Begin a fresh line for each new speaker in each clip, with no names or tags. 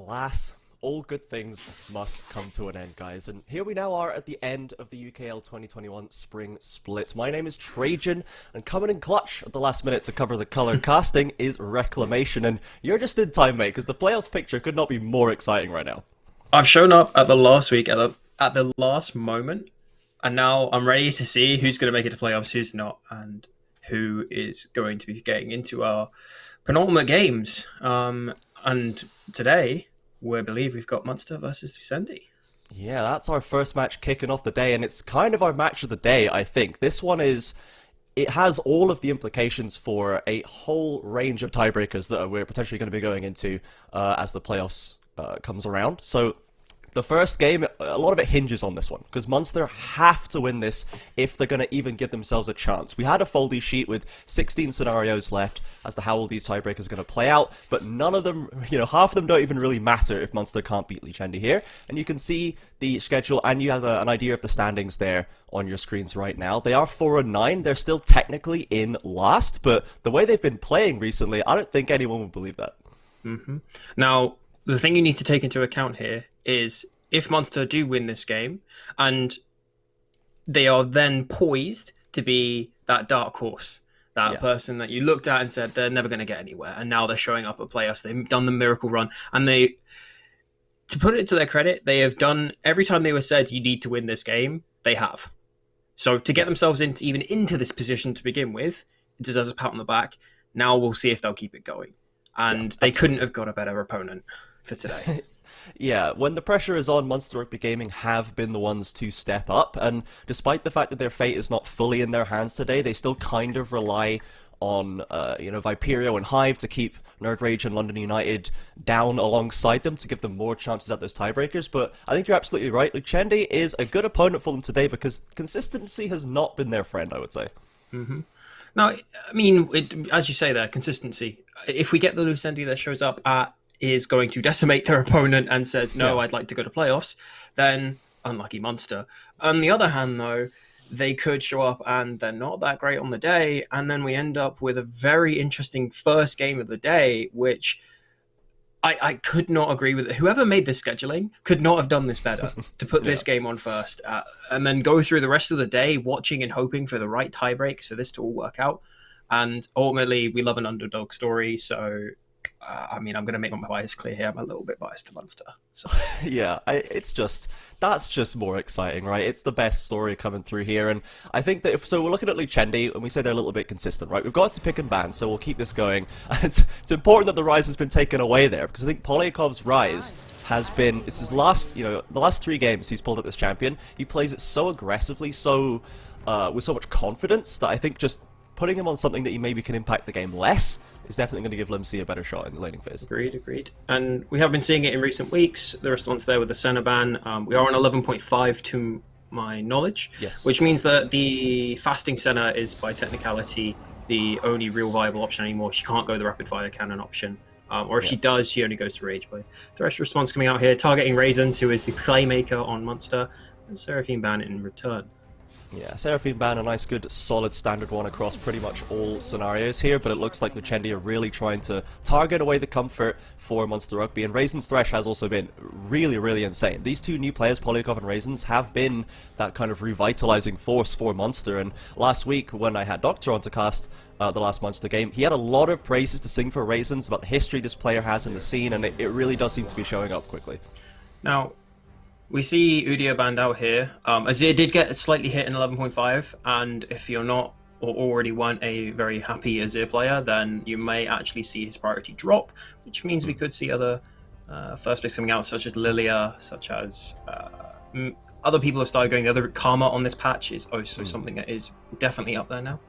Alas, all good things must come to an end, guys. And here we now are at the end of the UKL 2021 Spring Split. My name is Trajan, and coming in clutch at the last minute to cover the colour casting is Reclamation. And you're just in time, mate, because the playoffs picture could not be more exciting right now.
I've shown up at the last week, at the last moment, and now I'm ready to see who's going to make it to playoffs, who's not, and who is going to be getting into our penultimate games. And today, we believe we've got Munster versus Lucendi.
Yeah, that's our first match kicking off the day, and it's kind of our match of the day, I think. This one it has all of the implications for a whole range of tiebreakers that we're potentially going to be going into as the playoffs comes around. So the first game, a lot of it hinges on this one, because Munster have to win this if they're going to even give themselves a chance. We had a foldy sheet with 16 scenarios left as to how all these tiebreakers are going to play out, but none of them, half of them don't even really matter if Munster can't beat Lucendi here. And you can see the schedule, and you have an idea of the standings there on your screens right now. They are 4-9. They're still technically in last, but the way they've been playing recently, I don't think anyone would believe that.
Mm-hmm. Now, the thing you need to take into account here is if Munster do win this game, and they are then poised to be that dark horse, that person that you looked at and said they're never going to get anywhere, and now they're showing up at playoffs. They've done the miracle run, and they, to put it to their credit, they have done every time they were said you need to win this game, they have. So to get themselves into this position to begin with, it deserves a pat on the back. Now we'll see if they'll keep it going, and they couldn't have got a better opponent for today.
Yeah, when the pressure is on, Munster Rugby Gaming have been the ones to step up, and despite the fact that their fate is not fully in their hands today, they still kind of rely on, Viperio and Hive to keep Nerd Rage and London United down alongside them to give them more chances at those tiebreakers. But I think you're absolutely right. Lucendi is a good opponent for them today because consistency has not been their friend, I would say.
Mm-hmm. Now, I mean, as you say there, consistency. If we get the Lucendi that shows up is going to decimate their opponent and says, no, I'd like to go to playoffs, then unlucky Munster. On the other hand, though, they could show up and they're not that great on the day, and then we end up with a very interesting first game of the day, which I could not agree with. Whoever made this scheduling could not have done this better to put this game on first and then go through the rest of the day watching and hoping for the right tie breaks for this to all work out. And ultimately, we love an underdog story, so I'm going to make my bias clear here. I'm a little bit biased to Munster. So.
Yeah, that's just more exciting, right? It's the best story coming through here, and I think that so we're looking at Lucendi, and we say they're a little bit consistent, right? We've got to pick and ban, so we'll keep this going. And it's important that the rise has been taken away there, because I think Polyakov's rise has been, it's his last, the last 3 games he's pulled at this champion. He plays it so aggressively, so with so much confidence that I think just putting him on something that he maybe can impact the game less is definitely going to give Limsey a better shot in the laning phase.
Agreed. And we have been seeing it in recent weeks, the response there with the Senna ban. We are on 11.5 to my knowledge, which means that the fasting Senna is by technicality the only real viable option anymore. She can't go the rapid fire cannon option. Or if she does, she only goes to Rage Blade. The rest response coming out here, targeting Raisins, who is the playmaker on Munster, and Seraphine ban in return.
Yeah, Seraphine ban, a nice, good, solid standard one across pretty much all scenarios here, but it looks like Lucendi are really trying to target away the comfort for Munster Rugby, and Raisins Thresh has also been really, really insane. These 2 new players, Polyakov and Raisins, have been that kind of revitalizing force for Munster, and last week when I had Doctor on to cast the last Munster game, he had a lot of praises to sing for Raisins about the history this player has in the scene, and it really does seem to be showing up quickly.
Now, we see Udia banned out here. Azir did get slightly hit in 11.5, and if you're not or already weren't a very happy Azir player, then you may actually see his priority drop, which means we could see other first picks coming out, such as Lilia, such as other people have started going. The other Karma on this patch is also something that is definitely up there now.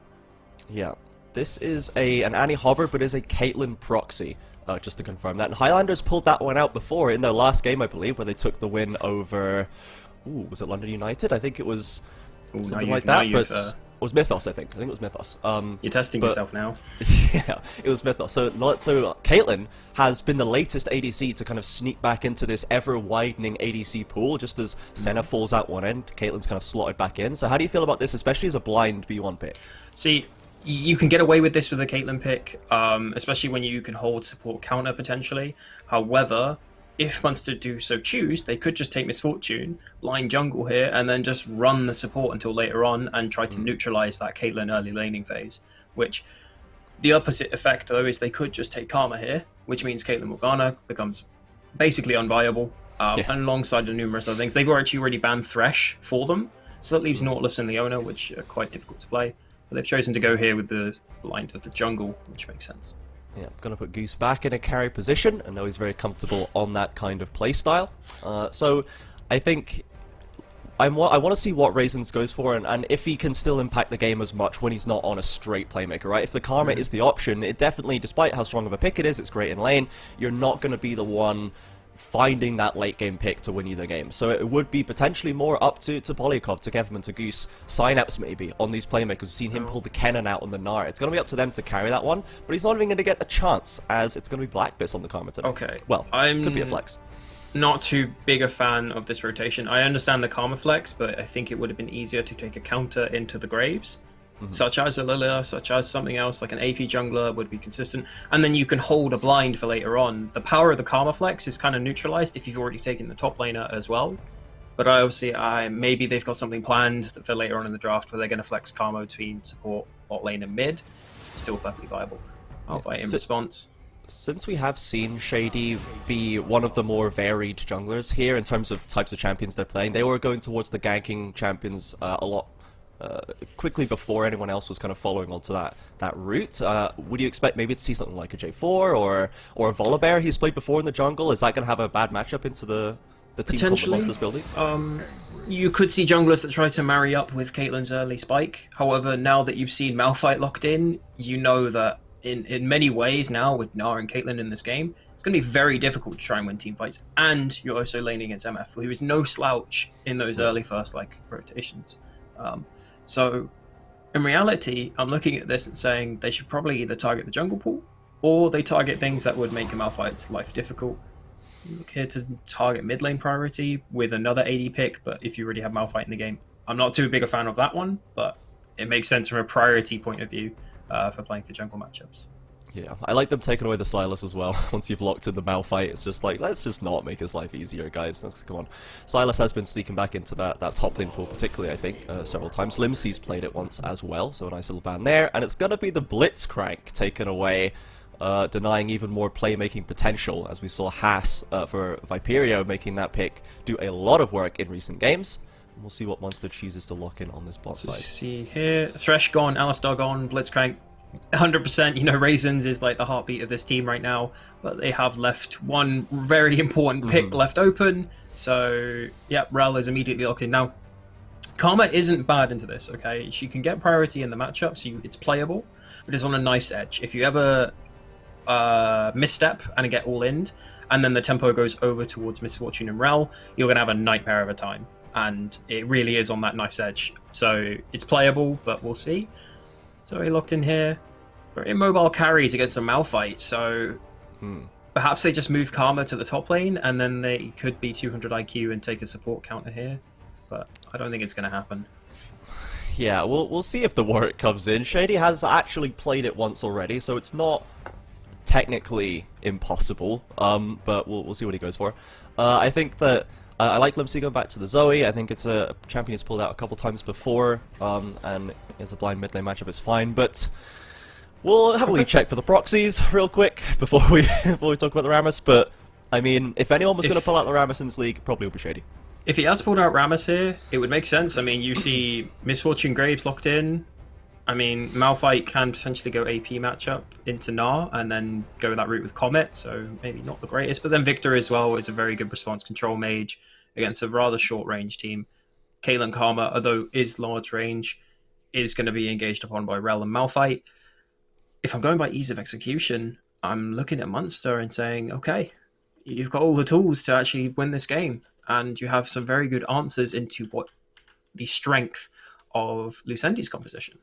Yeah.
This is an Annie Hover, but is a Caitlyn proxy. Just to confirm that. And Highlanders pulled that one out before in their last game, I believe, where they took the win over, was it London United? I think it was something like that, but it was Mythos, I think. I think it was Mythos.
You're testing yourself now.
Yeah, it was Mythos. So Caitlyn has been the latest ADC to kind of sneak back into this ever-widening ADC pool, just as Senna falls out one end, Caitlyn's kind of slotted back in. So how do you feel about this, especially as a blind B1 pick?
See, you can get away with this with a Caitlyn pick, especially when you can hold support counter potentially. However, if Munster do so choose, they could just take Misfortune, line jungle here, and then just run the support until later on and try to neutralize that Caitlyn early laning phase. Which the opposite effect, though, is they could just take Karma here, which means Caitlyn Morgana becomes basically unviable. And alongside the numerous other things, they've actually already banned Thresh for them, so that leaves Nautilus and Leona, which are quite difficult to play. But they've chosen to go here with the line of the jungle, which makes sense.
Yeah, I'm going to put Goose back in a carry position. I know he's very comfortable on that kind of playstyle. So I think I want to see what Raisins goes for, and if he can still impact the game as much when he's not on a straight playmaker, right? If the Karma is the option, it definitely, despite how strong of a pick it is, it's great in lane, you're not going to be the one finding that late game pick to win you the game. So it would be potentially more up to Polyakov, to Kevin, to Goose, Synapse maybe, on these playmakers. We've seen him pull the Kennen out on the Gnar. It's going to be up to them to carry that one, but he's not even going to get a chance, as it's going to be Blackbits on the Karma today.
Okay.
Well, could be a flex.
Not too big a fan of this rotation. I understand the Karma flex, but I think it would have been easier to take a counter into the Graves. Such as a Lilia, such as something else, like an AP jungler would be consistent. And then you can hold a blind for later on. The power of the Karma flex is kind of neutralized if you've already taken the top laner as well. But I obviously, maybe they've got something planned for later on in the draft where they're going to flex Karma between support, bot lane, and mid. It's still perfectly viable. I'll fight in response.
Since we have seen Shady be one of the more varied junglers here in terms of types of champions they're playing, they were going towards the ganking champions a lot quickly before anyone else was kind of following onto that route. Would you expect maybe to see something like a J4 or a Volibear he's played before in the jungle? Is that going to have a bad matchup into the team comp that Monster's building?
You could see junglers that try to marry up with Caitlyn's early spike. However, now that you've seen Malphite locked in, you know that in many ways now with Gnar and Caitlyn in this game, it's going to be very difficult to try and win team fights. And you're also laning against MF, who is no slouch in those early first rotations. So, in reality, I'm looking at this and saying they should probably either target the jungle pool, or they target things that would make a Malphite's life difficult. Look here to target mid lane priority with another AD pick, but if you already have Malphite in the game, I'm not too big a fan of that one, but it makes sense from a priority point of view for playing for jungle matchups.
Yeah, I like them taking away the Silas as well. Once you've locked in the Malphite, it's just like, let's just not make his life easier, guys. Come on. Silas has been sneaking back into that top lane pool, particularly, I think, several times. Limsey's played it once as well, so a nice little ban there. And it's going to be the Blitzcrank taken away, denying even more playmaking potential, as we saw Haas for Viperio making that pick do a lot of work in recent games. And we'll see what Monster chooses to lock in on this bot side.
See here, Thresh gone, Alistar gone, Blitzcrank 100%, you know, Raisins is like the heartbeat of this team right now, but they have left one very important pick left open. So, yeah, Rel is immediately locked in. Now, Karma isn't bad into this, okay? She can get priority in the matchup, so it's playable, but it's on a knife's edge. If you ever misstep and get all in, and then the tempo goes over towards Misfortune and Rel, you're going to have a nightmare of a time. And it really is on that knife's edge. So, it's playable, but we'll see. So he locked in here. Very immobile carries against a Malphite, so perhaps they just move Karma to the top lane and then they could be 200 IQ and take a support counter here. But I don't think it's going to happen.
Yeah, we'll see if the work comes in. Shady has actually played it once already, so it's not technically impossible, but we'll see what he goes for. I think that I like Limsey going back to the Zoe. I think it's a champion he's pulled out a couple times before, and as a blind mid lane matchup is fine. But we'll have a wee check for the proxies real quick before we talk about the Rammus. But I mean, if anyone was going to pull out the Rammus in this league, probably would be Shady.
If he has pulled out Rammus here, it would make sense. I mean, you see Misfortune Graves locked in. I mean, Malphite can potentially go AP matchup into Gnar and then go that route with Comet, so maybe not the greatest. But then Victor as well is a very good response control mage against a rather short range team. Caitlyn Karma, although is large range, is going to be engaged upon by Rel and Malphite. If I'm going by ease of execution, I'm looking at Munster and saying, okay, you've got all the tools to actually win this game, and you have some very good answers into what the strength of Lucendi's composition.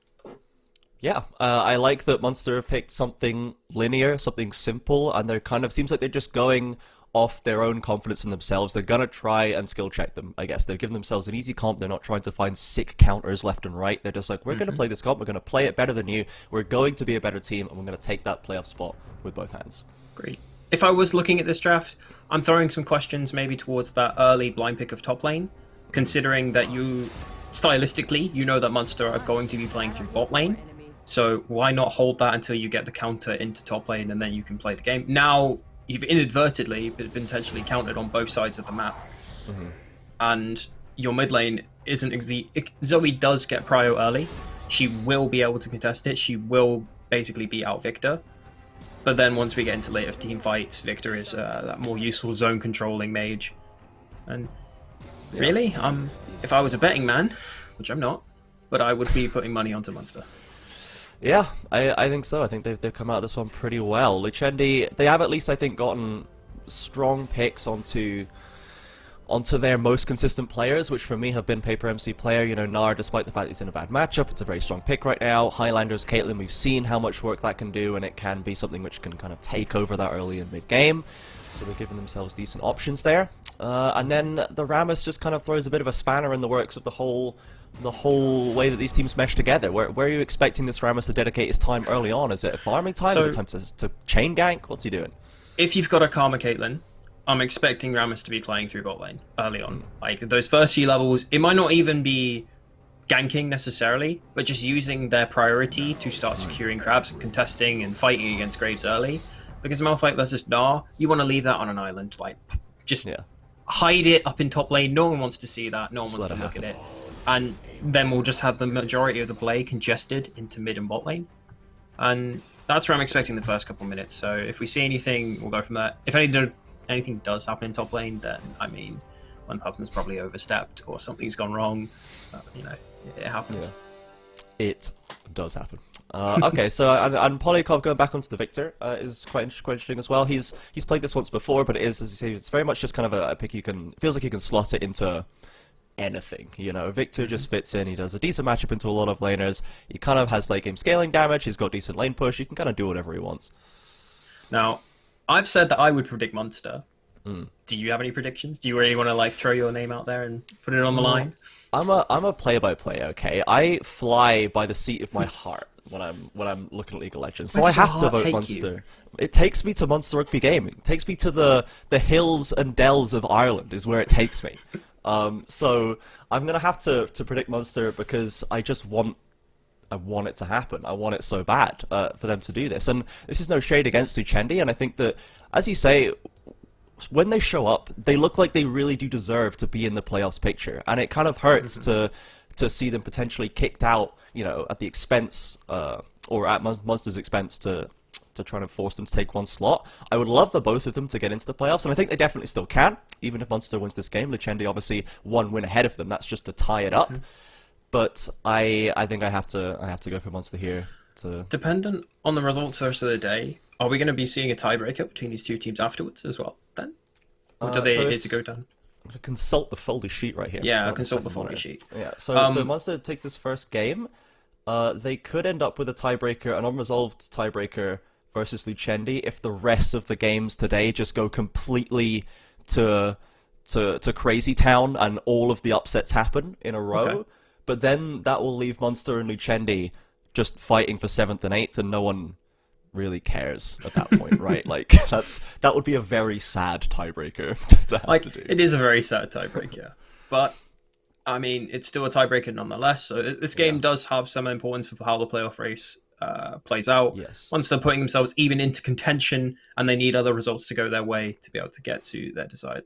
Yeah, I like that Monster have picked something linear, something simple, and they're kind of seems like they're just going off their own confidence in themselves. They're gonna try and skill check them, I guess. They've given themselves an easy comp. They're not trying to find sick counters left and right. They're just like, we're gonna play this comp, we're gonna play it better than you, we're going to be a better team, and we're gonna take that playoff spot with both hands.
Great. if I was looking at this draft, I'm throwing some questions maybe towards that early blind pick of top lane, considering that you, stylistically, you know that Munster are going to be playing through bot lane. So why not hold that until you get the counter into top lane and then you can play the game? Now, you've inadvertently been potentially countered on both sides of the map. And your mid lane isn't Zoe does get prio early. She will be able to contest it. She will basically beat out Victor. But then once we get into later team fights, Victor is that more useful zone controlling mage. And really, if I was a betting man, which I'm not, but I would be putting money onto Munster.
Yeah, I think so. I think they've come out of this one pretty well. Lucendi, they have at least, I think, gotten strong picks onto their most consistent players, which for me have been Paper MC player. You know, Nar, despite the fact he's in a bad matchup, it's a very strong pick right now. Highlanders, Caitlyn, we've seen how much work that can do, and it can be something which can kind of take over that early and mid-game. So they're giving themselves decent options there. And then the Rammus just kind of throws a bit of a spanner in the works of the whole way that these teams mesh together. Where are you expecting this Rammus to dedicate his time early on? Is it farming time? Is it time to chain gank? What's he doing?
If you've got a Karma Caitlyn, I'm expecting Rammus to be playing through bot lane early on. Like, those first few levels, it might not even be ganking necessarily, but just using their priority to start securing crabs and contesting and fighting against Graves early. Because Malphite versus Gnar, you want to leave that on an island. Like, just hide it up in top lane. No one wants to see that. No one wants to look at it. And then we'll just have the majority of the play congested into mid and bot lane. And that's where I'm expecting the first couple minutes. So if we see anything, we'll go from there. If anything does happen in top lane, then, I mean, one person's probably overstepped or something's gone wrong. You know, it happens.
Yeah. It does happen. Okay, so and Polyakov going back onto the Victor is quite interesting as well. He's played this once before, but it is, as you say, it's very much just kind of a pick you can. It feels like you can slot it into anything. You know, Victor just fits in. He does a decent matchup into a lot of laners. He kind of has late game scaling damage. He's got decent lane push. He can kind of do whatever he wants.
Now, I've said that I would predict Munster. Do you have any predictions? Do you really want to like throw your name out there and put it on the line?
I'm a play-by-play. Okay, I fly by the seat of my heart when I'm looking at League of Legends. So I have to vote Munster. It takes me to Munster Rugby Gaming. It takes me to the hills and dells of Ireland is where it takes me. So I'm gonna have to predict Munster because I want it to happen. I want it so bad for them to do this. And this is no shade against Lucendi, and I think that, as you say, when they show up, they look like they really do deserve to be in the playoffs picture. And it kind of hurts to see them potentially kicked out, you know, at the expense, or at Munster's expense to try and force them to take one slot. I would love for both of them to get into the playoffs, and I think they definitely still can, even if Munster wins this game. Lucendi obviously one win ahead of them. That's just to tie it up. But I think I have to go for Munster here.
Dependent on the results the rest of the day, are we going to be seeing a tiebreaker between these two teams afterwards as well? Then, or do they need to go down?
I'm going to consult the folder sheet right here.
Yeah, I'll consult the folder sheet.
Yeah. So Munster takes this first game. They could end up with a tiebreaker, an unresolved tiebreaker versus Lucendi if the rest of the games today just go completely to crazy town and all of the upsets happen in a row. Okay. But then that will leave Munster and Lucendi just fighting for 7th and 8th, and no one really cares at that point, right? Like that would be a very sad tiebreaker to have to do.
It is a very sad tiebreaker, but I mean, it's still a tiebreaker nonetheless. So this game does have some importance of how the playoff race plays out.
Yes.
Once they're putting themselves even into contention, and they need other results to go their way to be able to get to their desired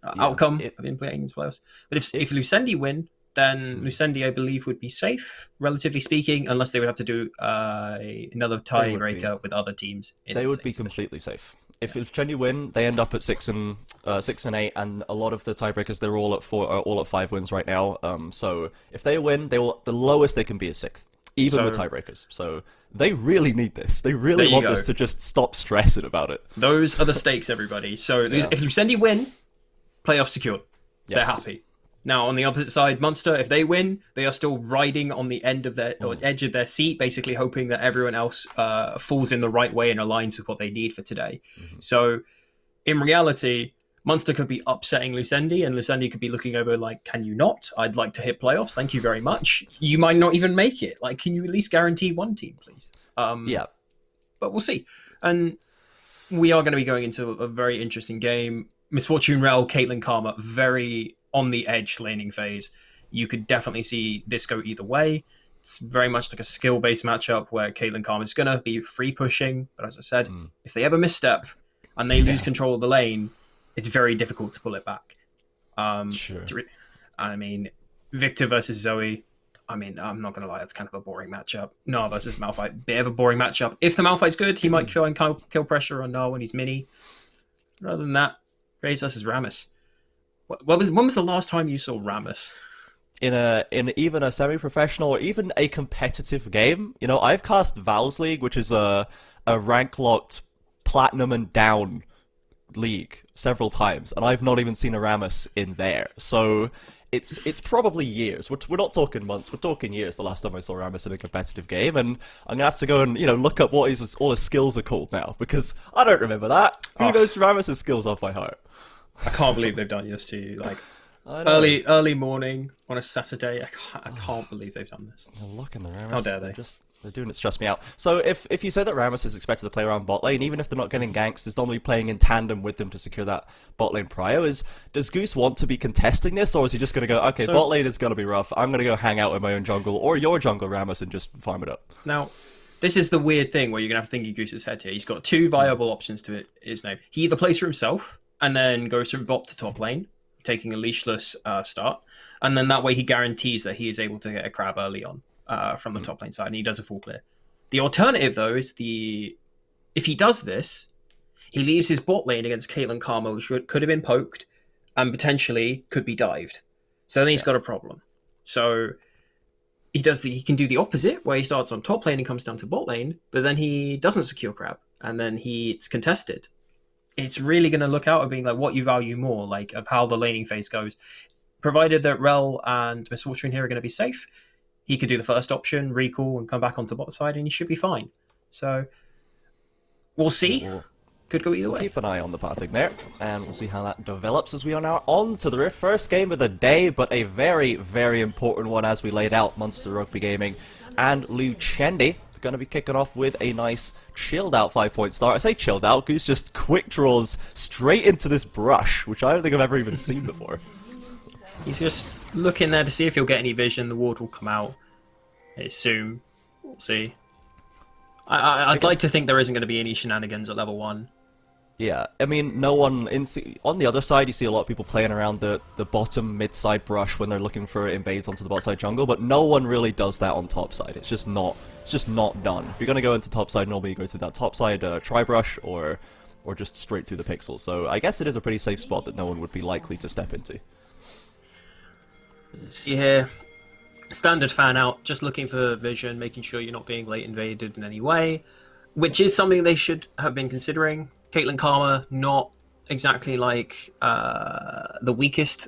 outcome of in playing into playoffs. But if Lucendi win, then Lucendi, I believe, would be safe, relatively speaking, unless they would have to do another tiebreaker with other teams.
They would be completely safe. If Lucendi win, they end up at 6 and 8, and a lot of the tiebreakers they're all at 4, are all at 5 wins right now. So if they win, the lowest they can be is 6th, even with tiebreakers. So they really need this. They really want this to just stop stressing about it.
Those are the stakes, everybody. So if Lucendi win, playoff secured. Yes. They're happy. Now, on the opposite side, Munster, if they win, they are still riding on the end of their or edge of their seat, basically hoping that everyone else falls in the right way and aligns with what they need for today. So, in reality, Munster could be upsetting Lucendi, and Lucendi could be looking over like, "Can you not? I'd like to hit playoffs. Thank you very much. You might not even make it. Like, can you at least guarantee one team, please?"
Yeah,
but we'll see. And we are going to be going into a very interesting game. Misfortune Rel, Caitlyn Karma, very on the edge laning phase. You could definitely see this go either way. It's very much like a skill-based matchup where Caitlyn Karma is going to be free pushing. But as I said, if they ever misstep and they lose control of the lane, it's very difficult to pull it back.
Sure.
I mean, Victor versus Zoe. I mean, I'm not going to lie, that's kind of a boring matchup. Nah versus Malphite, bit of a boring matchup. If the Malphite's good, he might feel kill pressure on Nah when he's mini. But other than that, Graves versus Rammus. When was the last time you saw Rammus?
In even a semi-professional or even a competitive game, you know, I've cast Val's League, which is a rank-locked platinum and down league several times, and I've not even seen a Rammus in there. So it's probably years. We're not talking months. We're talking years. The last time I saw Rammus in a competitive game, and I'm gonna have to go and look up what all his skills are called now because I don't remember that. Who knows Rammus's skills off by heart?
I can't believe they've done this to you. Like early morning on a Saturday. I can't believe they've done this.
Look in the Rammus.
How dare they?
They're doing it to stress me out. So if you say that Rammus is expected to play around bot lane, even if they're not getting ganks, is normally playing in tandem with them to secure that bot lane prio. Does Goose want to be contesting this, or is he just going to go, okay, bot lane is going to be rough, I'm going to go hang out in my own jungle, or your jungle, Rammus, and just farm it up?
Now, this is the weird thing where you're going to have to think in Goose's head here. He's got two viable options to his name. He either plays for himself, and then goes from bot to top lane, taking a leashless start, and then that way he guarantees that he is able to get a crab early on. From the top lane side, and he does a full clear. The alternative, though, is if he does this, he leaves his bot lane against Caitlyn Karma, which could have been poked and potentially could be dived. So then he's got a problem. So he can do the opposite, where he starts on top lane and comes down to bot lane, but then he doesn't secure crab, and then it's contested. It's really going to look out at being like what you value more, like of how the laning phase goes. Provided that Rel and Misfortune here are going to be safe, he could do the first option, recall, and come back onto bot side, and he should be fine. So we'll see. Could go either way.
Keep an eye on the pathing there, and we'll see how that develops as we are now on to the first game of the day, but a very, very important one as we laid out. Munster Rugby Gaming and Lucendi are going to be kicking off with a nice chilled out 5-point start. I say chilled out, Goose just quick draws straight into this brush, which I don't think I've ever even seen before.
He's just looking there to see if he'll get any vision. The ward will come out. I assume. We'll see. I'd like to think there isn't going to be any shenanigans at level 1.
Yeah, I mean, no one... on the other side, you see a lot of people playing around the bottom mid-side brush when they're looking for invades onto the bot side jungle, but no one really does that on top side. It's just not done. If you're going to go into top side, normally you go through that top side tri-brush or just straight through the pixels. So I guess it is a pretty safe spot that no one would be likely to step into.
See here, standard fan out, just looking for vision, making sure you're not being late invaded in any way, which is something they should have been considering. Caitlyn Karma, not exactly like the weakest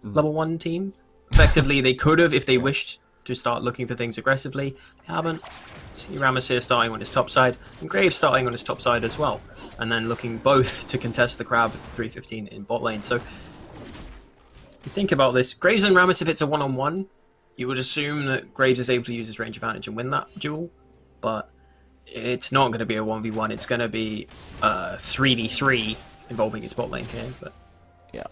level 1 team. Effectively, they could have if they wished to start looking for things aggressively. They haven't. See Rammus here starting on his top side, and Graves starting on his top side as well, and then looking both to contest the crab 315 in bot lane. So you think about this, Graves and Rammus, if it's a one-on-one, you would assume that Graves is able to use his range advantage and win that duel, but it's not going to be a 1v1, it's going to be a 3v3 involving his bot lane here. But
yeah,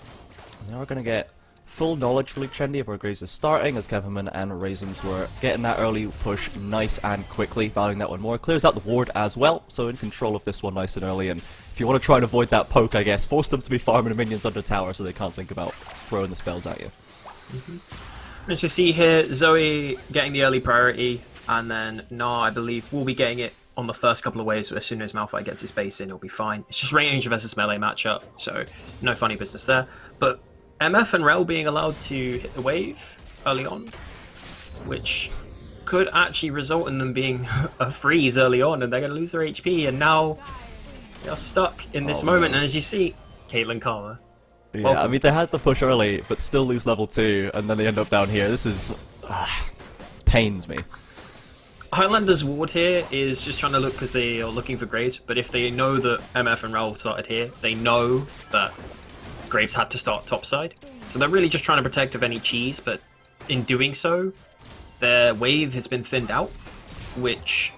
now we're going to get full knowledge for Lucendi of where Graves is starting, as Kevinman and Raisins were getting that early push nice and quickly, valuing that one more. Clears out the ward as well, so in control of this one nice and early, and if you want to try and avoid that poke, I guess, force them to be farming minions under tower so they can't think about throwing the spells at you.
Let's just see here, Zoe getting the early priority, and then Nah, I believe, will be getting it on the first couple of waves, but as soon as Malphite gets his base in, he'll be fine. It's just range versus melee matchup, so no funny business there. But MF and Rel being allowed to hit the wave early on, which could actually result in them being a freeze early on, and they're going to lose their HP, and now they are stuck in this moment. And as you see, Caitlyn Karma.
Yeah,
welcome.
I mean, they had the push early, but still lose level 2, and then they end up down here. This is... pains me.
Highlander's ward here is just trying to look because they are looking for Graves, but if they know that MF and Rel started here, they know that Graves had to start topside. So they're really just trying to protect of any cheese, but in doing so, their wave has been thinned out, which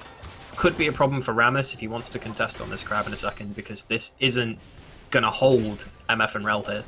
could be a problem for Rammus if he wants to contest on this crab in a second, because this isn't going to hold MF and Rel here.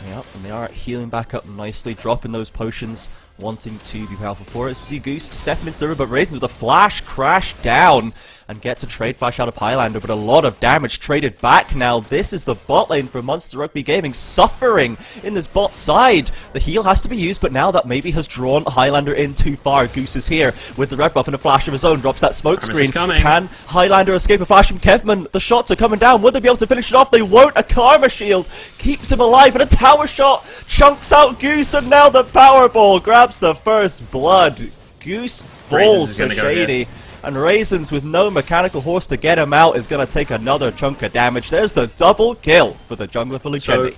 Yep, and they are healing back up nicely, dropping those potions, wanting to be powerful for it. We see Goose stepping into the river, but Raisins with a flash crash down and gets a trade flash out of Highlander, but a lot of damage traded back now. This is the bot lane for Monster Rugby Gaming, suffering in this bot side. The heal has to be used, but now that maybe has drawn Highlander in too far. Goose is here with the red buff and a flash of his own, drops that smoke screen. Can Highlander escape a flash from Kevman? The shots are coming down. Would they be able to finish it off? They won't. A Karma Shield keeps him alive, and a tower shot chunks out Goose, and now the Powerball grabs the first blood. Goose falls to Shady. And Raisins, with no mechanical horse to get him out, is going to take another chunk of damage. There's the double kill for the jungler for Lucendi.
So,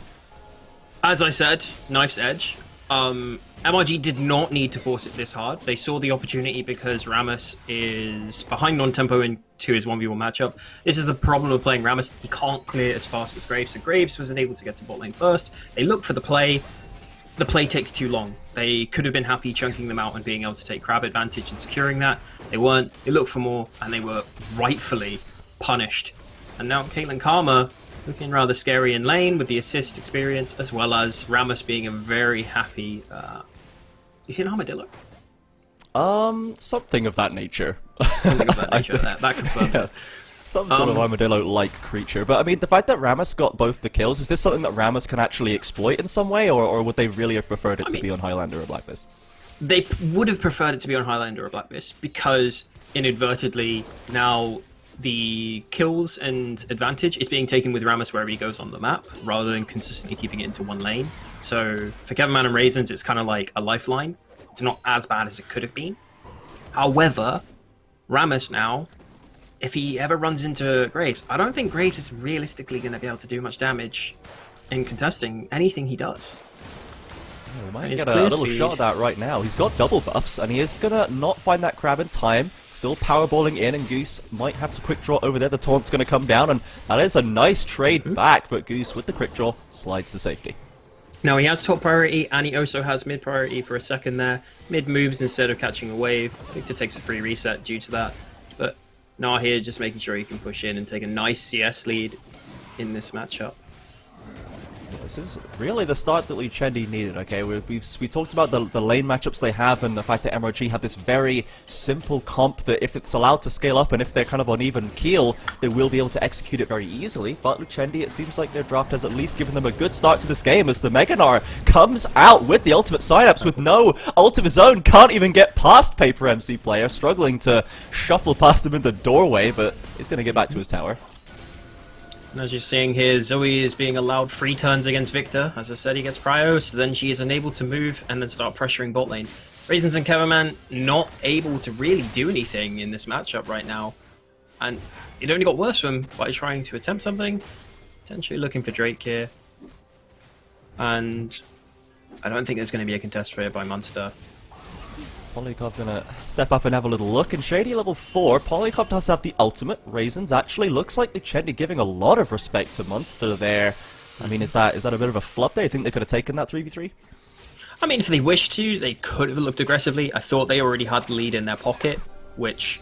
as I said, knife's edge. MRG did not need to force it this hard. They saw the opportunity because Rammus is behind on tempo into his 1v1 matchup. This is the problem of playing Rammus. He can't clear as fast as Graves. So Graves wasn't able to get to bot lane first. They look for the play. The play takes too long. They could have been happy chunking them out and being able to take crab advantage and securing that. They weren't. They looked for more, and they were rightfully punished. And now Caitlyn Karma looking rather scary in lane with the assist experience, as well as Rammus being a very happy... is he an armadillo?
Something of that nature.
Something of that nature. That confirms it.
Some sort of armadillo-like creature. But, I mean, the fact that Rammus got both the kills, is this something that Rammus can actually exploit in some way, or would they really have preferred it to be on Highlander or Blacklist?
They would have preferred it to be on Highlander or Blacklist, because, inadvertently, now the kills and advantage is being taken with Rammus wherever he goes on the map, rather than consistently keeping it into one lane. So, for Kevinman and Raisins, it's kind of like a lifeline. It's not as bad as it could have been. However, Rammus now... if he ever runs into Graves, I don't think Graves is realistically going to be able to do much damage in contesting anything he does.
Yeah, we might get a little shot of that right now. He's got double buffs, and he is going to not find that crab in time. Still powerballing in, and Goose might have to quick draw over there. The taunt's going to come down, and that is a nice trade back, but Goose, with the quick draw, slides to safety.
Now he has top priority, and he also has mid priority for a second there. Mid moves instead of catching a wave. Victor takes a free reset due to that. But Nah here just making sure he can push in and take a nice CS lead in this matchup.
This is really the start that Lucendi needed, okay? We talked about the lane matchups they have and the fact that MRG have this very simple comp that if it's allowed to scale up and if they're kind of on even keel, they will be able to execute it very easily. But Lucendi, it seems like their draft has at least given them a good start to this game as the Meganar comes out with the ultimate synapse with no ult of his own, can't even get past Paper MC player, struggling to shuffle past him in the doorway, but he's going to get back to his tower.
And as you're seeing here, Zoe is being allowed free turns against Victor. As I said, he gets prio, so then she is unable to move and then start pressuring bot lane. Raisins and Keverman not able to really do anything in this matchup right now. And it only got worse for him by trying to attempt something. Potentially looking for Drake here. And I don't think there's going to be a contest for it by Munster.
Polycop gonna step up and have a little look, and Shady level 4, Polycop does have the ultimate. Raisins actually looks like Lucendi giving a lot of respect to Munster there. I mean, is that a bit of a flub there? You think they could have taken that 3v3?
I mean, if they wished to, they could have looked aggressively. I thought they already had the lead in their pocket, which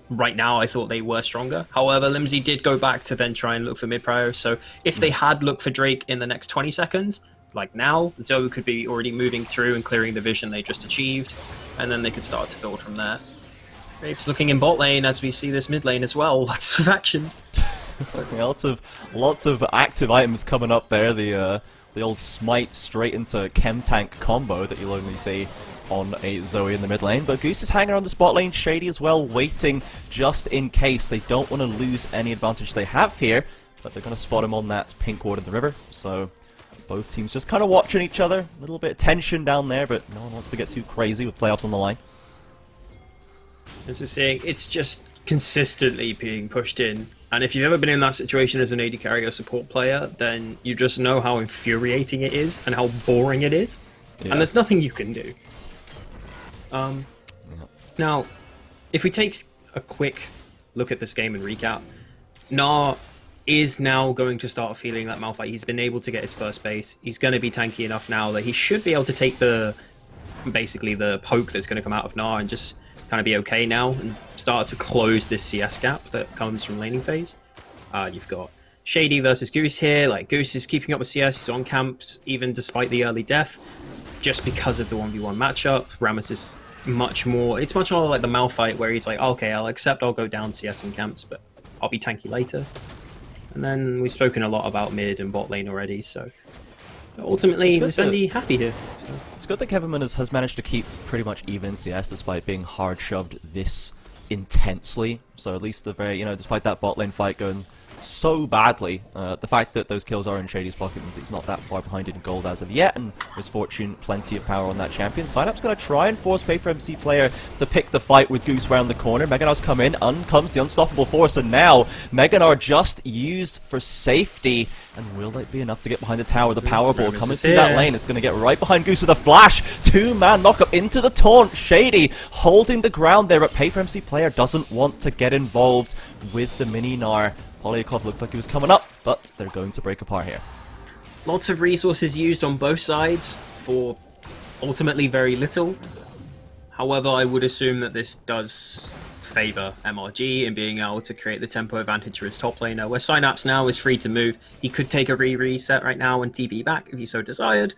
right now I thought they were stronger. However, Limsey did go back to then try and look for mid-prio, so if they had looked for Drake in the next 20 seconds, like now, Zoe could be already moving through and clearing the vision they just achieved, and then they could start to build from there. Graves looking in bot lane as we see this mid lane as well. Lots of action.
lots of active items coming up there. The old smite straight into chem tank combo that you'll only see on a Zoe in the mid lane. But Goose is hanging around the spot lane, Shady as well, waiting just in case. They don't want to lose any advantage they have here, but they're going to spot him on that pink ward in the river. So both teams just kind of watching each other. A little bit of tension down there, but no one wants to get too crazy with playoffs on the line.
As you're seeing, it's just consistently being pushed in. And if you've ever been in that situation as an AD carry or support player, then you just know how infuriating it is and how boring it is. Yeah. And there's nothing you can do. Now, if we take a quick look at this game and recap, Nah is now going to start feeling that Malphite. He's been able to get his first base. He's going to be tanky enough now that he should be able to take basically the poke that's going to come out of Nah and just kind of be okay now and start to close this CS gap that comes from laning phase. You've got Shady versus Goose here. Like, Goose is keeping up with CS. He's on camps even despite the early death, just because of the 1v1 matchup. Rammus is much more. It's much more like the Malphite, where he's like, okay, I'll accept. I'll go down CS in camps, but I'll be tanky later. And then we've spoken a lot about mid and bot lane already, so ultimately, Lucendi happy here. So.
It's good that Kevinman has managed to keep pretty much even CS despite being hard shoved this intensely. So at least the very, despite that bot lane fight going so badly, the fact that those kills are in Shady's pocket means he's not that far behind in gold as of yet, and Misfortune, plenty of power on that champion. Synapse going to try and force Paper MC player to pick the fight with Goose around the corner. Meganar's come in, comes the unstoppable force, and now Meganar just used for safety. And will that be enough to get behind the tower? The power ball coming through that lane. It's going to get right behind Goose with a flash. Two-man knock-up into the taunt. Shady holding the ground there, but Paper MC player doesn't want to get involved with the mini-Gnar. Polyakov looked like he was coming up, but they're going to break apart here.
Lots of resources used on both sides for ultimately very little. However, I would assume that this does favour MRG in being able to create the tempo advantage for his top laner, where Synapse now is free to move. He could take a reset right now and TP back if he so desired,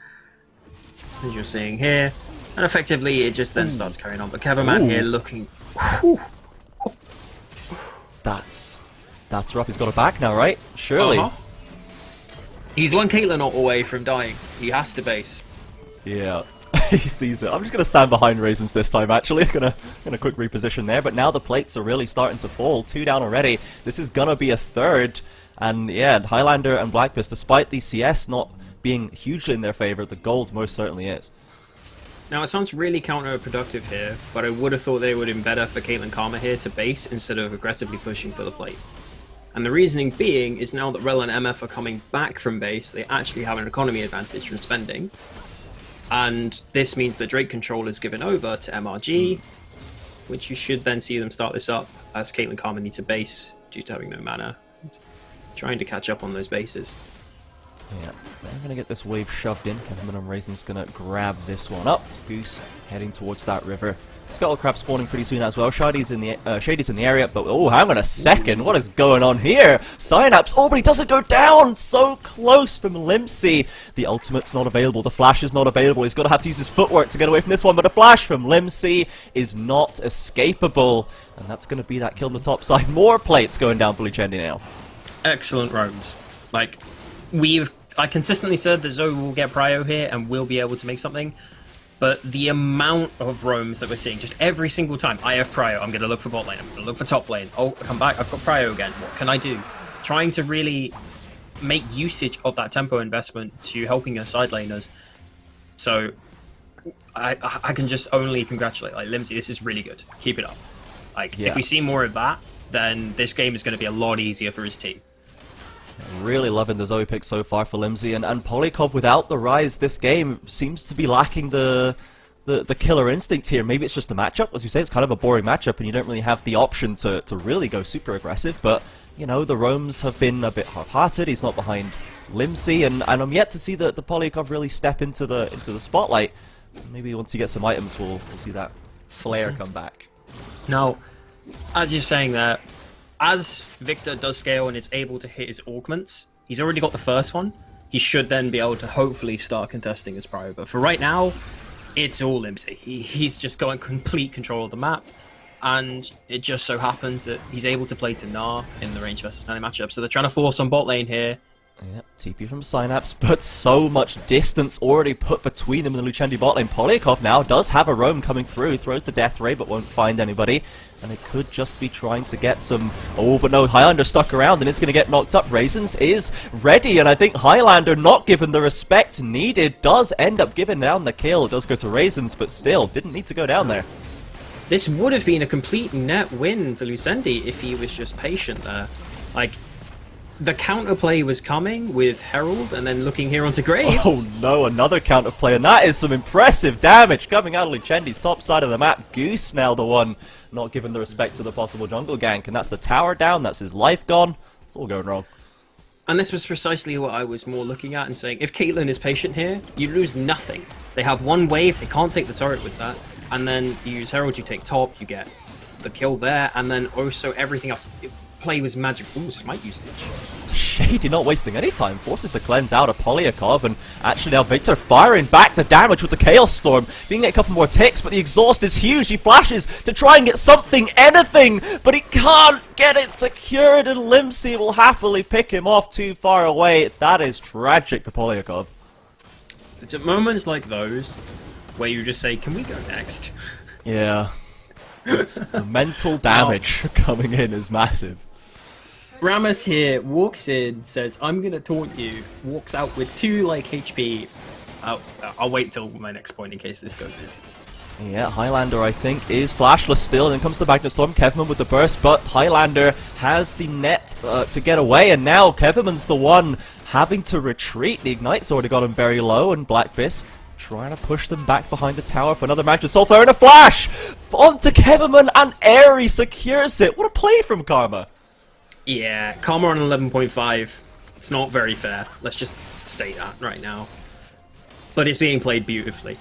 as you're seeing here. And effectively, it just then starts carrying on. But Kevinman here looking... Whew.
That's rough. He's got a back now, right? Surely.
He's one Caitlyn away from dying. He has to base.
Yeah. He sees it. I'm just going to stand behind Raisins this time, actually. Gonna quick reposition there. But now the plates are really starting to fall. 2 down already. This is going to be a third. And yeah, Highlander and Blackpist, despite the CS not being hugely in their favor, the gold most certainly is.
Now, it sounds really counterproductive here, but I would have thought they would have been better for Caitlyn Karma here to base instead of aggressively pushing for the plate. And the reasoning being is now that Rel and MF are coming back from base, they actually have an economy advantage from spending. And this means that Drake control is given over to MRG, which you should then see them start this up as Caitlyn Karma needs a base due to having no mana. Trying to catch up on those bases.
Yeah, they're going to get this wave shoved in. Kevinman and Raisin's going to grab this one up. Goose heading towards that river. Scuttlecrab spawning pretty soon as well. Shady's in the area, but oh, hang on a second. What is going on here? Synapse. Oh, but he doesn't go down. So close from Limsey. The ultimate's not available. The flash is not available. He's got to have to use his footwork to get away from this one, but a flash from Limsey is not escapable. And that's going to be that kill on the top side. More plates going down for Lucendi now.
Excellent roams. Like, I consistently said that Zoe will get prio here and will be able to make something. But the amount of roams that we're seeing, just every single time, I have prio, I'm going to look for bot lane, I'm going to look for top lane, oh, come back, I've got prio again, what can I do? Trying to really make usage of that tempo investment to helping your side laners. So, I can just only congratulate, like, Limsey, this is really good, keep it up. Like, if we see more of that, then this game is going to be a lot easier for his team.
Really loving the Zoe pick so far for Limsey, and Polykov without the rise this game seems to be lacking the killer instinct here. Maybe it's just a matchup, as you say, it's kind of a boring matchup and you don't really have the option to really go super aggressive, but the roams have been a bit half-hearted. He's not behind Limsey, and I'm yet to see the Polykov really step into the spotlight. Maybe once he gets some items we'll see that flare come back.
Now, as you're saying there, as Victor does scale and is able to hit his augments, he's already got the first one. He should then be able to hopefully start contesting his prio. But for right now, it's all Limsey. He's just got complete control of the map. And it just so happens that he's able to play to Gnar in the range versus melee matchup. So they're trying to force on bot lane here.
Yep, TP from Synapse, but so much distance already put between them and the Lucendi bot lane. Polyakov now does have a roam coming through, throws the death ray but won't find anybody. And it could just be trying to get some... Oh, but no, Highlander stuck around and it's going to get knocked up. Raisins is ready, and I think Highlander, not given the respect needed, does end up giving down the kill. It does go to Raisins, but still, didn't need to go down there.
This would have been a complete net win for Lucendi if he was just patient there. Like, the counterplay was coming with Herald and then looking here onto Graves.
Oh no, another counterplay, and that is some impressive damage coming out of Lucendi's top side of the map. Goose now the one not given the respect to the possible jungle gank, and that's the tower down, that's his life gone. It's all going wrong.
And this was precisely what I was more looking at and saying, if Caitlyn is patient here, you lose nothing. They have one wave, they can't take the turret with that. and then you use Herald, you take top, you get the kill there, and then also everything else. Play was magic. Ooh, smite usage.
Shady not wasting any time, forces the cleanse out of Polyakov, and actually now Victor firing back the damage with the Chaos Storm, being a couple more ticks, but the exhaust is huge. He flashes to try and get something, anything, but he can't get it secured, and Limsey will happily pick him off too far away. That is tragic for Polyakov.
It's at moments like those where you just say, can we go next?
Yeah. The mental damage coming in is massive.
Rammus here walks in, says, I'm gonna taunt you, walks out with 2 like HP. I'll wait till my next point in case this goes in.
Yeah, Highlander, I think, is flashless still, and then comes the Magnet Storm. Kevman with the burst, but Highlander has the net to get away, and now Kevinman's the one having to retreat. The Ignite's already got him very low, and Blackbiss trying to push them back behind the tower for another Magnet Soul Flare, and a flash onto Kevinman, and Airy secures it. What a play from Karma.
Yeah, Karma on 11.5. It's not very fair. Let's just state that right now. But it's being played beautifully.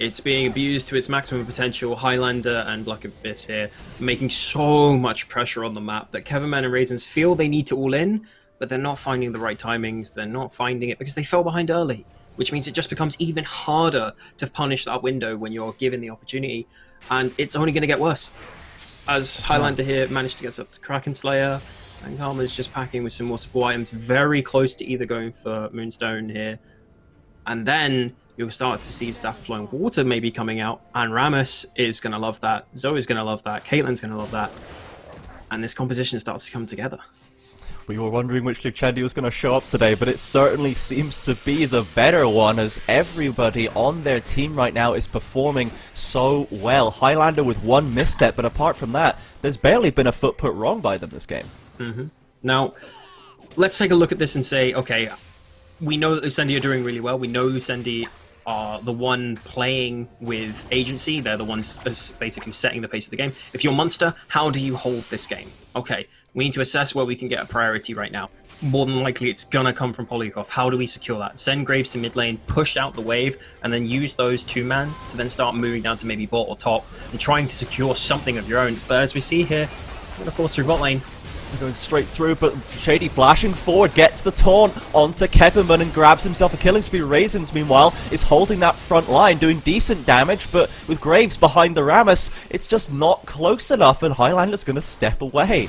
It's being abused to its maximum potential. Highlander and Black Abyss here making so much pressure on the map that Kevinman and Raisins feel they need to all in, but they're not finding the right timings. They're not finding it because they fell behind early, which means it just becomes even harder to punish that window when you're given the opportunity, and it's only going to get worse. As Highlander here managed to get up to Kraken Slayer, and Karma's just packing with some more support items, very close to either going for Moonstone here, and then you'll start to see Staff Flowing Water maybe coming out, and Rammus is going to love that, Zoe's going to love that, Caitlyn's going to love that, and this composition starts to come together.
We were wondering which Lucendi was going to show up today, but it certainly seems to be the better one, as everybody on their team right now is performing so well. Highlander with 1 misstep, but apart from that, there's barely been a foot put wrong by them this game.
Now, let's take a look at this and say, okay, we know that Lucendi are doing really well. We know Lucendi are the one playing with agency. They're the ones basically setting the pace of the game. If you're Munster, how do you hold this game? Okay, we need to assess where we can get a priority right now. More than likely, it's gonna come from Polyakov. How do we secure that? Send Graves to mid lane, push out the wave, and then use those 2-man to then start moving down to maybe bot or top and trying to secure something of your own. But as we see here, we're gonna force through bot lane.
They're going straight through, but Shady flashing forward, gets the taunt onto Kevinman and grabs himself a killing spree. Raisins, meanwhile, is holding that front line, doing decent damage, but with Graves behind the Rammus, it's just not close enough, and Highlander's going to step away.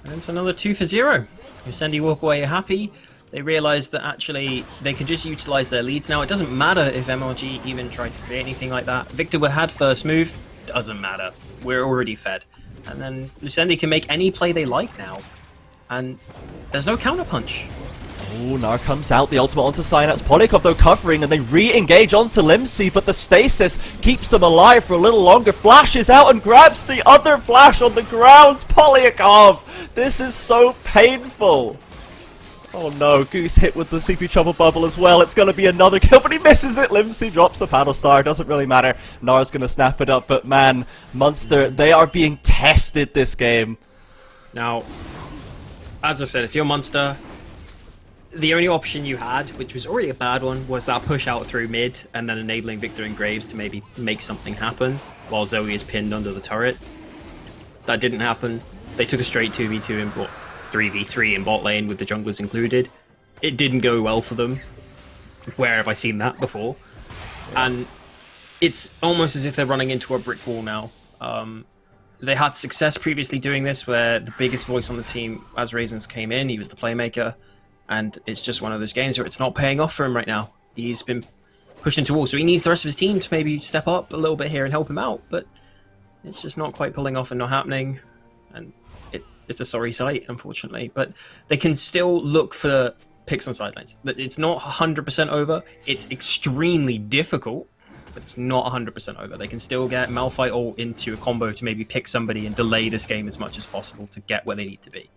And it's another 2 for 0. Lucendi walk away happy. They realise that actually they can just utilise their leads now. It doesn't matter if MLG even tried to create anything like that. Victor had first move, doesn't matter. We're already fed. And then Lucendi can make any play they like now. And there's no counterpunch.
Oh, Nar comes out, the ultimate onto Cyanax. Polyakov though covering, and they re-engage onto Limsey, but the stasis keeps them alive for a little longer. Flashes out and grabs the other flash on the ground. Polyakov! This is so painful. Oh no, Goose hit with the CP Trouble Bubble as well. It's going to be another kill, but he misses it. Limsey drops the paddle star. Doesn't really matter. Nar's going to snap it up, but man, Munster, they are being tested this game.
Now, as I said, if you're Munster, the only option you had, which was already a bad one, was that push out through mid and then enabling Victor and Graves to maybe make something happen while Zoe is pinned under the turret. That didn't happen. They took a straight 2v2 in bot, 3v3 in bot lane with the junglers included. It didn't go well for them. Where have I seen that before? And it's almost as if they're running into a brick wall now. They had success previously doing this, where the biggest voice on the team, as Raisins came in, he was the playmaker. And it's just one of those games where it's not paying off for him right now. He's been pushed into a wall, so he needs the rest of his team to maybe step up a little bit here and help him out. But it's just not quite pulling off and not happening. And it's a sorry sight, unfortunately. But they can still look for picks on sidelines. It's not 100% over. It's extremely difficult, but it's not 100% over. They can still get Malphite all into a combo to maybe pick somebody and delay this game as much as possible to get where they need to be.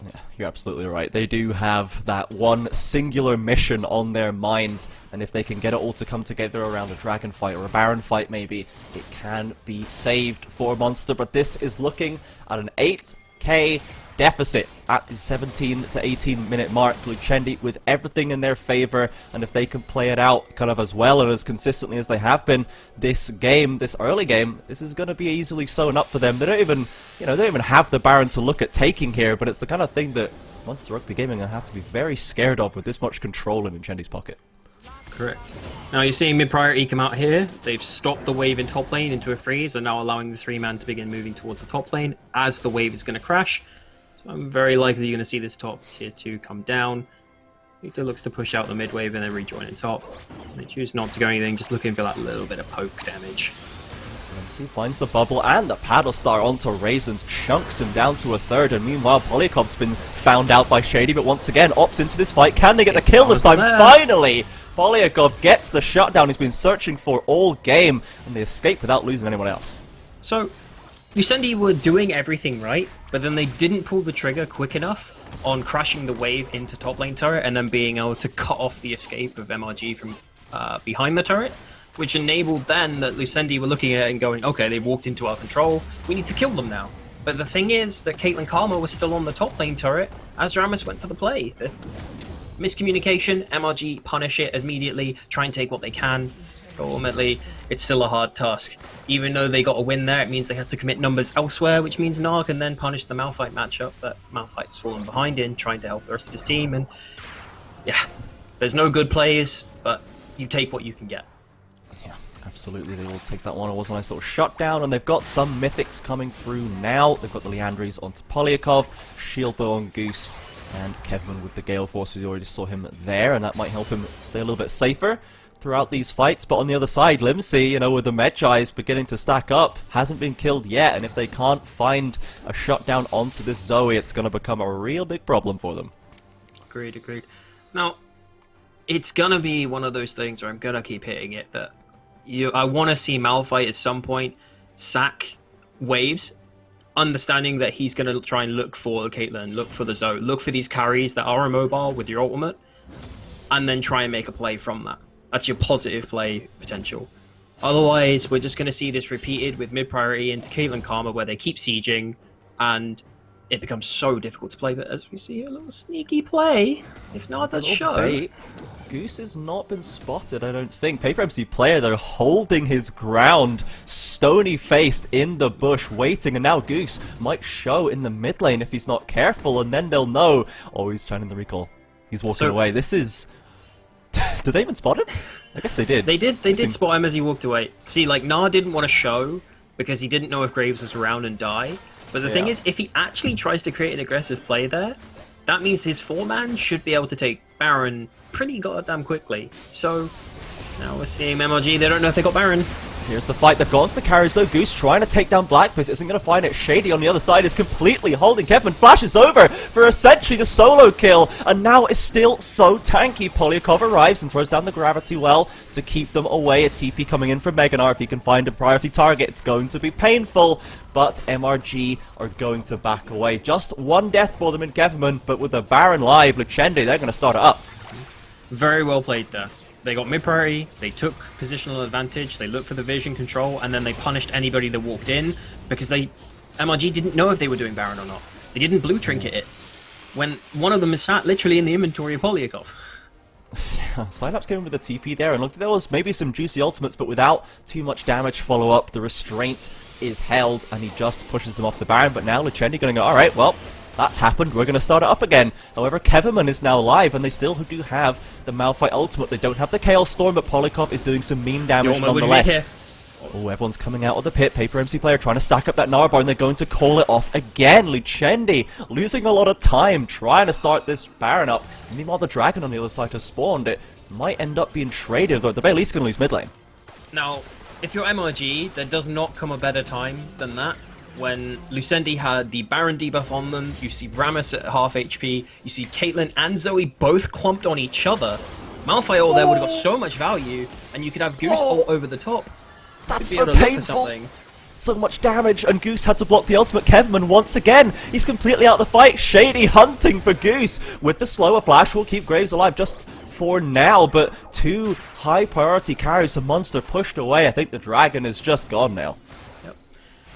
Yeah, you're absolutely right. They do have that one singular mission on their mind, and if they can get it all to come together around a dragon fight or a baron fight maybe, it can be saved for Munster. But this is looking at an 8k deficit at the 17 to 18 minute mark. Lucendi with everything in their favor, and if they can play it out kind of as well and as consistently as they have been this game, this early game, this is going to be easily sewn up for them. They don't even, they don't even have the Baron to look at taking here, but it's the kind of thing that Monster Rugby Gaming are going to have to be very scared of with this much control in Luchendi's pocket.
Correct. Now you're seeing mid-priority come out here. They've stopped the wave in top lane into a freeze and now allowing the 3-man to begin moving towards the top lane as the wave is going to crash. So I'm very likely you're going to see this top tier 2 come down. Victor looks to push out the mid wave and then rejoin in top. They choose not to go anything, just looking for that little bit of poke damage.
MC finds the bubble and the paddle star onto Raisins, chunks him down to a third, and meanwhile Polyakov's been found out by Shady, but once again opts into this fight. Can they get the kill this time? Finally! Polyakov gets the shutdown he's been searching for all game, and they escape without losing anyone else.
So, Lucendi were doing everything right, but then they didn't pull the trigger quick enough on crashing the wave into top lane turret and then being able to cut off the escape of MRG from behind the turret, which enabled then that Lucendi were looking at it and going, okay, they've walked into our control, we need to kill them now. But the thing is that Caitlyn Karma was still on the top lane turret as Rammus went for the play. The miscommunication, MRG punish it immediately, try and take what they can. But ultimately, it's still a hard task. Even though they got a win there, it means they had to commit numbers elsewhere, which means Nar can then punish the Malphite matchup that Malphite's fallen behind in, trying to help the rest of his team. And yeah, there's no good plays, but you take what you can get.
Yeah, absolutely. They will take that one. It was a nice little shutdown, and they've got some mythics coming through now. They've got the Leandries onto Polyakov, Shieldbow on Goose, and Kevin with the Gale Force. You already saw him there, and that might help him stay a little bit safer throughout these fights. But on the other side, Limsey, with the Medjai's beginning to stack up, hasn't been killed yet, and if they can't find a shutdown onto this Zoe, it's going to become a real big problem for them.
Agreed. Now, it's going to be one of those things where I'm going to keep hitting it, that I want to see Malphite at some point sack waves, understanding that he's going to try and look for Caitlyn, look for the Zoe, look for these carries that are immobile with your ultimate, and then try and make a play from that. That's your positive play potential. Otherwise, we're just going to see this repeated with mid-priority into Caitlyn Karma, where they keep sieging, and it becomes so difficult to play. But as we see, a little sneaky play, if not, does show.
Bait. Goose has not been spotted, I don't think. Paper MC player, they're holding his ground, stony-faced in the bush, waiting, and now Goose might show in the mid lane if he's not careful, and then they'll know. Oh, he's trying the recall. He's walking away. This is... Did they even spot him? I guess they did.
They did spot him as he walked away. See, Nar didn't want to show because he didn't know if Graves was around and die. But the thing is, if he actually tries to create an aggressive play there, that means his 4-man should be able to take Baron pretty goddamn quickly. So, now we're seeing MRG. They don't know if they got Baron.
Here's the fight. They've gone to the carriage though. Goose trying to take down Black, but isn't going to find it. Shady on the other side is completely holding Kevin. Flashes over for essentially the solo kill, and now it's still so tanky. Polyakov arrives and throws down the gravity well to keep them away. A TP coming in from Meganar. If he can find a priority target, it's going to be painful, but MRG are going to back away. Just one death for them in Kevin, but with the Baron live, Lucendi, they're going to start it up.
Very well played there. They got mid-priority, they took positional advantage, they looked for the vision control, and then they punished anybody that walked in, because MRG didn't know if they were doing Baron or not. They didn't blue trinket it, when one of them is sat literally in the inventory of Polyakov.
Yeah, Synapse came in with a TP there, and look, there was maybe some juicy ultimates, but without too much damage follow-up. The restraint is held, and he just pushes them off the Baron, but now Lucendi going to go, alright, well, that's happened, we're going to start it up again. However, Keverman is now live, and they still do have the Malphite ultimate. They don't have the Chaos Storm, but Polyakov is doing some mean damage nonetheless. Oh, everyone's coming out of the pit. Paper MC player trying to stack up that Narbar, and they're going to call it off again. Lucendi losing a lot of time trying to start this Baron up. Meanwhile, the Dragon on the other side has spawned. It might end up being traded, though at the very least going to lose mid lane.
Now, if you're MRG, there does not come a better time than that. When Lucendi had the Baron debuff on them, you see Rammus at half HP, you see Caitlyn and Zoe both clumped on each other. Malphite ult there would have got so much value, and you could have Goose ult over the top.
That's so painful. So much damage, and Goose had to block the ultimate. Kevman once again, he's completely out of the fight. Shady hunting for Goose with the slower flash will keep Graves alive just for now, but two high priority carries, the monster pushed away. I think the Dragon is just gone now.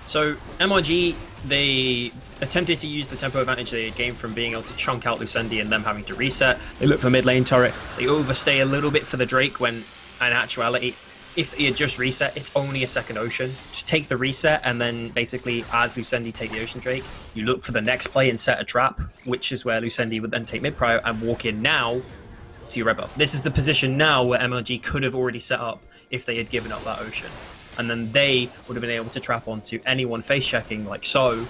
So MRG, they attempted to use the tempo advantage they had gained from being able to chunk out Lucendi and them having to reset. They look for mid lane turret. They overstay a little bit for the Drake when, in actuality, if they had just reset, it's only a second Ocean. Just take the reset, and then basically, as Lucendi take the Ocean Drake, you look for the next play and set a trap, which is where Lucendi would then take mid prio and walk in now to your red buff. This is the position now where MLG could have already set up if they had given up that Ocean. And then they would have been able to trap onto anyone face checking like so.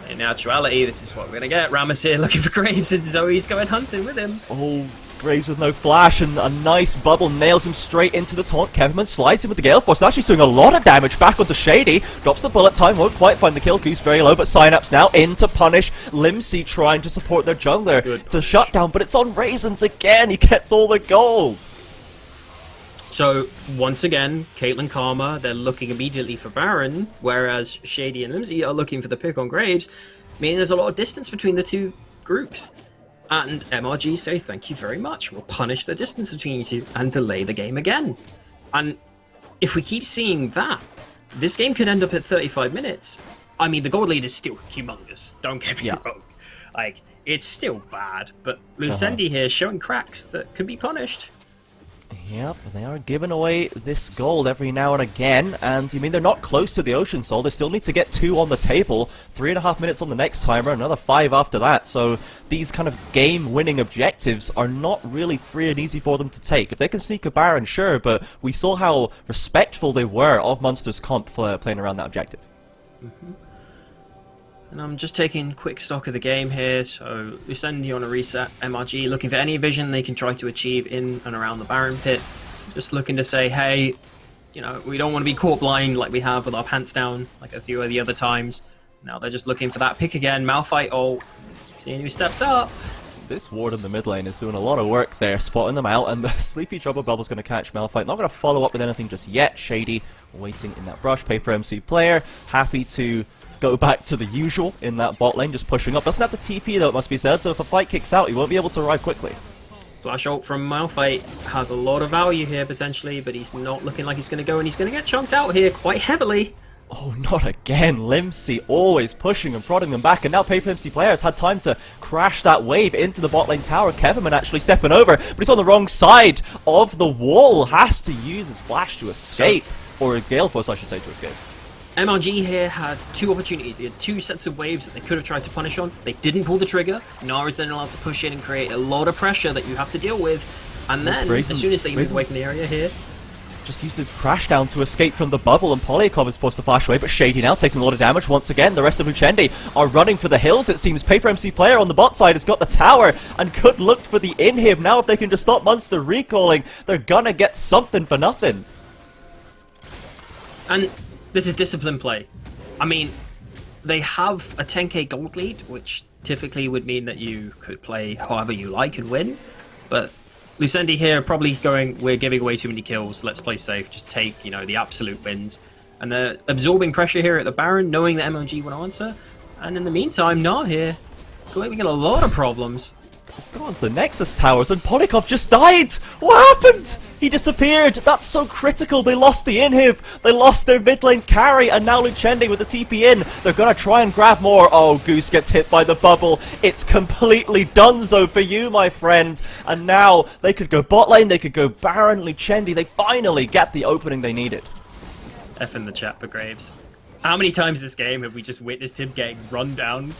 In actuality, this is what we're going to get. Rammus here looking for Graves, and Zoe's going hunting with him.
Oh, Graves with no flash, and a nice bubble nails him straight into the taunt. Kevinman slides him with the Gale Force, actually doing a lot of damage back onto Shady. Drops the bullet time, won't quite find the kill. Goose very low, but Synapse now in to punish. Limsey trying to support their jungler. It's a shutdown, but it's on Raisins again. He gets all the gold.
So, once again, Caitlyn Karma, they're looking immediately for Baron, whereas Shady and Limsey are looking for the pick on Graves, meaning there's a lot of distance between the two groups. And MRG say, thank you very much, we'll punish the distance between you two and delay the game again. And if we keep seeing that, this game could end up at 35 minutes. I mean, the gold lead is still humongous, don't get me wrong. Like, it's still bad, but Lucendi here showing cracks that could be punished.
Yep, they are giving away this gold every now and again, and you mean they're not close to the Ocean Soul. They still need to get 2 on the table, 3.5 minutes on the next timer, another 5 after that, so these kind of game-winning objectives are not really free and easy for them to take. If they can sneak a Baron, sure, but we saw how respectful they were of Munster's comp for playing around that objective.
And I'm just taking quick stock of the game here, so Lucendi on a reset, MRG looking for any vision they can try to achieve in and around the Baron pit. Just looking to say, hey, you know, we don't want to be caught blind like we have with our pants down, like a few of the other times. Now they're just looking for that pick again. Malphite, oh, seeing who steps up.
This ward in the mid lane is doing a lot of work there, spotting them out, and the Sleepy Trouble Bubble's going to catch Malphite. Not going to follow up with anything just yet. Shady waiting in that brush. Paper MC player, happy to go back to the usual in that bot lane, just pushing up. Doesn't have the TP though, it must be said, so if a fight kicks out, he won't be able to arrive quickly.
Flash ult from Malphite has a lot of value here potentially, but he's not looking like he's going to go, and he's going to get chunked out here quite heavily.
Oh, not again. Limsey always pushing and prodding them back, and now Paper MC player has had time to crash that wave into the bot lane tower. Kevinman actually stepping over, but he's on the wrong side of the wall. Has to use his flash to escape, or a Gale Force, I should say, to escape.
MRG here had 2 opportunities. They had 2 sets of waves that they could have tried to punish on. They didn't pull the trigger. Nara's then allowed to push in and create a lot of pressure that you have to deal with. And then, as soon as they move away from the area here,
just used his crash down to escape from the bubble, and Polyakov is supposed to flash away, but Shady now taking a lot of damage once again. The rest of Lucendi are running for the hills, it seems. Paper MC player on the bot side has got the tower and could look for the inhib. Now if they can just stop Munster recalling, they're gonna get something for nothing.
And this is discipline play. I mean, they have a 10k gold lead, which typically would mean that you could play however you like and win. But Lucendi here probably going, we're giving away too many kills, let's play safe, just take, you know, the absolute wins. And they're absorbing pressure here at the Baron, knowing that MMG will answer. And in the meantime, Nah here, going to get a lot of problems.
Let's go on to the Nexus towers, and Polyakov just died! What happened? He disappeared! That's so critical! They lost the inhib, they lost their mid lane carry, and now Lucendi with the TP in. They're gonna try and grab more. Oh, Goose gets hit by the bubble. It's completely donezo for you, my friend. And now they could go bot lane, they could go Baron, Lucendi. They finally get the opening they needed.
F in the chat for Graves. How many times this game have we just witnessed him getting run down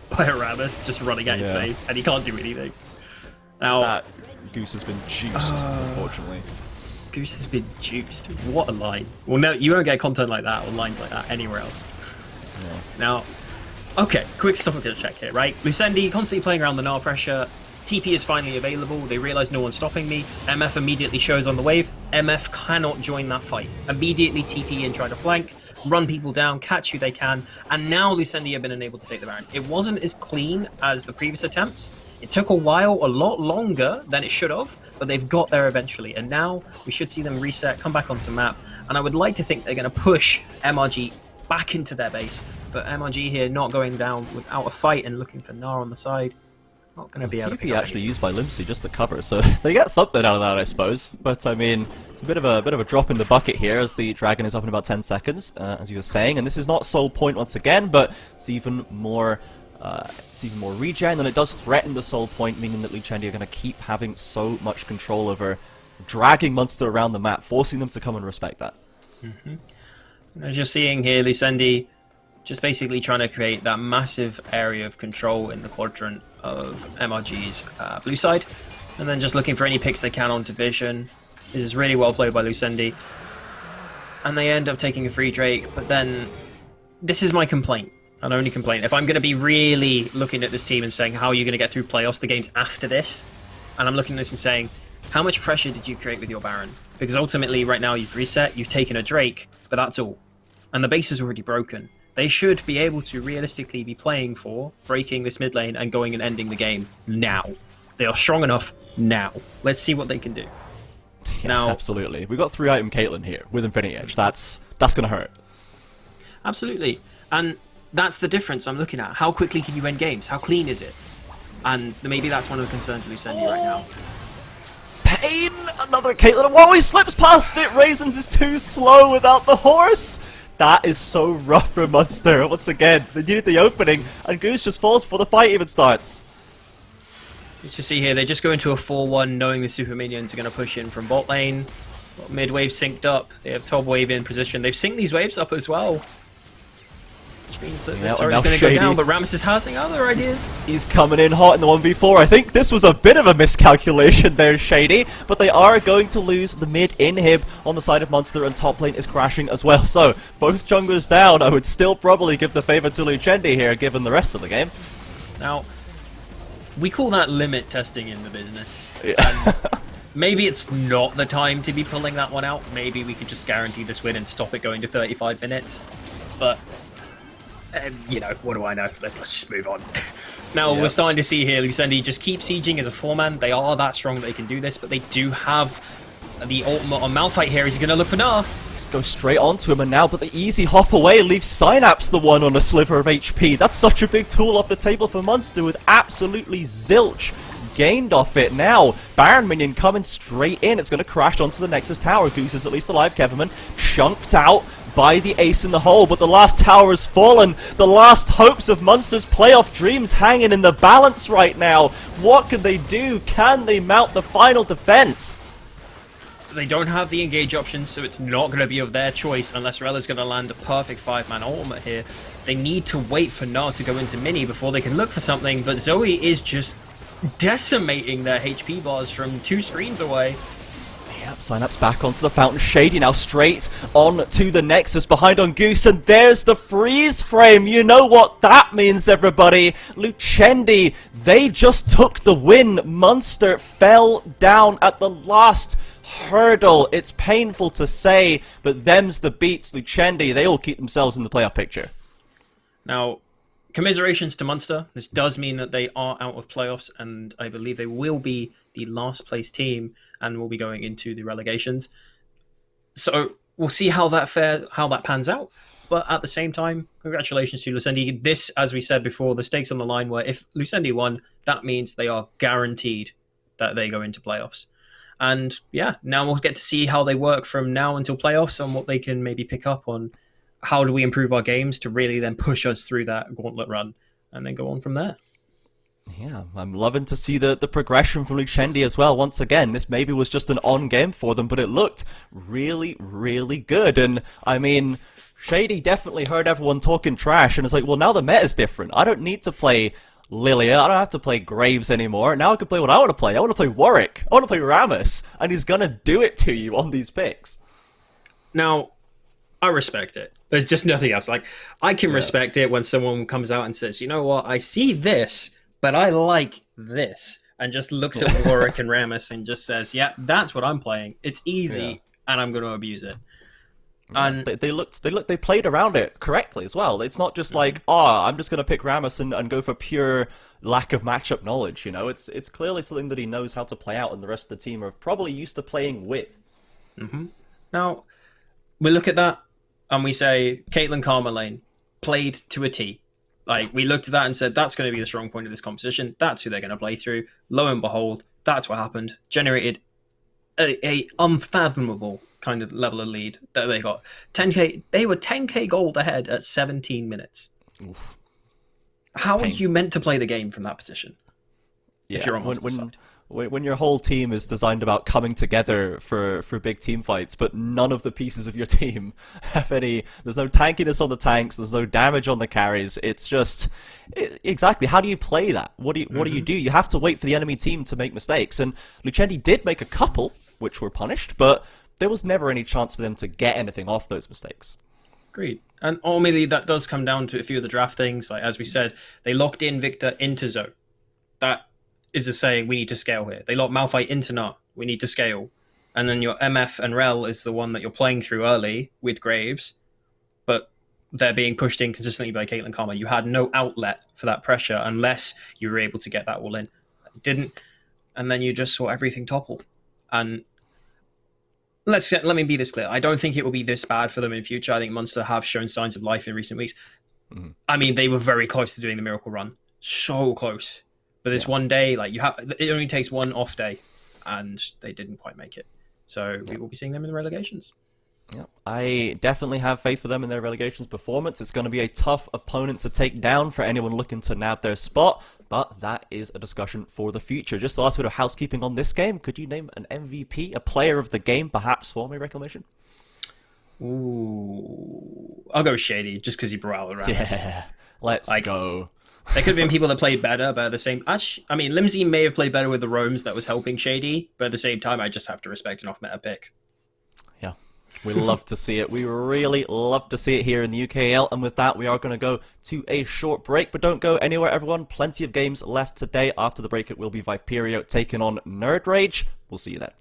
by a Rammus just running at his face, and he can't do anything? Now,
that Goose has been juiced, unfortunately.
Goose has been juiced. What a line. Well, no, you won't get content like that or lines like that anywhere else.
Yeah.
Now, okay, quick stop and check here, right? Lucendi constantly playing around the Gnar pressure. TP is finally available. They realize no one's stopping me. MF immediately shows on the wave. MF cannot join that fight. Immediately TP in, try to flank, run people down, catch who they can, and now Lucendi have been unable to take the Baron. It wasn't as clean as the previous attempts. It took a while, a lot longer than it should have, but they've got there eventually, and now we should see them reset, come back onto map, and I would like to think they're going to push MRG back into their base, but MRG here not going down without a fight and looking for Gnar on the side. Not going to be able to pick
TP
up
actually
anything.
used by Limpsey just to cover, so they get something out of that, I suppose. But I mean, it's a bit of a drop in the bucket here as the dragon is up in about 10 seconds, as you were saying. And this is not soul point once again, but it's even more regen, and it does threaten the soul point, meaning that Lucendi are going to keep having so much control over dragging Munster around the map, forcing them to come and respect that.
As you're seeing here, Lucendi just basically trying to create that massive area of control in the quadrant of MRG's blue side, and then just looking for any picks they can onto Vision. This is really well played by Lucendi, and they end up taking a free Drake. But then, this is my complaint, and only complaint. If I'm going to be really looking at this team and saying how are you going to get through playoffs, the games after this, and I'm looking at this and saying, how much pressure did you create with your Baron? Because ultimately, right now, you've reset, you've taken a Drake, but that's all. And the base is already broken. They should be able to realistically be playing for breaking this mid lane and going and ending the game now. They are strong enough now. Let's see what they can do.
Yeah,
Now,
absolutely. We've got 3-item Caitlyn here with Infinity Edge. That's going to hurt.
absolutely. And that's the difference I'm looking at. How quickly can you end games? How clean is it? And maybe that's one of the concerns with Lucendi right now.
Pain! Another Caitlyn. Whoa, he slips past it! Raisins is too slow without the horse! That is so rough for Munster. Once again, they needed the opening, and Goose just falls before the fight even starts.
As you see here, they just go into a 4-1 knowing the super minions are going to push in from bot lane. Got mid wave synced up. They have top wave in position. They've synced these waves up as well. Which means that this turret is going to go down, but Rammus is having other ideas.
He's coming in hot in the 1v4. I think this was a bit of a miscalculation there, Shady, but they are going to lose the mid inhib on the side of Munster, and top lane is crashing as well. So, both junglers down. I would still probably give the favour to Lucendi here, given the rest of the game.
Now, we call that limit testing in the business.
Yeah.
Maybe it's not the time to be pulling that one out. Maybe we could just guarantee this win and stop it going to 35 minutes. But you know, what do I know? Let's just move on. Now, we're starting to see here, Lucendi just keep sieging as a 4-man. They are that strong that they can do this, but they do have the ultimate on Malphite here. He's going to look for Gnar.
Go straight onto him, and now, but the easy hop away leaves Synapse the one on a sliver of HP. That's such a big tool off the table for Munster, with absolutely zilch gained off it. Now, Baron minion coming straight in. It's going to crash onto the Nexus tower. Goose is at least alive. Keverman chunked out by the ace in the hole, but the last tower has fallen. The last hopes of Munster's playoff dreams hanging in the balance right now. What can they do? Can they mount the final defense?
They don't have the engage options, so it's not going to be of their choice unless Rella's going to land a perfect 5-man ultimate here. They need to wait for Gnar to go into mini before they can look for something, but Zoe is just decimating their HP bars from 2 screens away.
Yep, Synapse back onto the fountain. Shady now straight on to the Nexus behind on Goose, and there's the freeze frame. You know what that means, everybody. Lucendi, they just took the win. Munster fell down at the last hurdle. It's painful to say, but them's the beats. Lucendi, they all keep themselves in the playoff picture.
Now, commiserations to Munster. This does mean that they are out of playoffs, and I believe they will be the last place team and will be going into the relegations. So we'll see how that pans out. But at the same time, congratulations to Lucendi. This, as we said before, the stakes on the line were if Lucendi won, that means they are guaranteed that they go into playoffs. And yeah, now we'll get to see how they work from now until playoffs and what they can maybe pick up on. How do we improve our games to really then push us through that gauntlet run and then go on from there?
Yeah, I'm loving to see the progression from Lucendi as well. Once again, this maybe was just an on game for them, but it looked really, really good. And I mean, Shady definitely heard everyone talking trash and is like, well, now the meta's different. I don't need to play Lilia. I don't have to play Graves anymore. Now I can play what I want to play. I want to play Warwick. I want to play Rammus. And he's going to do it to you on these picks.
Now, I respect it. There's just nothing else. Like, I can respect it when someone comes out and says, you know what, I see this, but I like this. And just looks at Warwick and Rammus and just says, yeah, that's what I'm playing. It's easy, and I'm going to abuse it. And
they played around it correctly as well. It's not just like, I'm just going to pick Rammus and go for pure lack of matchup knowledge, you know? It's clearly something that he knows how to play out, and the rest of the team are probably used to playing with.
Now, we look at that, and we say, Caitlyn Karma lane, played to a T. Like, we looked at that and said, that's going to be the strong point of this competition. That's who they're going to play through. Lo and behold, that's what happened. Generated a unfathomable kind of level of lead that they got. 10k. They were 10k gold ahead at 17 minutes.
Oof.
How are
Pain.
you meant to play the game from that position?
Yeah,
if you're on Monster's side.
when your whole team is designed about coming together for big team fights, but none of the pieces of your team have any. There's no tankiness on the tanks. There's no damage on the carries. It's just exactly how do you play that? What do you do? You have to wait for the enemy team to make mistakes. And Lucendi did make a couple, which were punished, but there was never any chance for them to get anything off those mistakes.
Agreed. And ultimately, that does come down to a few of the draft things. Like, as we said, they locked in Victor into Zoe. That is a saying, we need to scale here. They locked Malphite into Nut. We need to scale. And then your MF and Rel is the one that you're playing through early with Graves, but they're being pushed in consistently by Caitlyn Karma. You had no outlet for that pressure unless you were able to get that all in. Didn't. And then you just saw everything topple. And let me be this clear. I don't think it will be this bad for them in future. I think Munster have shown signs of life in recent weeks. Mm-hmm. I mean, they were very close to doing the miracle run. So close. But this one day, like, it only takes one off day, and they didn't quite make it. So we will be seeing them in the relegations.
Yeah, I definitely have faith for them in their relegations performance. It's going to be a tough opponent to take down for anyone looking to nab their spot, but that is a discussion for the future. Just the last bit of housekeeping on this game. Could you name an MVP, a player of the game, perhaps, for me, Reclamation?
Ooh, I'll go Shady, just because he brought out the Rams.
Yeah, let's go.
There could have been people that played better, but at the same... I mean, Limsey may have played better with the roams that was helping Shady, but at the same time, I just have to respect an off-meta pick.
Yeah, we love to see it. We really love to see it here in the UKEL, and with that, we are going to go to a short break, but don't go anywhere, everyone. Plenty of games left today. After the break, it will be Viperio taking on Nerd Rage. We'll see you then.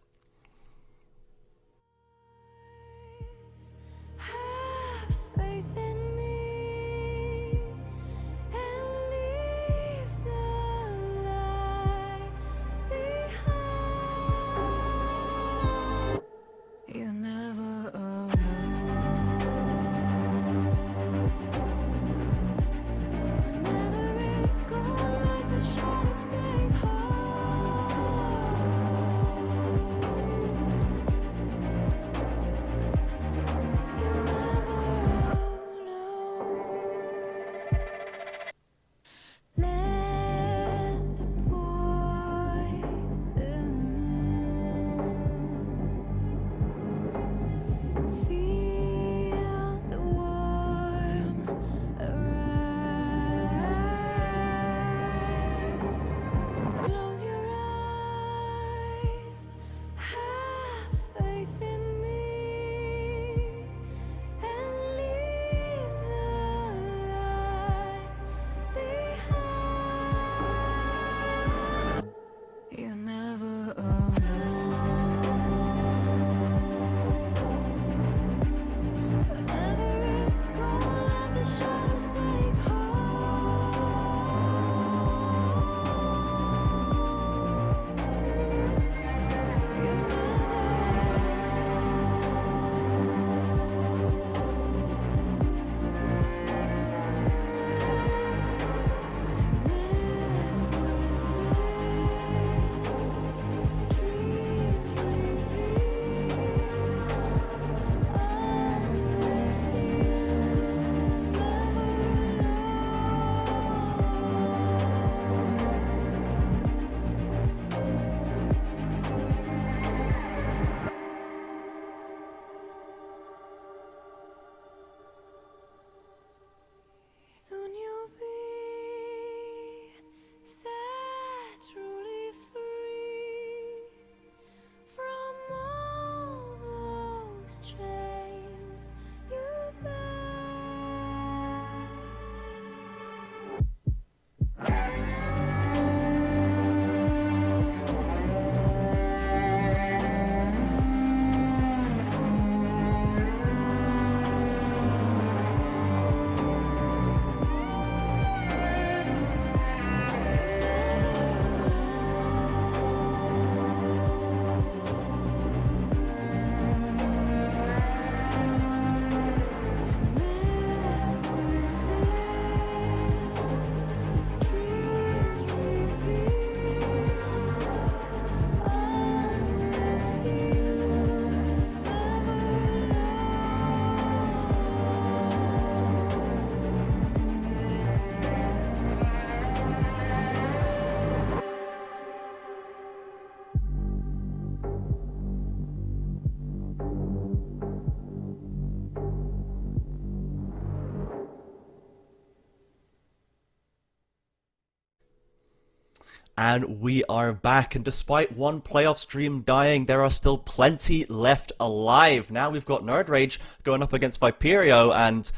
And we are back, and despite one playoff stream dying, there are still plenty left alive. Now we've got Nerd Rage going up against Viperio, and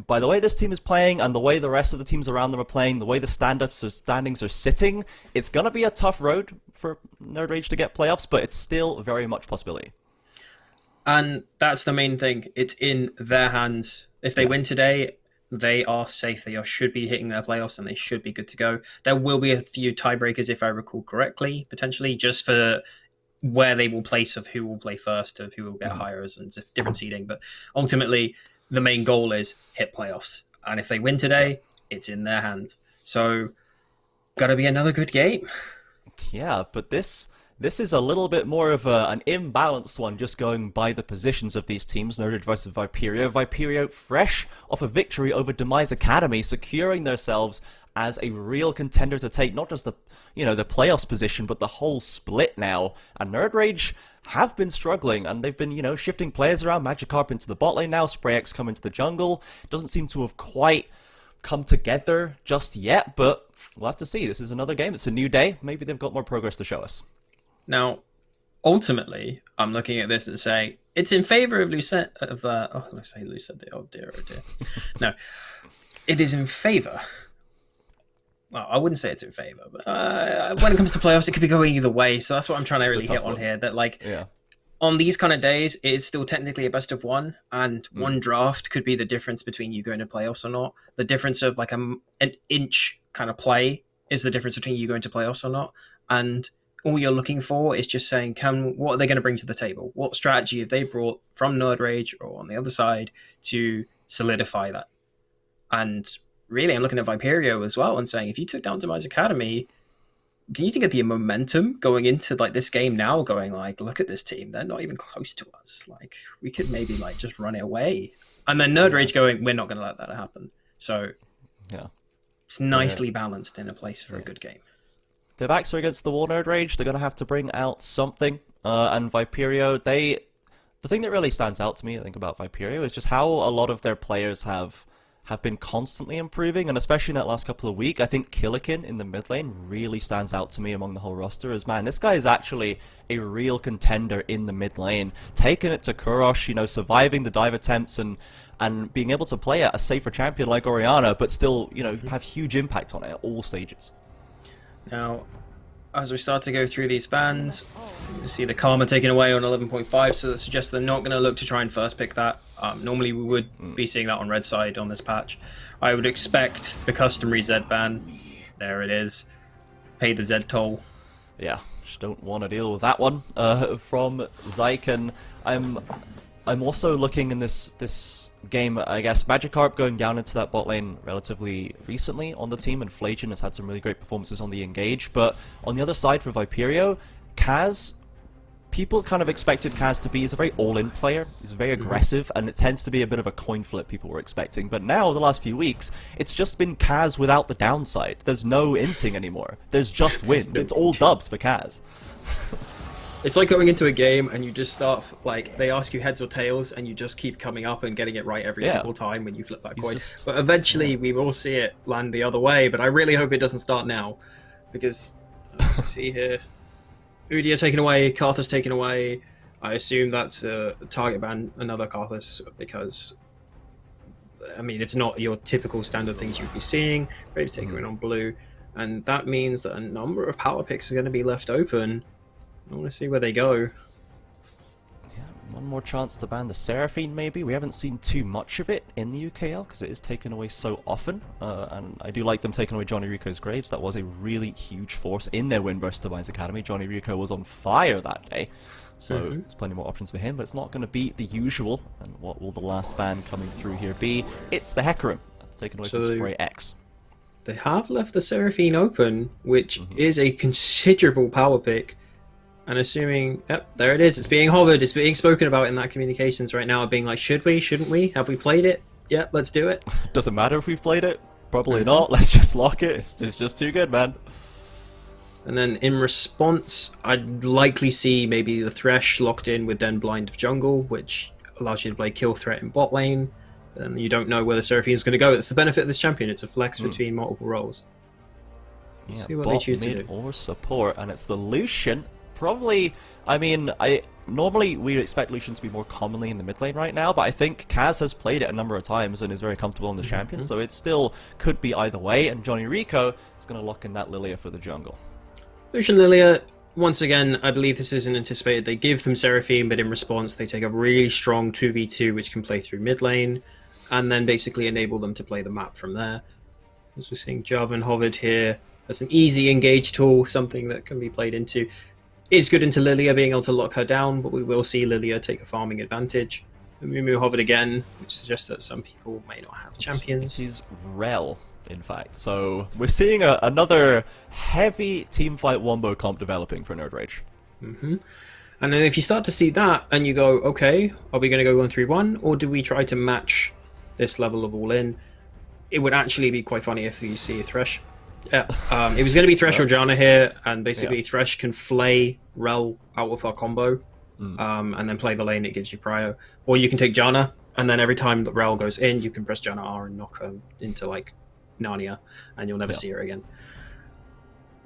by the way this team is playing, and the way the rest of the teams around them are playing, the way the standings are sitting, it's gonna be a tough road for Nerd Rage to get playoffs, but it's still very much a possibility.
And that's the main thing. It's in their hands. If they win today, they are safe. They should be hitting their playoffs and they should be good to go. There will be a few tiebreakers, if I recall correctly, potentially, just for where they will place of who will play first, of who will get higher, and different seeding. But ultimately, the main goal is hit playoffs. And if they win today, it's in their hands. So, gotta be another good game.
Yeah, but this is a little bit more of an imbalanced one, just going by the positions of these teams. Nerded versus Viperio. Viperio fresh off a victory over Demise Academy, securing themselves as a real contender to take not just the playoffs position, but the whole split now. And Nerd Rage have been struggling, and they've been, shifting players around. Magikarp into the bot lane now, SprayX come into the jungle. Doesn't seem to have quite come together just yet, but we'll have to see. This is another game. It's a new day. Maybe they've got more progress to show us.
Now, ultimately, I'm looking at this and saying it's in favor of Lucent. Let's say Lucent. Oh dear, oh dear. No, it is in favor. Well, I wouldn't say it's in favor, but when it comes to playoffs, it could be going either way. So that's what I'm trying to really hit on here. That on these kind of days, it is still technically a best of one, and one draft could be the difference between you going to playoffs or not. The difference of like an inch kind of play is the difference between you going to playoffs or not, and all you're looking for is just saying, what are they going to bring to the table? What strategy have they brought from Nerd Rage or on the other side to solidify that? And really, I'm looking at Viperio as well and saying, if you took down Demise Academy, can you think of the momentum going into like this game now, going like, look at this team, they're not even close to us. Like, we could maybe like just run it away. And then Nerd Rage going, we're not going to let that happen. So it's nicely balanced in a place for a good game.
Their backs are against the wall, Nerd Rage. They're going to have to bring out something. And Viperio, the thing that really stands out to me, I think, about Viperio is just how a lot of their players have been constantly improving, and especially in that last couple of weeks, I think Killikin in the mid lane really stands out to me among the whole roster as, man, this guy is actually a real contender in the mid lane. Taking it to Kurosh, surviving the dive attempts and being able to play a safer champion like Orianna, but still, have huge impact on it at all stages.
Now, as we start to go through these bans, you see the Karma taken away on 11.5, so that suggests they're not going to look to try and first pick that. Normally we would be seeing that on red side on this patch. I would expect the customary Z ban. There it is. Pay the Z toll.
Yeah, just don't want to deal with that one. From Zyken, I'm also looking in this game, I guess, Magikarp going down into that bot lane relatively recently on the team, and Flagian has had some really great performances on the engage, but on the other side for Viperio, Kaz, people kind of expected Kaz to be, he's a very all-in player, he's very aggressive, and it tends to be a bit of a coin flip people were expecting, but now, the last few weeks, it's just been Kaz without the downside. There's no inting anymore. There's just wins. It's all dubs for Kaz.
It's like going into a game and you just start, like, they ask you heads or tails and you just keep coming up and getting it right every single time when you flip that coin. But eventually we will see it land the other way, but I really hope it doesn't start now. Because, as you see here, Udyr taken away, Karthus taken away. I assume that's a target ban, another Karthus, because, I mean, it's not your typical standard things you'd be seeing. Rave's taken away on blue, and that means that a number of power picks are going to be left open. I want to see where they go.
Yeah, one more chance to ban the Seraphine, maybe. We haven't seen too much of it in the UKL because it is taken away so often. And I do like them taking away Johnny Rico's Graves. That was a really huge force in their win versus Demise Academy. Johnny Rico was on fire that day. So there's plenty more options for him, but it's not going to be the usual. And what will the last ban coming through here be? It's the Hecarim, taken away from SprayX.
They have left the Seraphine open, which is a considerable power pick. And assuming, yep, there it is. It's being hovered. It's being spoken about in that communications right now, being like, should we? Shouldn't we? Have we played it? Yeah, let's do it.
Doesn't matter if we've played it. Probably not. Let's just lock it. It's just too good, man.
And then in response, I'd likely see maybe the Thresh locked in with then Blind of Jungle, which allows you to play Kill Threat in bot lane. And you don't know where the Seraphine's going to go. It's the benefit of this champion. It's a flex between multiple roles.
Yeah,
See what they
bot,
choose to
mid,
do.
or support, and it's the Lucian. Probably, I mean, normally we expect Lucian to be more commonly in the mid lane right now, but I think Kaz has played it a number of times and is very comfortable in the champion, so it still could be either way, and Johnny Rico is going to lock in that Lilia for the jungle.
Lucian Lilia, once again, I believe this isn't anticipated. They give them Seraphine, but in response, they take a really strong 2v2, which can play through mid lane, and then basically enable them to play the map from there. As we're seeing Jarvan Hovered here as an easy engage tool, something that can be played into. Is good into Lilia, being able to lock her down, but we will see Lilia take a farming advantage. Mumu Hovered again, which suggests that some people may not have champions.
It is Rel, in fact. So we're seeing another heavy teamfight wombo comp developing for Nerd Rage.
And then if you start to see that, and you go, okay, are we going to go 1-3-1, or do we try to match this level of all-in? It would actually be quite funny if you see a Thresh. It was going to be Thresh or Janna here, and basically Thresh can flay Rel out of her combo, and then play the lane, it gives you prio. Or you can take Janna, and then every time that Rel goes in, you can press Janna R and knock her into, like, Narnia, and you'll never see her again.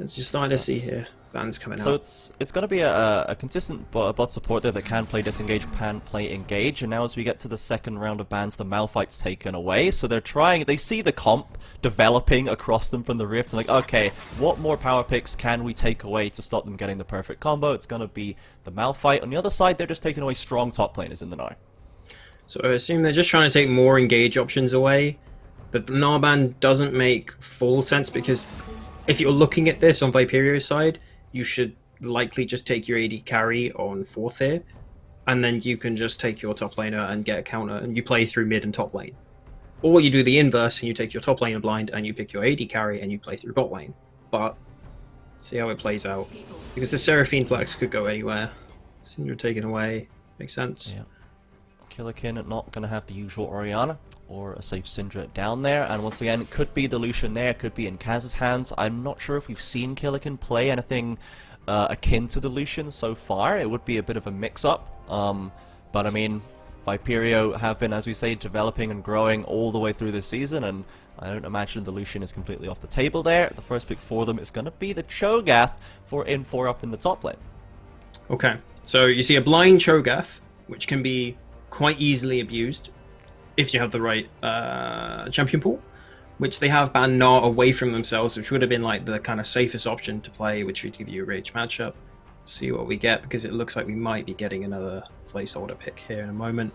It's just starting to see here. Bans coming
So
out.
it's going to be a consistent bot support there that can play disengage, can play engage, and now as we get to the second round of bans, the Malphite's taken away, so they see the comp developing across them from the Rift, and like, okay, what more power picks can we take away to stop them getting the perfect combo? It's going to be the Malphite. On the other side, they're just taking away strong top laners in the Gnar.
So I assume they're just trying to take more engage options away, but the Gnar ban doesn't make full sense, because if you're looking at this on Viperio's side, you should likely just take your AD carry on 4th here, and then you can just take your top laner and get a counter, and you play through mid and top lane. Or you do the inverse, and you take your top laner blind, and you pick your AD carry, and you play through bot lane. But, see how it plays out. Because the Seraphine flex could go anywhere. Syndra taken away. Makes sense.
Yeah. Killikin not going to have the usual Orianna or a safe Syndra down there, and once again, it could be the Lucian there, it could be in Kaz's hands. I'm not sure if we've seen Killikin play anything akin to the Lucian so far. It would be a bit of a mix-up, but I mean, Viperio have been, as we say, developing and growing all the way through this season, and I don't imagine the Lucian is completely off the table there. The first pick for them is going to be the Cho'Gath for in 4 up in the top lane.
Okay, so you see a blind Cho'Gath, which can be quite easily abused if you have the right champion pool, which they have banned Gnar away from themselves, which would have been like the kind of safest option to play, which would give you a rage matchup. See what we get, because it looks like we might be getting another placeholder pick here in a moment.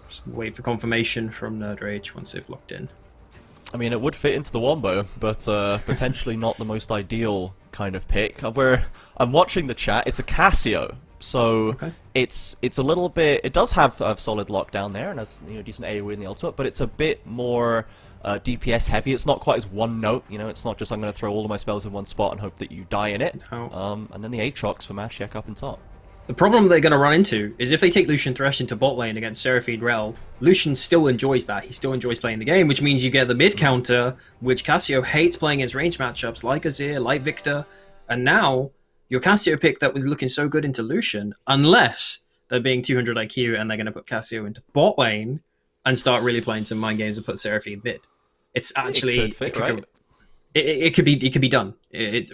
Just wait for confirmation from Nerd Rage once they've locked in.
I mean, it would fit into the wombo, but potentially not the most ideal kind of pick. I'm watching the chat. It's a Cassio, so it's a little bit. It does have a solid lockdown there, and has decent AoE in the ultimate, but it's a bit more DPS heavy. It's not quite as one note. It's not just I'm going to throw all of my spells in one spot and hope that you die in it.
No.
And then the Aatrox for Machiek up in top.
The problem they're going to run into is if they take Lucian Thresh into bot lane against Seraphine Rel, Lucian still enjoys that. He still enjoys playing the game, which means you get the mid counter, which Cassio hates playing against range matchups like Azir, like Victor, and now your Cassio pick that was looking so good into Lucian, unless they're being 200 IQ and they're going to put Cassio into bot lane and start really playing some mind games and put Seraphine mid. It's actually it could be done.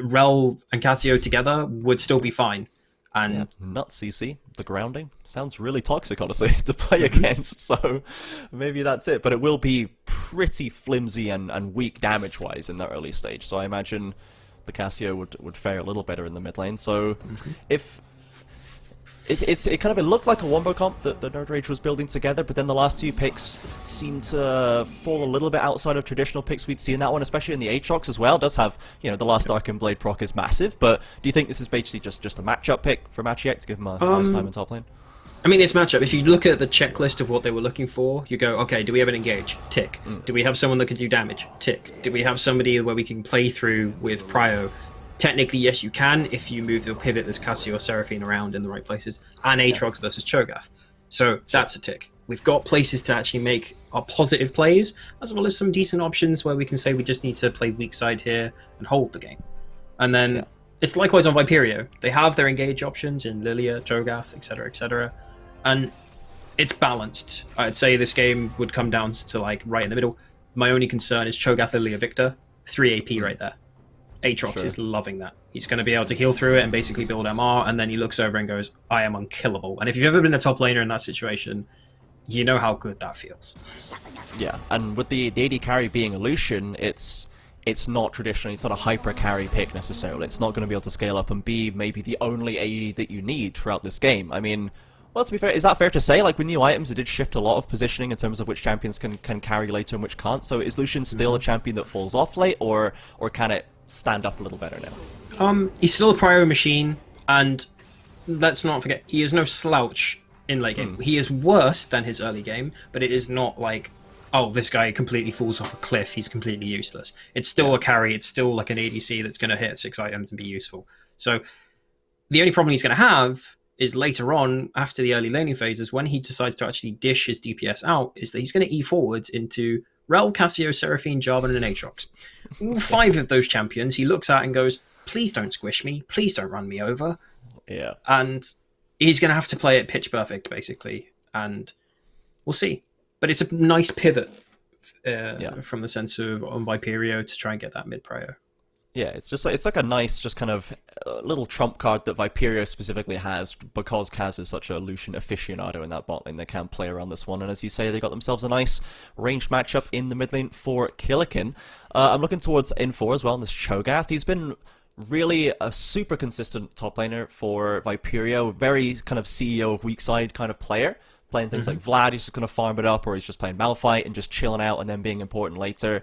Rel and Cassio together would still be fine. And
yeah, nut CC, the grounding, sounds really toxic, honestly, to play against, so maybe that's it. But it will be pretty flimsy and weak damage-wise in the early stage, so I imagine the Cassio would fare a little better in the mid lane. So if... It looked like a wombo comp that the Nerd Rage was building together, but then the last 2 picks seem to fall a little bit outside of traditional picks we'd see in that one, especially in the Aatrox as well. It does have, the last Arcane Blade proc is massive, but do you think this is basically just a matchup pick for Machiek to give him a nice time in top lane?
I mean, it's matchup. If you look at the checklist of what they were looking for, you go, okay, do we have an engage? Tick. Do we have someone that can do damage? Tick. Do we have somebody where we can play through with prio? Technically, yes, you can if you move the pivot this Cassio or Seraphine around in the right places, and Aatrox versus Cho'Gath. So that's a tick. We've got places to actually make our positive plays, as well as some decent options where we can say we just need to play weak side here and hold the game. And then it's likewise on Viperio. They have their engage options in Lilia, Cho'Gath, etc., and it's balanced. I'd say this game would come down to like right in the middle. My only concern is Cho'Gath, Lilia, Victor, 3 AP right there. Aatrox
Sure.
is loving that. He's going to be able to heal through it and basically build MR, and then he looks over and goes, I am unkillable. And if you've ever been a top laner in that situation, you know how good that feels.
Yeah, and with the AD carry being a Lucian, it's not traditionally, it's not a hyper carry pick necessarily. It's not going to be able to scale up and be maybe the only AD that you need throughout this game. I mean, well, to be fair, is that fair to say? Like, with new items, it did shift a lot of positioning in terms of which champions can carry later and which can't. So is Lucian still a champion that falls off late, or can it stand up a little better now?
He's still a prior machine, and let's not forget, he is no slouch in late game. He is worse than his early game, but it is not like, oh, this guy completely falls off a cliff, he's completely useless. It's still a carry, it's still like an ADC that's going to hit 6 items and be useful. So the only problem he's going to have is later on, after the early laning phases, when he decides to actually dish his DPS out, is that he's going to E forwards into Rel, Cassio, Seraphine, Jarvan, and Aatrox. All 5 of those champions he looks at and goes, please don't squish me, please don't run me over.
Yeah.
And he's going to have to play it pitch perfect, basically, and we'll see. But it's a nice pivot from the sense of on Viperio to try and get that mid prio.
Yeah, it's like a nice, just kind of little trump card that Viperio specifically has, because Kaz is such a Lucian aficionado in that bot lane. They can play around this one, and as you say, they got themselves a nice ranged matchup in the mid lane for Killikin. I'm looking towards N4 as well in this Cho'Gath. He's been really a super consistent top laner for Viperio, very kind of CEO of weak side kind of player. Playing things like Vlad, he's just going to farm it up, or he's just playing Malphite and just chilling out and then being important later.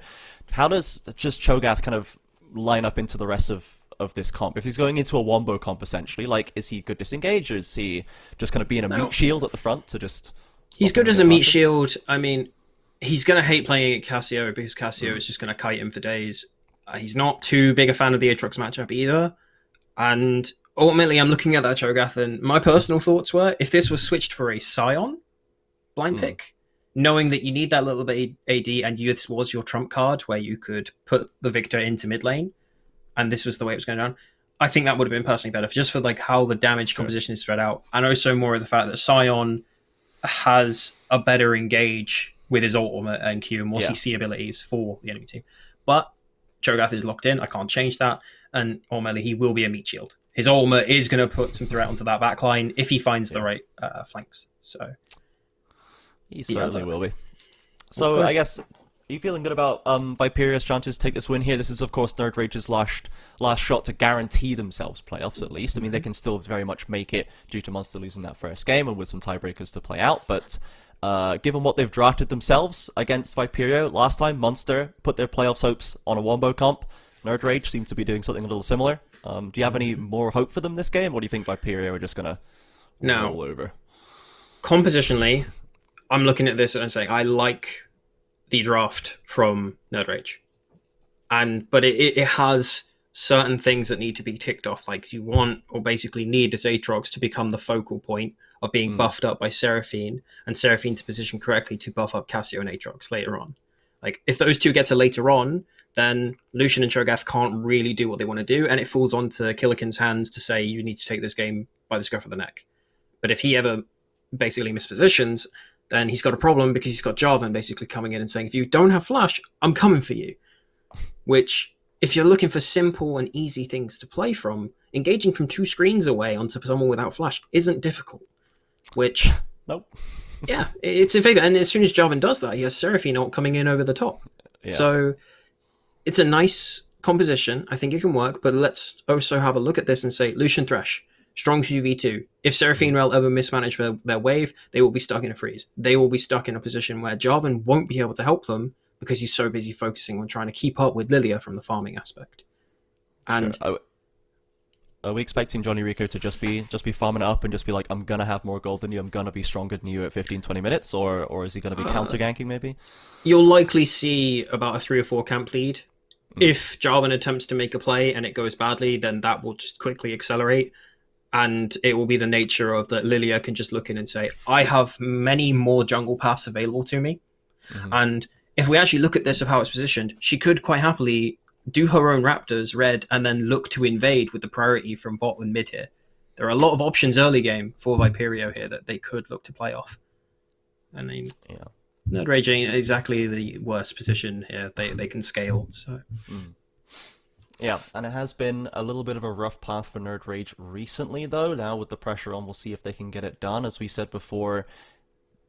How does just Cho'Gath kind of line up into the rest of this comp? If he's going into a wombo comp, essentially, like, is he good disengage, or is he just kind of being a meat shield at the front to just...
He's good as a meat shield. I mean, he's going to hate playing Cassio, because Cassio is just going to kite him for days. He's not too big a fan of the Aatrox matchup either. And ultimately, I'm looking at that Cho'Gath, and my personal thoughts were, if this was switched for a Scion blind pick, knowing that you need that little bit AD, and this was your trump card where you could put the Victor into mid lane, and this was the way it was going down, I think that would have been personally better, just for like how the damage composition is spread out, and also more of the fact that Scion has a better engage with his ultimate and Q, and more CC abilities for the enemy team. But Cho'Gath is locked in, I can't change that, and ultimately he will be a meat shield. His ultimate is going to put some threat onto that backline if he finds the right flanks. So
he certainly will be. So I guess, are you feeling good about Viperio's chances to take this win here? This is, of course, Nerd Rage's last shot to guarantee themselves playoffs, at least. I mean, they can still very much make it due to Monster losing that first game and with some tiebreakers to play out, but given what they've drafted themselves against Viperio last time, Monster put their playoffs hopes on a wombo comp. Nerd Rage seems to be doing something a little similar. Do you have any more hope for them this game, or do you think Viperio are just going to roll over?
Compositionally, I'm looking at this and saying I like the draft from Nerd Rage, but it has certain things that need to be ticked off. Like, you want, or basically need, this Aatrox to become the focal point of being buffed up by Seraphine, and Seraphine to position correctly to buff up Cassio and Aatrox later on. Like, if those two get to later on, then Lucian and Cho'Gath can't really do what they want to do, and it falls onto Killikin's hands to say, you need to take this game by the scruff of the neck. But if he ever basically mispositions, then he's got a problem, because he's got Jarvan basically coming in and saying, if you don't have flash, I'm coming for you. Which, if you're looking for simple and easy things to play from, engaging from 2 screens away onto someone without flash isn't difficult. Which,
nope.
Yeah, it's in favor. And as soon as Jarvan does that, he has Seraphine coming in over the top. Yeah. So it's a nice composition. I think it can work, but let's also have a look at this and say, Lucian Thresh, strong 2v2. If Seraphine Rel ever mismanage their wave, they will be stuck in a freeze. They will be stuck in a position where Jarvan won't be able to help them, because he's so busy focusing on trying to keep up with Lilia from the farming aspect. And
are we expecting Johnny Rico to just be farming it up and just be like, I'm gonna have more gold than you, I'm gonna be stronger than you at 15-20 minutes, or is he gonna be counter ganking maybe?
You'll likely see about a 3 or 4 camp lead. If Jarvan attempts to make a play and it goes badly, then that will just quickly accelerate, and it will be the nature of that Lilia can just look in and say, I have many more jungle paths available to me. And if we actually look at this of how it's positioned, she could quite happily do her own Raptors red and then look to invade with the priority from bot and mid here. There are a lot of options early game for Viperio here that they could look to play off. I mean, Nerd Rage ain't exactly the worst position here. They can scale. So
Yeah, and it has been a little bit of a rough path for Nerd Rage recently, though. Now with the pressure on, we'll see if they can get it done. As we said before,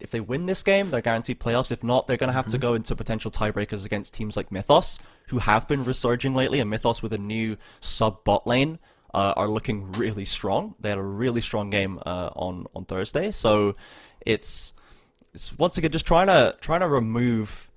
if they win this game, they're guaranteed playoffs. If not, they're going to have to go into potential tiebreakers against teams like Mythos, who have been resurging lately, and Mythos with a new sub-bot lane are looking really strong. They had a really strong game on Thursday, so it's once again just trying to remove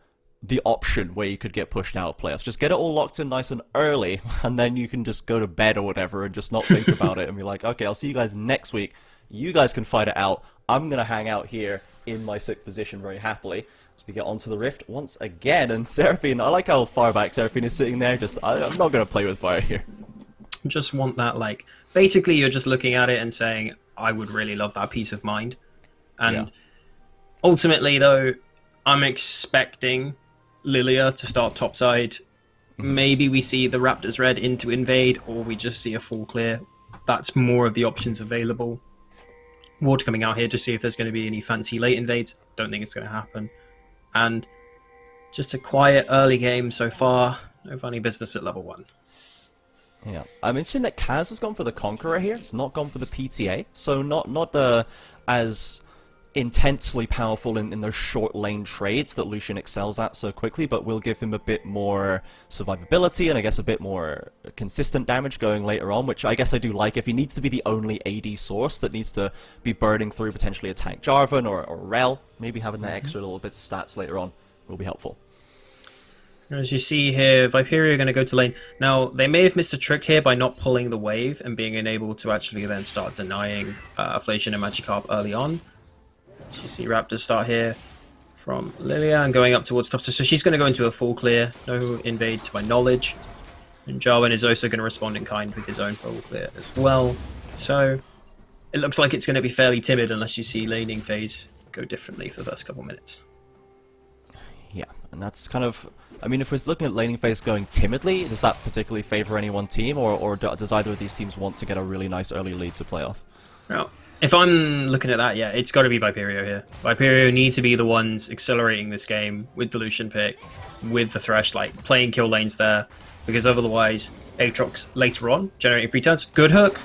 the option where you could get pushed out of playoffs. Just get it all locked in nice and early, and then you can just go to bed or whatever and just not think about it and be like, okay, I'll see you guys next week. You guys can fight it out. I'm going to hang out here in my sick position very happily as we get onto the Rift once again. And Seraphine, I like how far back Seraphine is sitting there. I'm not going to play with fire here.
Just want that, like, basically you're just looking at it and saying, I would really love that peace of mind. And ultimately, though, I'm expecting Lilia to start topside. Maybe we see the Raptors red into invade, or we just see a full clear. That's more of the options available. Ward coming out here to see if there's going to be any fancy late invades. Don't think it's going to happen. And just a quiet early game so far. No funny business at level 1.
Yeah, I mentioned that Kaz has gone for the Conqueror here. It's not gone for the PTA, so not as intensely powerful in those short lane trades that Lucian excels at so quickly, but will give him a bit more survivability and I guess a bit more consistent damage going later on, which I guess I do like. If he needs to be the only AD source that needs to be burning through potentially a tank Jarvan or Rel, maybe having that extra little bit of stats later on will be helpful.
As you see here, Viperia are going to go to lane. Now, they may have missed a trick here by not pulling the wave and being unable to actually then start denying Affliction and Magikarp early on. So you see Raptors start here from Lilia and going up towards top. So she's going to go into a full clear. No invade to my knowledge. And Jarvan is also going to respond in kind with his own full clear as well. So it looks like it's going to be fairly timid unless you see laning phase go differently for the first couple minutes.
Yeah, and that's kind of... I mean, if we're looking at laning phase going timidly, does that particularly favor any one team, or does either of these teams want to get a really nice early lead to playoff?
Now, if I'm looking at that, yeah, it's got to be Viperio here. Viperio need to be the ones accelerating this game with the Lucian pick, with the Thresh, like, playing kill lanes there, because otherwise, Aatrox later on, generating free turns. Good hook.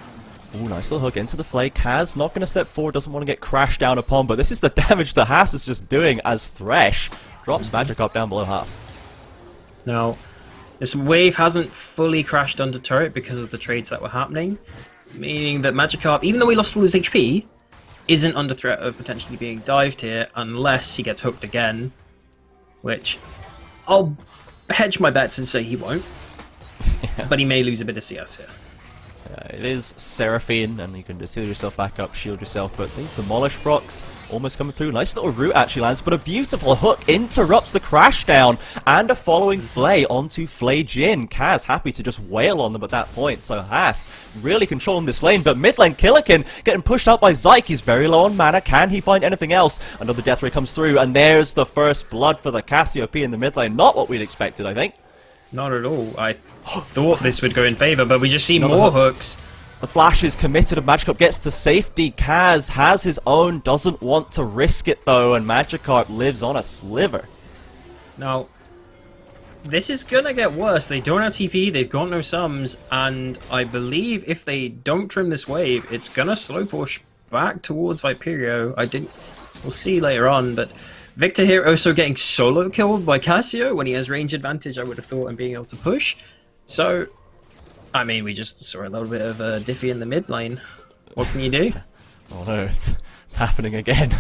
Ooh, nice little hook into the flay. Kaz not going to step forward, doesn't want to get crashed down upon, but this is the damage the Haas is just doing as Thresh drops Magikarp down below half.
Now, this wave hasn't fully crashed under turret because of the trades that were happening, meaning that Magikarp, even though he lost all his HP, isn't under threat of potentially being dived here unless he gets hooked again, which I'll hedge my bets and say he won't, but he may lose a bit of CS here.
It is Seraphine, and you can just heal yourself back up, shield yourself, but these Demolish Procs almost coming through. Nice little root actually lands, but a beautiful hook interrupts the crash down, and a following Flay onto Flay Jin. Kaz happy to just wail on them at that point, so Haas really controlling this lane, but mid lane Killikin getting pushed out by Zyke. He's very low on mana. Can he find anything else? Another Death Ray comes through, and there's the first blood for the Cassiopeia in the mid lane. Not what we'd expected, I think.
Not at all. I thought this would go in favor, but we just see more hooks.
The flash is committed and Magikarp gets to safety. Kaz has his own, doesn't want to risk it though, and Magikarp lives on a sliver.
Now, this is gonna get worse. They don't have TP, they've got no sums, and I believe if they don't trim this wave, it's gonna slow push back towards Viperio. We'll see later on, but Victor here also getting solo killed by Cassio when he has range advantage, I would have thought, and being able to push. So, I mean, we just saw a little bit of a Diffie in the mid lane. What can you do?
Oh no, it's happening again.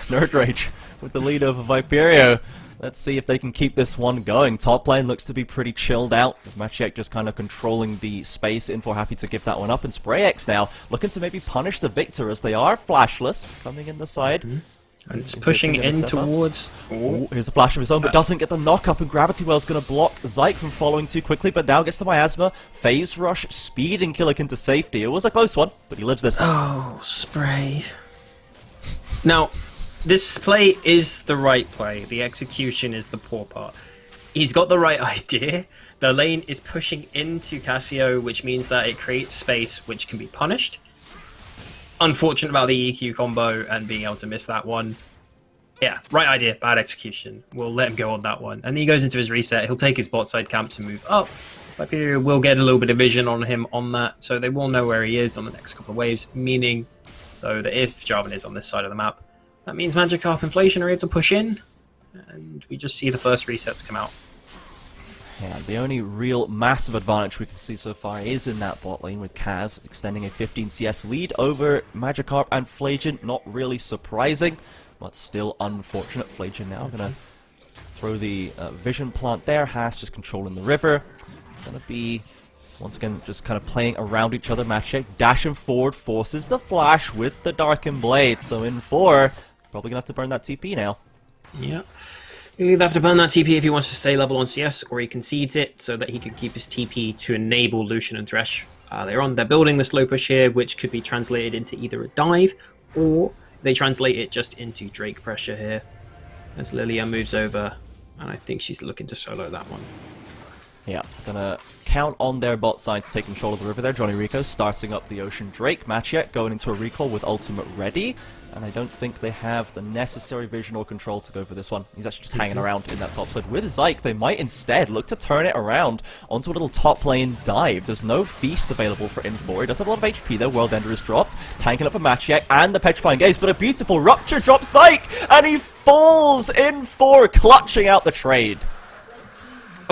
Nerd Rage with the lead over Viperio. Let's see if they can keep this one going. Top lane looks to be pretty chilled out, as Maciek just kind of controlling the space. Info happy to give that one up, and SprayX now looking to maybe punish the Victor as they are flashless, coming in the side.
And it's pushing in towards...
Ooh, here's a flash of his own, but doesn't get the knock-up, and Gravity Well's going to block Zyke from following too quickly, but now gets the Miasma. Phase Rush, speeding Killick into safety. It was a close one, but he lives this time.
Oh, Spray. Now, this play is the right play. The execution is the poor part. He's got the right idea. The lane is pushing into Cassio, which means that it creates space which can be punished. Unfortunate about the EQ combo and being able to miss that one. Yeah, right idea, bad execution. We'll let him go on that one. And he goes into his reset. He'll take his bot side camp to move up. Viperia will get a little bit of vision on him on that, so they will know where he is on the next couple of waves, meaning, though, that if Jarvan is on this side of the map, that means Magikarp Inflation are able to push in, and we just see the first resets come out.
Yeah, the only real massive advantage we can see so far is in that bot lane with Kaz extending a 15 CS lead over Magikarp and Flajian. Not really surprising, but still unfortunate. Flajian now gonna throw the vision plant there. Haas just controlling the river. It's gonna be, once again, just kind of playing around each other. Matchcheck dashing forward, forces the flash with the Darkened Blade. So in 4, probably gonna have to burn that TP now.
Yeah. He'll either have to burn that TP if he wants to stay level on CS, or he concedes it so that he can keep his TP to enable Lucian and Thresh later on. They're building the slow push here, which could be translated into either a dive, or they translate it just into Drake pressure here. As Lilia moves over, and I think she's looking to solo that one.
Yeah, gonna count on their bot side to take control of the river there. Johnny Rico starting up the Ocean Drake. Matchcheck going into a recall with ultimate ready. And I don't think they have the necessary vision or control to go for this one. He's actually just hanging around in that top side. With Zyke, they might instead look to turn it around onto a little top lane dive. There's no feast available for In4. He does have a lot of HP though. World Ender is dropped. Tanking up for Matchcheck and the Petrifying Gaze, but a beautiful Rupture drops Zyke! And he falls In4, clutching out the trade.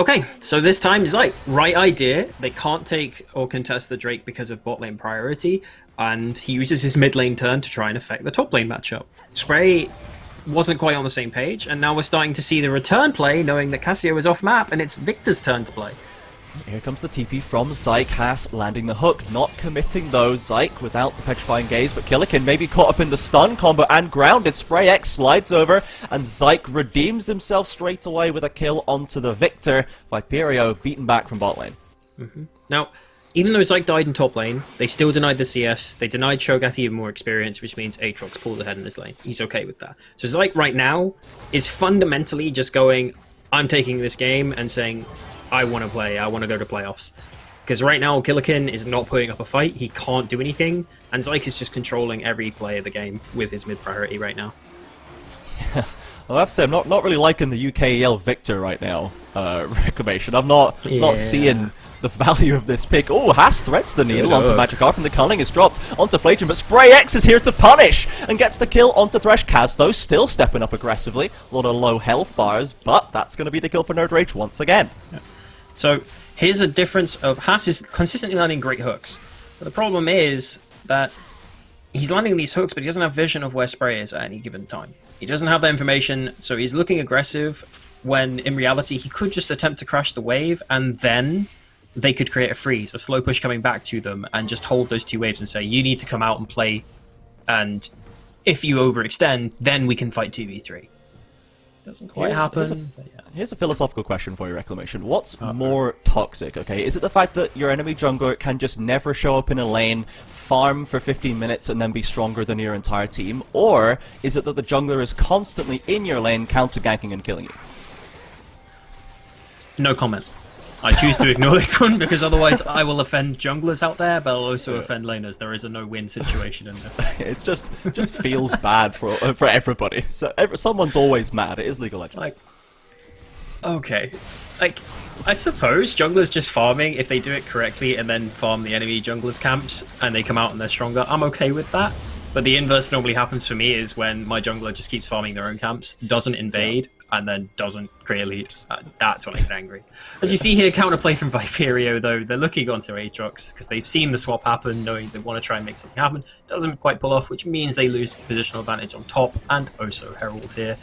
Okay, so this time Zyke, right idea. They can't take or contest the Drake because of bot lane priority, and he uses his mid lane turn to try and affect the top lane matchup. Spray wasn't quite on the same page, and now we're starting to see the return play, knowing that Cassio is off map, and it's Victor's turn to play.
Here comes the TP from Zyke. Haas landing the hook, not committing though. Zyke without the Petrifying Gaze, but Killikin maybe caught up in the stun combo and grounded. Spray X slides over, and Zyke redeems himself straight away with a kill onto the Victor. Viperio beaten back from bot lane.
Now, even though Zyke died in top lane, they still denied the CS. They denied Cho'Gath even more experience, which means Aatrox pulls ahead in his lane. He's okay with that. So Zyke right now is fundamentally just going, I'm taking this game and saying, I want to play, I want to go to playoffs. Because right now, Killikin is not putting up a fight, he can't do anything, and Zyke is just controlling every play of the game with his mid priority right now.
Well, I have to say, I'm not really liking the UKEL Victor right now, Reclamation. I'm not seeing the value of this pick. Oh, Haas threads the needle onto Magikarp, and the culling is dropped onto Flajian, but Spray X is here to punish, and gets the kill onto Thresh. Kaz, though, still stepping up aggressively. A lot of low health bars, but that's going to be the kill for Nerd Rage once again.
Yeah. So, here's a difference of Haas is consistently landing great hooks. But the problem is that he's landing these hooks, but he doesn't have vision of where Spray is at any given time. He doesn't have that information, so he's looking aggressive when, in reality, he could just attempt to crash the wave, and then they could create a freeze, a slow push coming back to them, and just hold those two waves and say, you need to come out and play, and if you overextend, then we can fight 2v3. Doesn't quite happen.
Here's a philosophical question for you, Reclamation. What's more toxic, okay? Is it the fact that your enemy jungler can just never show up in a lane, farm for 15 minutes, and then be stronger than your entire team? Or is it that the jungler is constantly in your lane, counter-ganking and killing you?
No comment. I choose to ignore this one, because otherwise I will offend junglers out there, but I'll also offend laners. There is a no-win situation in this.
It just feels bad for everybody. So someone's always mad. It is League of Legends.
Like, okay. Like, I suppose junglers just farming, if they do it correctly, and then farm the enemy junglers' camps, and they come out and they're stronger, I'm okay with that. But the inverse normally happens for me is when my jungler just keeps farming their own camps, doesn't invade, and then doesn't create a lead. That's when I get angry. As you see here, counterplay from Viperio, though, they're looking onto Aatrox because they've seen the swap happen, knowing they want to try and make something happen. Doesn't quite pull off, which means they lose positional advantage on top, and also Herald here.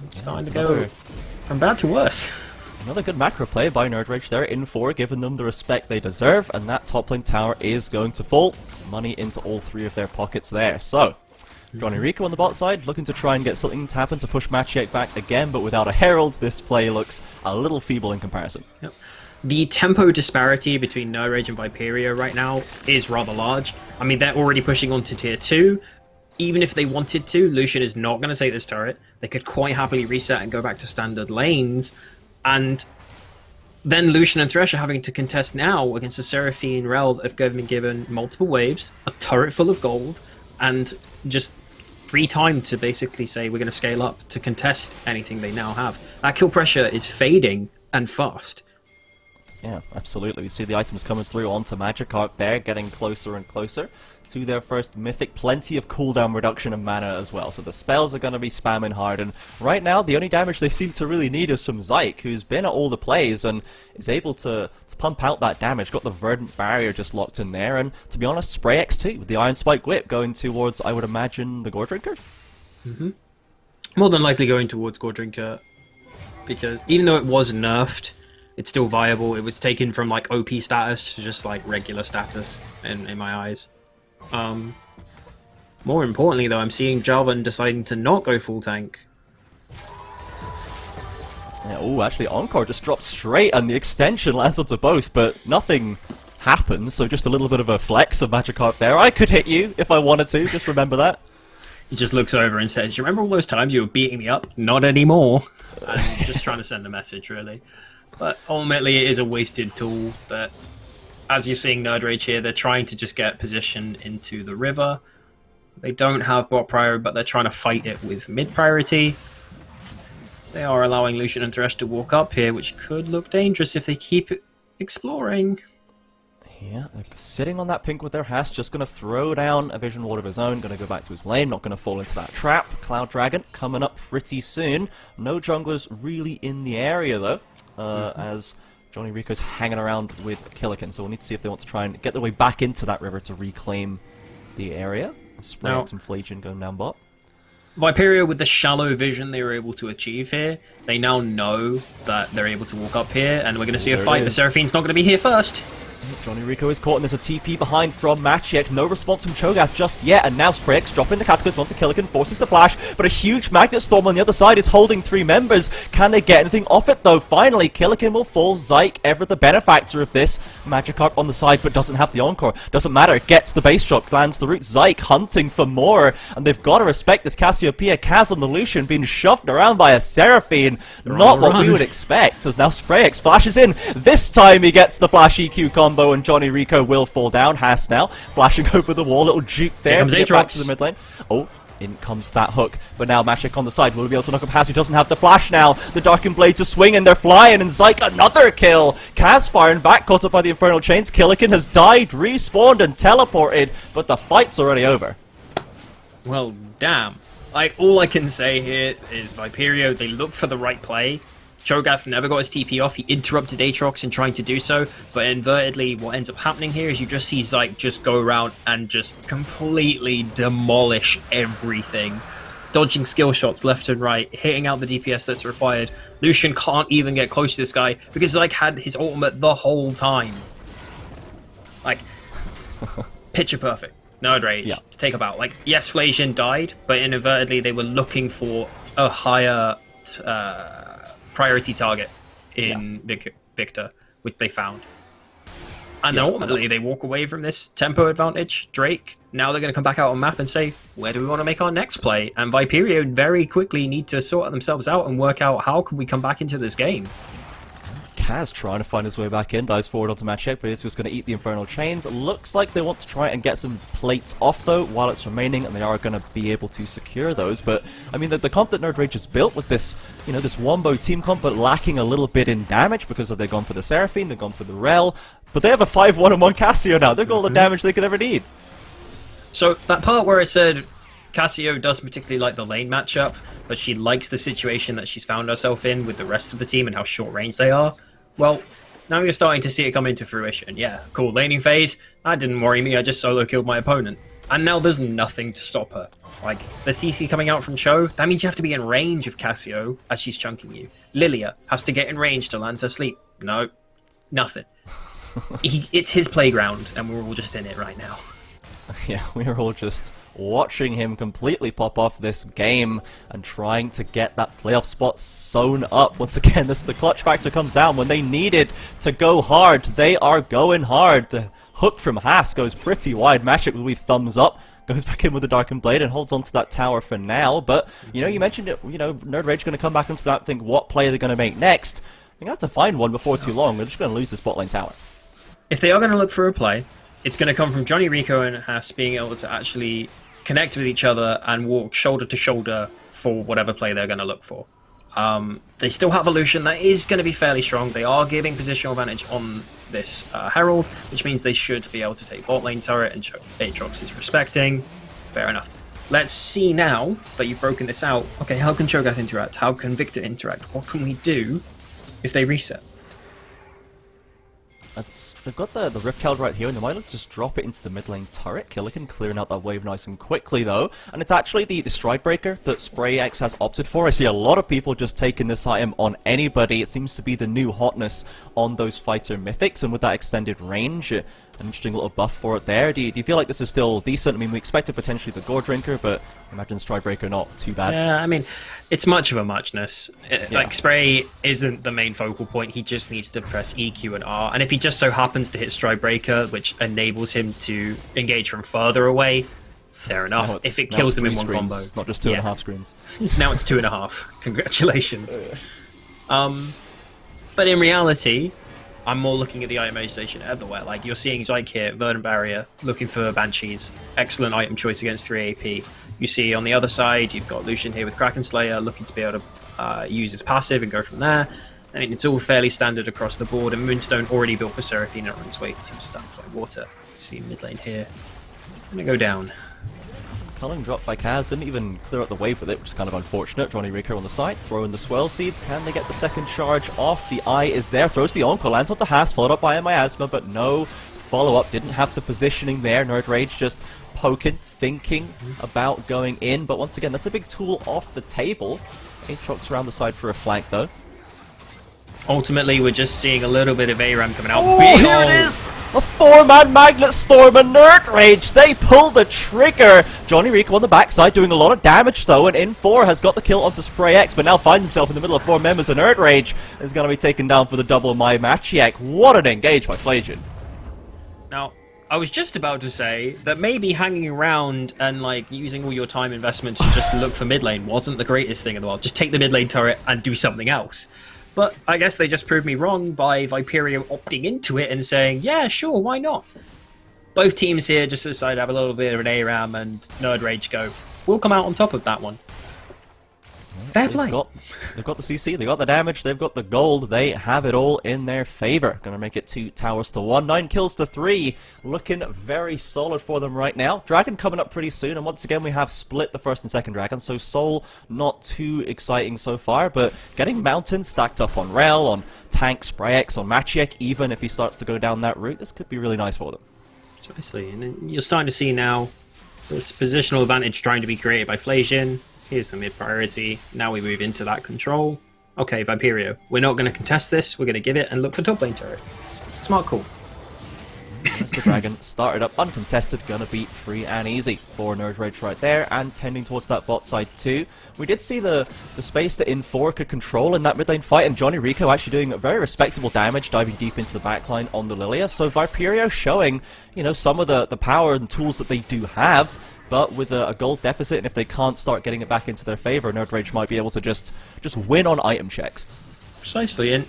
It's starting to go from bad to worse.
Another good macro play by Nerd Rage there, In4, giving them the respect they deserve, and that top lane tower is going to fall. Money into all three of their pockets there. So, Johnny Rico on the bot side, looking to try and get something to happen to push Matchcheck back again, but without a Herald, this play looks a little feeble in comparison.
Yep. The tempo disparity between Nerd Rage and Viperio right now is rather large. I mean, they're already pushing on to tier 2. Even if they wanted to, Lucian is not going to take this turret. They could quite happily reset and go back to standard lanes, and then Lucian and Thresh are having to contest now against a Seraphine Rel that have been given multiple waves, a turret full of gold, and just free time to basically say we're going to scale up to contest anything they now have. That kill pressure is fading and fast.
Yeah, absolutely. We see the items coming through onto Magikarp there, getting closer and closer to their first mythic. Plenty of cooldown reduction and mana as well, so the spells are going to be spamming hard, and right now the only damage they seem to really need is from Zyke, who's been at all the plays and is able to pump out that damage. Got the Verdant Barrier just locked in there, and to be honest, Spray X2 with the Iron Spike Whip going towards, I would imagine, the Gore Drinker?
More than likely going towards Gore Drinker, because even though it was nerfed, it's still viable. It was taken from like OP status to just like regular status in my eyes. More importantly though, I'm seeing Jarvan deciding to not go full tank.
Yeah, oh, actually Encore just dropped straight and the extension lands onto both, but nothing happens, so just a little bit of a flex of Magikarp there. I could hit you if I wanted to, just remember that.
He just looks over and says, "You remember all those times you were beating me up? Not anymore." And just trying to send a message, really. But ultimately, it is a wasted tool that, as you're seeing Nerd Rage here, they're trying to just get position into the river. They don't have bot priority, but they're trying to fight it with mid priority. They are allowing Lucian and Thresh to walk up here, which could look dangerous if they keep exploring.
Yeah, they're sitting on that pink with their Has, just going to throw down a Vision Ward of his own, going to go back to his lane, not going to fall into that trap. Cloud Dragon coming up pretty soon. No junglers really in the area though, as Johnny Rico's hanging around with Killikin, so we'll need to see if they want to try and get their way back into that river to reclaim the area. Spray some Fleegion going down bot.
Viperia, with the shallow vision they were able to achieve here, they now know that they're able to walk up here, and we're going to see a fight, but Seraphine's not going to be here first.
Johnny Rico is caught, and there's a TP behind from Maciek. No response from Cho'Gath just yet, and now Sprayx dropping the Cataclysm onto Killikin, forces the flash, but a huge Magnet Storm on the other side is holding 3 members. Can they get anything off it, though? Finally, Killikin will fall. Zyke, ever the benefactor of this. Magikarp on the side, but doesn't have the Encore. Doesn't matter, gets the base drop, lands the root. Zyke hunting for more, and they've got to respect this Cassiopeia. Kaz on the Lucian being shoved around by a Seraphine. Not what we would expect, as now Sprayx flashes in. This time he gets the flash EQ combo, and Johnny Rico will fall down. Has now flashing over the wall, little juke there.
Here comes
to get back to
Aatrox.
the mid lane. Oh, in comes that hook, but now Maciek on the side will be able to knock up Has, who doesn't have the flash now. The Darkened Blades are swinging, they're flying, and Zyke another kill. Kaz firing back, caught up by the Infernal Chains. Killikin has died, respawned, and teleported, but the fight's already over.
Well, damn. Like, all I can say here is Viperio, they looked for the right play. Cho'Gath never got his TP off. He interrupted Aatrox in trying to do so, but invertedly, what ends up happening here is you just see Zyke just go around and just completely demolish everything. Dodging skill shots left and right, hitting out the DPS that's required. Lucian can't even get close to this guy because Zyke had his ultimate the whole time. Like, picture perfect. Nerd Rage to take about. Like, yes, Flazian died, but inadvertently they were looking for a higher priority target in Victor, which they found. And then ultimately they walk away from this tempo advantage. Drake, now they're going to come back out on map and say, where do we want to make our next play? And Viperio very quickly need to sort themselves out and work out how can we come back into this game.
Kaz trying to find his way back in, dives forward onto Maciek, but he's just going to eat the Infernal Chains. Looks like they want to try and get some plates off, though, while it's remaining, and they are going to be able to secure those. But, I mean, the comp that Nerd Rage has built with this, you know, this Wombo team comp, but lacking a little bit in damage because they've gone for the Seraphine, they've gone for the Rel, but they have a 5-1-1 Cassio now. They've got all the damage they could ever need.
So, that part where I said Cassio doesn't particularly like the lane matchup, but she likes the situation that she's found herself in with the rest of the team and how short range they are. Well, now you're starting to see it come into fruition. Yeah, cool, laning phase, that didn't worry me, I just solo killed my opponent. And now there's nothing to stop her. Like, the CC coming out from Cho, that means you have to be in range of Cassio as she's chunking you. Lilia has to get in range to land her sleep. No, nothing. It's his playground, and we're all just in it right now.
Yeah, we are all just watching him completely pop off this game and trying to get that playoff spot sewn up. Once again, the clutch factor comes down when they needed to go hard. They are going hard. The hook from Haas goes pretty wide. Maciek with a wee thumbs up. Goes back in with the Darkened Blade and holds onto that tower for now. But, you know, you mentioned it, you know, Nerd Rage going to come back into that, think what play they're going to make next. They're going to have to find one before too long. They're just going to lose this bot lane tower.
If they are going to look for a play, it's going to come from Johnny Rico and Haas being able to actually connect with each other and walk shoulder to shoulder for whatever play they're going to look for. They still have a Lucian that is going to be fairly strong. They are giving positional advantage on this Herald, which means they should be able to take bot lane turret, and Aatrox is respecting. Fair enough. Let's see now that you've broken this out. Okay, how can Cho'Gath interact? How can Victor interact? What can we do if they reset?
They've got the Rift Cloud right here, and they might look to just drop it into the mid lane turret. Killican clearing out that wave nice and quickly, though. And it's actually the Stride Breaker that SprayX has opted for. I see a lot of people just taking this item on anybody. It seems to be the new hotness on those fighter mythics, and with that extended range, an interesting little buff for it there. Do you feel like this is still decent? I mean, we expected potentially the Gore Drinker, but I imagine Stride Breaker not too bad.
Yeah, I mean, it's much of a muchness. Like, Spray isn't the main focal point. He just needs to press EQ and R. And if he just so happens to hit Stride Breaker, which enables him to engage from further away, fair enough. If it kills him in one combo.
Not just 2.5 screens.
Now it's 2.5. Congratulations. But in reality, I'm more looking at the itemization everywhere. Like, you're seeing Zyke here, Verdant Barrier, looking for Banshees. Excellent item choice against 3 AP. You see on the other side, you've got Lucian here with Kraken Slayer, looking to be able to use his passive and go from there. I mean, it's all fairly standard across the board, and Moonstone already built for Seraphine on its way to stuff like water. See mid lane here. Gonna go down.
Culling dropped by Kaz, didn't even clear out the wave with it, which is kind of unfortunate. Johnny Rico on the side, throwing the Swell Seeds. Can they get the second charge off? The Eye is there, throws the Encore, lands onto Haas, followed up by Miasma, but no follow-up. Didn't have the positioning there. Nerd Rage just poking, thinking about going in, but once again, that's a big tool off the table. Aatrox around the side for a flank, though.
Ultimately, we're just seeing a little bit of ARAM coming out.
Oh, here it is! A 4-man Magnet Storm and Nerd Rage! They pull the trigger! Johnny Rico on the backside doing a lot of damage, though, and In4 has got the kill onto SprayX, but now finds himself in the middle of 4 members, and Nerd Rage is going to be taken down for the double My Machiac. What an engage by Flajian.
Now, I was just about to say that maybe hanging around and like using all your time investment to just look for mid lane wasn't the greatest thing in the world. Just take the mid lane turret and do something else. But I guess they just proved me wrong by Viperio opting into it and saying, yeah, sure, why not? Both teams here just decide to have a little bit of an ARAM and Nerd Rage go. We'll come out on top of that one. Fair play.
They've got the CC, they've got the damage, they've got the gold, they have it all in their favour. Gonna make it 2 towers to 1, 9 kills to 3. Looking very solid for them right now. Dragon coming up pretty soon, and once again we have split the first and second dragon, so Soul not too exciting so far, but getting Mountain stacked up on Rel, on Tank, SprayX, on Machiek, even if he starts to go down that route, this could be really nice for them.
Precisely, and then you're starting to see now this positional advantage trying to be created by Flajian. Here's the mid priority. Now we move into that control. Okay, Viperio, we're not going to contest this. We're going to give it and look for top lane turret. Smart call.
There's the dragon, started up uncontested, gonna be free and easy for Nerd Rage right there, and tending towards that bot side too. We did see the space that In4 could control in that mid lane fight, and Johnny Rico actually doing very respectable damage, diving deep into the backline on the Lilia. So Viperio showing, you know, some of the power and tools that they do have, but with a gold deficit, and if they can't start getting it back into their favor, Nerd Rage might be able to just win on item checks.
Precisely, and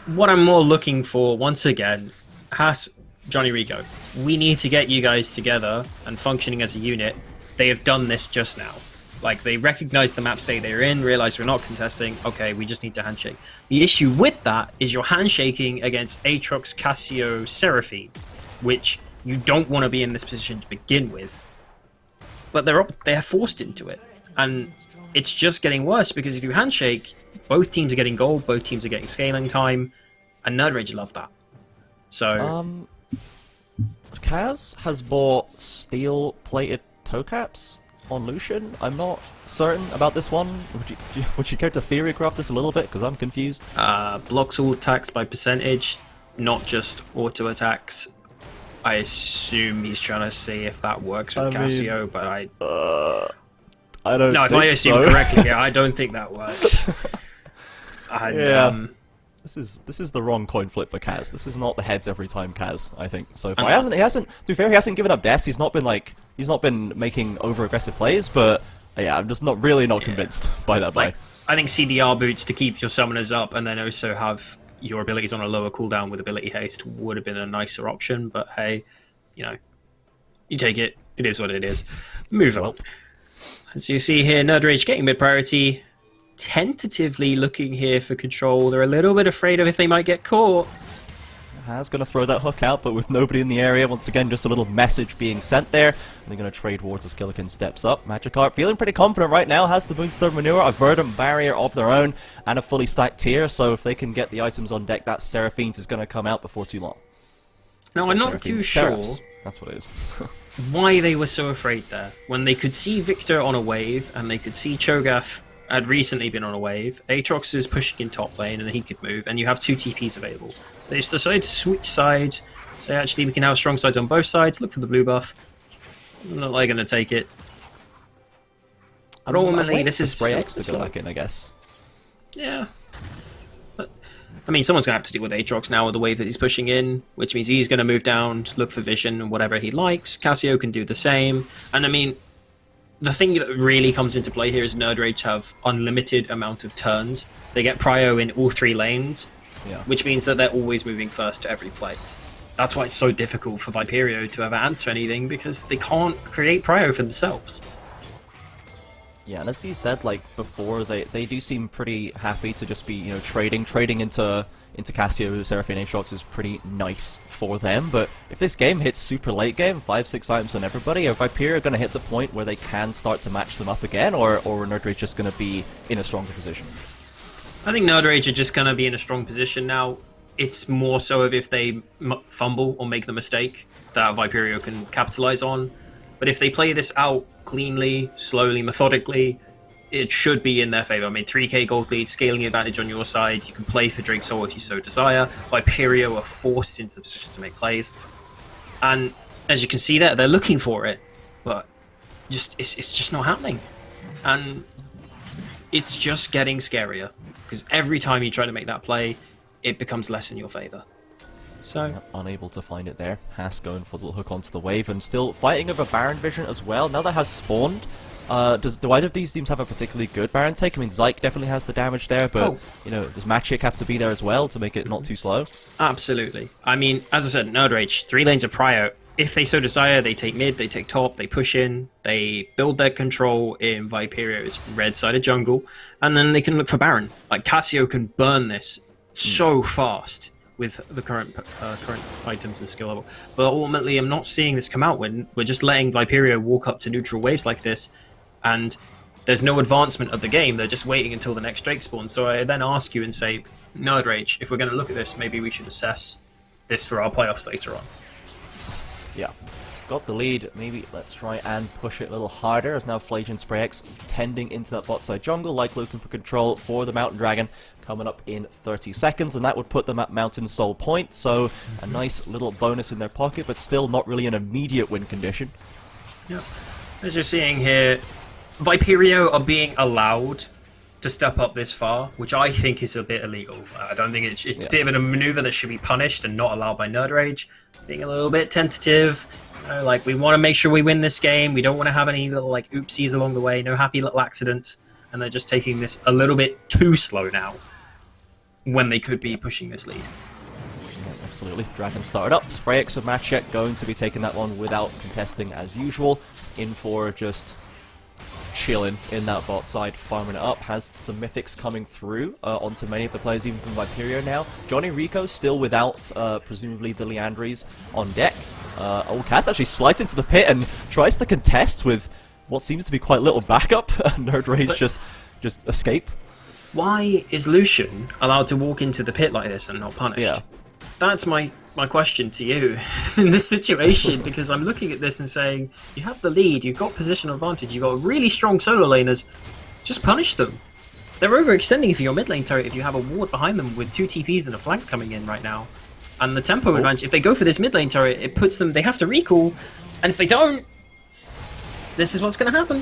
what I'm more looking for, once again, has Johnny Rico. We need to get you guys together and functioning as a unit. They have done this just now. Like, they recognize the map state they're in, realize we're not contesting, okay, we just need to handshake. The issue with that is you're handshaking against Aatrox, Cassio, Seraphine, which you don't want to be in this position to begin with. But they're forced into it. And it's just getting worse, because if you handshake, both teams are getting gold, both teams are getting scaling time, and Nerd Rage love that. So...
Kaz has bought steel-plated toe caps on Lucian. I'm not certain about this one. Would you care to theorycraft this a little bit? Because I'm confused.
Blocks all attacks by percentage, not just auto attacks. I assume he's trying to see if that works with Cassio, but I don't. No, if I assume correctly, I don't think that works. And,
yeah. This is the wrong coin flip for Kaz. This is not the heads every time Kaz, I think. So far. He hasn't to be fair, he hasn't given up deaths. He's not been making over aggressive plays, but yeah, I'm just not convinced by that play.
I think CDR boots to keep your summoners up and then also have your abilities on a lower cooldown with ability haste would have been a nicer option, but hey, you know, you take it. It is what it is. Move on. As you see here, Nerd Rage getting mid priority. tentatively looking here for control. They're a little bit afraid of if they might get caught.
Has going to throw that hook out, but with nobody in the area, once again, just a little message being sent there. And they're going to trade wards as Skeleton steps up. Magikarp feeling pretty confident right now, has the Moonstone Manure, a verdant barrier of their own, and a fully stacked tier, so if they can get the items on deck, that Seraphine's is going to come out before too long.
Now, I'm not too sure
that's what it is.
why they were so afraid there. When they could see Victor on a wave, and they could see Cho'Gath had recently been on a wave, Aatrox is pushing in top lane, and he could move, and you have 2 TPs available. They just decided to switch sides, say actually we can have strong sides on both sides, look for the blue buff. I'm not like going to take it. But ultimately, this is...
Spray X to go back in, I guess.
Yeah. But, I mean, someone's going to have to deal with Aatrox now with the wave that he's pushing in, which means he's going to move down to look for vision and whatever he likes. Cassio can do the same. And I mean, the thing that really comes into play here is Nerd Rage have unlimited amount of turns. They get prio in all 3 lanes, which means that they're always moving first to every play. That's why it's so difficult for Viperio to ever answer anything, because they can't create prio for themselves.
Yeah, and as you said, like before, they do seem pretty happy to just be, you know, trading into Cassio, Seraphine, Aatrox is pretty nice for them. But if this game hits super late game, 5-6 items on everybody, are Viperia going to hit the point where they can start to match them up again, or Nerd Rage just going to be in a stronger position?
I think Nerd Rage are just going to be in a strong position now. It's more so of if they fumble or make the mistake that Viperio can capitalize on. But if they play this out cleanly, slowly, methodically, it should be in their favor. I mean, 3k gold lead, scaling advantage on your side. You can play for Drake Soul if you so desire. Viperio are forced into the position to make plays. And as you can see there, they're looking for it. But it's just not happening. And it's just getting scarier. Because every time you try to make that play, it becomes less in your favor. So
unable to find it there. Haas going for the hook onto the wave and still fighting over Baron Vision as well. Now that has spawned, do either of these teams have a particularly good Baron take? I mean, Zyke definitely has the damage there, but you know, does Magic have to be there as well to make it not too slow?
Absolutely. I mean, as I said, Nerd Rage, 3 lanes of prio. If they so desire, they take mid, they take top, they push in, they build their control in Viperio's red-sided jungle, and then they can look for Baron. Like, Cassio can burn this so fast with the current items and skill level. But ultimately, I'm not seeing this come out when we're just letting Viperio walk up to neutral waves like this, and there's no advancement of the game. They're just waiting until the next Drake spawns. So I then ask you and say, Nerd Rage, if we're going to look at this, maybe we should assess this for our playoffs later on.
Yeah. Got the lead, maybe let's try and push it a little harder, as now Flagian Spray X tending into that bot side jungle, like looking for control for the Mountain Dragon, coming up in 30 seconds, and that would put them at Mountain Soul Point, so a nice little bonus in their pocket, but still not really an immediate win condition.
Yeah. As you're seeing here, Viperio are being allowed to step up this far, which I think is a bit illegal. I don't think it's a bit of a maneuver that should be punished and not allowed by Nerd Rage. Being a little bit tentative. Like, we want to make sure we win this game. We don't want to have any little, like, oopsies along the way. No happy little accidents. And they're just taking this a little bit too slow now, when they could be pushing this lead.
Yeah, absolutely. Dragon started up. Spray X of Match Check going to be taking that one without contesting as usual. In for just chilling in that bot side, farming it up. Has some mythics coming through onto many of the players, even from Viperio now. Johnny Rico still without, presumably, the Leandries on deck. Cass actually slides into the pit and tries to contest with what seems to be quite little backup. Nerd Rage just escape.
Why is Lucian allowed to walk into the pit like this and not punished?
Yeah.
That's my question to you in this situation, because I'm looking at this and saying, you have the lead, you've got positional advantage, you've got really strong solo laners, just punish them. They're overextending for your mid lane turret if you have a ward behind them with 2 TPs and a flank coming in right now. And the tempo advantage, if they go for this mid lane turret, it puts them, they have to recall, and if they don't, this is what's going to happen.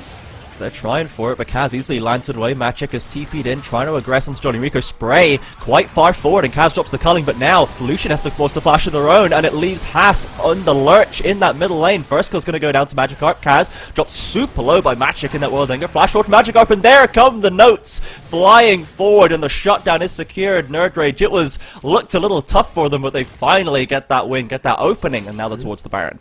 They're trying for it, but Kaz easily landed away. Magic has TP'd in, trying to aggress onto Johnny Rico. Spray quite far forward, and Kaz drops the culling, but now Lucian has to force the flash of their own, and it leaves Haas on the lurch in that middle lane. First kill's going to go down to Magikarp. Kaz dropped super low by Magic in that Whirlwind. Flash forward to Magikarp, and there come the notes flying forward, and the shutdown is secured. Nerd Rage, it looked a little tough for them, but they finally get that win, get that opening, and now they're towards the Baron.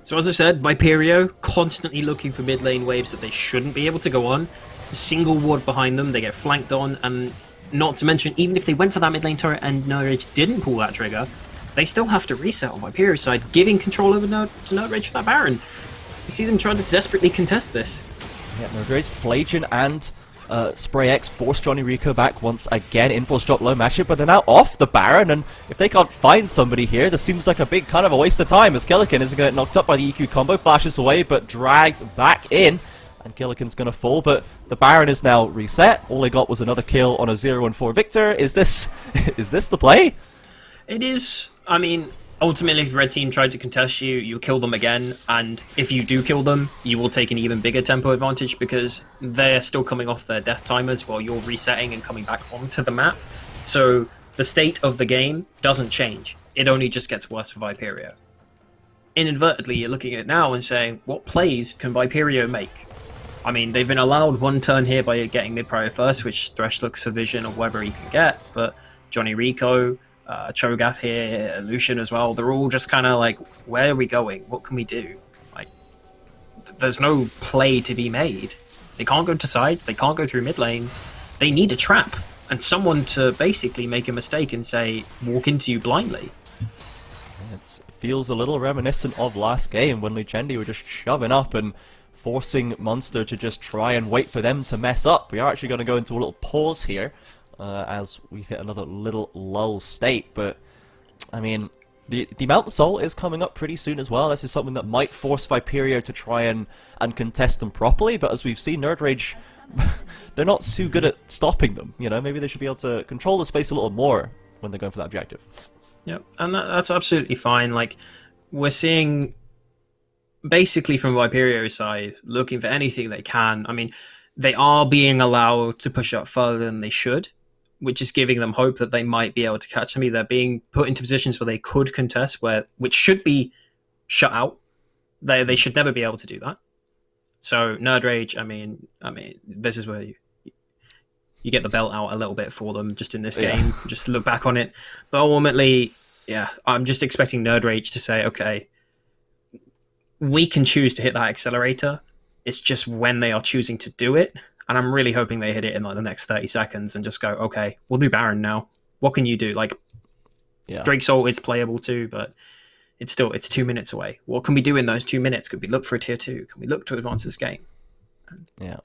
So as I said, Viperio constantly looking for mid lane waves that they shouldn't be able to go on. single ward behind them, they get flanked on, and not to mention, even if they went for that mid lane turret and Nerdrage didn't pull that trigger, they still have to reset on Viperio's side, giving control over to Nerdrage for that Baron. We see them trying to desperately contest this.
Yeah, Nerdrage, Flagian, and Spray X force Johnny Rico back once again. Infos drop low matchup, but they're now off the Baron, and if they can't find somebody here, this seems like a big kind of a waste of time, as Killikin isn't going to get knocked up by the EQ combo, flashes away, but dragged back in, and Killikin's going to fall, but the Baron is now reset. All they got was another kill on a 0-4 victor. Is this the play?
It is. I mean, ultimately, if Red Team tried to contest you, you kill them again, and if you do kill them, you will take an even bigger tempo advantage because they're still coming off their death timers while you're resetting and coming back onto the map. So the state of the game doesn't change. It only just gets worse for Viperio. Inadvertently, you're looking at it now and saying, what plays can Viperio make? I mean, they've been allowed one turn here by getting mid-prio first, which Thresh looks for vision of whatever he can get, but Johnny Rico, Cho'Gath here, Lucian as well, they're all just kind of like, where are we going? What can we do? Like, there's no play to be made. They can't go to sides, they can't go through mid lane. They need a trap, and someone to basically make a mistake and say, walk into you blindly.
It feels a little reminiscent of last game when Lucendi were just shoving up and forcing Monster to just try and wait for them to mess up. We are actually going to go into a little pause here as we hit another little lull state, but I mean, the Mountain Soul is coming up pretty soon as well. This is something that might force Viperio to try and contest them properly, but as we've seen, Nerdrage, they're not too good at stopping them. You know, maybe they should be able to control the space a little more when they're going for that objective.
Yep, and that's absolutely fine. Like, we're seeing basically from Viperio's side, looking for anything they can. I mean, they are being allowed to push up further than they should, which is giving them hope that they might be able to catch me. They're being put into positions where they could contest, which should be shut out. They should never be able to do that. So Nerdrage, I mean, this is where you get the belt out a little bit for them just in this game. Just look back on it. But ultimately, yeah, I'm just expecting Nerdrage to say, okay, we can choose to hit that accelerator. It's just when they are choosing to do it. And I'm really hoping they hit it in like the next 30 seconds and just go, okay, we'll do Baron now. What can you do? Like, Drake Soul is playable too, but it's 2 minutes away. What can we do in those 2 minutes? Could we look for a tier 2? Can we look to advance this game?
Yeah.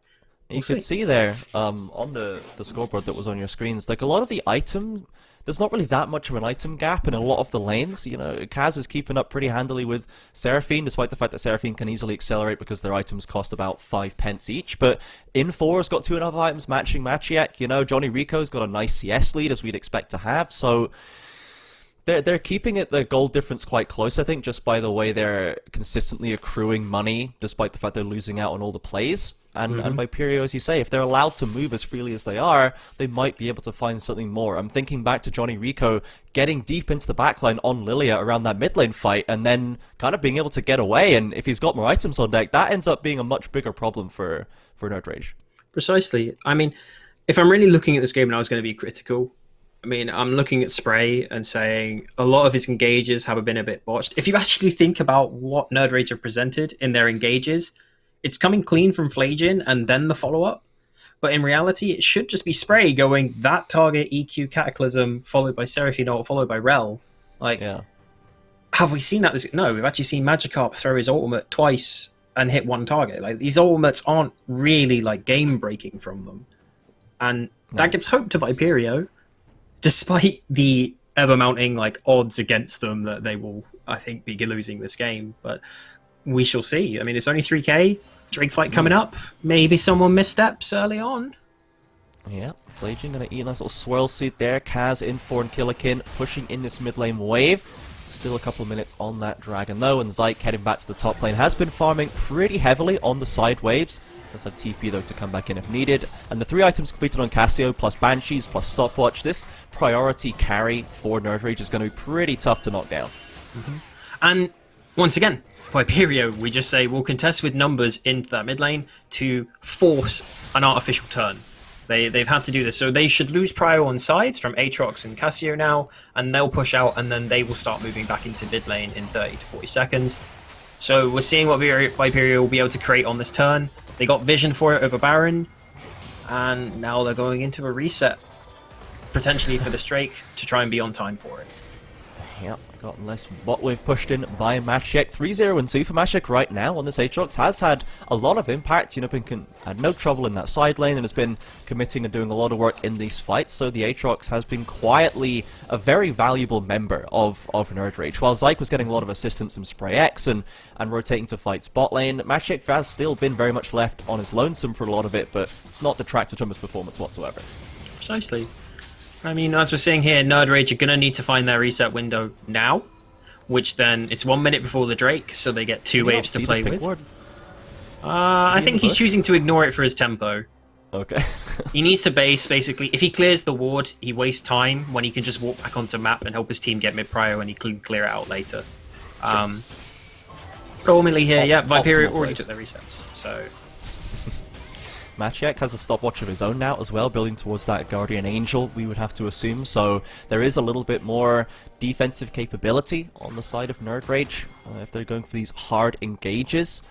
You could see there on the scoreboard that was on your screens, like a lot of the item, there's not really that much of an item gap in a lot of the lanes. You know, Kaz is keeping up pretty handily with Seraphine, despite the fact that Seraphine can easily accelerate because their items cost about 5 pence each. But In4's got 2.5 items matching Machiac. You know, Johnny Rico's got a nice CS lead, as we'd expect to have. So they're keeping it the goal difference quite close, I think, just by the way they're consistently accruing money, despite the fact they're losing out on all the plays. And Viperio, as you say, if they're allowed to move as freely as they are, they might be able to find something more. I'm thinking back to Johnny Rico getting deep into the backline on Lilia around that mid lane fight, and then kind of being able to get away. And if he's got more items on deck, that ends up being a much bigger problem for Nerdrage.
Precisely. I mean, if I'm really looking at this game and I was going to be critical, I mean, I'm looking at Spray and saying a lot of his engages have been a bit botched. If you actually think about what Nerdrage have presented in their engages, it's coming clean from Flagian and then the follow-up. But in reality, it should just be Spray going that target EQ Cataclysm followed by Seraphine or followed by Rel. Like, have we seen that? No, we've actually seen Magikarp throw his ultimate twice and hit one target. Like, these ultimates aren't really like game-breaking from them. And that gives hope to Viperio, despite the ever-mounting like odds against them that they will, I think, be losing this game. But we shall see. I mean, it's only 3k. Drake fight coming up. Maybe someone missteps early on.
Yeah, Flagian gonna eat a nice little swirl seed there. Kaz In4 and Killikin pushing in this mid lane wave. Still a couple of minutes on that dragon though, and Zyke heading back to the top lane has been farming pretty heavily on the side waves. Does have TP though to come back in if needed. And the 3 items completed on Cassio, plus Banshees, plus Stopwatch. This priority carry for Nerdrage is going to be pretty tough to knock down.
And once again, Viperio, we just say we'll contest with numbers into that mid lane to force an artificial turn. They've had to do this, so they should lose prio on sides from Aatrox and Cassio now, and they'll push out, and then they will start moving back into mid lane in 30 to 40 seconds. So we're seeing what Viperio will be able to create on this turn. They got vision for it over Baron. and now they're going into a reset, potentially for this Drake, to try and be on time for it.
Yep, gotten less bot wave pushed in by Maciek. 3-0 and 2 for Maciek right now on this Aatrox. Has had a lot of impact, you know, had no trouble in that side lane and has been committing and doing a lot of work in these fights. So the Aatrox has been quietly a very valuable member of Nerd Rage. While Zyke was getting a lot of assistance from Spray X and rotating to fight bot lane, Maciek has still been very much left on his lonesome for a lot of it, but it's not detracted from his performance whatsoever.
Precisely. I mean, as we're seeing here, Nerd Rage are going to need to find their reset window now, which then it's 1 minute before the Drake, so they get two waves to play with. I think he's choosing to ignore it for his tempo.
Okay.
He needs to base, basically. If he clears the ward, he wastes time when he can just walk back onto map and help his team get mid-prio and he can clear it out later. Ultimately here, yeah, Viperia already took their resets, so...
Maciek has a stopwatch of his own now as well, building towards that Guardian Angel, we would have to assume, so there is a little bit more defensive capability on the side of Nerd Rage if they're going for these hard engages.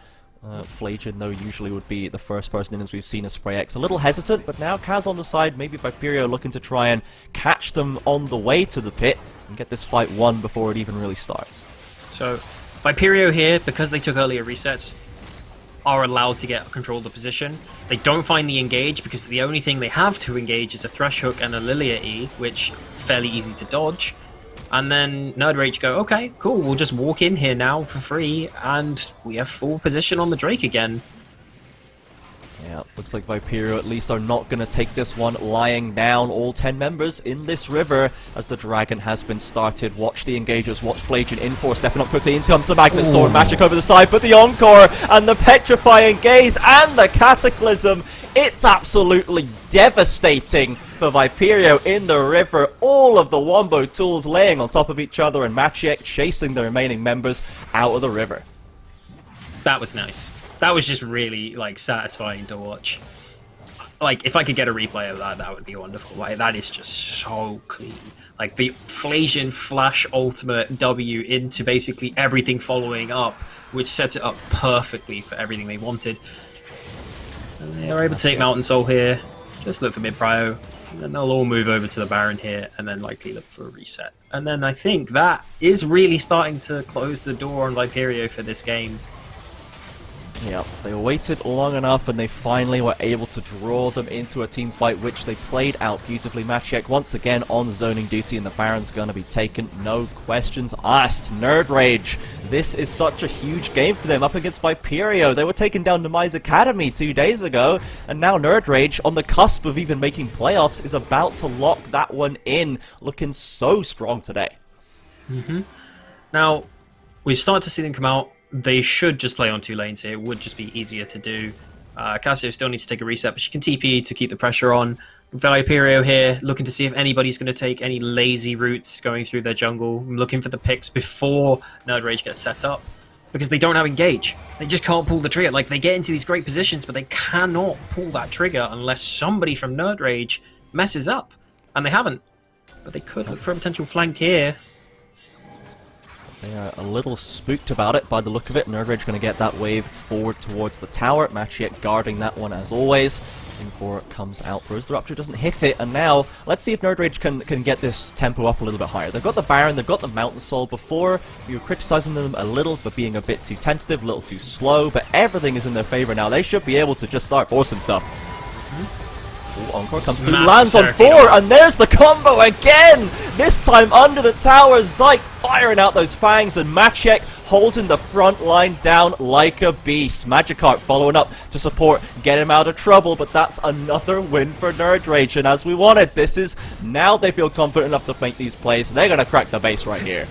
Flajian, though, usually would be the first person in, as we've seen as Spray X. A little hesitant, but now Kaz on the side, maybe Viperia looking to try and catch them on the way to the pit and get this fight won before it even really starts.
So, Viperio here, because they took earlier resets, are allowed to get control of the position. They don't find the engage because the only thing they have to engage is a Thresh Hook and a Lilia E, which fairly easy to dodge. And then Nerd Rage go, okay, cool, we'll just walk in here now for free, and we have full position on the Drake again.
Yeah, looks like Viperio at least are not going to take this one lying down. All 10 members in this river as the Dragon has been started. Watch the engagers, watch Flajian in for stepping up quickly. In comes the Magnet Storm, Magic over the side, but the Encore and the Petrifying Gaze and the Cataclysm. It's absolutely devastating for Viperio in the river. All of the Wombo tools laying on top of each other and Maciek chasing the remaining members out of the river.
That was nice. That was just really, like, satisfying to watch. Like, if I could get a replay of that, that would be wonderful. Like, that is just so clean. Like, the Flajian Flash Ultimate W into basically everything following up, which sets it up perfectly for everything they wanted. And they are able to take Mountain Soul here, just look for mid-prio, and then they'll all move over to the Baron here, and then likely look for a reset. And then I think that is really starting to close the door on Viperio for this game.
Yeah, they waited long enough and they finally were able to draw them into a team fight, which they played out beautifully. Maciek once again on zoning duty and the Baron's gonna be taken, no questions asked. Nerd Rage, this is such a huge game for them up against Viperio. They were taking down Demise Academy 2 days ago, and now Nerd Rage, on the cusp of even making playoffs, is about to lock that one in, looking so strong today.
Now, we start to see them come out. They should just play on 2 lanes here. It would just be easier to do. Cassio still needs to take a reset, but she can TP to keep the pressure on. Viperio here, looking to see if anybody's going to take any lazy routes going through their jungle. Looking for the picks before Nerd Rage gets set up. Because they don't have engage. They just can't pull the trigger. Like, they get into these great positions, but they cannot pull that trigger unless somebody from Nerd Rage messes up. And they haven't. But they could look for a potential flank here.
They are a little spooked about it by the look of it. Nerd Rage going to get that wave forward towards the tower. Maciek guarding that one as always. Info comes out for us. The Rupture doesn't hit it, and now let's see if Nerd Rage can get this tempo up a little bit higher. They've got the Baron, they've got the Mountain Soul. Before, you were criticizing them a little for being a bit too tentative, a little too slow, but everything is in their favor now. They should be able to just start forcing stuff. Ooh, Encore comes through, lands on 4, and there's the combo again! This time under the tower, Zyke firing out those fangs, and Maciek holding the front line down like a beast. Magikarp following up to support, get him out of trouble, but that's another win for Nerd Rage, and as we wanted, this is, now they feel confident enough to make these plays. They're going to crack the base right here.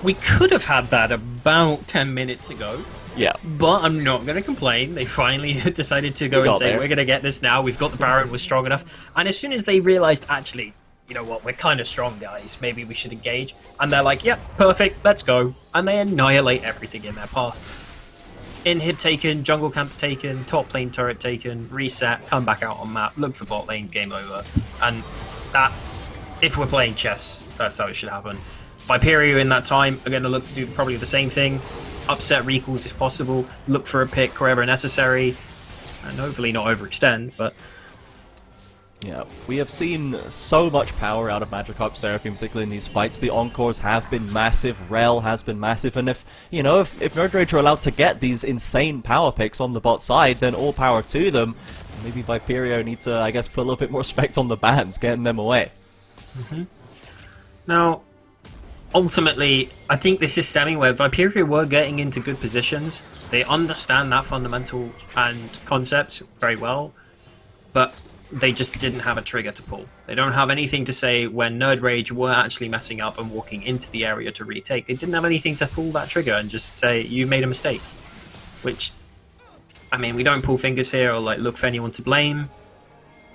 We could have had that about 10 minutes ago.
Yeah.
But I'm not going to complain. They finally decided to go and say, we're going to get this now. We've got the Baron, we're strong enough. And as soon as they realized, actually, you know what, we're kind of strong, guys. Maybe we should engage. And they're like, yep, perfect, let's go. And they annihilate everything in their path. Inhib taken, jungle camps taken, top lane turret taken, reset, come back out on map, look for bot lane, game over. And that, if we're playing chess, that's how it should happen. Viperio in that time are going to look to do probably the same thing. Upset recalls if possible, look for a pick wherever necessary, and hopefully not overextend, but
Yeah, we have seen so much power out of Magikarp Seraphine, particularly in these fights. The Encores have been massive, Rel has been massive, and if Nerd Rage are allowed to get these insane power picks on the bot side, then all power to them. Maybe Viperio needs to, I guess, put a little bit more respect on the bans, getting them away.
Now, ultimately, I think this is stemming where Viperio were getting into good positions. They understand that fundamental and concept very well, but they just didn't have a trigger to pull. They don't have anything to say when Nerd Rage were actually messing up and walking into the area to retake. They didn't have anything to pull that trigger and just say, you made a mistake. Which, I mean, we don't pull fingers here or like look for anyone to blame.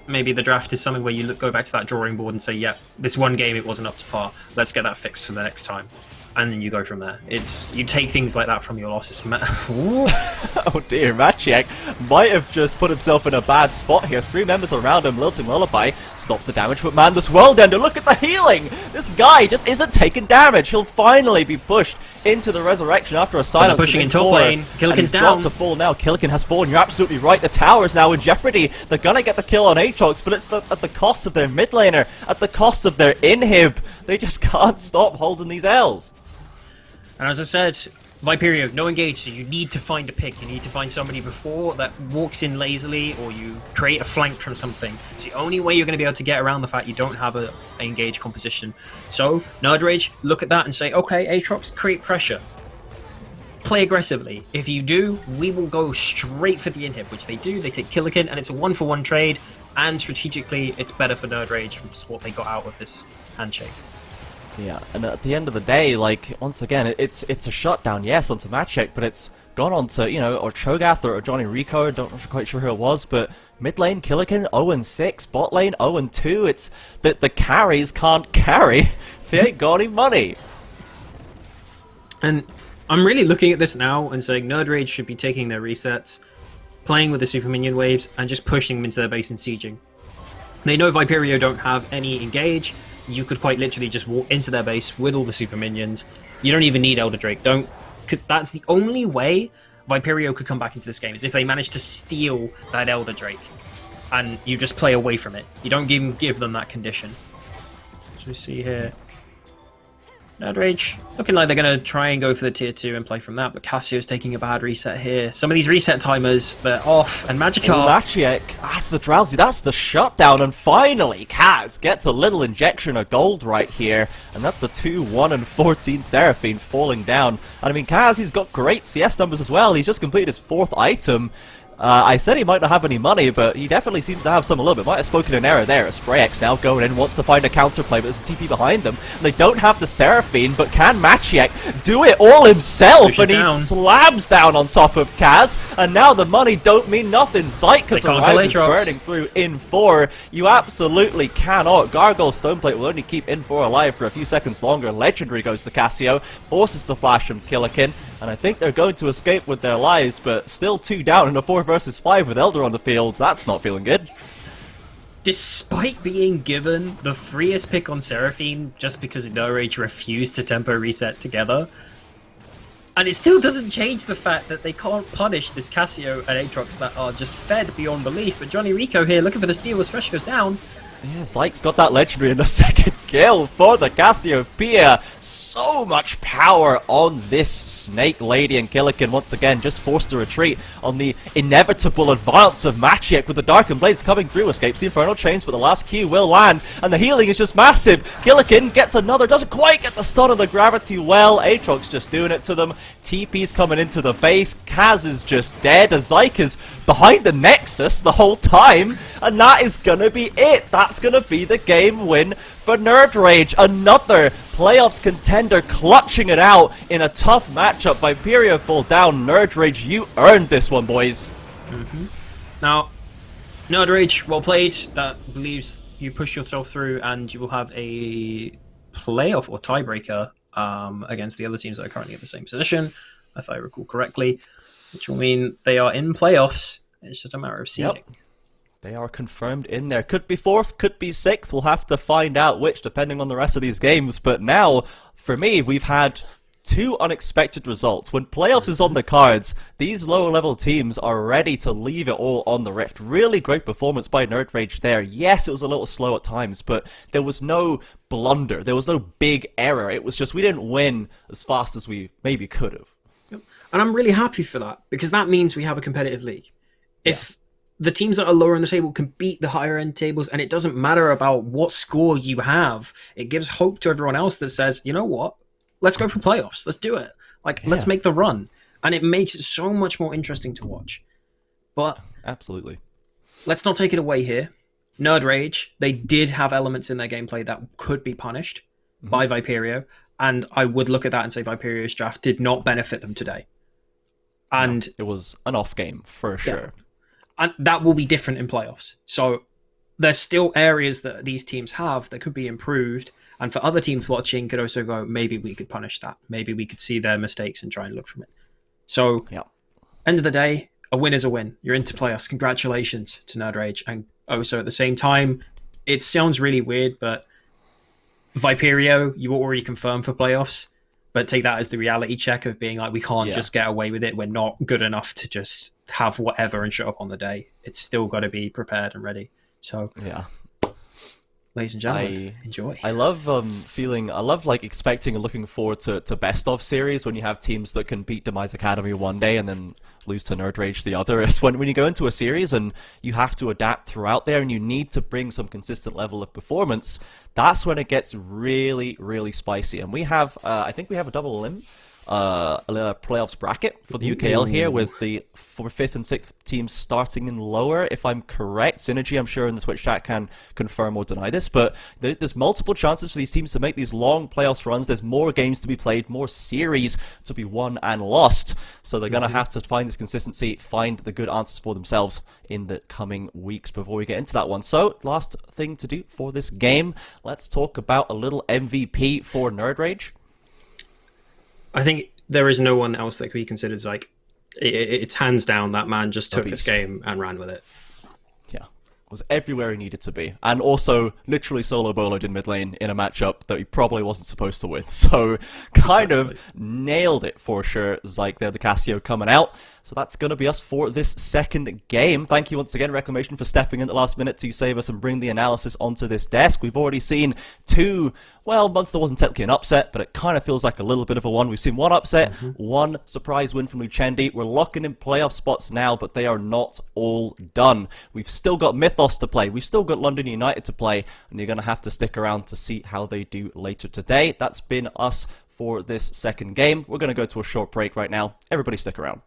Maybe the draft is something where you go back to that drawing board and say, yeah, this one game it wasn't up to par. Let's get that fixed for the next time. And then you go from there. You take things like that from your losses.
Oh dear, Maciek might have just put himself in a bad spot here. 3 members around him, Lilting Lullaby stops the damage, but man, this World Ender, look at the healing! This guy just isn't taking damage. He'll finally be pushed into the resurrection after a silence.
Pushing in top lane. Killikin's down.
Got to fall now. Killikin has fallen. You're absolutely right. The tower is now in jeopardy. They're gonna get the kill on Aatrox, but it's at the cost of their mid laner, at the cost of their inhib. They just can't stop holding these L's.
And as I said, Viperio, no engage, so you need to find a pick. You need to find somebody before that walks in lazily, or you create a flank from something. It's the only way you're going to be able to get around the fact you don't have an engage composition. So, Nerd Rage, look at that and say, okay, Aatrox, create pressure. Play aggressively. If you do, we will go straight for the inhib, which they do. They take Killikin, and it's a 1-for-1 trade, and strategically, it's better for Nerd Rage, which is what they got out of this handshake.
Yeah, and at the end of the day, like, once again, it's a shutdown, yes, onto Maciek, but it's gone on to, or Cho'Gath or Johnny Rico, not quite sure who it was, but mid lane, Killikin, 0-6, bot lane, 0-2, it's that the carries can't carry, they ain't got any money.
And I'm really looking at this now and saying Nerd Rage should be taking their resets, playing with the super minion waves, and just pushing them into their base and sieging. They know Viperio don't have any engage. You could quite literally just walk into their base with all the super minions. You don't even need Elder Drake. That's the only way Viperio could come back into this game, is if they manage to steal that Elder Drake. And you just play away from it. You don't give them that condition. So we see here. Nerd Rage looking like they're going to try and go for the tier 2 and play from that, but Cassio's taking a bad reset here. Some of these reset timers, they're off, and Magikarp...
Maciek, that's the drowsy, that's the shutdown, and finally Kaz gets a little injection of gold right here, and that's the 2-1-14 Seraphine falling down. And I mean, Kaz, he's got great CS numbers as well, he's just completed his 4th item. I said he might not have any money, but he definitely seems to have some a little bit. Might have spoken in error there. SprayX now going in, wants to find a counterplay, but there's a TP behind them. They don't have the Seraphine, but can Maciek do it all himself? And he slams down on top of Kaz, and now the money don't mean nothing. Zykas arrives burning through in 4. You absolutely cannot. Gargoyle Stoneplate will only keep in 4 alive for a few seconds longer. Legendary goes to Cassio, forces the flash from Killikin, and I think they're going to escape with their lives, but still 2 down in a 4 versus 5 with Elder on the field. That's not feeling good.
Despite being given the freest pick on Seraphine just because Nerd Rage refused to tempo reset together, and it still doesn't change the fact that they can't punish this Cassio and Aatrox that are just fed beyond belief. But Johnny Rico here looking for the steal as Fresh goes down.
Yeah, Zyke's got that legendary in the 2nd kill for the Cassiopeia. So much power on this Snake Lady, and Killikin once again just forced to retreat on the inevitable advance of Maciek with the Darkened Blades coming through. Escapes the Infernal Chains, but the last Q will land, and the healing is just massive. Killikin gets another, doesn't quite get the stun of the gravity well. Aatrox just doing it to them. TP's coming into the base. Kaz is just dead. Zyke is behind the Nexus the whole time, and that is gonna be it. That's gonna be the game win for Nerd Rage. Another playoffs contender clutching it out in a tough matchup. Viperio fall down. Nerd Rage, you earned this one, boys.
Now, Nerd Rage, well played. That believes you push yourself through, and you will have a playoff or tiebreaker against the other teams that are currently in the same position, if I recall correctly, which will mean they are in playoffs. It's just a matter of seeding.
Yep. They are confirmed in there. Could be 4th, could be 6th. We'll have to find out which, depending on the rest of these games. But now, for me, we've had two unexpected results. When playoffs is on the cards, these lower level teams are ready to leave it all on the Rift. Really great performance by Nerd Rage there. Yes, it was a little slow at times, but there was no blunder. There was no big error. It was just we didn't win as fast as we maybe could have.
And I'm really happy for that, because that means we have a competitive league. If the teams that are lower on the table can beat the higher end tables, and it doesn't matter about what score you have, it gives hope to everyone else that says, you know what? Let's go for playoffs. Let's do it. Let's make the run. And it makes it so much more interesting to watch. But
absolutely,
let's not take it away here. Nerd Rage, they did have elements in their gameplay that could be punished by Viperio. And I would look at that and say Viperio's draft did not benefit them today. And
it was an off game for sure.
And that will be different in playoffs. So there's still areas that these teams have that could be improved. And for other teams watching could also go, maybe we could punish that. Maybe we could see their mistakes and try and look from it. So end of the day, a win is a win. You're into playoffs. Congratulations to Nerd Rage. And also at the same time, it sounds really weird, but Viperio, you were already confirmed for playoffs. But take that as the reality check of being like, we can't just get away with it. We're not good enough to just have whatever and show up on the day. It's still got to be prepared and ready. So, ladies and gentlemen, enjoy.
I love expecting and looking forward to best of series when you have teams that can beat Demise Academy one day and then lose to Nerd Rage the other. It's when you go into a series and you have to adapt throughout there and you need to bring some consistent level of performance. That's when it gets really, really spicy. And we have, I think we have a double limb playoffs bracket for the UKL here, with the 5th and 6th teams starting in lower, if I'm correct. Synergy, I'm sure in the Twitch chat, can confirm or deny this, but there's multiple chances for these teams to make these long playoffs runs. There's more games to be played, more series to be won and lost, so they're going to have to find this consistency, find the good answers for themselves in the coming weeks before we get into that one. So, last thing to do for this game, let's talk about a little MVP for Nerd Rage.
I think there is no one else that could be considered as it's hands down that man just took this game and ran with it.
Yeah, was everywhere he needed to be, and also literally solo boloed in mid lane in a matchup that he probably wasn't supposed to win. So kind of nailed it for sure. Zyke there, the Casio coming out. So that's going to be us for this second game. Thank you once again, Reclamation, for stepping in at the last minute to save us and bring the analysis onto this desk. We've already seen two, well, Munster wasn't technically an upset, but it kind of feels like a little bit of a one. We've seen one upset, one surprise win from Lucendi. We're locking in playoff spots now, but they are not all done. We've still got Mythos to play. We've still got London United to play, and you're going to have to stick around to see how they do later today. That's been us for this second game. We're going to go to a short break right now. Everybody stick around.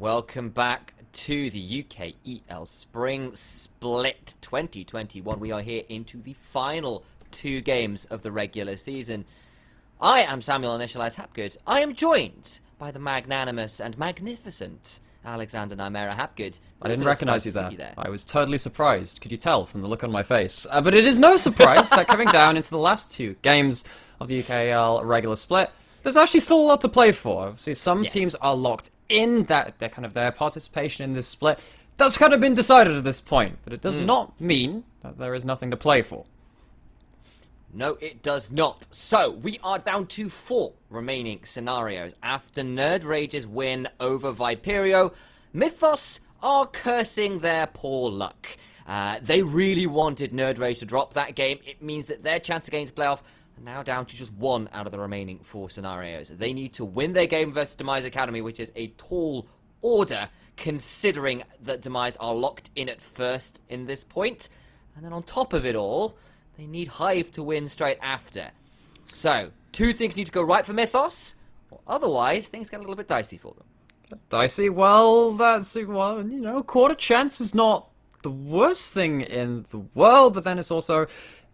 Welcome back to the UKEL Spring Split 2021. We are here into the final 2 games of the regular season. I am Samuel Initialize Hapgood. I am joined by the magnanimous and magnificent Alexander Nymera Hapgood.
I didn't recognize you there. I was totally surprised. Could you tell from the look on my face? But it is no surprise that coming down into the last 2 games of the UKEL regular split, there's actually still a lot to play for. Obviously, some teams are locked in that their participation in this split. That's kind of been decided at this point, but it does not mean that there is nothing to play for.
No, it does not. So, we are down to 4 remaining scenarios. After Nerd Rage's win over Viperio, Mythos are cursing their poor luck. They really wanted Nerd Rage to drop that game. It means that their chance of getting to playoff are now down to just 1 out of the remaining 4 scenarios. They need to win their game versus Demise Academy, which is a tall order, considering that Demise are locked in at first in this point. And then on top of it all, they need Hive to win straight after. So, 2 things need to go right for Mythos, or otherwise things get a little bit dicey for them.
Dicey? Well, quarter chance is not the worst thing in the world, but then it's also,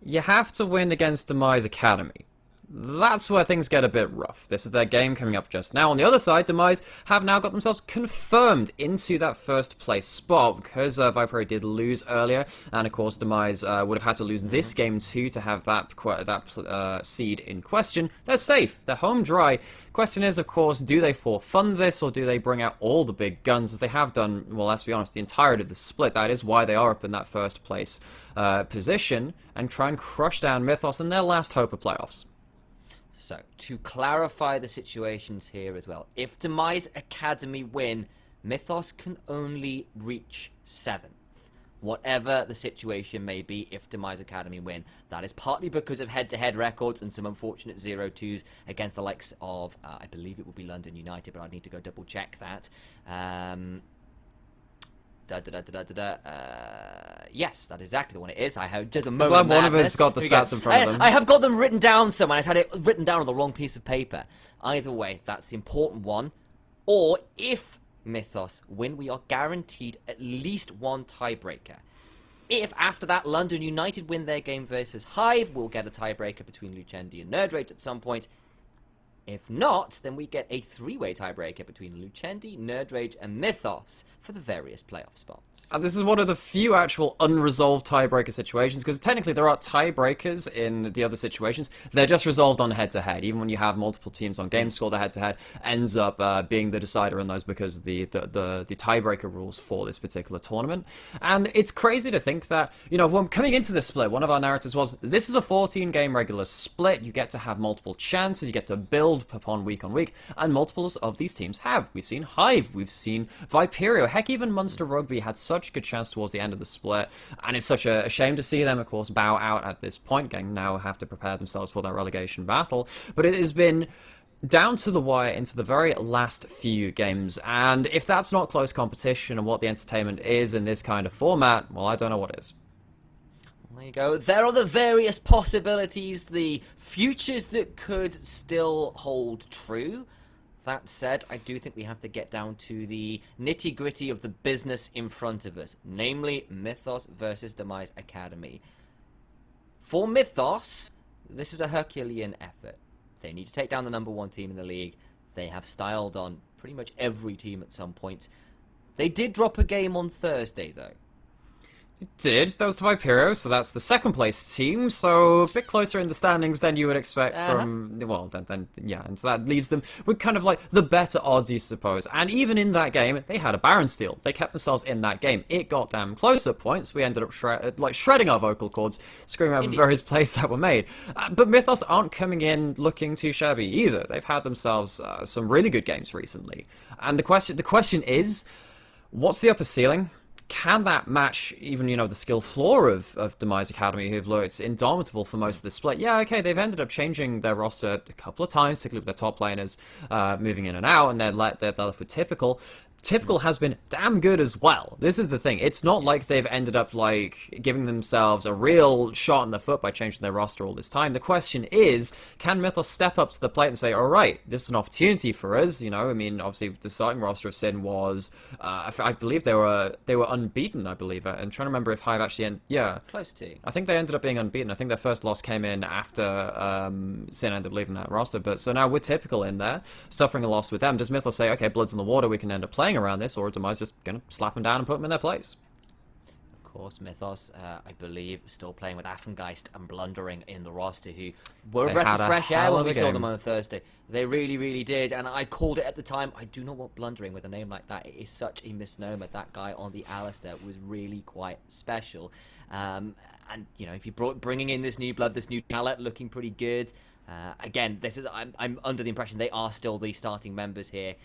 you have to win against Demise Academy. That's where things get a bit rough. This is their game coming up just now. On the other side, Demise have now got themselves confirmed into that first place spot because Viperio did lose earlier, and of course Demise would have had to lose this game too to have that seed in question. They're safe. They're home dry. Question is, of course, do they forfund this or do they bring out all the big guns as they have done, well, let's be honest, the entirety of the split. That is why they are up in that first place position and try and crush down Mythos in their last hope of playoffs.
So, to clarify the situations here as well, if Demise Academy win, Mythos can only reach 7th. Whatever the situation may be if Demise Academy win. That is partly because of head-to-head records and some unfortunate 0-2s against the likes of, I believe it will be London United, but I need to go double-check that. Yes, that is exactly the one it is. I have just a moment.
I'm glad one of us got the stats in front of them.
I have got them written down somewhere. I had it written down on the wrong piece of paper. Either way, that's the important one. Or if Mythos win, we are guaranteed at least 1 tiebreaker. If after that London United win their game versus Hive, we'll get a tiebreaker between Lucendi and Nerd Rage at some point. If not, then we get a 3-way tiebreaker between Lucendi, Nerd Rage, and Mythos for the various playoff spots.
And this is one of the few actual unresolved tiebreaker situations, because technically there are tiebreakers in the other situations. They're just resolved on head-to-head. Even when you have multiple teams on game score, the head-to-head ends up being the decider in those because of the tiebreaker rules for this particular tournament. And it's crazy to think that, when coming into this split, one of our narratives was, this is a 14-game regular split. You get to have multiple chances. You get to build upon week on week, and multiples of these teams have. We've seen Hive, we've seen Viperio, heck, even Munster Rugby had such a good chance towards the end of the split, and it's such a shame to see them, of course, bow out at this point, getting now have to prepare themselves for their relegation battle, but it has been down to the wire into the very last few games, and if that's not close competition and what the entertainment is in this kind of format, well, I don't know what is.
There you go. There are the various possibilities, the futures that could still hold true. That said, I do think we have to get down to the nitty-gritty of the business in front of us, namely Mythos versus Demise Academy. For Mythos, this is a Herculean effort. They need to take down the number 1 team in the league. They have styled on pretty much every team at some point. They did drop a game on Thursday, though.
It did. That was to Viperio, so that's the 2nd place team, so a bit closer in the standings than you would expect from, well, then, and so that leaves them with kind of like the better odds, you suppose. And even in that game, they had a Baron steal. They kept themselves in that game. It got damn close at points. We ended up shredding our vocal cords, screaming out the various plays that were made. But Mythos aren't coming in looking too shabby either. They've had themselves some really good games recently. And the question is, what's the upper ceiling? Can that match even, the skill floor of Demise Academy, who've looked indomitable for most of the split? Yeah, okay, they've ended up changing their roster a couple of times, particularly with their top laners moving in and out, and they're left with typical. Typical has been damn good as well. This is the thing. It's not like they've ended up like giving themselves a real shot in the foot by changing their roster all this time. The question is, can Mythos step up to the plate and say, all right, this is an opportunity for us? You know, I mean, obviously the starting roster of Sin was, I believe they were unbeaten. I believe, and trying to remember if Hive actually,
Close to.
I think they ended up being unbeaten. I think their first loss came in after Sin ended up leaving that roster. But so now we're Typical in there, suffering a loss with them. Does Mythos say, okay, blood's in the water, we can end up playing around this, or Demise just gonna slap them down and put them in their place?
Of course, Mythos, I believe, still playing with Affengeist and Blundering in the roster, who were a breath of fresh air when we saw them on Thursday. They really, really did, and I called it at the time. I do not want Blundering with a name like that. It is such a misnomer. That guy on the Alistair was really quite special. And, you know, if you bringing in this new blood, this new talent, looking pretty good. Again, I'm under the impression they are still the starting members here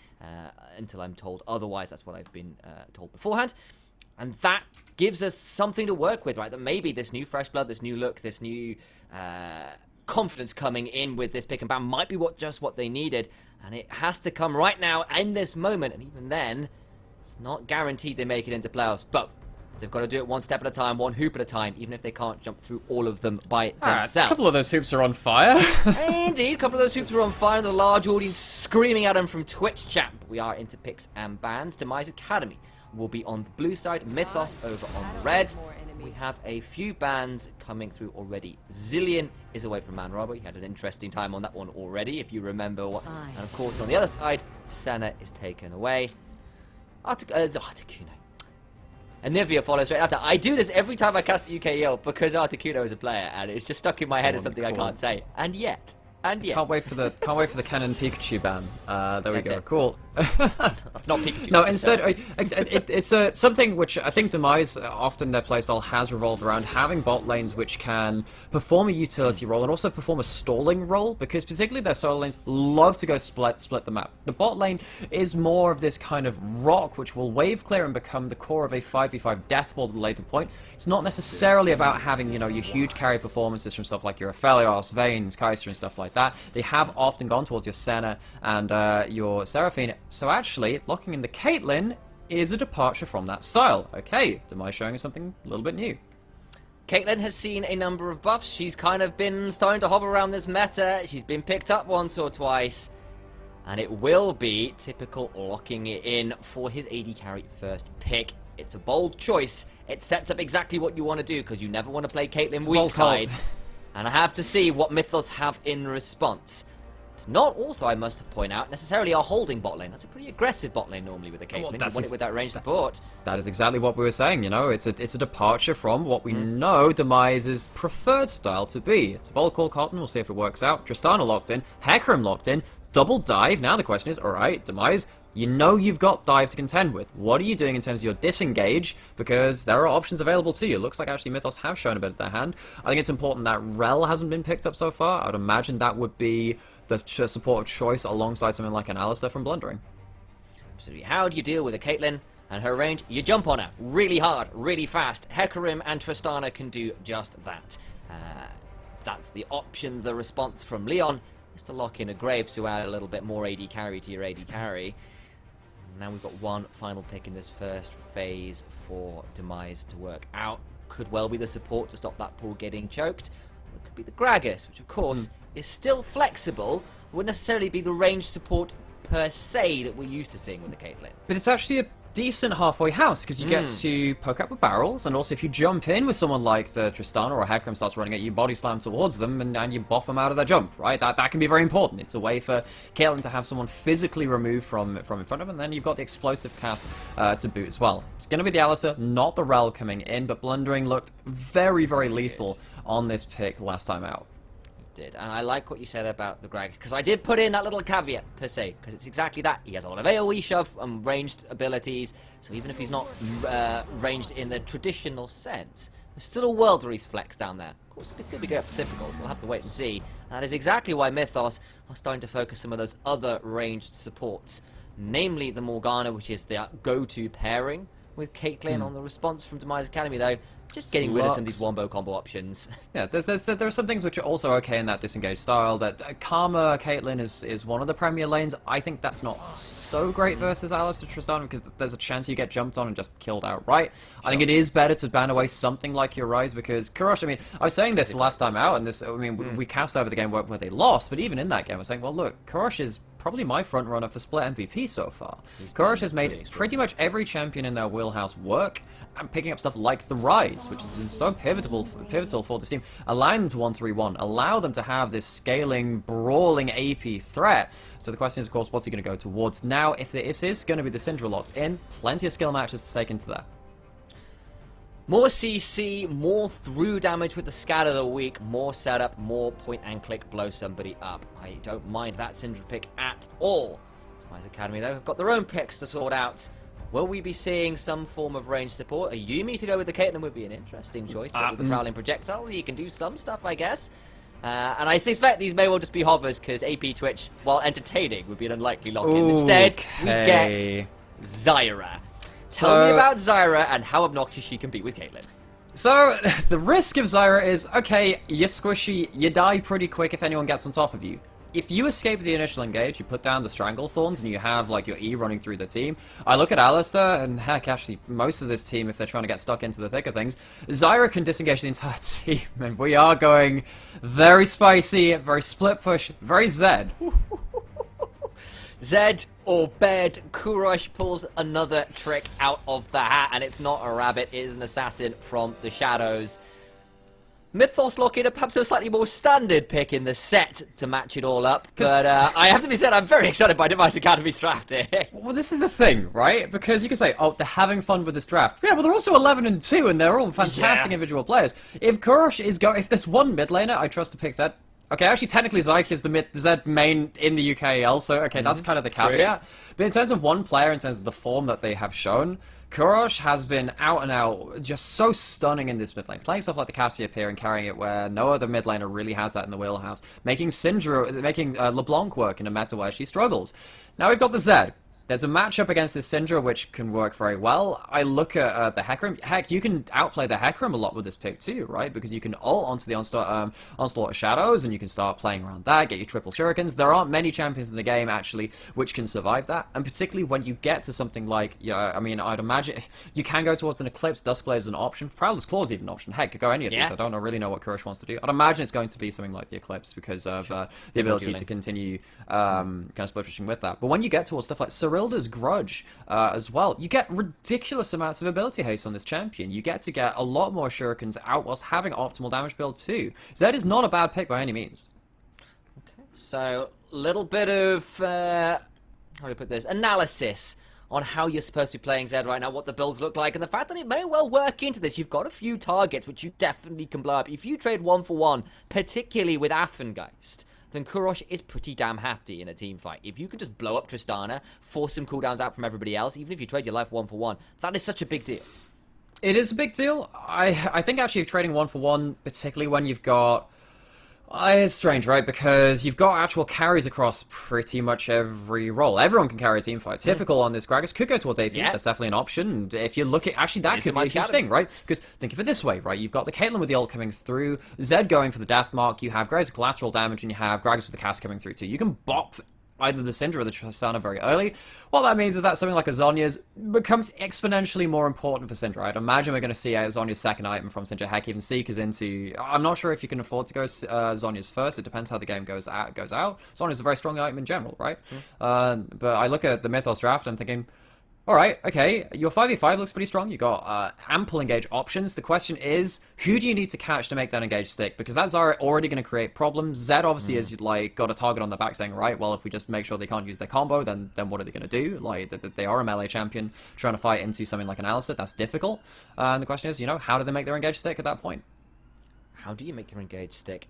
until I'm told otherwise. That's what I've been told beforehand. And that gives us something to work with, right? That maybe this new fresh blood, this new look, this new confidence coming in with this pick and ban might be just what they needed. And it has to come right now in this moment. And even then, it's not guaranteed they make it into playoffs. But they've got to do it one step at a time, one hoop at a time, even if they can't jump through all of them by themselves.
A couple of those hoops are on fire.
Indeed, a couple of those hoops are on fire, and the large audience screaming at them from Twitch chat. But we are into picks and bans. Demise Academy will be on the blue side, Mythos over on the red. We have a few bans coming through already. Zillion is away from Man Robber. He had an interesting time on that one already, if you remember. And of course, on the other side, Senna is taken away. Articuno. Anivia follows right after. I do this every time I cast UKEL because Articuno is a player, and it's just stuck in my head as something I can't say. And yet.
Can't wait for the Canon Pikachu ban. There we go.
It.
Cool.
That's not Pikachu.
No, instead, it's something which I think Demise, often their playstyle has revolved around having bot lanes which can perform a utility role and also perform a stalling role, because particularly their solo lanes love to go split the map. The bot lane is more of this kind of rock which will wave clear and become the core of a 5v5 death wall at a later point. It's not necessarily about having, you know, your huge carry performances from stuff like your Aphelios, Vaynes, Kai'Sa and stuff like that. They have often gone towards your Senna and your Seraphine. So actually, locking in the Caitlyn is a departure from that style. Okay, Demise showing us something a little bit new.
Caitlyn has seen a number of buffs. She's kind of been starting to hover around this meta. She's been picked up once or twice. And it will be Typical locking it in for his AD carry first pick. It's a bold choice. It sets up exactly what you want to do, because you never want to play Caitlyn weak side. And I have to see what Mythos have in response. It's not also, I must point out, necessarily a holding bot lane. That's a pretty aggressive bot lane normally with a Caitlyn. You want it with that range support.
That is exactly what we were saying, you know. It's a departure from what we know Demise's preferred style to be. It's a bold call, Cotton. We'll see if it works out. Tristana locked in. Hecarim locked in. Double dive. Now the question is, alright, Demise, you know you've got dive to contend with. What are you doing in terms of your disengage? Because there are options available to you. Looks like actually Mythos have shown a bit of their hand. I think it's important that Rel hasn't been picked up so far. I would imagine that would be the support choice alongside something like an Alistair from Blundering.
Absolutely. How do you deal with a Caitlyn and her range? You jump on her really hard, really fast. Hecarim and Tristana can do just that. That's the option. The response from Leon is to lock in a Graves to add a little bit more AD carry to your AD carry. Now we've got one final pick in this first phase for Demise to work out. Could well be the support to stop that pool getting choked. Or it could be the Gragas, which of course is still flexible. Wouldn't necessarily be the range support per se that we're used to seeing with the Caitlyn.
But it's actually a decent halfway house, because you get to poke up with barrels, and also if you jump in with someone like the Tristana or Hecarim starts running at you, body slam towards them, and you bop them out of their jump, right? That can be very important. It's a way for Caitlyn to have someone physically removed from in front of them, and then you've got the explosive cast to boot as well. It's going to be the Alistair, not the Rel coming in, but Blundering looked very, very lethal on this pick last time out.
Did, and I like what you said about the Greg, because I did put in that little caveat per se, because it's exactly that. He has a lot of AoE shove and ranged abilities, so even if he's not ranged in the traditional sense, there's still a world where he's flexed down there. Of course, it could still be good up to typicals. We'll have to wait and see. And that is exactly why Mythos are starting to focus some of those other ranged supports, namely the Morgana, which is the go-to pairing with Caitlyn. On the response from Demise Academy, though, just getting rid of some of these
Lux.
wombo combo options.
Yeah, there are some things which are also okay in that disengaged style. That Karma Caitlyn is one of the premier lanes. I think that's not so great versus Alistar Tristana because there's a chance you get jumped on and just killed outright. I think it is better to ban away something like your Rise because Kurosh, I mean, I was saying this last time out, and this, I mean, we cast over the game where they lost, but even in that game, I was saying, well, look, Kurosh is probably my front runner for split MVP so far. Kurosh has made pretty much every champion in their wheelhouse work, and picking up stuff like the Rise, which has been so pivotal for this team. Allow them to 1-3-1, allow them to have this scaling, brawling AP threat. So the question is, of course, what's he going to go towards now? If this is going to be the Syndra locked in, plenty of skill matches to take into that.
More CC, more through damage with the scatter of the week, more setup, more point and click, blow somebody up. I don't mind that Syndra pick at all. Spice Academy, though, have got their own picks to sort out. Will we be seeing some form of range support? A Yuumi to go with the Caitlyn would be an interesting choice, but with the Prowling Projectile, you can do some stuff, I guess. And I suspect these may well just be hovers, because AP Twitch, while entertaining, would be an unlikely lock-in. Instead, we get Zyra. Tell me about Zyra and how obnoxious she can be with Caitlyn.
So, the risk of Zyra is, okay, you're squishy, you die pretty quick if anyone gets on top of you. If you escape the initial engage, you put down the Strangle Thorns, and you have, like, your E running through the team. I look at Alistar, and heck, actually, most of this team, if they're trying to get stuck into the thick of things, Zyra can disengage the entire team, and we are going very spicy, very split push, very Zed.
Zed or Bed, Kurosh pulls another trick out of the hat, and it's not a rabbit, it is an assassin from the shadows. Mythos lock-in, perhaps a slightly more standard pick in the set to match it all up, but I have to be said, I'm very excited by Device Academy's draft here.
Well, this is the thing, right? Because you can say, oh, they're having fun with this draft. Yeah, well, they're also 11-2, and they're all fantastic individual players. If Kurosh is if there's one mid laner, I trust to pick Zed. Okay, actually, technically, Zyke is the Zed main in the UKEL, so, okay, that's kind of the caveat. But in terms of one player, in terms of the form that they have shown, Kurosh has been out and out, just so stunning in this mid lane. Playing stuff like the Cassiopeia and carrying it where no other mid laner really has that in the wheelhouse. Making LeBlanc work in a meta where she struggles. Now we've got the Zed. There's a matchup against this Syndra which can work very well. I look at the Hecarim. Heck, you can outplay the Hecarim a lot with this pick too, right? Because you can ult onto the Onslaught of Shadows, and you can start playing around that, get your triple shurikens. There aren't many champions in the game, actually, which can survive that. And particularly when you get to something like, I mean, I'd imagine you can go towards an Eclipse. Duskblade is an option. Prowler's Claw is even an option. Heck, could go any of these. I don't really know what Kurosh wants to do. I'd imagine it's going to be something like the Eclipse because of the ability to continue kind of split pushing with that. But when you get towards stuff like Cyrilda's Grudge as well, you get ridiculous amounts of ability haste on this champion. You get to get a lot more shurikens out whilst having optimal damage build too. Zed is not a bad pick by any means.
Okay, so little bit of how do I put this, analysis on how you're supposed to be playing Zed right now, what the builds look like, and the fact that it may well work into this. You've got a few targets which you definitely can blow up. If you trade 1-for-1, particularly with Affengeist, then Kurosh is pretty damn happy in a team fight. If you can just blow up Tristana, force some cooldowns out from everybody else, even if you trade your life 1-for-1, that is such a big deal.
It is a big deal. I think actually trading 1-for-1, particularly when you've got... it's strange, right? Because you've got actual carries across pretty much every role. Everyone can carry a team fight. Typical on this Gragas could go towards AP. That's definitely an option. And if you look at... Actually, that could be a huge thing, right? Because think of it this way, right? You've got the Caitlyn with the ult coming through, Zed going for the death mark, you have Graves' collateral damage, and you have Gragas with the cast coming through too. You can bop either the Syndra or the Tristana very early. What that means is that something like a Zhonya's becomes exponentially more important for Syndra. I'd imagine we're going to see Zhonya's second item from Syndra. Heck, even Seekers into... I'm not sure if you can afford to go Zhonya's first. It depends how the game goes out. Zhonya's a very strong item in general, right? But I look at the Mythos draft, I'm thinking... Alright, okay, your 5v5 looks pretty strong. You've got ample engage options. The question is, who do you need to catch to make that engage stick? Because that's already going to create problems. Zed obviously has got a target on the back saying, right, well, if we just make sure they can't use their combo, then what are they going to do? Like, they are a melee champion trying to fight into something like an Alistar. That's difficult. And the question is, how do they make their engage stick at that point?
How do you make your engage stick?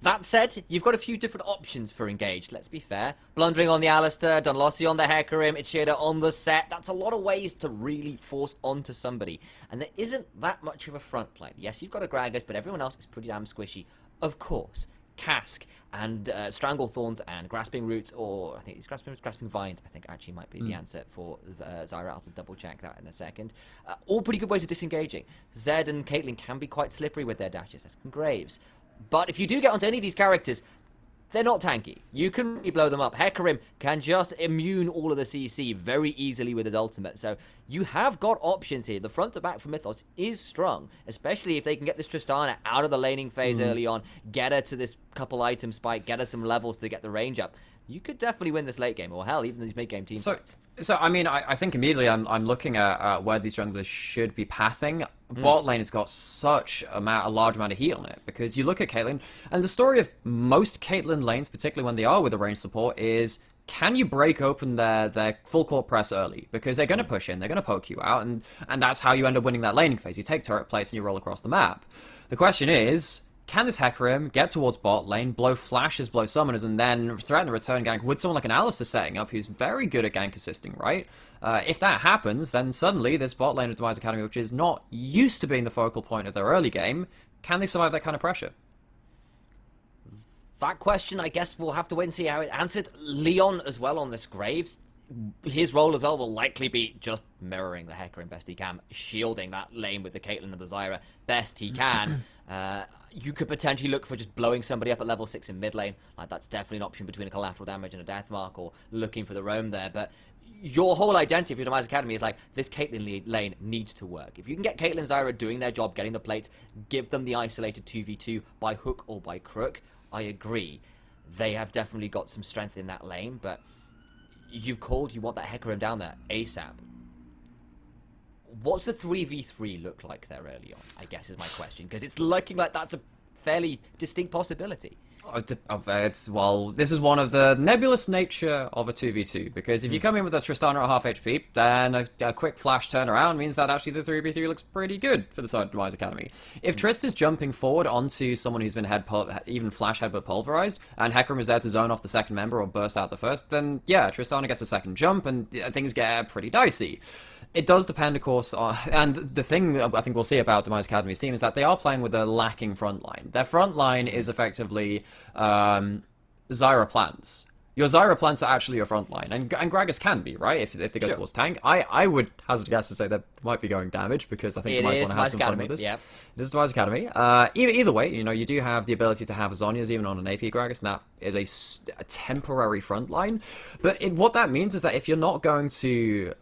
That said, you've got a few different options for engaged, let's be fair. Blundering on the Alistar, Dunlossie on the Hecarim, Itchida on the set. That's a lot of ways to really force onto somebody. And there isn't that much of a front line. Yes, you've got a Gragas, but everyone else is pretty damn squishy. Of course, Cask and Stranglethorns and Grasping Roots, or I think it's Grasping Roots, Grasping Vines, I think actually might be the answer for Zyra. I'll have to double check that in a second. All pretty good ways of disengaging. Zed and Caitlyn can be quite slippery with their dashes, as can Graves. But if you do get onto any of these characters, they're not tanky. You can really blow them up. Hecarim can just immune all of the CC very easily with his ultimate. So you have got options here. The front to back for Mythos is strong, especially if they can get this Tristana out of the laning phase early on, get her to this couple item spike, get her some levels to get the range up. You could definitely win this late game, or hell, even these mid-game team fights.
So I mean, I think immediately I'm looking at where these junglers should be pathing. Bot lane has got such a large amount of heat on it, because you look at Caitlyn, and the story of most Caitlyn lanes, particularly when they are with a range support, is can you break open their full court press early? Because they're going to push in, they're going to poke you out, and that's how you end up winning that laning phase. You take turret place and you roll across the map. The question is, can this Hecarim get towards bot lane, blow flashes, blow summoners, and then threaten the return gank with someone like an Alistar setting up who's very good at gank assisting, right? If that happens, then suddenly this bot lane of Demise Academy, which is not used to being the focal point of their early game, can they survive that kind of pressure?
That question, I guess we'll have to wait and see how it answered. Leon as well on this Graves. His role as well will likely be just mirroring the Hecarim best he can, shielding that lane with the Caitlyn and the Zyra best he can. You could potentially look for just blowing somebody up at level 6 in mid lane. Like, that's definitely an option between a collateral damage and a death mark, or looking for the roam there. But your whole identity of your Demise Academy is like, this Caitlyn lane needs to work. If you can get Caitlyn and Zyra doing their job, getting the plates, give them the isolated 2v2 by hook or by crook, I agree. They have definitely got some strength in that lane, but you've called, you want that Hecarim down there ASAP. What's the 3v3 look like there early on, I guess is my question, because it's looking like that's a fairly distinct possibility.
Well, this is one of the nebulous nature of a 2v2, because if you come in with a Tristana at half HP, then a quick flash turnaround means that actually the 3v3 looks pretty good for the side of Demise Academy. If Trist is jumping forward onto someone who's been even flash headbutt pulverized, and Hecarim is there to zone off the second member or burst out the first, then yeah, Tristana gets a second jump and things get pretty dicey. It does depend, of course, on, and the thing I think we'll see about Demise Academy's team is that they are playing with a lacking front line. Their front line is effectively Zyra plants. Your Zyra plants are actually your front line, and Gragas can be, right, if they go towards tank. I would hazard a guess to say that might be going damage, because I think you might want to have some fun with this. Yep. It is Demise Academy. Either way, you do have the ability to have Zhonya's even on an AP Gragas, and that is a temporary front line. But what that means is that if you're not going to,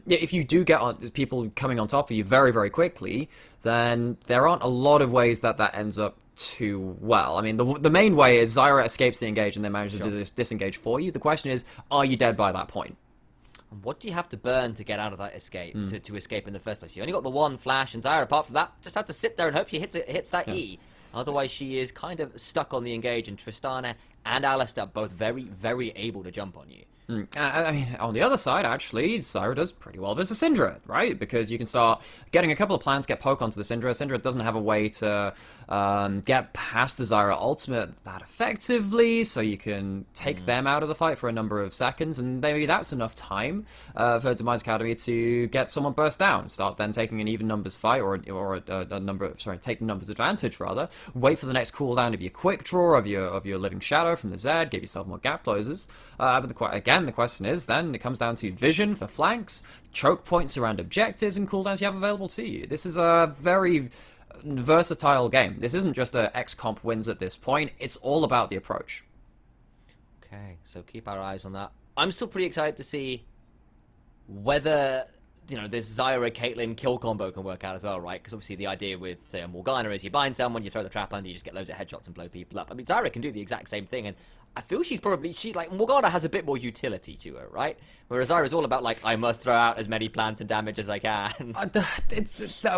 if you do get people coming on top of you very, very quickly, then there aren't a lot of ways that ends up too well. I mean, the main way is Zyra escapes the engage and they manage to disengage for you. The question is, are you dead by that point?
And what do you have to burn to get out of that escape, to escape in the first place? You only got the one flash, and Zyra, apart from that, just had to sit there and hope she hits that E. Otherwise, she is kind of stuck on the engage, and Tristana and Alistar both very, very able to jump on you.
I mean, on the other side, actually, Zyra does pretty well versus Syndra, right? Because you can start getting a couple of plants, get poke onto the Syndra. Syndra doesn't have a way to get past the Zyra ultimate that effectively, so you can take them out of the fight for a number of seconds, and maybe that's enough time for Demise Academy to get someone burst down. Start then taking an even numbers fight, or a number, take the numbers advantage rather. Wait for the next cooldown of your quick draw of your Living Shadow from the Zed, give yourself more gap closes. But the question is, then, it comes down to vision for flanks, choke points around objectives, and cooldowns you have available to you. This is a very versatile game. This isn't just a X comp wins at this point. It's all about the approach.
Okay, so keep our eyes on that. I'm still pretty excited to see whether, this Zyra Caitlyn kill combo can work out as well, right? Because obviously the idea with, say, a Morgana is you bind someone, you throw the trap under, you just get loads of headshots and blow people up. I mean, Zyra can do the exact same thing, and I feel she's like, Morgana has a bit more utility to her, right? Whereas Zyra's all about, like, I must throw out as many plants and damage as I can.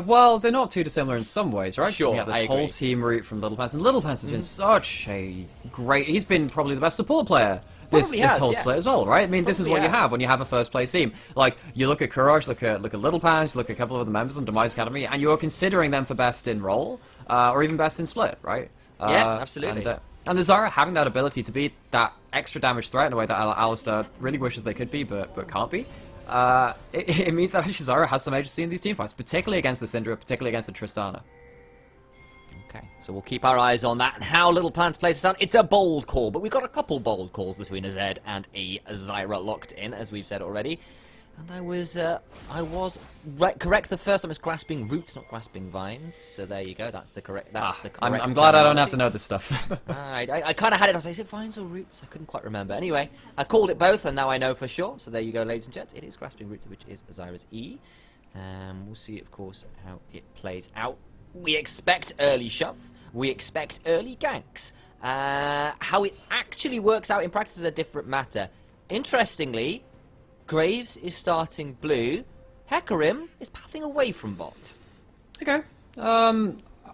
Well, they're not too dissimilar in some ways, right?
Sure,
so this whole team route from Little Pants, and Little Pants has been such a great, he's been probably the best support player this whole split as well, right? I mean, this is what you have when you have a first place team. Like, you look at Courage, look at Little Pants, look at a couple of other members on Demise Academy, and you're considering them for best in role, or even best in split, right?
Yeah, absolutely.
And the Zyra having that ability to be that extra damage threat in a way that Alistar really wishes they could be, but can't be, it means that actually Zyra has some agency in these teamfights, particularly against the Syndra, particularly against the Tristana.
Okay, so we'll keep our eyes on that and how Little Plants plays this down. It's a bold call, but we've got a couple bold calls between a Zed and a Zyra locked in, as we've said already. And I was correct the first time. It's grasping roots, not grasping vines. So there you go. That's the correct.
I'm glad I don't have to know this stuff.
Alright, I kind of had it. I was like, is it vines or roots? I couldn't quite remember. Anyway, I called it both, and now I know for sure. So there you go, ladies and gents. It is grasping roots, which is Zyra's E. We'll see, of course, how it plays out. We expect early shove. We expect early ganks. How it actually works out in practice is a different matter. Interestingly, Graves is starting blue. Hecarim is pathing away from bot.
Okay.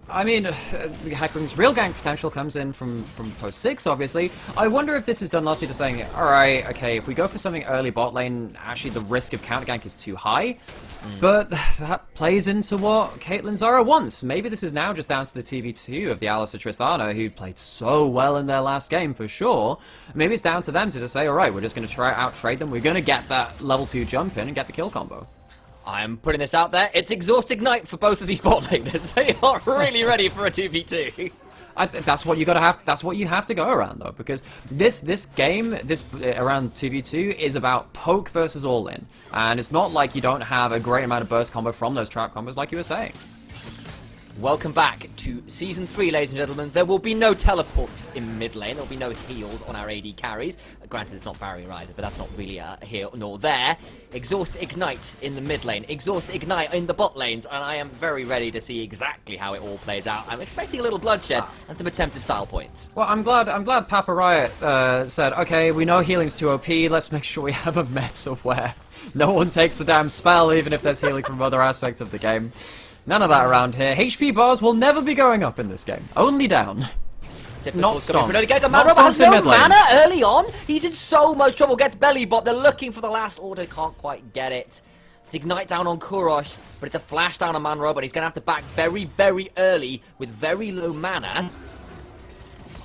I mean, Hecarim's real gank potential comes in from post 6, obviously. I wonder if this is done lastly to saying, alright, okay, if we go for something early bot lane, actually the risk of counter gank is too high. But that plays into what Caitlyn Zyra wants. Maybe this is now just down to the 2v2 of the Alistar Tristana, who played so well in their last game, for sure. Maybe it's down to them to just say, alright, we're just going to try out-trade them. We're going to get that level 2 jump in and get the kill combo.
I'm putting this out there. It's Exhaust Ignite for both of these bot laners. They are really ready for a 2v2.
That's what you gotta have. That's what you have to go around though, because this game, around 2v2 is about poke versus all in, and it's not like you don't have a great amount of burst combo from those trap combos, like you were saying.
Welcome back to Season 3, ladies and gentlemen. There will be no teleports in mid lane. There will be no heals on our AD carries. Granted, it's not barrier either, but that's not really here nor there. Exhaust Ignite in the mid lane. Exhaust Ignite in the bot lanes. And I am very ready to see exactly how it all plays out. I'm expecting a little bloodshed and some attempted style points.
Well, I'm glad Papa Riot said, okay, we know healing's too OP, let's make sure we have a meta where no one takes the damn spell, even if there's healing from other aspects of the game. None of that around here. HP bars will never be going up in this game. Only down. Not stomps.
Manroba has no mana early on. He's in so much trouble. Gets belly bot. They're looking for the last order. Can't quite get it. It's Ignite down on Kurosh, but it's a flash down on Manroba. He's going to have to back very, very early with very low mana.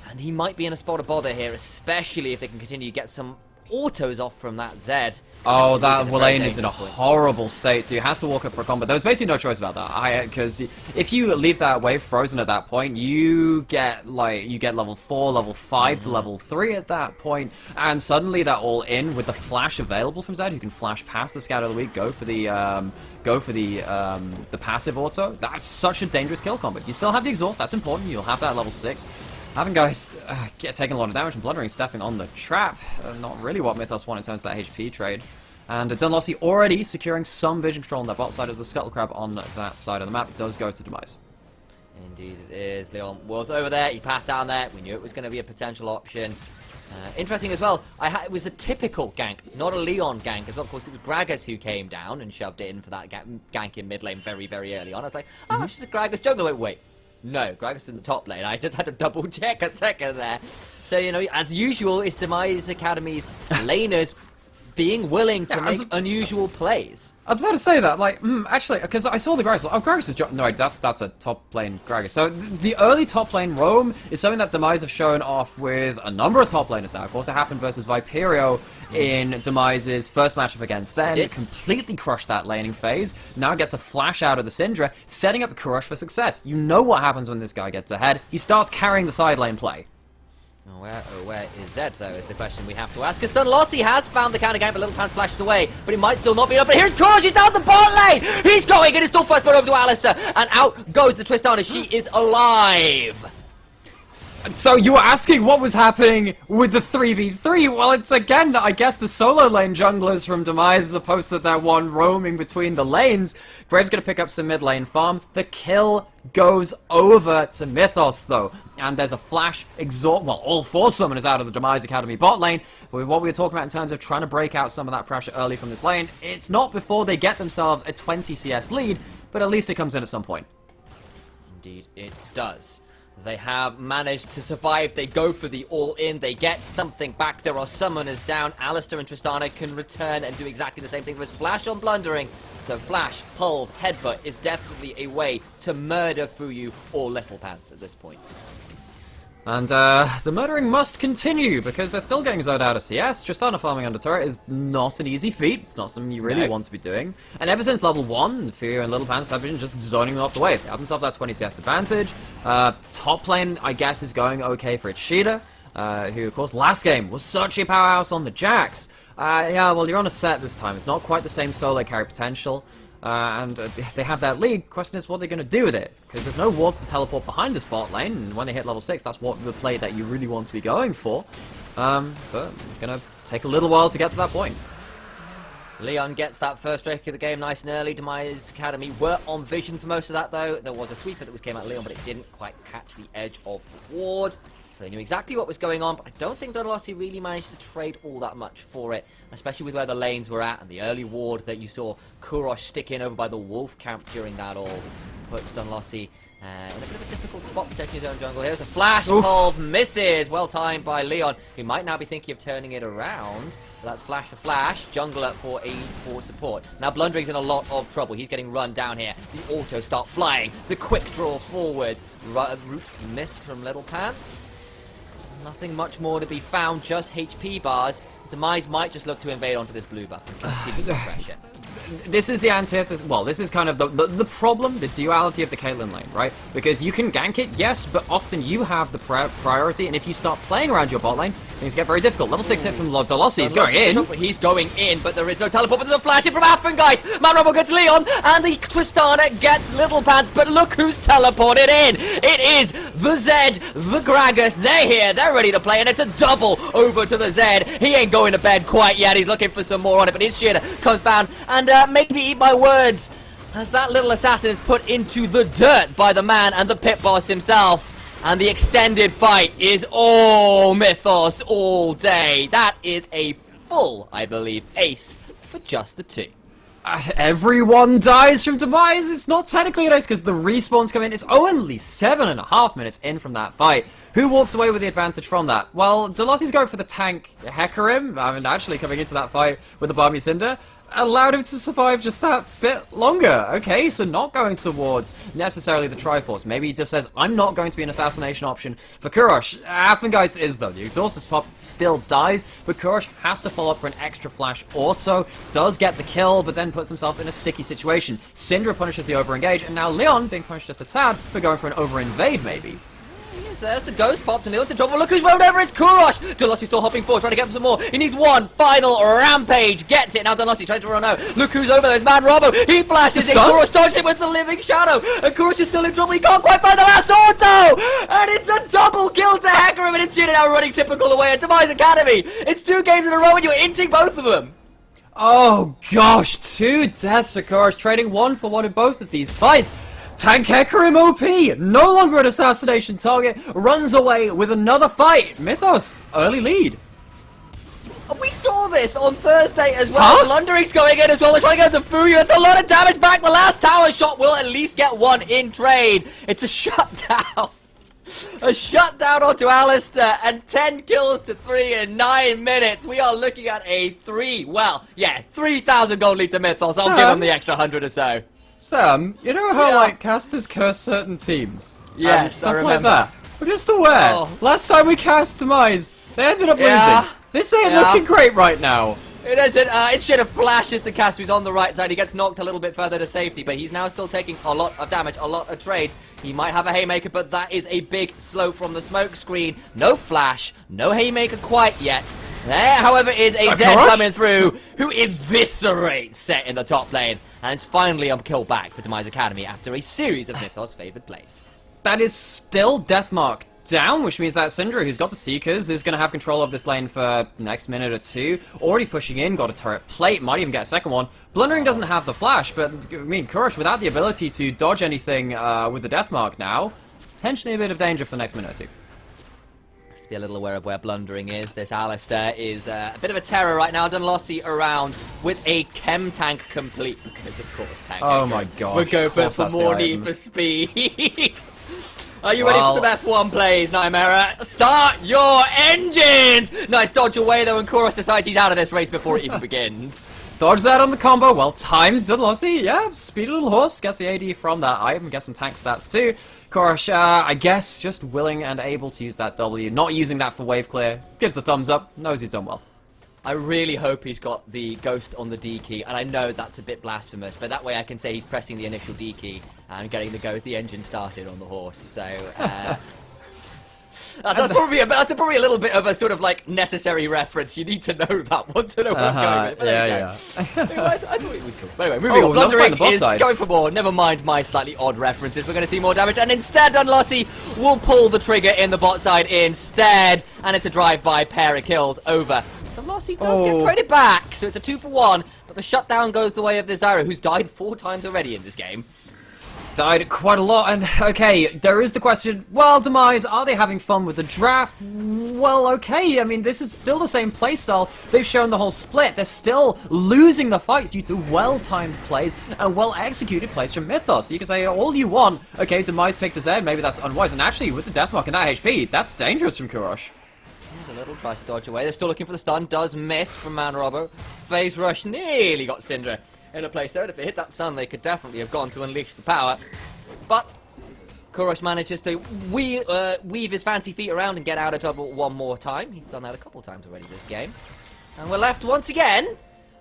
And he might be in a spot of bother here, especially if they can continue to get some autos off from that Zed.
Oh, that Wallane is in a horrible state, so he has to walk up for a combo. There was basically no choice about that, because if you leave that wave frozen at that point, you get level 4, level 5 to level 3 at that point, and suddenly that all in with the flash available from Zed, who can flash past the Scout of the Week, go for the passive auto. That's such a dangerous kill combo. You still have the exhaust, that's important. You'll have that level 6. Having guys taking a lot of damage and blundering, stepping on the trap, not really what Mythos want in terms of that HP trade. And Dunlossie already securing some vision control on their bot side as the Scuttle Crab on that side of the map does go to Demise.
Indeed it is. Leon was over there, he passed down there, we knew it was going to be a potential option. Interesting as well, it was a typical gank, not a Leon gank as well. Of course, it was Gragas who came down and shoved it in for that gank in mid lane very, very early on. I was like, oh, it's just a Gragas jungle. Wait. No, Gragas in the top lane. I just had to double check a second there. So, you know, as usual, it's Demise Academy's laners being willing to make unusual plays.
I was about to say that, like, actually, because I saw the Gragas. Oh, Gragas is... No, that's a top lane Gragas. So, the early top lane roam is something that Demise have shown off with a number of top laners now. Of course, it happened versus Viperio in Demise's first matchup against them. It completely crushed that laning phase. Now gets a flash out of the Syndra, setting up Kurosh for success. You know what happens when this guy gets ahead. He starts carrying the side lane play.
Where is Zed, though, is the question we have to ask. Because Dunlossie has found the counter game, but Little Pants flashes away. But it might still not be enough. But here's Kurosh, he's down the bot lane! He's going, and it's still first blood over to Alistar. And out goes the Tristana. She is alive!
So you were asking what was happening with the 3v3? Well, it's again, I guess, the solo lane junglers from Demise as opposed to that one roaming between the lanes. Graves gonna pick up some mid lane farm. The kill goes over to Mythos, though. And there's a flash exhaust. Well, all 4 summoners out of the Demise Academy bot lane. But with what we were talking about in terms of trying to break out some of that pressure early from this lane, it's not before they get themselves a 20 CS lead, but at least it comes in at some point.
Indeed, it does. They have managed to survive. They go for the all-in. They get something back. There are summoners down. Alistar and Tristana can return and do exactly the same thing. There's flash on blundering. So flash, hull, headbutt is definitely a way to murder Fuyu or Little Pants at this point.
And the murdering must continue, because they're still getting zoned out of CS. Tristana farming under turret is not an easy feat. It's not something you really want to be doing. And ever since level 1, Furio and Little Pants have been just zoning them off the way. They have themselves that 20 CS advantage. Top lane, I guess, is going okay for Ishida, who, of course, last game was such a powerhouse on the Jax. Yeah, well, you're on a set this time. It's not quite the same solo carry potential. And they have that lead. Question is, what are they going to do with it? Because there's no wards to teleport behind the bot lane, and when they hit level 6, that's what the play that you really want to be going for. But it's going to take a little while to get to that point.
Leon gets that first strike of the game nice and early. Demise Academy were on vision for most of that, though. There was a sweeper that came out Leon, but it didn't quite catch the edge of the ward. So they knew exactly what was going on, but I don't think Donalossi really managed to trade all that much for it, especially with where the lanes were at and the early ward that you saw Kurosh stick in over by the Wolf camp during that all. Puts Donalossi in a bit of a difficult spot protecting his own jungle. Here's a flash of misses, well timed by Leon, who might now be thinking of turning it around. But that's flash for flash, jungler for aid for support. Now Blundering's in a lot of trouble. He's getting run down here. The auto start flying, the quick draw forwards. Roots miss from Little Pants. Nothing much more to be found, just HP bars. Demise might just look to invade onto this blue buff and continue the pressure.
This is the antithesis. Well, this is kind of the problem, the duality of the Caitlyn lane, right? Because you can gank it, yes, but often you have the priority, and if you start playing around your bot lane, things get very difficult. Level 6 hit from Dolossi is going in.
He's going in, but there is no teleport, but there's a flash in from Affengeist. Man Rumble gets Leon, and the Tristana gets Little Pants, but look who's teleported in. It is the Zed, the Gragas. They're here, they're ready to play, and it's a double over to the Zed. He ain't going to bed quite yet. He's looking for some more on it, but his Shida comes down, and maybe eat my words, as that little assassin is put into the dirt by the man and the pit boss himself. And the extended fight is all Mythos all day. That is a full, I believe, ace for just the two.
Everyone dies from Demise. It's not technically an ace because the respawns come in. It's only 7.5 minutes in from that fight. Who walks away with the advantage from that? Well, Dolossi's going for the tank Hecarim. I mean, actually coming into that fight with the Barmy Cinder allowed him to survive just that bit longer. Okay, so not going towards necessarily the Triforce. Maybe he just says, I'm not going to be an assassination option for Kurosh. Affengeist is, though. The Exhaustus Pop still dies, but Kurosh has to follow up for an extra flash auto. Does get the kill, but then puts themselves in a sticky situation. Syndra punishes the overengage, and now Leon being punished just a tad for going for an overinvade, maybe.
Yes, there's the ghost pops and Leon's in trouble. Look who's rolled over, it's Kurosh! Donalossi still hopping forward, trying to get him some more. He needs one final rampage. Gets it. Now Donalossi trying to run out. Look who's over there, it's Man Robbo. He flashes in. Kurosh dodges it with the living shadow. And Kurosh is still in trouble. He can't quite find the last auto! And it's a double kill to Hecarim, and it's Shida now running typical away at Demise Academy. It's 2 games in a row and you're inting both of them.
Oh gosh, 2 deaths for Kurosh, trading 1 for 1 in both of these fights. Tank Hecarim OP, no longer an assassination target, runs away with another fight. Mythos, early lead.
We saw this on Thursday as well. Blundering's going in as well. They're trying to get the Fury. That's a lot of damage back. The last tower shot will at least get 1 in trade. It's a shutdown. A shutdown onto Alistair, and 10 kills to 3 in 9 minutes. We are looking at a 3,000 gold lead to Mythos. I'll give them the extra 100 or so.
Sam, you know how like casters curse certain teams?
Yes,
stuff
I remember.
like that. I'm just aware.
Oh.
Last time we cast Demise, they ended up losing. This ain't looking great right now.
It isn't. It should have flashes the cast who's on the right side. He gets knocked a little bit further to safety, but he's now still taking a lot of damage, a lot of trades. He might have a haymaker, but that is a big slow from the smoke screen. No flash, no haymaker quite yet. There, however, is a Zed coming through who eviscerates Set in the top lane. And it's finally a kill back for Demise Academy after a series of Mythos favored plays.
That is still Deathmark down, which means that Syndra, who's got the Seekers, is going to have control of this lane for the next minute or 2. Already pushing in, got a turret plate, might even get a second one. Blundering doesn't have the flash, but I mean, Kurosh, without the ability to dodge anything with the Deathmark now, potentially a bit of danger for the next minute or 2.
Be a little aware of where Blundering is. This Alistair is a bit of a terror right now. Donalossi around with a chem tank complete, because of course tank.
Oh my gosh.
We're going for more need for speed. Are you ready for some F1 plays, Nightmare? Start your engines! Nice dodge away, though, and Koros decides he's out of this race before it even begins.
Dodge that on the combo, well timed, Dunlossie, yeah, speedy little horse, gets the AD from that item, gets some tank stats too. Korosh, I guess, just willing and able to use that W, not using that for wave clear, gives the thumbs up, knows he's done well.
I really hope he's got the ghost on the D key, and I know that's a bit blasphemous, but that way I can say he's pressing the initial D key and getting the ghost, the engine started on the horse, so... That's probably a little bit of a sort of like necessary reference. You need to know that one to know where I'm going with it. But
yeah.
I thought it was cool. But anyway, moving on. Blundering is going for more. Never mind my slightly odd references. We're going to see more damage, and instead, Dunlossie will pull the trigger in the bot side instead, and it's a drive-by pair of kills over. Dunlossie does get traded back, so it's a 2-for-1, but the shutdown goes the way of the Zyra, who's died 4 times already in this game.
Died quite a lot, and okay, there is the question, well, Demise, are they having fun with the draft? Well, okay, I mean, this is still the same playstyle. They've shown the whole split. They're still losing the fights due to well-timed plays and well-executed plays from Mythos. You can say all you want. Okay, Demise picked a Z, maybe that's unwise, and actually, with the deathmark and that HP, that's dangerous from Kurosh.
A little tries to dodge away. They're still looking for the stun. Does miss from Man Robbo. Phase Rush nearly got Syndra in a place there. If it hit that sun, they could definitely have gone to unleash the power. But Kurosh manages to weave his fancy feet around and get out of trouble one more time. He's done that a couple times already this game. And we're left once again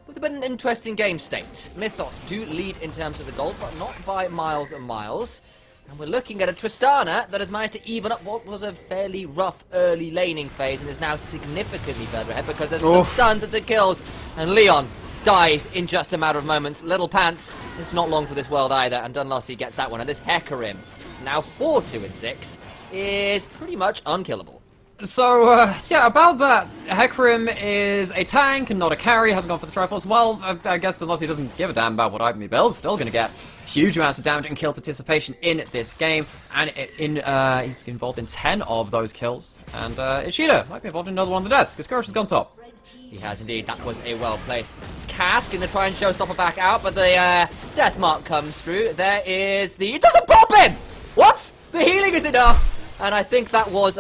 with a bit of an interesting game state. Mythos do lead in terms of the gold, but not by miles and miles. And we're looking at a Tristana that has managed to even up what was a fairly rough early laning phase and is now significantly further ahead because of some stuns and some kills. And Leon dies in just a matter of moments. Little Pants is not long for this world either, and Dunlossie gets that one. And this Hecarim, now 4-2-6, is pretty much unkillable.
So, yeah, about that, Hecarim is a tank and not a carry, hasn't gone for the Triforce. Well, I guess Dunlossie doesn't give a damn about what item he builds, still going to get huge amounts of damage and kill participation in this game, and he's involved in 10 of those kills, and Ishida might be involved in another one of the deaths, because Kurosh has gone top.
He has indeed. That was a well-placed cask. Going to try and showstopper back out, but the death mark comes through. There is the... It doesn't pop him! What? The healing is enough! And I think that was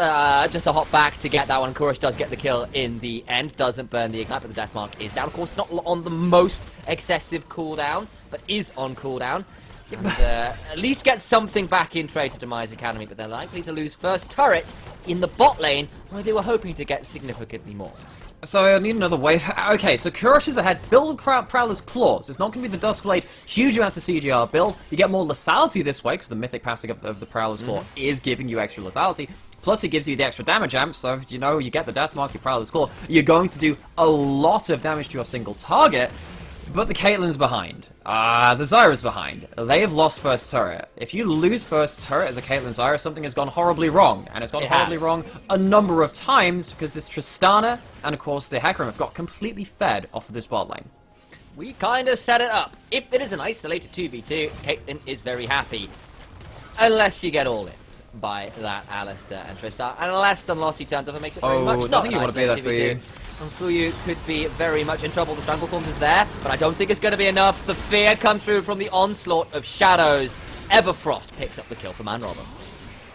just a hop back to get that one. Kurosh does get the kill in the end. Doesn't burn the ignite, but the death mark is down. Of course, not on the most excessive cooldown, but is on cooldown. And, at least get something back in trade to Demise Academy, but they're likely to lose first turret in the bot lane, where they were hoping to get significantly more.
So I need another wave. Okay, so Kurosh is ahead. Build Prowler's Claws. It's not going to be the Duskblade. Huge amounts of CGR build. You get more lethality this way, because the mythic passing of the Prowler's Claw is giving you extra lethality. Plus, it gives you the extra damage amp, so, you know, you get the Death Mark, your Prowler's Claw. You're going to do a lot of damage to your single target. But the Caitlyn's behind. The Zyra's behind. They have lost first turret. If you lose first turret as a Caitlyn Zyra, something has gone horribly wrong. And it's gone horribly wrong a number of times because this Tristana and, of course, the Hecarim have got completely fed off of this bot lane.
We kind of set it up. If it is an isolated 2v2, Caitlyn is very happy. Unless you get all in by that Alistair and Tristar. And unless Dunlossie turns up and makes it very much not
think you want to be there for you.
And Fuyu could be very much in trouble. The Strangleforms is there, but I don't think it's going to be enough. The fear comes through from the onslaught of shadows. Everfrost picks up the kill for Man Robber.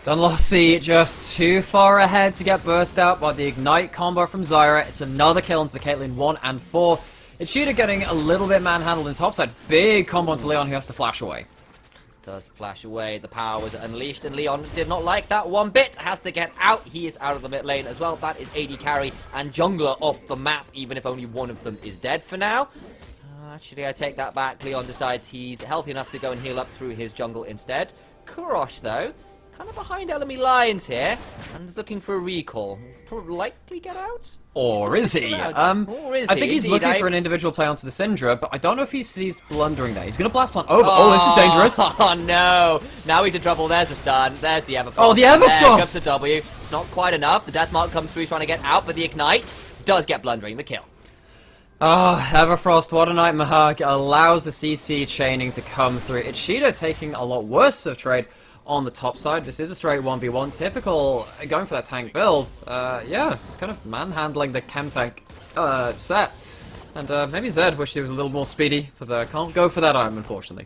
Dunlossie just too far ahead to get burst out by the Ignite combo from Zyra. It's another kill into the Caitlyn 1 and 4. Ishida getting a little bit manhandled in topside. Big combo into Leon who has to flash away.
Does flash away. The power was unleashed, and Leon did not like that one bit. Has to get out. He is out of the mid lane as well. That is AD carry and jungler off the map, even if only one of them is dead for now. Actually, I take that back. Leon decides he's healthy enough to go and heal up through his jungle instead. Kurosh, though, kind of behind enemy lines here, and is looking for a recall. Probably likely get out.
Or is he? I think he's looking for an individual play onto the Syndra, but I don't know if he sees blundering there. He's going to blast plant over. Oh, this is dangerous.
Oh, no. Now he's in trouble. There's a stun. There's the Everfrost.
Oh, the Everfrost.
There comes the W. It's not quite enough. The death mark comes through. He's trying to get out, but the Ignite does get blundering the kill.
Oh, Everfrost, what a nightmare. Allows the CC chaining to come through. Ishida taking a lot worse of trade on the top side. This is a straight 1v1. Typical going for that tank build. Yeah, just kind of manhandling the chem tank set. And maybe Zed wished he was a little more speedy, but can't go for that item, unfortunately.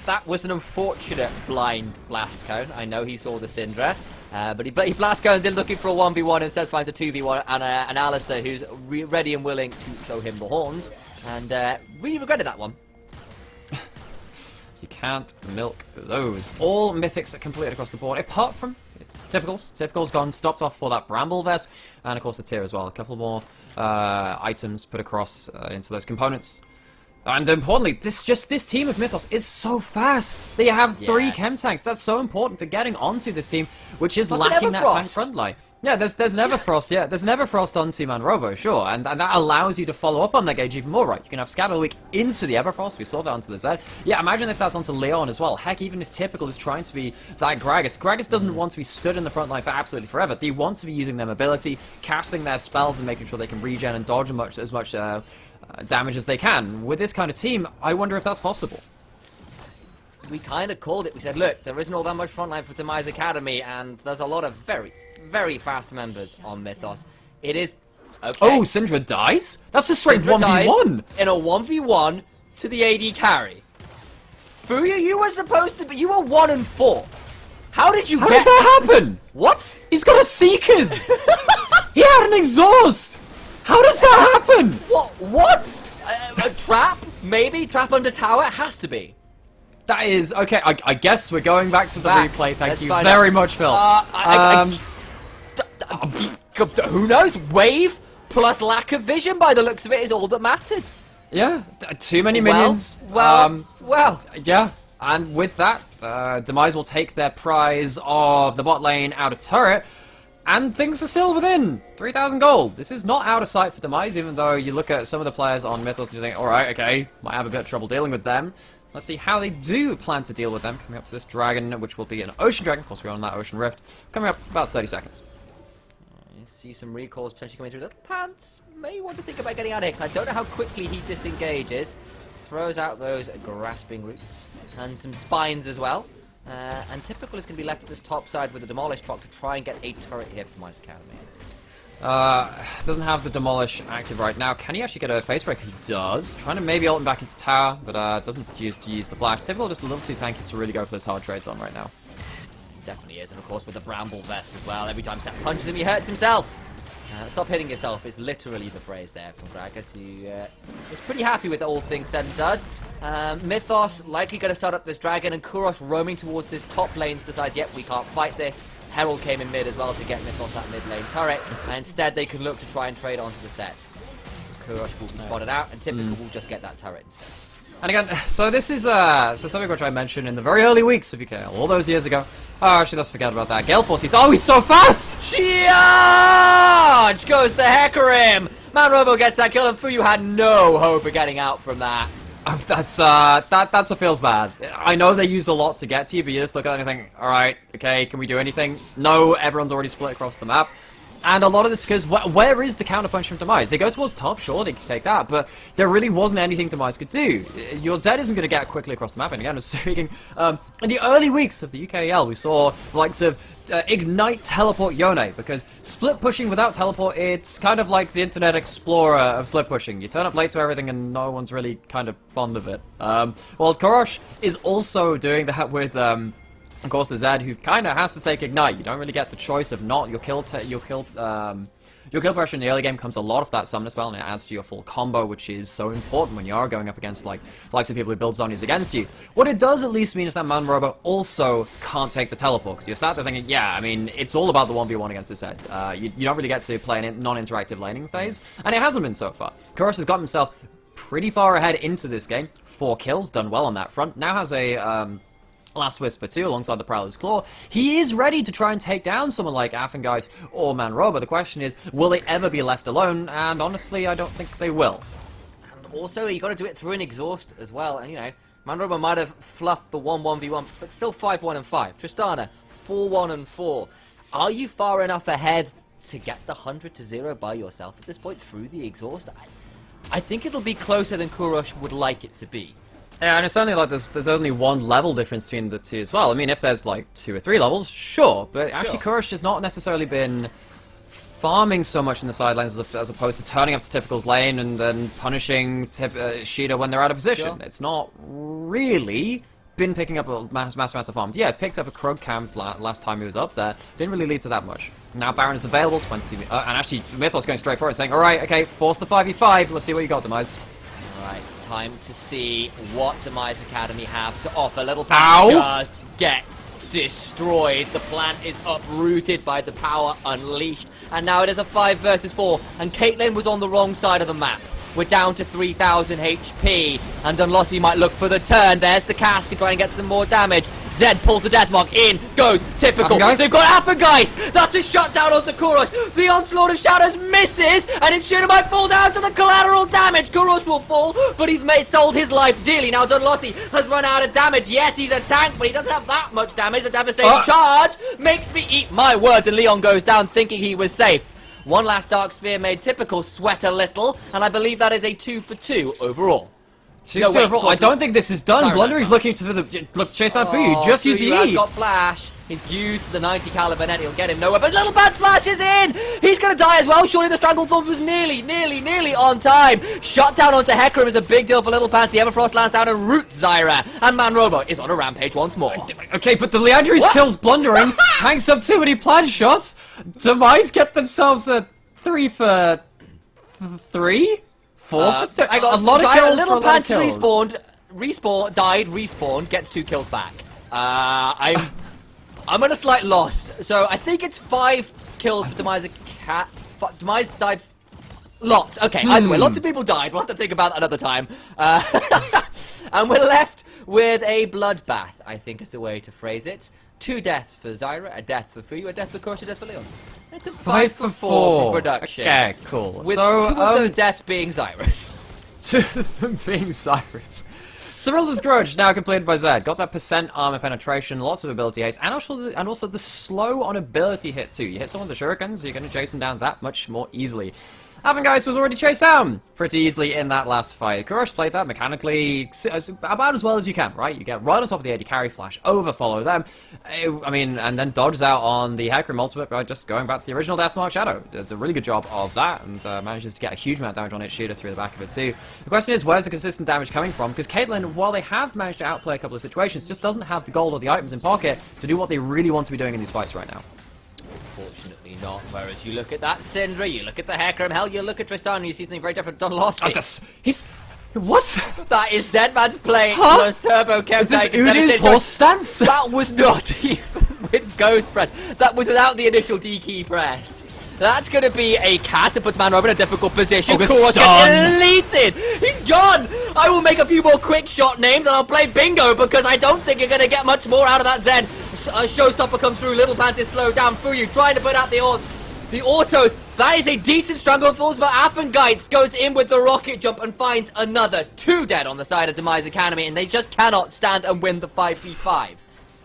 that was an unfortunate blind blast cone. I know he saw the Syndra, but he blast cones in looking for a 1v1 and instead finds a 2v1 and an Alistair who's ready and willing to show him the horns, and really regretted that one.
You can't milk those. All mythics are completed across the board, apart from Typicals. Typicals gone, stopped off for that Bramble Vest, and of course the tier as well. A couple more items put across into those components. And importantly, this team of Mythos is so fast. They have 3 chem tanks. That's so important for getting onto this team, which is lacking that tank front line. Yeah, there's Everfrost, yeah. There's an Everfrost on Seaman Robo, sure. And that allows you to follow up on that gauge even more, right? You can have Scatterweak into the Everfrost. We saw that onto the Zed. Yeah, imagine if that's onto Leon as well. Heck, even if Typical is trying to be that Gragas. Gragas doesn't want to be stood in the front line for absolutely forever. They want to be using their mobility, casting their spells, and making sure they can regen and dodge as much damage as they can. With this kind of team, I wonder if that's possible.
We kind of called it. We said, look, there isn't all that much frontline for Demise Academy, and there's a lot of very fast members on Mythos. It is okay.
Oh, Syndra dies? That's a straight
Syndra
1v1!
In a 1v1 to the AD carry. Fuya, you were supposed to be... You were 1 and 4. How did you
How does that happen?
What?
He's got a Seekers! He had an exhaust! How does that happen?
What? A trap? Maybe? Trap under tower? It has to be.
That is... Okay, I guess we're going back to the replay. Thank you
find
very
out.
much, Phil.
Who knows? Wave plus lack of vision by the looks of it is all that mattered.
Yeah, too many minions.
Well.
Yeah, and with that, Demise will take their prize of the bot lane out of turret, and things are still within 3,000 gold. This is not out of sight for Demise, even though you look at some of the players on Mythos and you think, alright, okay, might have a bit of trouble dealing with them. Let's see how they do plan to deal with them. Coming up to this dragon, which will be an Ocean Dragon. Of course, we're on that Ocean Rift. Coming up about 30 seconds.
You see some recalls potentially coming through. Little Pants may want to think about getting out of here, 'cause I don't know how quickly he disengages. Throws out those grasping roots and some spines as well. And Typical is going to be left at this top side with the Demolish Proc to try and get a turret here for Demise Academy.
Doesn't have the Demolish active right now. Can he actually get a face break? He does. Trying to maybe ult him back into tower, but doesn't use the flash. Typical just a little too tanky to really go for this hard trades on right now.
Definitely is, and of course with the Bramble Vest as well. Every time Seth punches him, he hurts himself. Stop hitting yourself is literally the phrase there from Gragas, who is pretty happy with all things said and done. Mythos likely going to start up this dragon, and Kurosh roaming towards this top lane decides, yep, we can't fight this. Herald came in mid as well to get Mythos that mid lane turret, and instead they can look to try and trade onto the set. Kurosh will be spotted out, and Typical will just get that turret instead.
And again, so this is something which I mentioned in the very early weeks of UKEL, all those years ago. Oh, actually, let's forget about that. Gale Force, he's so fast!
Charge goes the Hecarim! Man Robo gets that kill, and Fuyu had no hope of getting out from that.
That's a feels bad. I know they used a lot to get to you, but you just look at it and think, alright, okay, can we do anything? No, everyone's already split across the map. And a lot of this because where is the counterpunch from Demise? They go towards top, sure, they can take that, but there really wasn't anything Demise could do. Your Zed isn't going to get quickly across the map, and again, speaking, in the early weeks of the UKEL, we saw the likes of Ignite Teleport Yone, because split pushing without teleport, it's kind of like the Internet Explorer of split pushing. You turn up late to everything and no one's really kind of fond of it. Well, Kurosh is also doing that with, of course, the Zed, who kind of has to take Ignite. You don't really get the choice of not. Your kill pressure in the early game comes a lot of that summoner spell, and it adds to your full combo, which is so important when you are going up against like the likes of people who build zonies against you. What it does at least mean is that Man Robo also can't take the teleport, because you're sat there thinking, yeah, I mean, it's all about the 1v1 against this Zed. You don't really get to play a non-interactive laning phase, and it hasn't been so far. Kurosh has got himself pretty far ahead into this game. 4 kills, done well on that front. Now has a Last Whisper 2 alongside the Prowler's Claw. He is ready to try and take down someone like Affengeist or Man Robo. The question is, will they ever be left alone? And honestly, I don't think they will.
And also, you got to do it through an exhaust as well. And you know, Man Robo might have fluffed the 1-1v1, but still 5-1 and 5. Tristana, 4-1 and 4. Are you far enough ahead to get the 100-0 by yourself at this point through the exhaust? I think it'll be closer than Kurosh would like it to be.
Yeah, and it's only like there's only 1 level difference between the two as well. I mean, if there's like 2 or 3 levels, sure, but actually Kurosh has not necessarily been farming so much in the sidelines as opposed to turning up to Typical's lane and then punishing Sheeta when they're out of position.
Sure.
It's not really been picking up a massive amount of farm. Yeah, picked up a Krug camp last time he was up there. Didn't really lead to that much. Now Baron is available, 20... and actually, Mythos going straight for it, saying, alright, okay, force the 5v5. Let's see what you got, Demise.
Alright, time to see what Demise Academy have to offer. Little Pants just gets destroyed. The plant is uprooted by the power unleashed. And now it is a 5 versus 4. And Caitlyn was on the wrong side of the map. We're down to 3,000 HP, and Dunlossie might look for the turn. There's the cask to try and get some more damage. Zed pulls the Deathmark, in goes typical. They've got Affengeist. That's a shutdown onto Kurosh. The Onslaught of Shadows misses, and Intruder might fall down to the collateral damage. Kurosh will fall, but he's sold his life dearly. Now Dunlossie has run out of damage. Yes, he's a tank, but he doesn't have that much damage. A devastating charge makes me eat my words, and Leon goes down thinking he was safe. One last Dark Sphere made typical sweat a little, and I believe that is a 2 for 2 overall.
Overall. I don't think this is done. Blundering's looking to chase down Fuyu. Just use the E.
He's got flash. He's used the 90 caliber net. He'll get him nowhere. But Little Bats flashes in. He's going to die as well. Surely the Stranglethorns was nearly on time. Shut down onto Hecarim is a big deal for Little Pants. The Everfrost lands down and roots Zyra. And Manrobo is on a rampage once more.
Okay, but the Leandris kills Blundering. Tanks up 2 and he plans shots. Demise get themselves a 3 for 3? 4 for 3?
I got
a lot of
Zyra,
kills.
Little Pants respawned, gets 2 kills back. I'm at a slight loss. So I think it's 5 kills for Demise. Demise died. Lots. Okay, either way, lots of people died. We'll have to think about that another time. And we're left with a bloodbath, I think is the way to phrase it. 2 deaths for Zyra, a death for Fuyu, a death for Kurosh, a death for Leon. It's a 5 for 4 for production.
Okay, cool.
With 2 of those deaths being Zyra's.
2 of them being Cyrus. Cyrilla's Grudge, now completed by Zed. Got that percent armor penetration, lots of ability haste, and also the slow on ability hit too. You hit someone with the shurikens, you're going to chase them down that much more easily. Affengeist was already chased down pretty easily in that last fight. Kurosh played that mechanically about as well as you can, right? You get right on top of the AD carry, flash over, follow them. And then dodges out on the Hecarim ultimate by just going back to the original Deathmark Shadow. Does a really good job of that, and manages to get a huge amount of damage on its shooter through the back of it too. The question is, where's the consistent damage coming from? Because Caitlyn, while they have managed to outplay a couple of situations, just doesn't have the gold or the items in pocket to do what they really want to be doing in these fights right now.
Unfortunately not. Whereas you look at that Syndra, you look at the Hecarim, hell, you look at Tristan and you see something very different. Dunlossie.
He's... What?
That is Dead Man's Play plus Turbo Kev.
Is this Udi's horse stance?
That was not even with Ghost Press. That was without the initial D-key press. That's going to be a cast that puts Manrobo in a difficult position. Kurosh gets deleted. He's gone. I will make a few more quick shot names and I'll play bingo because I don't think you're going to get much more out of that Zed. Showstopper comes through. Little Pants is slowed down. Fuyu trying to put out the autos. That is a decent struggle for but Affengeist goes in with the rocket jump and finds another 2 dead on the side of Demise Academy, and they just cannot stand and win the 5v5.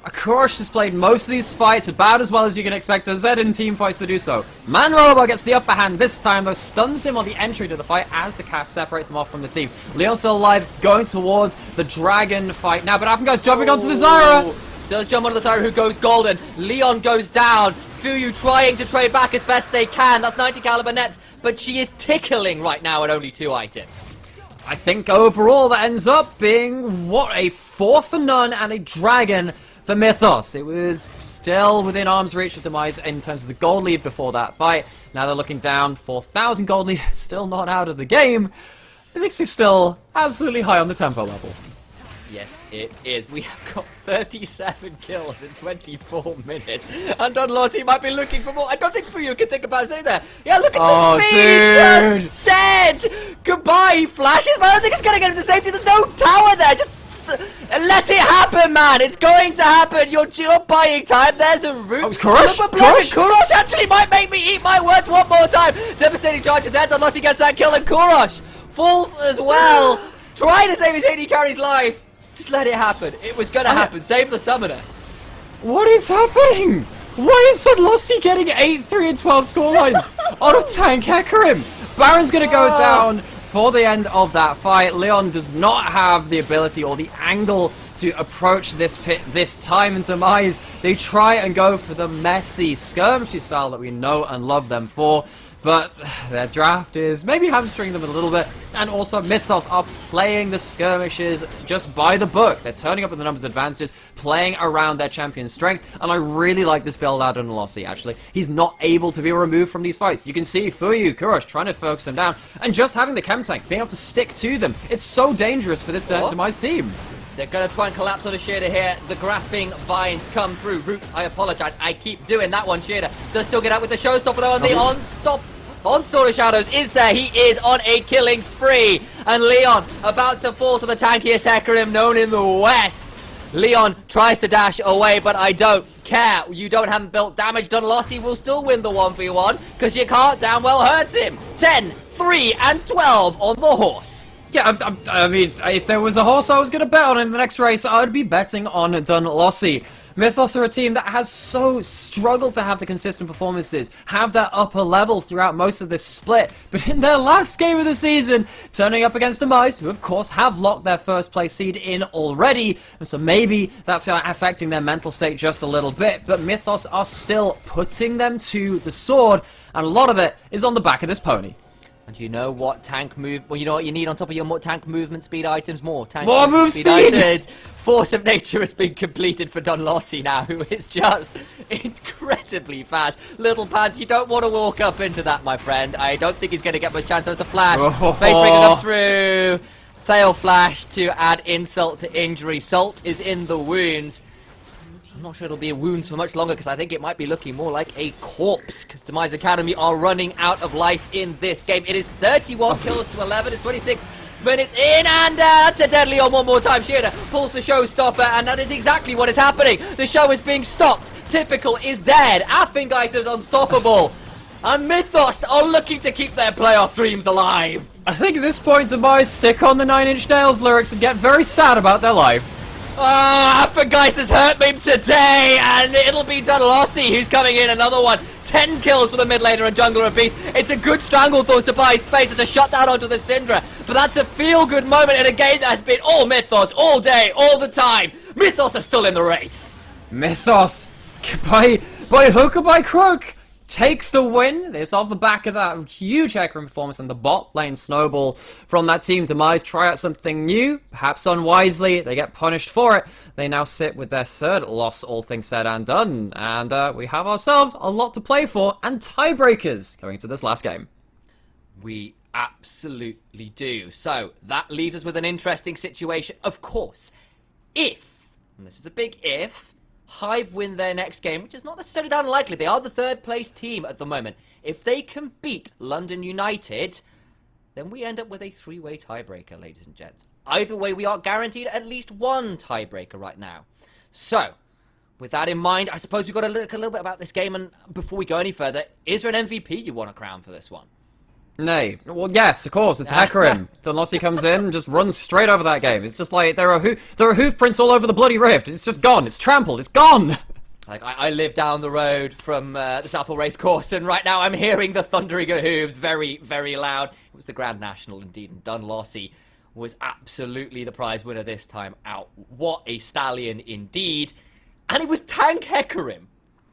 Kurosh has played most of these fights about as well as you can expect a Zed in team fights to do so. Manrobo gets the upper hand this time, though, stuns him on the entry to the fight as the cast separates him off from the team. Leon's still alive, going towards the dragon fight now, but Affengeist jumping onto the Zyra.
Does jump onto the Zyra, who goes golden. Leon goes down. Fuyu trying to trade back as best they can. That's 90 caliber nets, but she is tickling right now at only 2 items.
I think overall that ends up being, what, a 4 for none and a dragon for Mythos. It was still within arm's reach of Demise in terms of the gold lead before that fight. Now they're looking down, 4,000 gold lead, still not out of the game. I think she's still absolutely high on the tempo level.
Yes, it is. We have got 37 kills in 24 minutes. And Dunlossie might be looking for more. I don't think Fuyu can think about saying that. Yeah, look at the speed!
Dude.
Just dead! Goodbye, he flashes, but I don't think it's going to get him to safety. There's no tower there. Just let it happen, man. It's going to happen. You're buying time. There's a route.
Oh, Kurosh
actually might make me eat my words one more time. Devastating charges there. Dunlossie gets that kill, and Kurosh falls as well. Trying to save his AD carry's life. Just let it happen. It was gonna happen. Save the summoner.
What is happening? Why is Dunlossie getting 8, 3, and 12 scorelines on a tank Hecarim? Baron's gonna go down for the end of that fight. Leon does not have the ability or the angle to approach this pit this time, and Demise, they try and go for the messy skirmishy style that we know and love them for. but their draft is maybe hamstringing them a little bit, and also Mythos are playing the skirmishes just by the book. They're turning up with the numbers advantages, playing around their champion's strengths, and I really like this build out on Nolossi, actually. He's not able to be removed from these fights. You can see Fuyu, Kurosh trying to focus them down, and just having the chem tank, being able to stick to them. It's so dangerous for this Demise team.
They're going to try and collapse on the Shearder here. The grasping vines come through. Roots, I apologize. I keep doing that one. Shearder does still get out with the showstopper though, and the onslaught of Shadows is there. He is on a killing spree. And Leon about to fall to the tankiest Hecarim known in the West. Leon tries to dash away, but I don't care. You haven't built damage. Dunlossi will still win the 1v1 because you can't damn well hurt him. 10, 3, and 12 on the horse.
Yeah, I mean, if there was a horse I was going to bet on in the next race, I would be betting on Dunlossi. Mythos are a team that has so struggled to have the consistent performances, have that upper level throughout most of this split, but in their last game of the season, turning up against Demise, who of course have locked their first place seed in already, and so maybe that's affecting their mental state just a little bit, but Mythos are still putting them to the sword, and a lot of it is on the back of this pony.
And you know what tank move? Well, you know what you need on top of your tank movement speed items? More
move speed!
Items. Force of Nature has been completed for Dunlossi now, who is just incredibly fast. Little Pants, you don't want to walk up into that, my friend. I don't think he's going to get much chance. There's the flash. Facebreaker comes through. Fail flash to add insult to injury. Salt is in the wounds. I'm not sure it'll be wounds for much longer because I think it might be looking more like a corpse because Demise Academy are running out of life in this game. It is 31 kills to 11. It's 26 minutes in and that's a deadly on one more time. Shearder pulls the showstopper and that is exactly what is happening. The show is being stopped. Typical is dead. Affengeist is unstoppable. And Mythos are looking to keep their playoff dreams alive.
I think at this point Demise stick on the 9 Inch Nails lyrics and get very sad about their life.
Affengeist has hurt me today, and it'll be Dunlossi who's coming in. Another one. 10 kills for the mid laner and jungler of Beast. It's a good Stranglethorns to buy space. It's a shutdown onto the Syndra. But that's a feel-good moment in a game that has been all Mythos, all day, all the time. Mythos are still in the race.
Mythos, by hook or by crook, takes the win. It's off the back of that huge Hecarim performance and the bot lane snowball from that team. Demise try out something new, perhaps unwisely. They get punished for it. They now sit with their third loss, all things said and done. And we have ourselves a lot to play for and tiebreakers going into this last game.
We absolutely do. So that leaves us with an interesting situation. Of course, if, and this is a big if, Hive win their next game, which is not necessarily that unlikely. They are the third place team at the moment. If they can beat London United, then we end up with a 3-way tiebreaker, ladies and gents. Either way, we are guaranteed at least one tiebreaker right now. So, with that in mind, I suppose we've got to look a little bit about this game. And before we go any further, is there an MVP you want to crown for this one?
Nay. Well, yes, of course. It's Hecarim. Dunlossi comes in and just runs straight over that game. It's just like there are hoof prints all over the bloody rift. It's just gone. It's trampled. It's gone.
Like I live down the road from the Southwell Racecourse, and right now I'm hearing the thundering of hooves very, very loud. It was the Grand National indeed, and Dunlossi was absolutely the prize winner this time out. What a stallion indeed. And it was Tank Hecarim.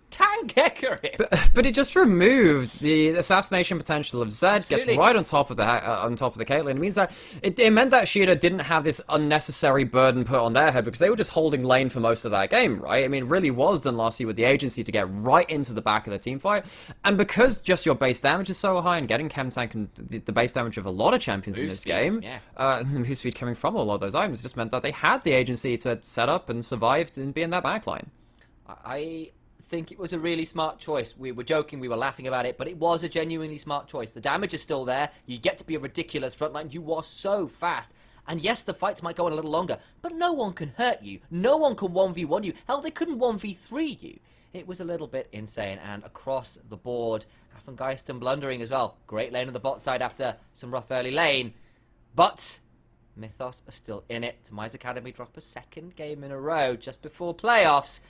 Tank Hecarim.
But it just removed the assassination potential of Zed.
Absolutely.
Gets right on top of the Caitlyn. It means that it meant that Shearder didn't have this unnecessary burden put on their head because they were just holding lane for most of that game, right? I mean, it really was Dunlossi with the agency to get right into the back of the team fight, and because just your base damage is so high and getting chem tank and the base damage of a lot of champions in this game, the move speed coming from a lot of those items just meant that they had the agency to set up and survive and be in that backline.
I think it was a really smart choice. We were joking, we were laughing about it, but it was a genuinely smart choice. The damage is still there. You get to be a ridiculous frontline. You are so fast. And yes, the fights might go on a little longer, but no one can hurt you. No one can 1v1 you. Hell, they couldn't 1v3 you. It was a little bit insane, and across the board, Affengeist and blundering as well. Great lane on the bot side after some rough early lane. But Mythos are still in it. Demise Academy drop a second game in a row just before playoffs.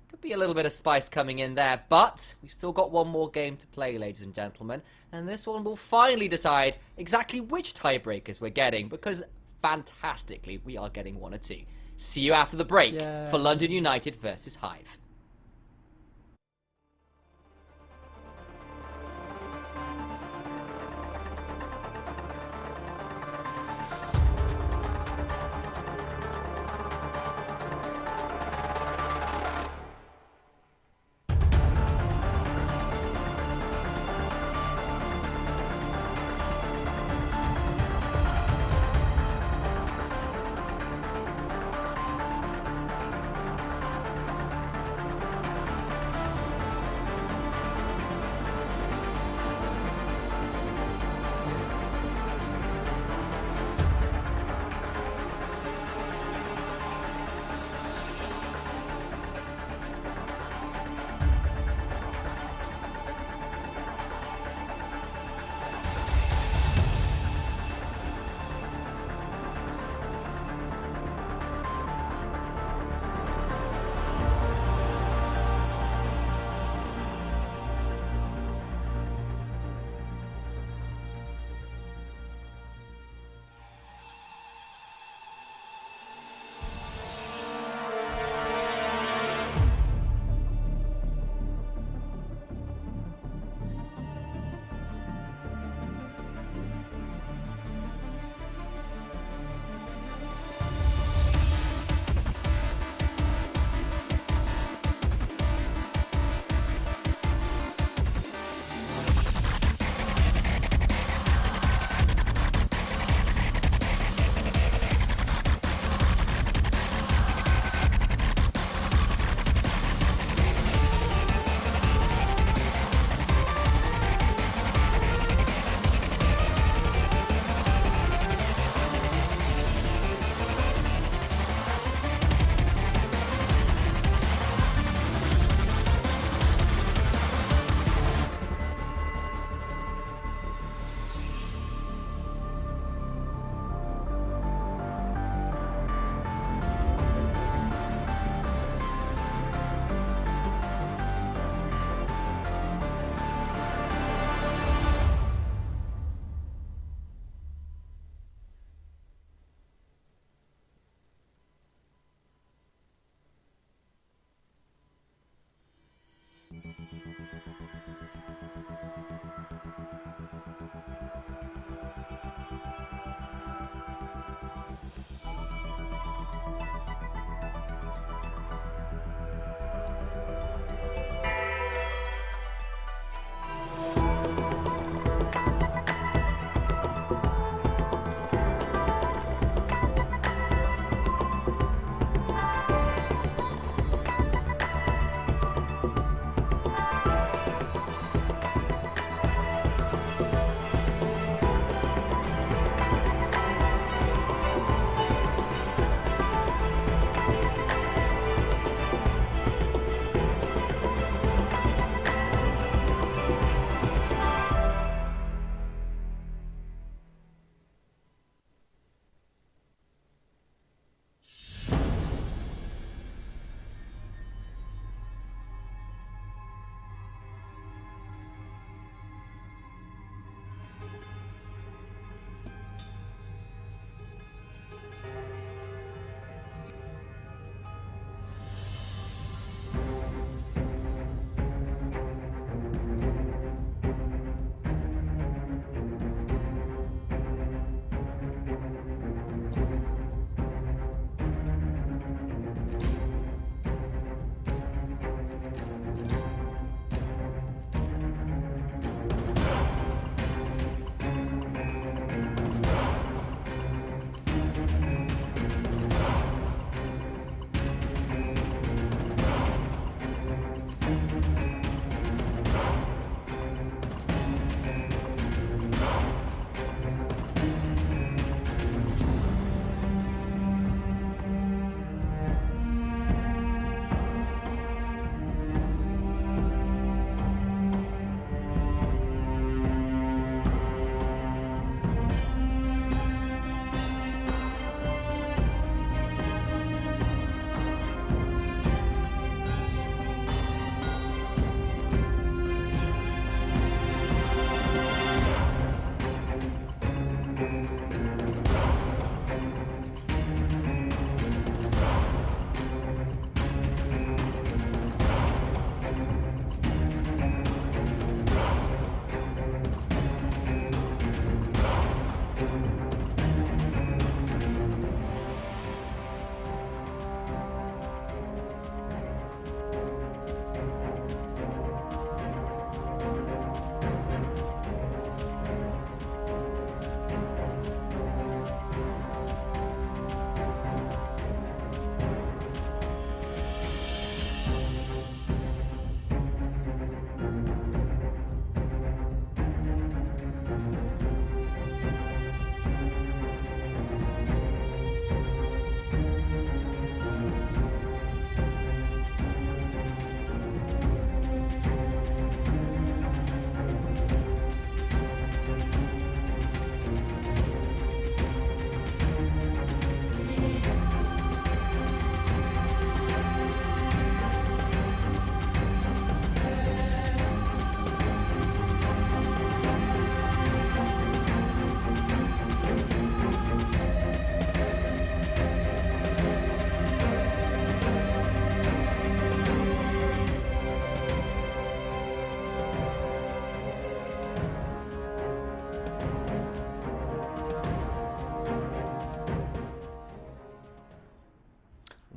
Could be a little bit of spice coming in there, but we've still got one more game to play, ladies and gentlemen, and this one will finally decide exactly which tiebreakers we're getting, because fantastically, we are getting one or two. See you after the break for London United versus Hive.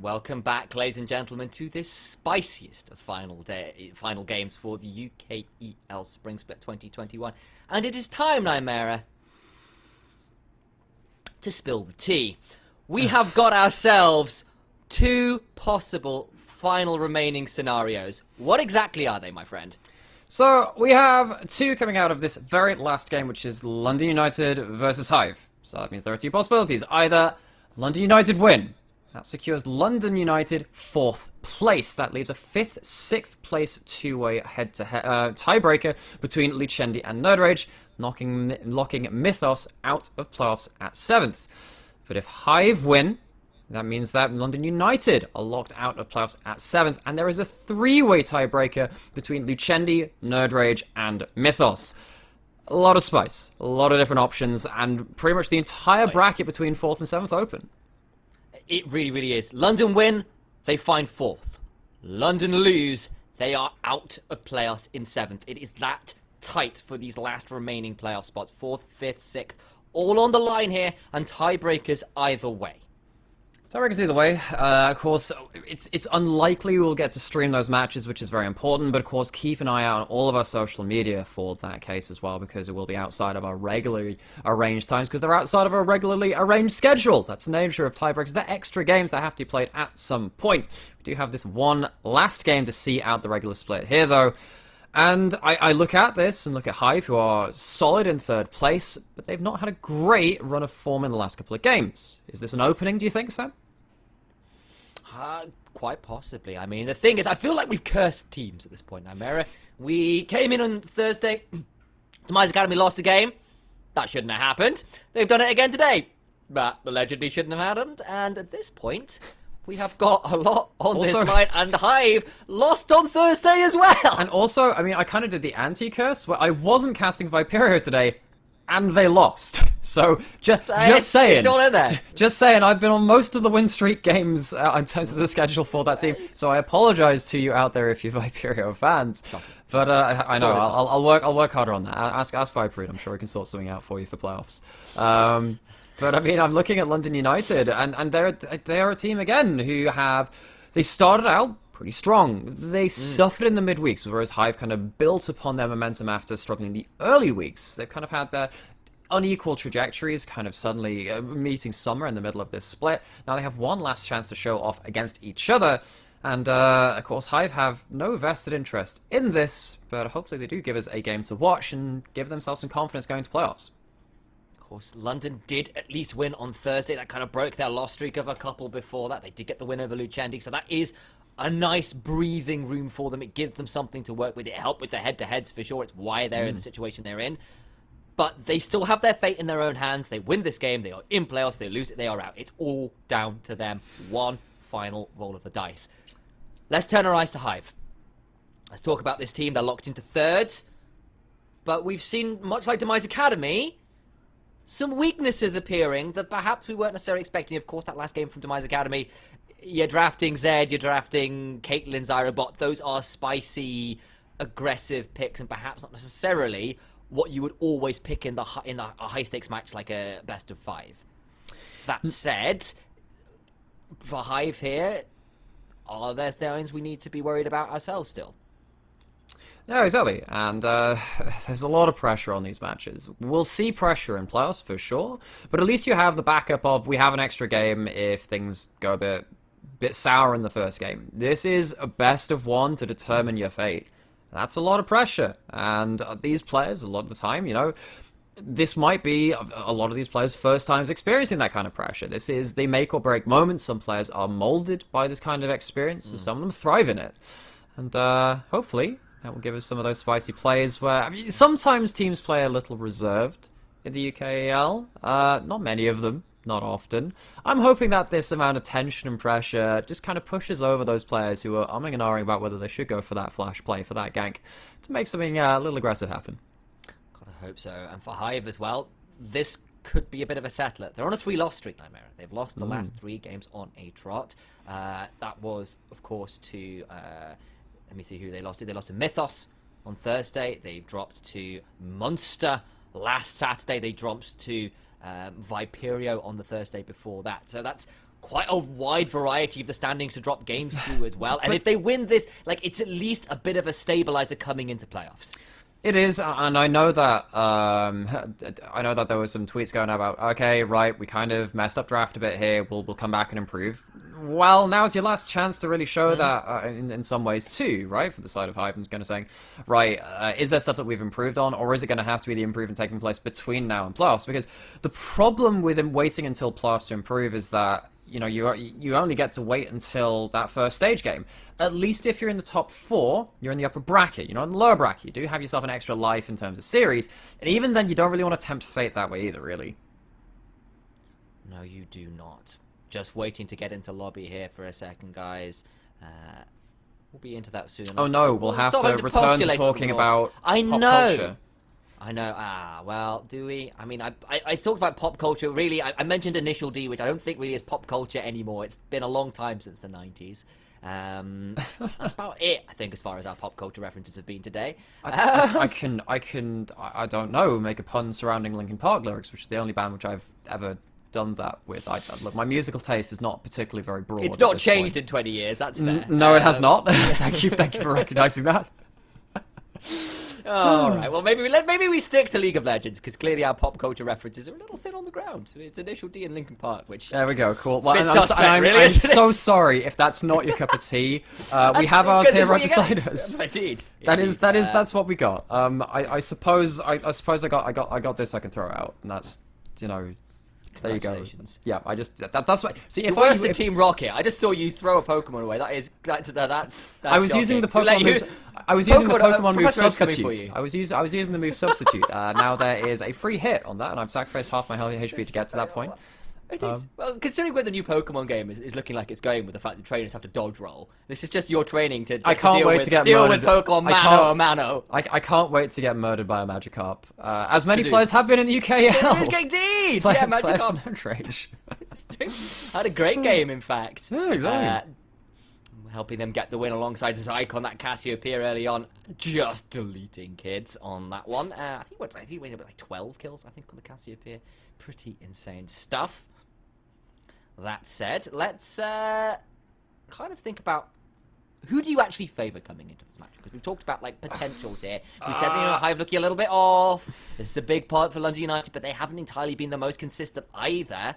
Welcome back, ladies and gentlemen, to this spiciest of final games for the UKEL Spring Split 2021. And it is time, Nymera, to spill the tea. We have got ourselves 2 possible final remaining scenarios. What exactly are they, my friend?
So we have 2 coming out of this very last game, which is London United versus Hive. So that means there are 2 possibilities. Either London United win. That secures London United 4th place. That leaves a 5th, 6th place 2-way head-to-head tiebreaker between Lucendi and Nerdrage, locking Mythos out of playoffs at 7th. But if Hive win, that means that London United are locked out of playoffs at 7th, and there is a 3-way tiebreaker between Lucendi, Nerdrage, and Mythos. A lot of spice, a lot of different options, and pretty much the entire bracket between 4th and 7th open.
It really, really is. London win, they find 4th. London lose, they are out of playoffs in 7th. It is that tight for these last remaining playoff spots. 4th, 5th, 6th, all on the line here, and tiebreakers either way.
Tiebreakers either way. Of course, it's unlikely we'll get to stream those matches, which is very important, but of course keep an eye out on all of our social media for that case as well, because it will be outside of our regularly arranged times, because they're outside of our regularly arranged schedule. That's the nature of tiebreakers. They're extra games that have to be played at some point. We do have this one last game to see out the regular split here, though. And I look at this and look at Hive, who are solid in 3rd place, but they've not had a great run of form in the last couple of games. Is this an opening, do you think, Sam?
Quite possibly. I mean, the thing is, I feel like we've cursed teams at this point, Nymera. We came in on Thursday. Demise Academy lost a game. That shouldn't have happened. They've done it again today. But allegedly shouldn't have happened. And at this point, we have got a lot on this line. And Hive lost on Thursday as well.
And also, I mean, I kind of did the anti-curse, where I wasn't casting Viperio today, and they lost. So, just saying.
It's all in there.
Just saying, I've been on most of the win streak games in terms of the schedule for that team. So I apologize to you out there if you're Viperio fans. But I know, I'll work harder on that. Ask Viperio, I'm sure I can sort something out for you for playoffs. But I mean, I'm looking at London United, and they're a team again who they started out pretty strong. They suffered in the midweeks, whereas Hive kind of built upon their momentum after struggling in the early weeks. They've kind of had their unequal trajectories, kind of suddenly meeting somewhere in the middle of this split. Now they have one last chance to show off against each other, and of course Hive have no vested interest in this, but hopefully they do give us a game to watch and give themselves some confidence going to playoffs.
Of course, London did at least win on Thursday. That kind of broke their loss streak of a couple before that. They did get the win over Lucendi, so that is a nice breathing room for them. It gives them something to work with. It helped with the head-to-heads for sure. It's why they're in the situation they're in. But they still have their fate in their own hands. They win this game. They are in playoffs. They lose it. They are out. It's all down to them. One final roll of the dice. Let's turn our eyes to Hive. Let's talk about this team. They're locked into 3rd. But we've seen, much like Demise Academy, some weaknesses appearing that perhaps we weren't necessarily expecting. Of course, that last game from Demise Academy, you're drafting Zed, you're drafting Caitlyn, Zyrobot. Those are spicy, aggressive picks, and perhaps not necessarily what you would always pick in a high stakes match like a best of 5. That said, for Hive here, are there things we need to be worried about ourselves still?
No, exactly. And there's a lot of pressure on these matches. We'll see pressure in playoffs for sure, but at least you have the backup of we have an extra game if things go a bit sour in the first game. This is a best of 1 to determine your fate. That's a lot of pressure. And these players, a lot of the time, this might be a lot of these players' first times experiencing that kind of pressure. This is the make or break moments. Some players are molded by this kind of experience, and some of them thrive in it. And hopefully that will give us some of those spicy plays where sometimes teams play a little reserved in the UKEL. Not many of them, not often. I'm hoping that this amount of tension and pressure just kind of pushes over those players who are umming and ahhing about whether they should go for that flash play, for that gank, to make something a little aggressive happen.
God, I hope so. And for Hive as well, this could be a bit of a settler. They're on a 3-loss streak, Nightmare. They've lost the last 3 games on a trot. That was, of course, to... let me see who they lost to. They lost to Mythos on Thursday. They've dropped to Monster last Saturday. They dropped to Viperio on the Thursday before that. So that's quite a wide variety of the standings to drop games to as well. And if they win this, it's at least a bit of a stabilizer coming into playoffs.
It is, and I know that there were some tweets going about, okay, right, we kind of messed up draft a bit here, we'll come back and improve. Well, now's your last chance to really show that in some ways too, right? For the side of Hive, I'm going to say, right, is there stuff that we've improved on, or is it going to have to be the improvement taking place between now and playoffs? Because the problem with him waiting until playoffs to improve is that you only get to wait until that first stage game. At least if you're in the top 4, you're in the upper bracket. You're not in the lower bracket. You do have yourself an extra life in terms of series. And even then, you don't really want to tempt fate that way either, really.
No, you do not. Just waiting to get into lobby here for a second, guys. We'll be into that soon.
Oh no, we'll have to return to talking about pop culture.
I know. Well, do we? I mean, I talked about pop culture. Really, I mentioned Initial D, which I don't think really is pop culture anymore. It's been a long time since the 90s. That's about it, I think, as far as our pop culture references have been today.
I don't know, make a pun surrounding Linkin Park lyrics, which is the only band which I've ever done that with. Look, my musical taste is not particularly very broad.
It's not changed in 20 years. That's fair.
No, it has not. Thank you for recognizing that.
All right. Well, maybe we stick to League of Legends because clearly our pop culture references are a little thin on the ground. It's Initial D and Linkin Park, which
there we go. Cool.
Well,
I'm so sorry if that's not your cup of tea. We have ours here right beside us.
Indeed.
That's what we got. I suppose I got this I can throw out, and that's there you go. Yeah, that's what. See, if
worse than Team Rocket, I just saw you throw a Pokemon away. That's
I was using the Pokemon moves. I was using the Pokemon move substitute. I was using the move substitute. Now there is a free hit on that, and I've sacrificed half my HP to get to that point.
Well, considering where the new Pokemon game is looking like it's going with the fact that trainers have to dodge roll, this is just your training to deal with Pokemon mano.
I can't wait to get murdered by a Magikarp. As many players have been in the UKEL.
Indeed! Yeah, Magikarp.
Rage.
Had a great game, in fact.
Yeah, exactly.
Helping them get the win alongside Zyke on that Cassiopeia early on. Just deleting kids on that one. I think he went like 12 kills, I think, on the Cassiopeia. Pretty insane stuff. That said, let's kind of think about who do you actually favour coming into this match? Because we've talked about potentials here. We said Hive looking a little bit off. This is a big part for London United, but they haven't entirely been the most consistent either.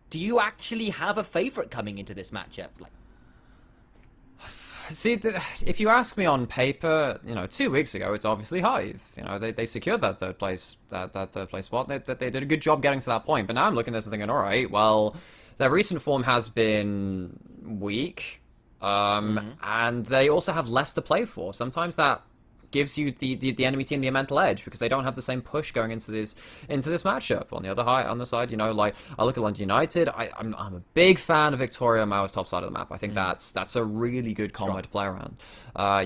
Do you actually have a favourite coming into this matchup?
See, if you ask me on paper, 2 weeks ago, it's obviously Hive. They secured that third place spot. They did a good job getting to that point. But now I'm looking at this and thinking, all right, well, their recent form has been weak, and they also have less to play for. Sometimes that gives you the enemy team the mental edge because they don't have the same push going into this matchup. On the side, I look at London United. I'm a big fan of Victoria Mauer's top side of the map. I think that's a really good combo to play around.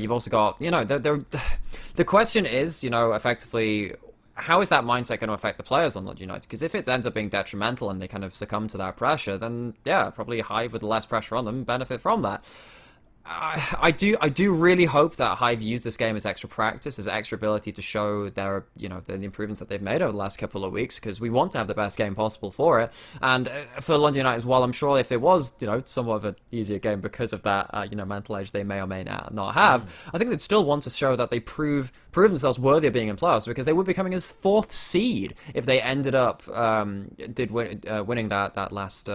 You've also got the question is effectively how is that mindset going to affect the players on London United? Because if it ends up being detrimental and they kind of succumb to that pressure, then yeah, probably Hive with less pressure on them benefit from that. I do really hope that Hive use this game as extra practice, as extra ability to show their, the improvements that they've made over the last couple of weeks, because we want to have the best game possible for it. And for London United as well, I'm sure if it was, somewhat of an easier game because of that, mental edge they may or may not have, I think they'd still want to show that they prove themselves worthy of being in playoffs, because they would be coming as 4th seed if they ended up winning that last.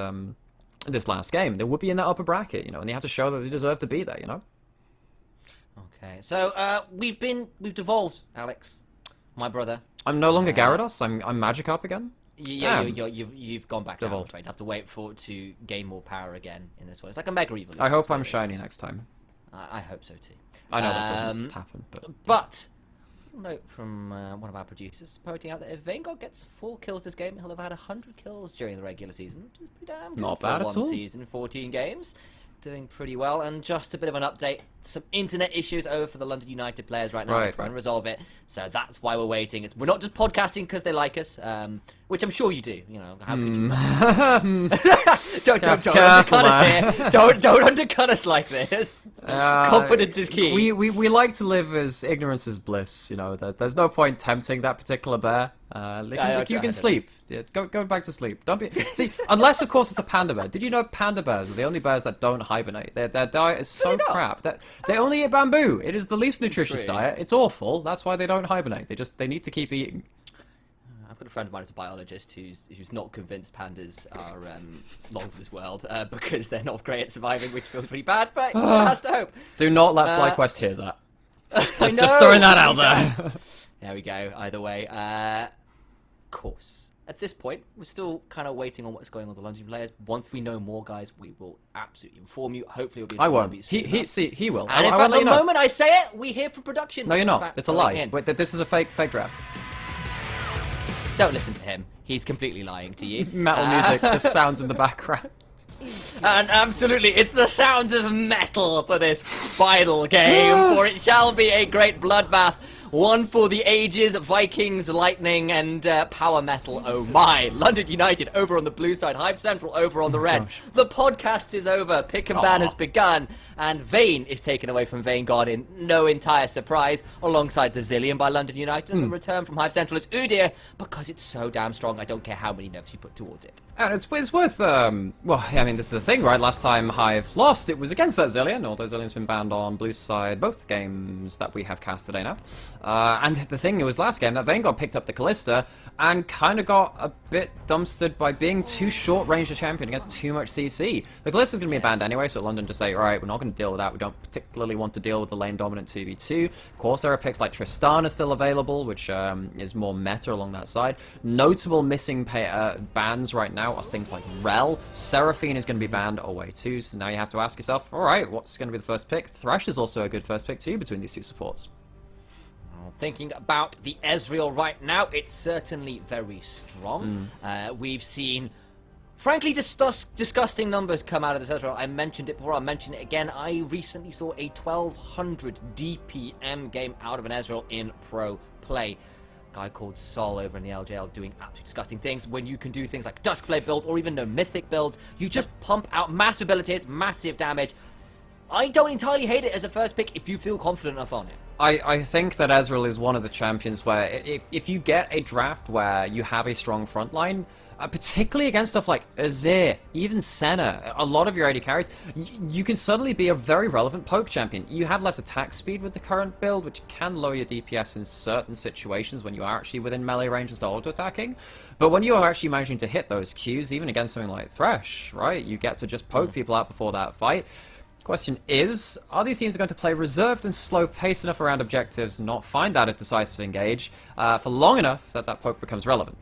This last game, they would be in that upper bracket, and they have to show that they deserve to be there,
Okay, so we've devolved, Alex, my brother.
I'm no longer Gyarados. I'm Magikarp again.
Yeah, you've gone back down. I'm afraid. Have to wait for it to gain more power again in this one. It's like a Mega Evolution.
I hope I'm shiny next time.
I hope so too.
I know that doesn't happen,
but note from one of our producers pointing out that if Vanguard gets 4 kills this game, he'll have had 100 kills during the regular season, which is pretty damn good.
Not
for
bad at
one
all.
season, 14 games. Doing pretty well. And just a bit of an update, some internet issues over for the London United players right now. They're trying to resolve it, so that's why we're waiting. We're not just podcasting because they like us, which I'm sure you do. How could you? don't undercut us here. Don't undercut us like this. Confidence is key.
We like to live as ignorance is bliss. There's no point tempting that particular bear. You can sleep. Yeah, go back to sleep. Don't be. See, unless of course it's a panda bear. Did you know panda bears are the only bears that don't hibernate? Their diet is so crap that they only eat bamboo. It is the least nutritious diet. It's awful. That's why they don't hibernate. They need to keep eating.
I've got a friend of mine who's a biologist who's not convinced pandas are long for this world because they're not great at surviving, which feels pretty bad, but has to hope.
Do not let FlyQuest hear that. Just throwing that out there.
There we go. Either way, course. At this point, we're still kind of waiting on what's going on with the London players. Once we know more, guys, we will absolutely inform you. Hopefully, it'll be.
I won't. He will.
And in fact, the moment I say it, we hear from production.
No, you're not. It's a lie. But this is a fake draft.
Don't listen to him. He's completely lying to you.
Metal music just sounds in the background.
And absolutely, it's the sounds of metal for this final game, for it shall be a great bloodbath. One for the ages, Vikings, Lightning, and Power Metal. Oh my. London United over on the blue side, Hive Central over on the red.
Gosh.
The podcast is over, pick and ban has begun, and Vayne is taken away from Vanguard in no entire surprise, alongside the Zillion by London United, and the return from Hive Central is Udyr, because it's so damn strong, I don't care how many nerfs you put towards it.
And it's worth, this is the thing, right? Last time Hive lost, it was against that Zillion, although Zillion's been banned on blue side both games that we have cast today now. And the thing, it was last game that Vanguard picked up the Callista and kind of got a bit dumpstered by being too short-range a champion against too much CC. The Callista's going to be banned anyway, so London just say, alright, we're not going to deal with that. We don't particularly want to deal with the lane-dominant 2v2. Of course, there are picks like Tristana still available, which is more meta along that side. Notable missing bans right now are things like Rel. Seraphine is going to be banned away too, so now you have to ask yourself, alright, what's going to be the first pick? Thresh is also a good first pick too between these two supports.
Thinking about the Ezreal right now, it's certainly very strong. We've seen, frankly, disgusting numbers come out of this Ezreal. I mentioned it before, I'll mention it again. I recently saw a 1200 DPM game out of an Ezreal in pro play. Guy called Sol over in the LJL doing absolutely disgusting things. When you can do things like Duskblade builds or even no mythic builds, you just pump out massive abilities, massive damage. I don't entirely hate it as a first pick if you feel confident enough on it.
I think that Ezreal is one of the champions where if you get a draft where you have a strong front line, particularly against stuff like Azir, even Senna, a lot of your AD carries, you can suddenly be a very relevant poke champion. You have less attack speed with the current build, which can lower your DPS in certain situations when you are actually within melee range and start auto-attacking. But when you are actually managing to hit those Qs, even against something like Thresh, right, you get to just poke people out before that fight. Question is, are these teams going to play reserved and slow-paced enough around objectives and not find that a decisive engage for long enough that that poke becomes relevant?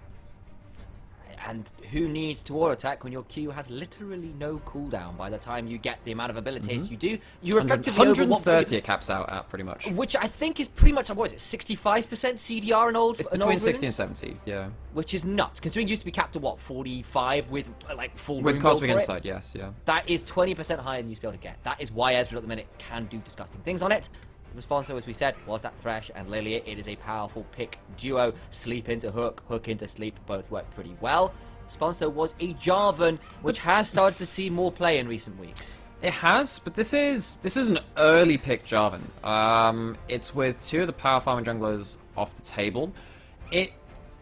And who needs to auto-attack when your Q has literally no cooldown by the time you get the amount of abilities you do? You're effectively
130 it caps out at, pretty much.
Which I think is pretty much, what is it, 65% CDR in old
It's between
old
60
runes?
and 70, yeah.
Which is nuts, considering it used to be capped at, what, 45 with, like, full
With
rune
Cosmic
build for
Insight, yes, yeah.
That is 20% higher than you used to be able to get. That is why Ezreal at the minute can do disgusting things on it. Responso, as we said, was that Thresh and Lilia. It is a powerful pick duo. Sleep into Hook, Hook into Sleep, both work pretty well. Responso was a Jarvan, which has started to see more play in recent weeks.
It has, but this is an early pick Jarvan. It's with 2 of the power farming junglers off the table. It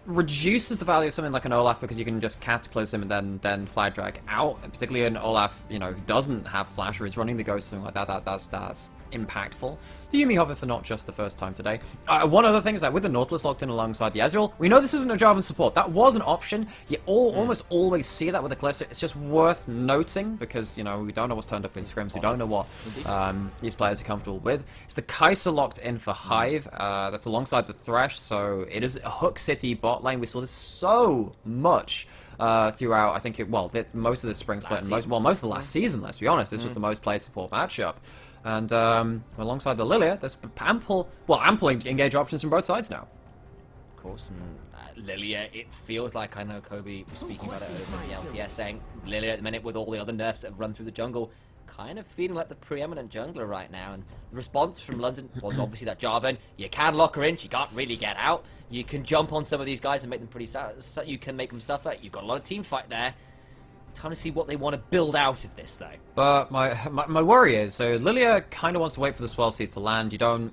reduces the value of something like an Olaf because you can just Cataclysm and then Flag Drag out. And particularly an Olaf, who doesn't have Flash or is running the Ghost or something like that. That's impactful. The Yuumi Hover for not just the first time today. One other thing is that with the Nautilus locked in alongside the Ezreal, we know this isn't a Jarvan support. That was an option. You almost always see that with the Kalista. It's just worth noting because, we don't know what's turned up in scrims. We don't know what these players are comfortable with. It's the Kai'Sa locked in for Hive. That's alongside the Thresh, so it is a Hook City bot lane. We saw this so much throughout, I think, most of the spring split and most of the last season, let's be honest. This was the most played support matchup. And alongside the Lilia, there's ample engage options from both sides now.
Of course, and Lilia, it feels like, I know Kobe was speaking about it over the LCS, saying Lilia at the minute with all the other nerfs that have run through the jungle, kind of feeling like the preeminent jungler right now. And the response from London was obviously that Jarvan, you can lock her in, she can't really get out. You can jump on some of these guys and make them you can make them suffer. You've got a lot of team fight there. Time to see what they want to build out of this, though.
But my worry is, so Lilia kind of wants to wait for the Swell Seed to land. You don't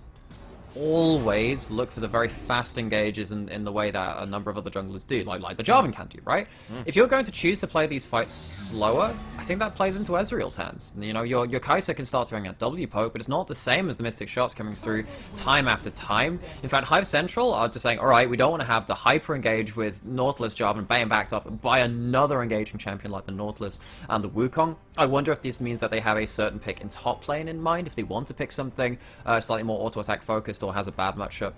always look for the very fast engages in the way that a number of other junglers do, like the Jarvan can do, right? If you're going to choose to play these fights slower, I think that plays into Ezreal's hands. Your Kai'Sa can start throwing a W poke, but it's not the same as the Mystic shots coming through time after time. In fact, Hive Central are just saying, alright, we don't want to have the hyper engage with Nautilus Jarvan being backed up by another engaging champion like the Nautilus and the Wukong. I wonder if this means that they have a certain pick in top lane in mind, if they want to pick something slightly more auto-attack focused or has a bad matchup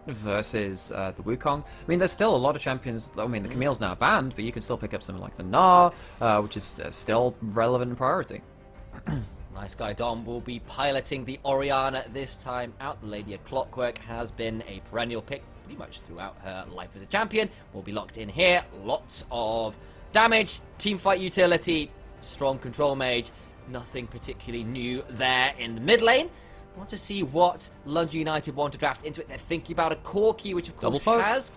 versus the Wukong. I mean, there's still a lot of champions. I mean, the Camille's now banned, but you can still pick up something like the Gnar, which is still relevant and priority.
Nice Guy Dom will be piloting the Orianna this time out. The Lady of Clockwork has been a perennial pick pretty much throughout her life as a champion. Will be locked in here. Lots of damage, teamfight utility, strong control mage. Nothing particularly new there in the mid lane. I want to see what London United want to draft into it. They're thinking about a Corki, which of course has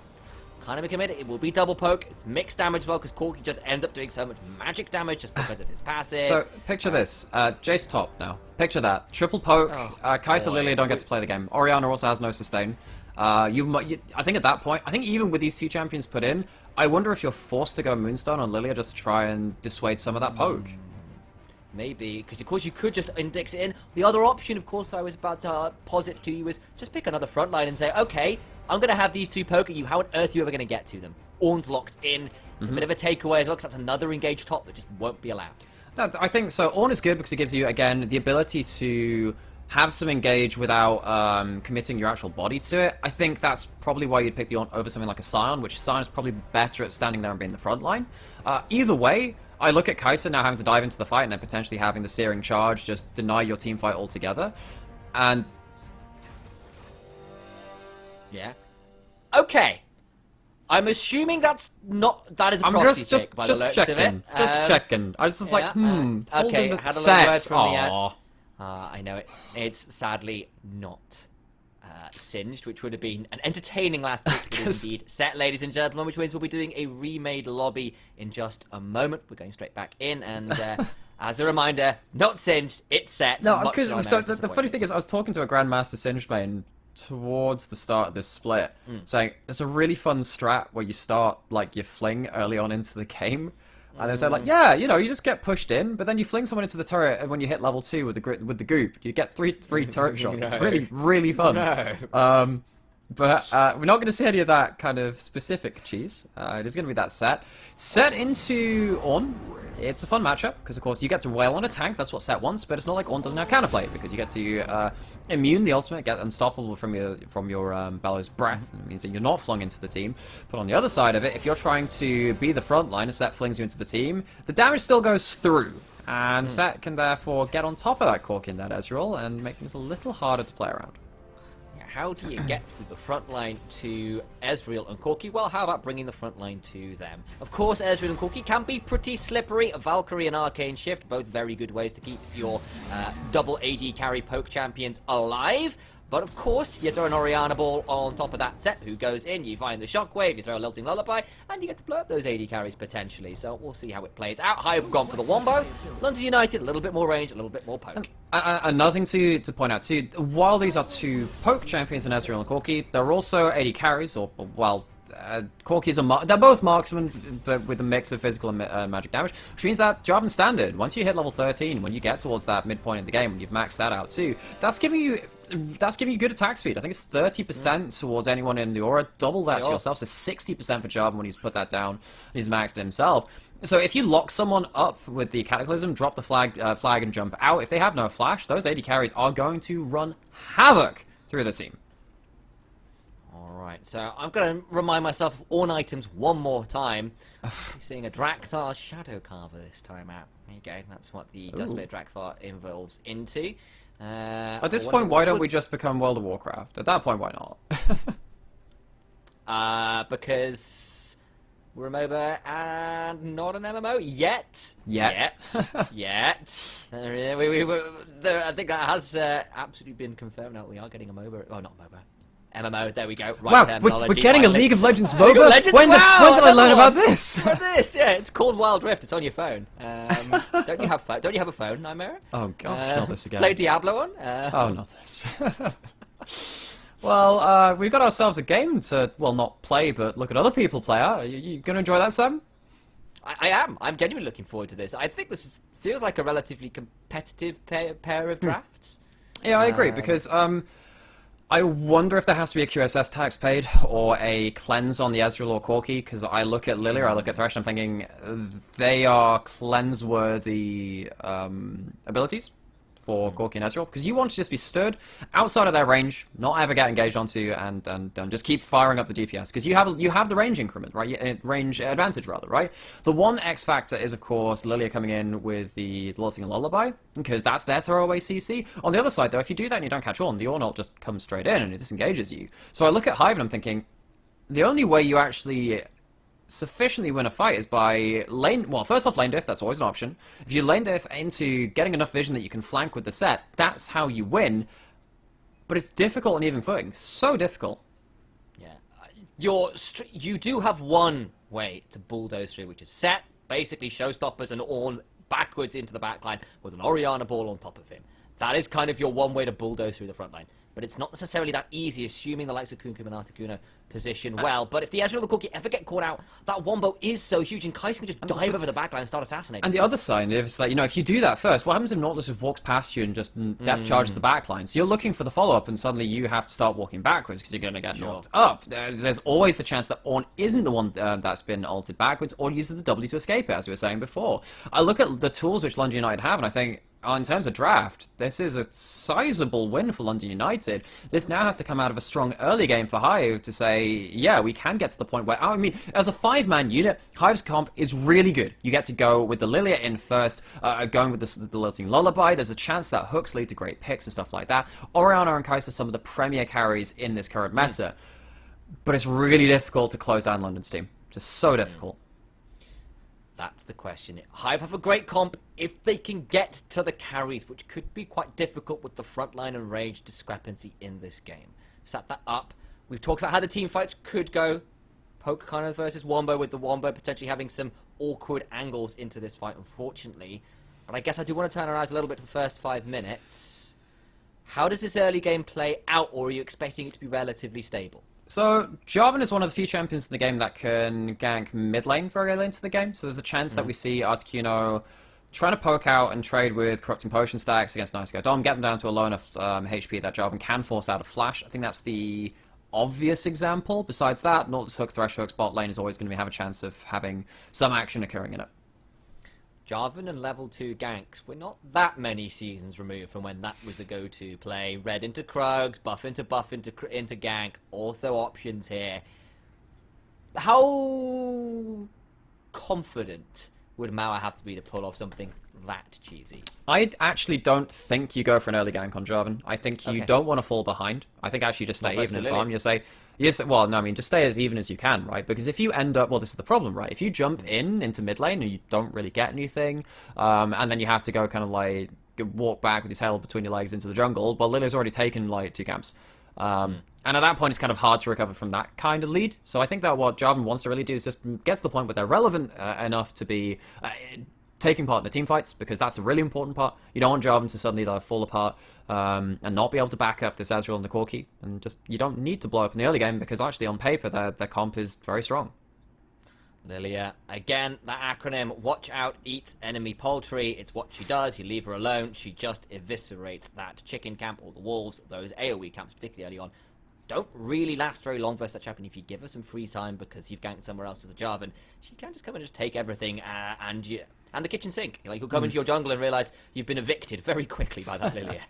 kind of a commit. It will be double poke. It's mixed damage as well, because Corki just ends up doing so much magic damage just because of his passive. So
picture this. Jace top now. Picture that. Triple poke. Kai'Sa Lilia don't get to play the game. Orianna also has no sustain. I think at that point, I think even with these 2 champions put in, I wonder if you're forced to go Moonstone on Lilia just to try and dissuade some of that poke.
Maybe, because of course you could just index it in. The other option, of course, I was about to posit to you is just pick another front line and say, okay, I'm going to have these 2 poke at you. How on earth are you ever going to get to them? Ornn's locked in. It's a bit of a takeaway as well, because that's another engaged top that just won't be allowed.
No, I think so. Ornn is good because it gives you, again, the ability to have some engage without committing your actual body to it. I think that's probably why you'd pick the Ornn over something like a Sion, which Sion is probably better at standing there and being the front line. Either way, I look at Kai'Sa now having to dive into the fight and then potentially having the Searing Charge just deny your team fight altogether. And
yeah. Okay. I'm assuming that is a proxy pick by the looks of it.
Just checking. I was just like,
okay,
the
had a
set.
word from the I know it. It's sadly not Singed, which would have been an entertaining last pick. It is indeed set, ladies and gentlemen, which means we'll be doing a remade lobby in just a moment. We're going straight back in, and as a reminder, not Singed, it's set.
No, because so the funny thing is, I was talking to a Grandmaster Singed main towards the start of this split, saying there's a really fun strat where you start like your fling early on into the game. And they said, like, yeah, you just get pushed in, but then you fling someone into the turret, and when you hit level 2 with the goop, you get three turret shots. It's really, really fun. But we're not going to see any of that kind of specific cheese. It is going to be that set. Set into Ornn. It's a fun matchup, because, of course, you get to wail on a tank. That's what set wants, but it's not like Ornn doesn't have counterplay, because you get to immune the ultimate, get unstoppable from your Bellows Breath. It means that you're not flung into the team. But on the other side of it, if you're trying to be the front line, a set flings you into the team, the damage still goes through. And Set can therefore get on top of that Cork in that Ezreal and make things a little harder to play around.
how do you get through the front line to Ezreal and Corki? Well, how about bringing the front line to them? Of course, Ezreal and Corki can be pretty slippery. Valkyrie and Arcane Shift, both very good ways to keep your double AD carry poke champions alive. But of course, you throw an Orianna ball on top of that set, who goes in, you find the shockwave, you throw a Lilting Lullaby, and you get to blow up those AD carries potentially. So we'll see how it plays out. Hive have gone for the Wombo. London United, a little bit more range, a little bit more poke.
Another thing to point out too, while these are two poke champions in Ezreal and Corki, they're also AD carries, or well, Corki's they're both marksmen, but with a mix of physical and magic damage, which means that Jarvan Standard, once you hit level 13, when you get towards that midpoint in the game, when you've maxed that out too, that's giving you good attack speed. I think it's 30% towards anyone in the aura, double that to yourself, so 60% for Jarvan when he's put that down, he's maxed it himself. So if you lock someone up with the Cataclysm, drop the flag and jump out, if they have no flash, those AD carries are going to run havoc through the team.
Alright, so I'm going to remind myself of Ornn items one more time. Seeing a Drakthar Shadow Carver this time out. There you go, that's what the Dustbit Drakthar evolves into.
At this point, why don't we just become World of Warcraft? At that point, why
not? Because we're a MOBA and not an MMO yet.
Yet.
I think that has absolutely been confirmed. No, we are getting a MOBA. Oh, not MOBA. MMO, there we go. Right,
wow, we're getting a League of Legends MOBA?
When did
I learn about this?
Yeah, it's called Wild Rift. It's on your phone. Don't you have a phone, Nightmare?
Oh gosh, not this again.
Play Diablo on?
Oh, not this. Well, we've got ourselves a game to, well, not play, but look at other people play out. Are you going to enjoy that, Sam?
I am. I'm genuinely looking forward to this. I think this feels like a relatively competitive pair of drafts.
Yeah, I agree, because I wonder if there has to be a QSS tax paid or a cleanse on the Ezreal or Corki, because I look at Lilia, I look at Thresh, and I'm thinking they are cleanse-worthy abilities for Corki and Ezreal, because you want to just be stood outside of their range, not ever get engaged onto, and just keep firing up the DPS, because you have the range increment, right? Range advantage, rather, right? The one X factor is, of course, Lilia coming in with the Lilting and Lullaby, because that's their throwaway CC. On the other side, though, if you do that and you don't catch on, the Ornn ult just comes straight in and it disengages you. So I look at Hive and I'm thinking, the only way you actually sufficiently win a fight is by first off lane diff, that's always an option. If you lane diff into getting enough vision that you can flank with the set, that's how you win. But it's difficult on even footing, so difficult.
Yeah, you do have one way to bulldoze through, which is set, basically showstoppers and Ornn backwards into the backline with an Orianna ball on top of him. That is kind of your one way to bulldoze through the front line. But it's not necessarily that easy, assuming the likes of Kunkum and Articuno position well. But if the Ezreal or the Corki ever get caught out, that Wombo is so huge, and Kai'Sa can just dive over the backline and start assassinating.
And the other side, if like, if you do that first, what happens if Nautilus just walks past you and just depth charges the backline? So you're looking for the follow-up, and suddenly you have to start walking backwards because you're going to get knocked up. There's always the chance that Ornn isn't the one that's been ulted backwards, or uses the W to escape it, as we were saying before. I look at the tools which London United have, and I think, in terms of draft, this is a sizable win for London United. This now has to come out of a strong early game for Hive to say, yeah, we can get to the point where, I mean, as a 5-man unit, Hive's comp is really good. You get to go with the Lilia in first, going with the Lilting Lullaby. There's a chance that hooks lead to great picks and stuff like that. Orianna and Kai'Sa are some of the premier carries in this current meta. But it's really difficult to close down London's team. Just so difficult.
That's the question. Hive have a great comp if they can get to the carries, which could be quite difficult with the frontline and range discrepancy in this game. Set that up. We've talked about how the team fights could go. Poke kind of versus Wombo, with the Wombo potentially having some awkward angles into this fight, unfortunately. But I guess I do want to turn our eyes a little bit to the first 5 minutes. How does this early game play out, or are you expecting it to be relatively stable?
So, Jarvan is one of the few champions in the game that can gank mid lane very early into the game, so there's a chance that we see Articuno trying to poke out and trade with Corrupting Potion stacks against Nice Guy Dom, get them down to a low enough HP that Jarvan can force out a flash. I think that's the obvious example. Besides that, Nautilus Hook, Thresh Hook's bot lane is always going to have a chance of having some action occurring in it.
Jarvan and level 2 ganks, we're not that many seasons removed from when that was a go-to play. Red into Krugs, buff into gank, also options here. How confident would Mauer have to be to pull off something that cheesy.
I actually don't think you go for an early gank on Jarvan. I think you
Okay.
don't want to fall behind. I think actually just stay
Not versus
even in
Lily.
farm. Well, no, I mean, just stay as even as you can, right? Because if you end up, well, this is the problem, right? If you jump into mid lane and you don't really get anything, and then you have to go kind of like walk back with your tail between your legs into the jungle, well, Lily's already taken like 2 camps. And at that point, it's kind of hard to recover from that kind of lead. So I think that what Jarvan wants to really do is just get to the point where they're relevant enough to be taking part in the team fights, because that's the really important part. You don't want Jarvan to suddenly fall apart and not be able to back up this Ezreal and the Corki. And just, you don't need to blow up in the early game, because actually on paper, their comp is very strong.
Lilia, again, that acronym, watch out, eat enemy poultry. It's what she does. You leave her alone. She just eviscerates that chicken camp or the wolves, those AoE camps, particularly early on. Don't really last very long versus that champion if you give her some free time because you've ganked somewhere else as a Jarvan. She can just come and just take everything and the kitchen sink. Like, you'll come into your jungle and realize you've been evicted very quickly by that Lilia.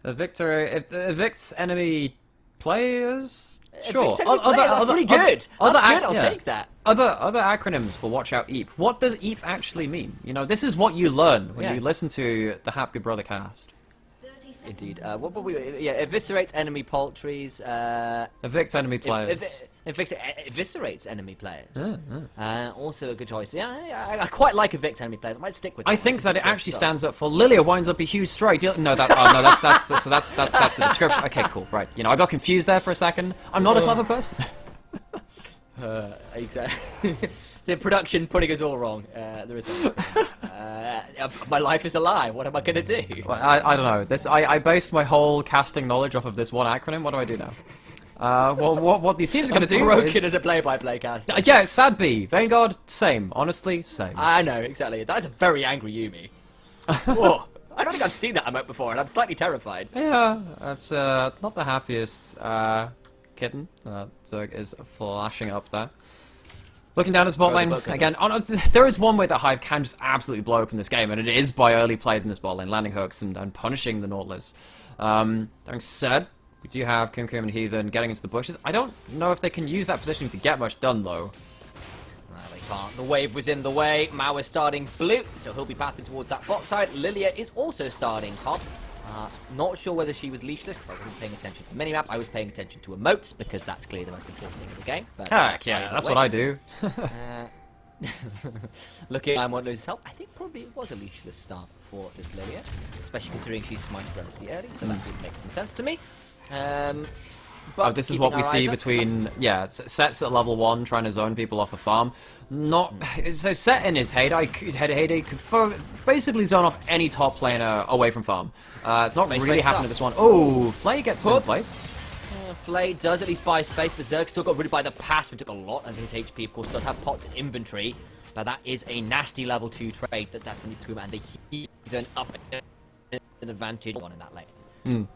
Evicts enemy players? Sure.
Evict enemy players, that's pretty good. That's good, I'll take that.
Other acronyms for Watch Out Eep. What does Eep actually mean? You know, this is what you learn when you listen to the Happy Brother cast.
Indeed. What were we? Yeah, eviscerates enemy poultries.
Evict enemy players.
Eviscerates enemy players. Also a good choice. Yeah, I quite like evict enemy players. I might stick with that.
I think that it actually stands up for Lilia winds up a huge straight. No, that's the description. Okay, cool, right. You know, I got confused there for a second. I'm not a clever person.
Exactly. The production putting us all wrong. There is no my life is a lie. What am I going to do?
Well, I don't know. I based my whole casting knowledge off of this one acronym. What do I do now? Well, what these teams are going to do
broken
is...
as a play-by-play caster.
Yeah, Sad B. Vanguard, same. Honestly, same.
I know, exactly. That is a very angry Yumi. Whoa. I don't think I've seen that emote before, and I'm slightly terrified.
Yeah, that's not the happiest kitten. Zerg is flashing up there. Looking down at bot lane, again, there is one way that Hive can just absolutely blow open this game, and it is by early plays in this bot lane, landing hooks and punishing the Nautilus. That being said, we do have Kum and Heathen getting into the bushes. I don't know if they can use that positioning to get much done, though.
No, they can't. The wave was in the way. Mao is starting blue, so he'll be pathing towards that bot side. Lilia is also starting top. Not sure whether she was leashless, because I wasn't paying attention to the minimap. I was paying attention to emotes, because that's clearly the most important thing in the game. But,
Heck yeah, that's what I do.
Looking at won't lose his health. I think probably it was a leashless start for this Lilia, especially considering she's smited relatively early, so that would make some sense to me. But
this is what we see between, Sets at level 1 trying to zone people off a farm. So Set in his heyday could basically zone off any top laner away from farm. It's not really happening to this one. Oh, Flay gets in place.
Flay does at least buy space, but Zerg still got rid by the passive and took a lot of his HP. Of course, does have pots in inventory, but that is a nasty level 2 trade that definitely took him, and the Heathen up an advantage one in that lane.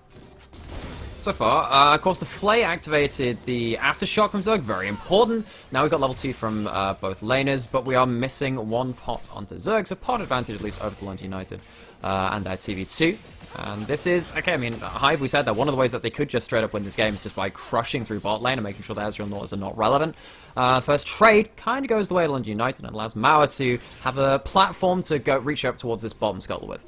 So far, of course, the Flay activated the Aftershock from Zerg, very important. Now we've got level 2 from both laners, but we are missing one pot onto Zerg, so pot advantage at least over to London United and their TV2. And this is, okay, I mean, Hive, we said that one of the ways that they could just straight up win this game is just by crushing through bot lane and making sure the Ezreal and Nautilus are not relevant. First trade kind of goes the way of London United and allows Mauer to have a platform to go reach up towards this bottom scuttle with.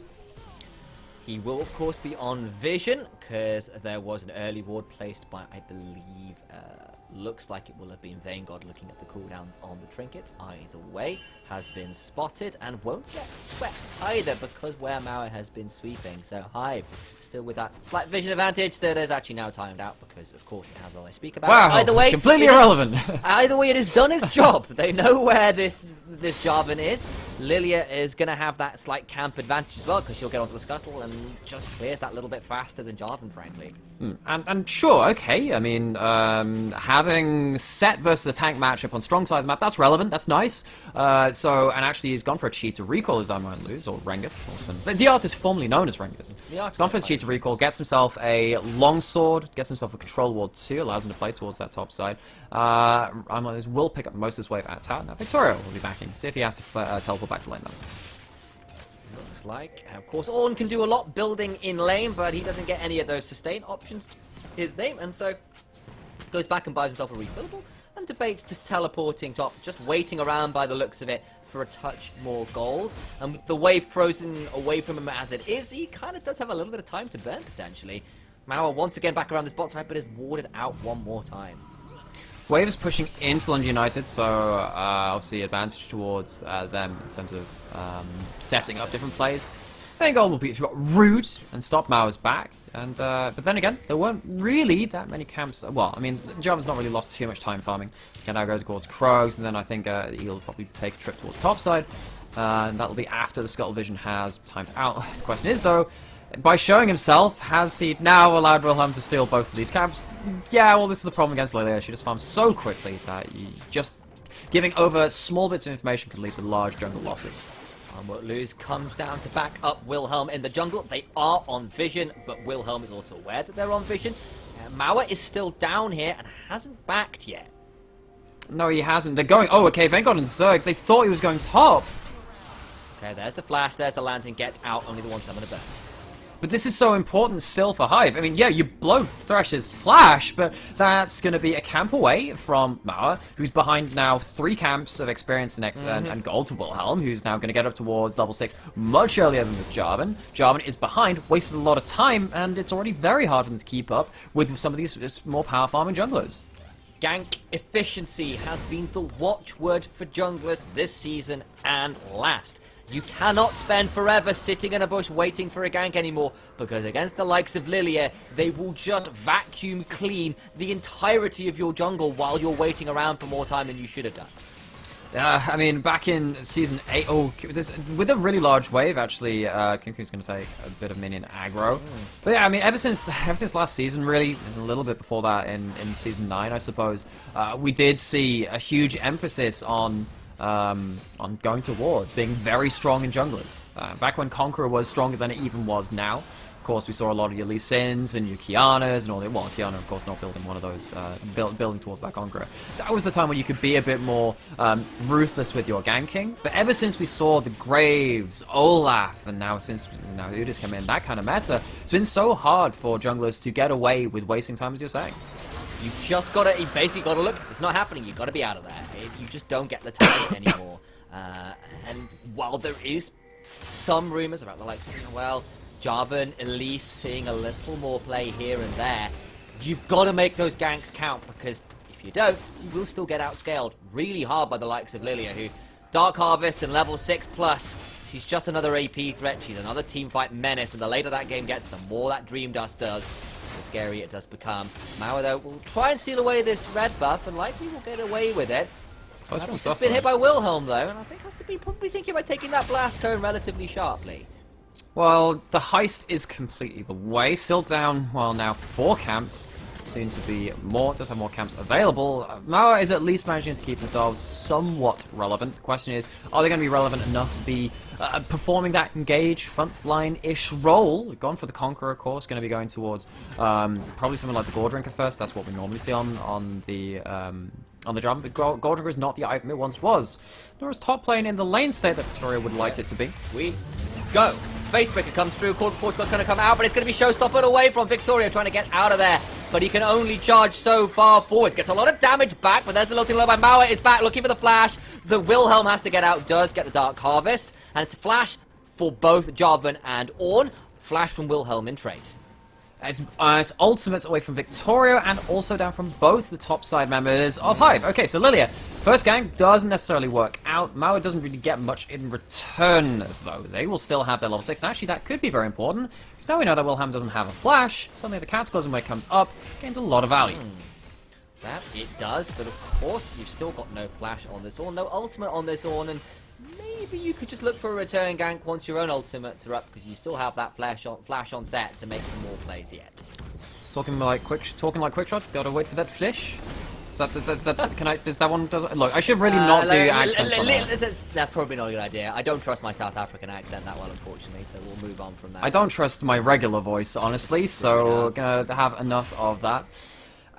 He will, of course, be on Vision, because there was an early ward placed by, I believe, looks like it will have been Vanguard looking at the cooldowns on the trinkets. Either way, has been spotted and won't get swept either, because where Mauer has been sweeping. So Hive still with that slight vision advantage that is actually now timed out, because, of course, it has all I speak about.
Wow,
either way,
completely irrelevant.
Either way, it has done its job. They know where this Jarvan is. Lilia is going to have that slight camp advantage as well, because she'll get onto the scuttle and just clears that little bit faster than Jarvan, frankly.
And sure, okay, I mean, having Set versus a tank matchup on strong side of the map, that's relevant, that's nice. And actually he's gone for a cheat of recall, as I might lose, or Rengus. The artist formerly known as Rengus. He's gone for a cheat of recall, gets himself a longsword, gets himself a control ward 2, allows him to play towards that top side. Will pick up most of this wave at tower. Now Victoria will be backing, see if he has to teleport back to lane now.
Looks like, of course, Ornn can do a lot building in lane, but he doesn't get any of those sustain options to his name, and so goes back and buys himself a refillable. and debates teleporting top, just waiting around by the looks of it for a touch more gold. And with the wave frozen away from him as it is, he kind of does have a little bit of time to burn, potentially. Mauer once again back around this bot side, but is warded out one more time.
Wave is pushing into London United, so obviously advantage towards them in terms of setting up different plays. I think goal will be rude and stop Mauer's back. And but then again, there weren't really that many camps. Well, I mean, Java's not really lost too much time farming. He can now go towards Krogs, and then I think he'll probably take a trip towards topside. And that'll be after the Scuttle Vision has timed out. The question is, though, by showing himself, has he now allowed Wilhelm to steal both of these camps? Yeah, well, this is the problem against Lilia. She just farms so quickly that you just giving over small bits of information can lead to large jungle losses.
And what lose comes down to back up Wilhelm in the jungle. They are on vision, but Wilhelm is also aware that they're on vision. Mauer is still down here and hasn't backed yet.
No, he hasn't. They're going... Oh, okay, Vanguard and Zerg. They thought he was going top.
Okay, there's the flash, there's the lantern. Get out, only the one summoner burnt.
But this is so important still for Hive. I mean, yeah, you blow Thresh's flash, but that's going to be a camp away from Mauer, who's behind now 3 camps of experience and gold to Wilhelm, who's now going to get up towards level 6 much earlier than this Jarvan. Jarvan is behind, wasted a lot of time, and it's already very hard for them to keep up with some of these more power farming junglers.
Gank efficiency has been the watchword for junglers this season and last. You cannot spend forever sitting in a bush waiting for a gank anymore, because against the likes of Lilia, they will just vacuum clean the entirety of your jungle while you're waiting around for more time than you should have done.
I mean, back in Season 8, with a really large wave, actually, Kunku's going to take a bit of minion aggro. But yeah, I mean, ever since last season, really, and a little bit before that in Season 9, I suppose, we did see a huge emphasis on going towards being very strong in junglers. Back when Conqueror was stronger than it even was now. Of course, we saw a lot of your Lee Sins and your Kianas and all that. Well, Kiana, of course, not building one of those, building towards that Conqueror. That was the time when you could be a bit more ruthless with your ganking. But ever since we saw the Graves, Olaf, and now since Udis come in, that kind of meta, it's been so hard for junglers to get away with wasting time, as you're saying.
You just gotta, you basically gotta look, if it's not happening, you gotta be out of there. You just don't get the time anymore. And while there is some rumours about the likes of, well, Jarvan, Elise seeing a little more play here and there, you've gotta make those ganks count, because if you don't, you will still get outscaled really hard by the likes of Lilia, who, Dark Harvest and level 6+, she's just another AP threat, she's another teamfight menace, and the later that game gets, the more that Dream Dust does, the scarier it does become. Mauer, though, will try and steal away this red buff, and likely will get away with it. It's been hit by Wilhelm, though, and I think has to be probably thinking about taking that blast cone relatively sharply.
Well, the heist is completely the way. Still down, well, now 4 camps. Soon to be more, does have more camps available. Mauer is at least managing to keep themselves somewhat relevant. The question is, are they going to be relevant enough to be performing that engage frontline-ish role? Gone for the Conqueror, of course, going to be going towards probably someone like the Gordrinker first. That's what we normally see on the drum. But Gordrinker is not the item it once was, nor is top lane in the lane state that Victoria would like it to be.
We go. Facebreaker comes through, Cord Forge's going to come out, but it's going to be Showstopper away from Victoria, trying to get out of there. But he can only charge so far forwards. Gets a lot of damage back, but there's the lilting low by Mauer is back, looking for the flash. The Wilhelm has to get out, does get the Dark Harvest, and it's a flash for both Jarvan and Ornn. Flash from Wilhelm in trade.
As ultimates away from Victoria and also down from both the top side members of Hive. Okay, so Lilia, first gang doesn't necessarily work out. Mauer doesn't really get much in return, though. They will still have their level 6, and actually that could be very important, because now we know that Wilhelm doesn't have a flash. Suddenly the Cataclysm, when it comes up, gains a lot of value.
That it does, but of course you've still got no flash on this Ornn, no ultimate on this Ornn, and maybe you could just look for a return gank once your own ultimates are up, because you still have that flash on set to make some more plays yet.
Talking like Quickshot, gotta wait for that flash. Does that one look? I should really not do accents on that.
That's probably not a good idea. I don't trust my South African accent that well, unfortunately, so we'll move on from that.
I don't trust my regular voice, honestly, so gonna have enough of that.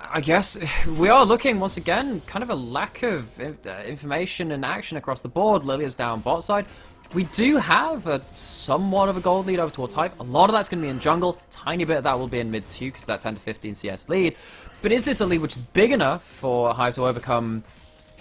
I guess we are looking, once again, kind of a lack of information and action across the board. Lilia's down bot side. We do have a somewhat of a gold lead over towards Hive. A lot of that's going to be in jungle. Tiny bit of that will be in mid 2 because of that 10 to 15 CS lead. But is this a lead which is big enough for Hive to overcome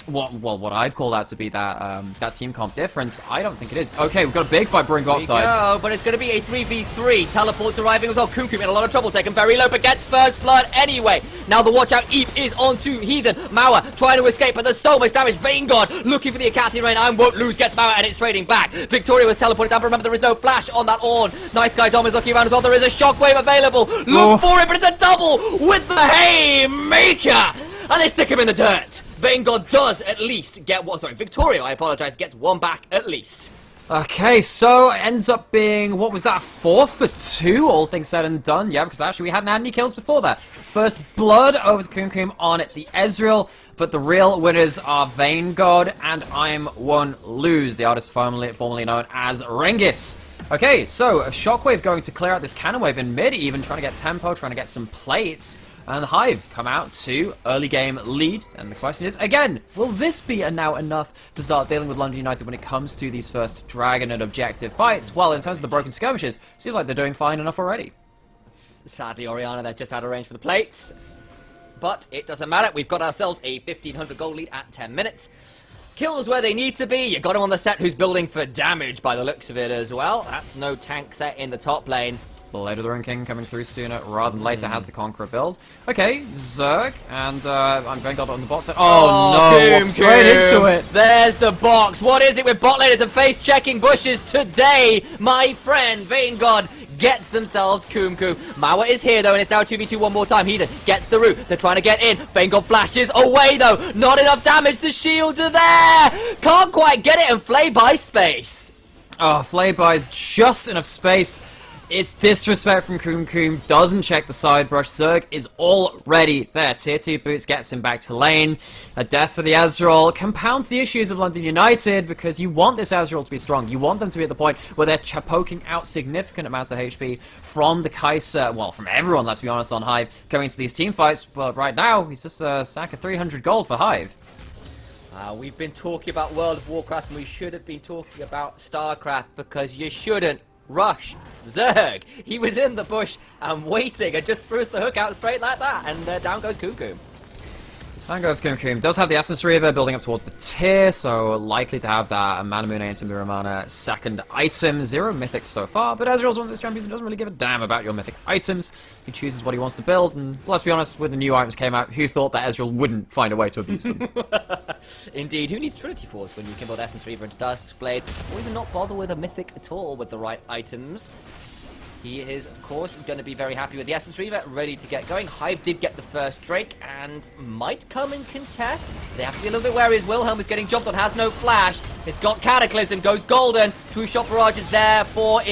what I've called out to be that team comp difference? I don't think it is. Okay, we've got a big fight brewing bot side.
No, but it's going to be a 3v3. Teleports arriving as well. Cuckoo in a lot of trouble, taken very low, but gets first blood anyway. Now the watch out Eve is onto Heathen. Mauer trying to escape, but there's so much damage. Vanguard looking for the Acathia Rain and won't lose. Gets Mauer and it's trading back. Victoria was teleported down, but remember there is no flash on that Ornn. Nice Guy Dom is looking around as well. There is a shockwave available. Look for it, but it's a double with the Haymaker. And they stick him in the dirt. Vanguard does at least get one. Sorry, Victoria, I apologize, gets one back at least.
Okay, so it ends up being, what was that, 4 for 2, all things said and done? Yeah, because actually we hadn't had any kills before that. First blood over to Kumkum on the Ezreal, but the real winners are Vanguard and I'm One Lose, the artist formerly known as Rengis. Okay, so a Shockwave going to clear out this Cannon Wave in mid, even trying to get tempo, trying to get some plates. And Hive come out to early game lead. And the question is, again, will this be now enough to start dealing with London United when it comes to these first Dragon and Objective fights? Well, in terms of the broken skirmishes, seems like they're doing fine enough already.
Sadly, Oriana, they're just out of range for the plates. But it doesn't matter. We've got ourselves a 1,500 gold lead at 10 minutes. Kills where they need to be. You got him on the set who's building for damage by the looks of it as well. That's no tank set in the top lane.
Blade of the Rune King coming through sooner rather than later has the Conqueror build. Okay, Zerg, and I'm Vanguard on the bot side. Oh no, walked straight into it.
There's the box. What is it with bot laners and face checking bushes today? My friend, Vanguard gets themselves Kumkum. Mauer is here though, and it's now 2v2 one more time. Heathen gets the root. They're trying to get in. Vanguard flashes away though. Not enough damage. The shields are there. Can't quite get it, and Flay buys space.
Oh, Flay buys just enough space. It's disrespect from Kumkum, doesn't check the side brush. Zerg is already there. Tier 2 boots gets him back to lane. A death for the Ezreal compounds the issues of London United because you want this Ezreal to be strong. You want them to be at the point where they're poking out significant amounts of HP from the Kaiser, well, from everyone, let's be honest, on Hive, going into these team fights. But right now, he's just a sack of 300 gold for Hive.
We've been talking about World of Warcraft, and we should have been talking about StarCraft because you shouldn't rush Zerg. He was in the bush and waiting and just threw us the hook out straight like that, and down goes Kumkum.
Down goes Kumkum. Does have the Essence Reaver building up towards the tier, so likely to have that Manamune into Miramana second item. 0 mythics so far, but Ezreal's one of those champions who doesn't really give a damn about your mythic items. He chooses what he wants to build, and let's be honest, when the new items came out, who thought that Ezreal wouldn't find a way to abuse them?
Indeed, who needs Trinity Force when you can build Essence Reaver into Dusk's Blade, or even not bother with a mythic at all with the right items? He is, of course, going to be very happy with the Essence Reaver, ready to get going. Hive did get the first Drake and might come and contest. They have to be a little bit wary as Wilhelm is getting jumped on, has no flash. It's got Cataclysm, goes golden. True Shot Barrage is there for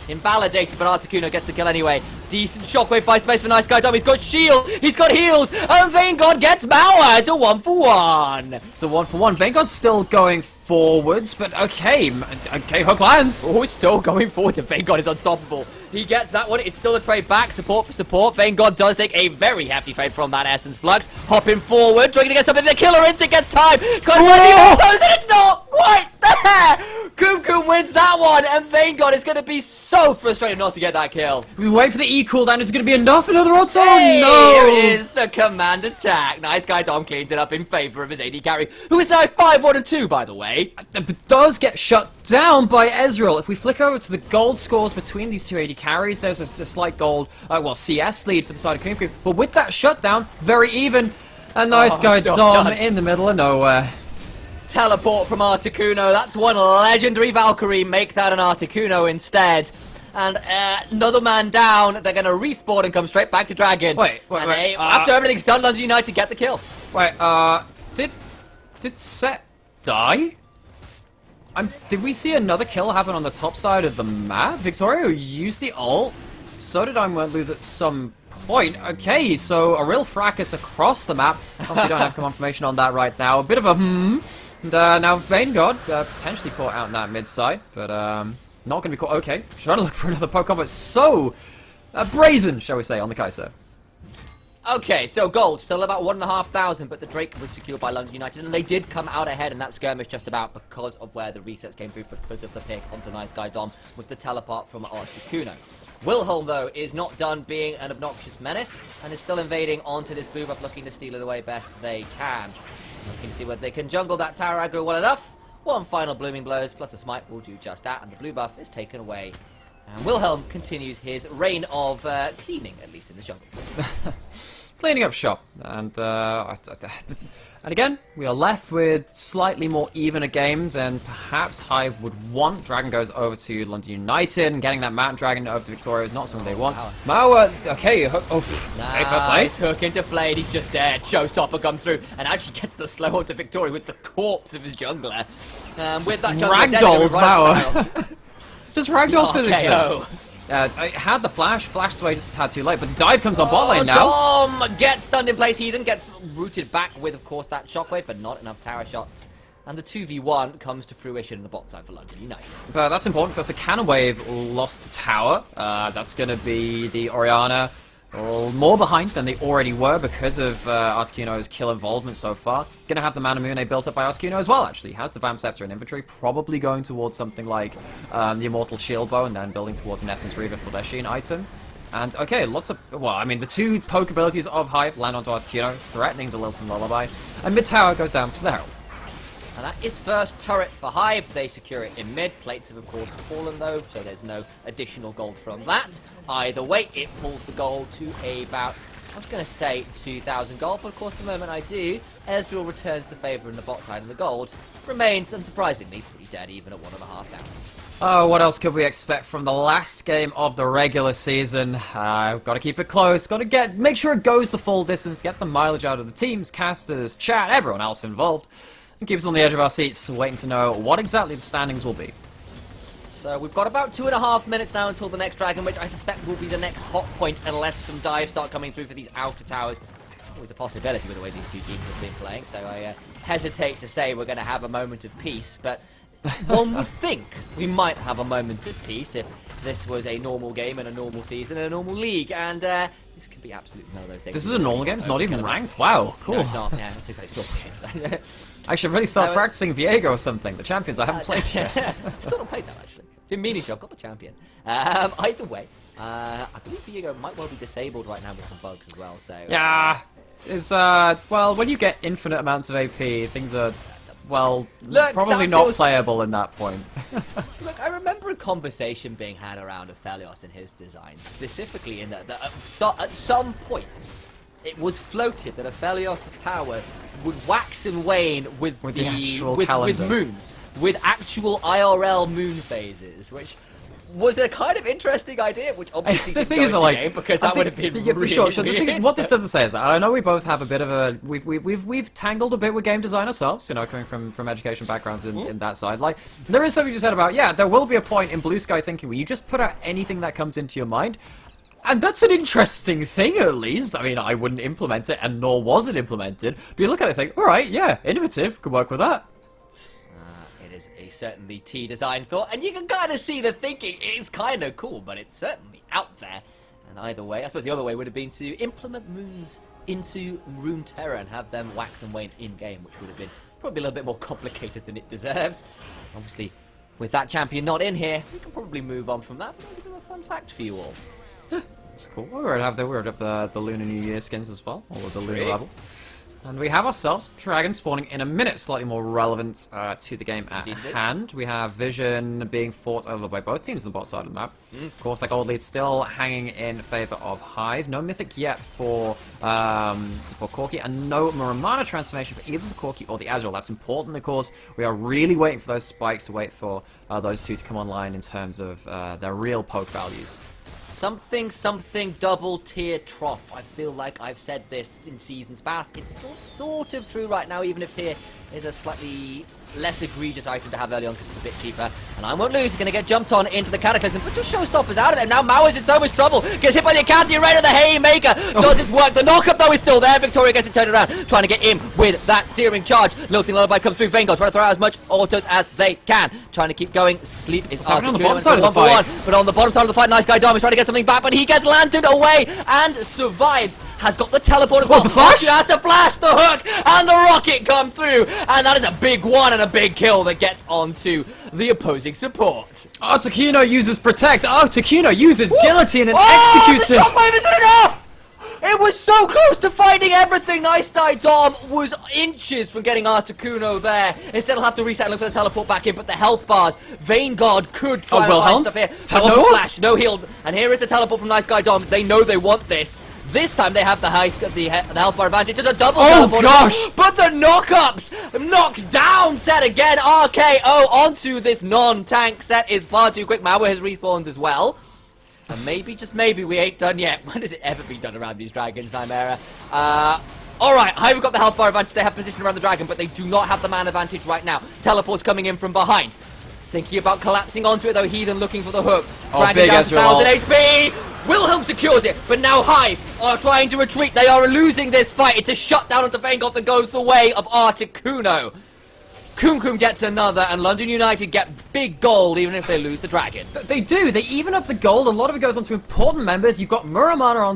invalidated, but Articuno gets the kill anyway. Decent shockwave by space for Nice Guy Dom. He's got shield, he's got heals, and Vanguard gets Mauer. It's a 1-for-1.
It's a 1-for-1. Vanguard's still going forwards, but okay, hook lands.
Oh, it's still going forward, and Vanguard is unstoppable. He gets that one. It's still a trade back. Support for support. Vanguard does take a very hefty trade from that Essence Flux. Hopping forward, trying to get something. The Killer Instinct gets time. And it's not quite there. Kumkum wins that one, and Vanguard is going to be so frustrated not to get that kill.
We wait for the E cooldown. Is it going to be enough? Another auto?
Hey,
No!
Here is the command attack. Nice Guy Dom cleans it up in favor of his AD carry, who is now 5-1-2, by the way.
But does get shut down by Ezreal. If we flick over to the gold scores between these two AD carries, there's a slight gold, CS lead for the side of Kumkum. But with that shutdown, very even. A Nice Guy Dom in the middle of nowhere.
Teleport from Articuno. That's one legendary Valkyrie. Make that an Articuno instead. And another man down. They're going to respawn and come straight back to Dragon.
Wait.
After everything's done, London United get the kill.
Wait, did Set die? Did we see another kill happen on the top side of the map? Victoria used the ult. So did I won't lose at some point. Okay, so a real fracas across the map. Obviously don't have confirmation on that right now. A bit of a And now Vanguard potentially caught out in that mid side, but not going to be caught. Okay, trying to look for another Pokemon, but so brazen, shall we say, on the Kaiser.
Okay, so gold, still about 1,500, but the Drake was secured by London United, and they did come out ahead in that skirmish just about because of where the resets came through, because of the pick onto Nice Guy Dom with the teleport from Articuno. Wilhelm, though, is not done being an obnoxious menace and is still invading onto this blue buff, looking to steal it away best they can. Looking to see whether they can jungle that tower aggro well enough. One final Blooming Blows plus a smite will do just that, and the blue buff is taken away. And Wilhelm continues his reign of cleaning, at least in the jungle.
Cleaning up shop. And again, we are left with slightly more even a game than perhaps Hive would want. Dragon goes over to London United, and getting that Mountain Dragon over to Victoria is not something they want. Mao, okay, hey, fair play.
Nice hook into Flayed, he's just dead. Showstopper comes through and actually gets the slow onto Victoria with the corpse of his jungler. With that jungler
Ragdolls, Mao.
Mao.
Just ragdoll physics.
RKO.
I had the flashed away just a tad too late, but the dive comes on bot lane now.
Dom gets stunned in place. Heathen gets rooted back with, of course, that shockwave, but not enough tower shots. And the 2v1 comes to fruition in the bot side for London United.
But that's important because that's a cannon wave lost to tower. That's going to be the Orianna more behind than they already were because of Articuno's kill involvement so far. Going to have the Manamune built up by Articuno as well, actually. Has the Vamp Scepter in inventory, probably going towards something like the Immortal Shield Bow and then building towards an Essence Reaver for their Sheen item. And okay, lots of, well, I mean, the two poke abilities of Hive land onto Articuno, threatening the Lilton Lullaby, and mid tower goes down to the Herald.
And that is first turret for Hive. They secure it in mid. Plates have, of course, fallen, though, so there's no additional gold from that. Either way, it pulls the gold to about, I was going to say 2,000 gold, but of course, the moment I do, Ezreal returns the favour in the bot side, and the gold remains, unsurprisingly, pretty dead even at 1,500.
Oh, what else could we expect from the last game of the regular season? Got to keep it close, got to make sure it goes the full distance, get the mileage out of the teams, casters, chat, everyone else involved. And keep us on the edge of our seats, waiting to know what exactly the standings will be.
So we've got about 2.5 minutes now until the next dragon, which I suspect will be the next hot point unless some dives start coming through for these outer towers. Always a possibility with the way these two teams have been playing, so I hesitate to say we're going to have a moment of peace, but one would think we might have a moment of peace if this was a normal game and a normal season and a normal league, and this could be absolutely none of those things.
This is a normal game, it's not even ranked. Wow, cool.
No, it's not. Yeah, it's like normal games.
I should really start practicing Viego or something. The champions I haven't played yet.
Still not played that, actually. Been meaning to. I've got the champion. Either way, I believe Viego might well be disabled right now with some bugs as well. So
yeah, it's well, when you get infinite amounts of AP, things are probably not playable in that point.
Look, I remember a conversation being had around Aphelios and his design, specifically in that at some point it was floated that Aphelios' power would wax and wane with
the actual calendar.
with moons, with actual IRL moon phases, which was a kind of interesting idea, which obviously
the
didn't
thing
go
is,
into
like,
game because that would have been really
sure.
weird.
The thing is, what this doesn't say is that I know we both have a bit of a we've tangled a bit with game design ourselves, you know, coming from education backgrounds in that side. Like, there is something you said about, yeah, there will be a point in Blue Sky thinking where you just put out anything that comes into your mind. And that's an interesting thing, at least. I mean, I wouldn't implement it, and nor was it implemented. But you look at it and think, all right, yeah, innovative, could work with that.
It is a certainly T-design thought, and you can kind of see the thinking. It's kind of cool, but it's certainly out there. And either way, I suppose the other way would have been to implement moons into Runeterra and have them wax and wane in-game, which would have been probably a little bit more complicated than it deserved. Obviously, with that champion not in here, we can probably move on from that, but it's a bit of a fun fact for you all.
It's cool. We would have the Lunar New Year skins as well, or the Lunar level. And we have ourselves Dragon spawning in a minute, slightly more relevant to the game at hand. We have Vision being fought over by both teams on the bot side of the map. Of course, that gold lead still hanging in favour of Hive. No Mythic yet for Corki, and no Muramana transformation for either the Corki or the Azrael. That's important, of course. We are really waiting for those spikes to wait for those two to come online in terms of their real poke values.
Something double tier trough. I feel like I've said this in seasons past. It's still sort of true right now, even if tier is a slightly less egregious item to have early on because it's a bit cheaper. And I won't lose. He's going to get jumped on into the Cataclysm, but just Showstopper's out of it. Now Mao is in so much trouble. Gets hit by the Acanthia right of the Haymaker. Does its work. The knockup, though, is still there. Victoria gets it turned around, trying to get in with that searing charge. Lilting Lullaby comes through. Vengol trying to throw out as much autos as they can. Trying to keep going. Sleep is
on the bottom side of the fight.
But on the bottom side of the fight, Nice Guy Dom is trying to get something back, but he gets landed away and survives. Has got the teleport as well.
The flash?
He has to flash the hook, and the rocket come through. and that is a big one and a big kill that gets onto the opposing support.
Articuno uses Protect. Articuno uses Guillotine and executes
the
him.
shockwave isn't enough! It was so close to finding everything. Nice die Dom was inches from getting Articuno there. Instead, he'll have to reset and look for the teleport back in, but the health bars. Vanguard could try and find stuff here. But no flash, no heal. And here is the teleport from Nice Guy Dom. They know they want this. This time they have the health bar advantage. It's a double teleport.
Gosh!
But the knockups knocks down Set again. RKO onto this non-tank. Set is far too quick. Mauer has respawned as well. And maybe, just maybe, we ain't done yet. When has it ever been done around these dragons, Nightmare? Alright, Hive got the health bar advantage. They have position around the dragon, but they do not have the man advantage right now. Teleport's coming in from behind. Thinking about collapsing onto it, though. Heathen looking for the hook. Dragon down to 1000 HP. Wilhelm secures it, but now Hive are trying to retreat. They are losing this fight. It's a shutdown onto Vanguard that goes the way of Articuno. Kum gets another, and London United get big gold even if they lose the dragon.
They do. They even up the gold. A lot of it goes onto important members. You've got Muramana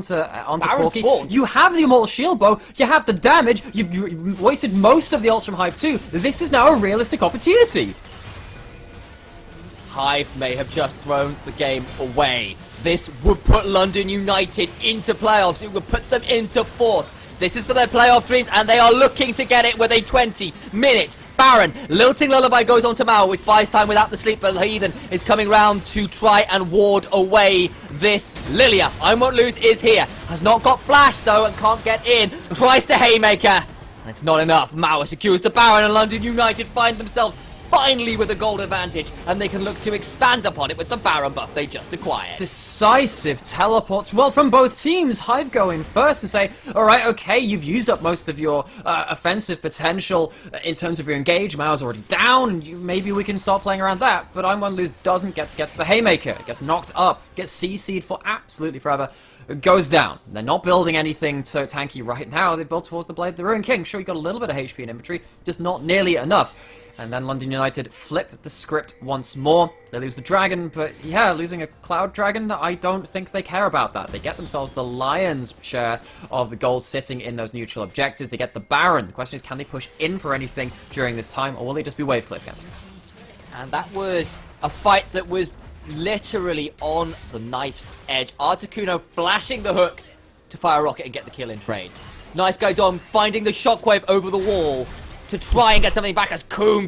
onto Corky. You have the Immortal Shield Bow. You have the damage. You've wasted most of the ults from Hive too. This is now a realistic opportunity.
Hive may have just thrown the game away. This would put London United into playoffs. It would put them into 4th. This is for their playoff dreams, and they are looking to get it with a 20-minute Baron. Lilting Lullaby goes on to Mao, which buys time without the sleep, but Heathen is coming round to try and ward away this Lilia. I Won't Lose is here. Has not got Flash, though, and can't get in. Tries to Haymaker, and it's not enough. Mao secures the Baron, and London United find themselves finally with a gold advantage, and they can look to expand upon it with the Baron buff they just acquired.
Decisive teleports. Well, from both teams, Hive go in first and say, alright, okay, you've used up most of your offensive potential in terms of your engage. Mao's already down, and maybe we can start playing around that. But I Won't Lose doesn't get to the Haymaker. It gets knocked up, gets CC'd for absolutely forever. It goes down. They're not building anything so tanky right now. They built towards the Blade of the Ruined King. Sure, you got a little bit of HP in inventory, just not nearly enough. And then London United flip the script once more. They lose the dragon, but yeah, losing a Cloud Dragon, I don't think they care about that. They get themselves the lion's share of the gold sitting in those neutral objectives. They get the Baron. The question is, can they push in for anything during this time, or will they just be wave clipped against it?
And that was a fight that was literally on the knife's edge. Articuno flashing the hook to fire a rocket and get the kill in trade. Nice Guy Dom finding the shockwave over the wall to try and get something back as Kum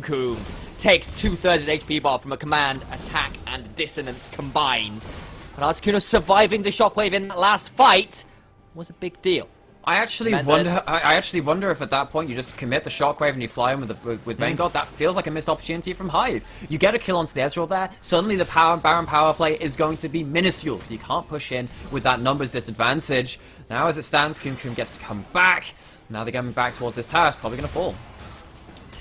takes 2/3 of his HP bar from a command, attack, and dissonance combined. And Articuno surviving the shockwave in that last fight was a big deal.
I actually wonder if at that point you just commit the shockwave and you fly in with Vanguard. That feels like a missed opportunity from Hive. You get a kill onto the Ezreal there. Suddenly the Baron power play is going to be minuscule because you can't push in with that numbers disadvantage. Now as it stands, Kum gets to come back. Now they're going back towards this tower. It's probably going to fall.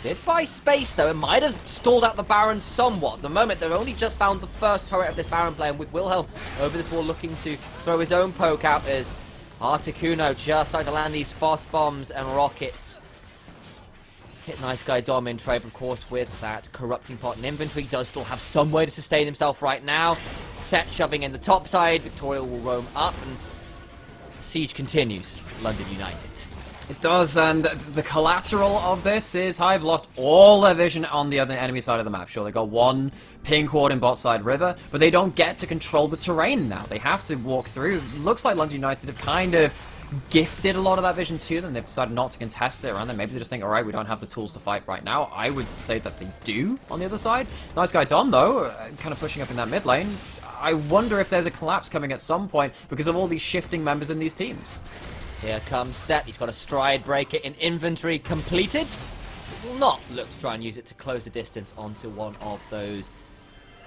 Did buy space, though. It might have stalled out the Baron somewhat. At the moment, they've only just found the first turret of this Baron player, with Wilhelm over this wall looking to throw his own poke out as Articuno just starting to land these fast bombs and rockets. Hit Nice Guy Dom in trade, of course, with that corrupting pot in inventory. Does still have some way to sustain himself right now. Set shoving in the top side. Victoria will roam up, and siege continues. London United.
It does, and the collateral of this is Hive lost all their vision on the other enemy side of the map. Sure, they got one pink ward in bot side river, but they don't get to control the terrain now. They have to walk through. Looks like London United have kind of gifted a lot of that vision to them. They've decided not to contest it around them. Maybe they just think, alright, we don't have the tools to fight right now. I would say that they do on the other side. Nice Guy Dom, though, kind of pushing up in that mid lane. I wonder if there's a collapse coming at some point because of all these shifting members in these teams.
Here comes Set. He's got a stride breaker in inventory completed. Will not look to try and use it to close the distance onto one of those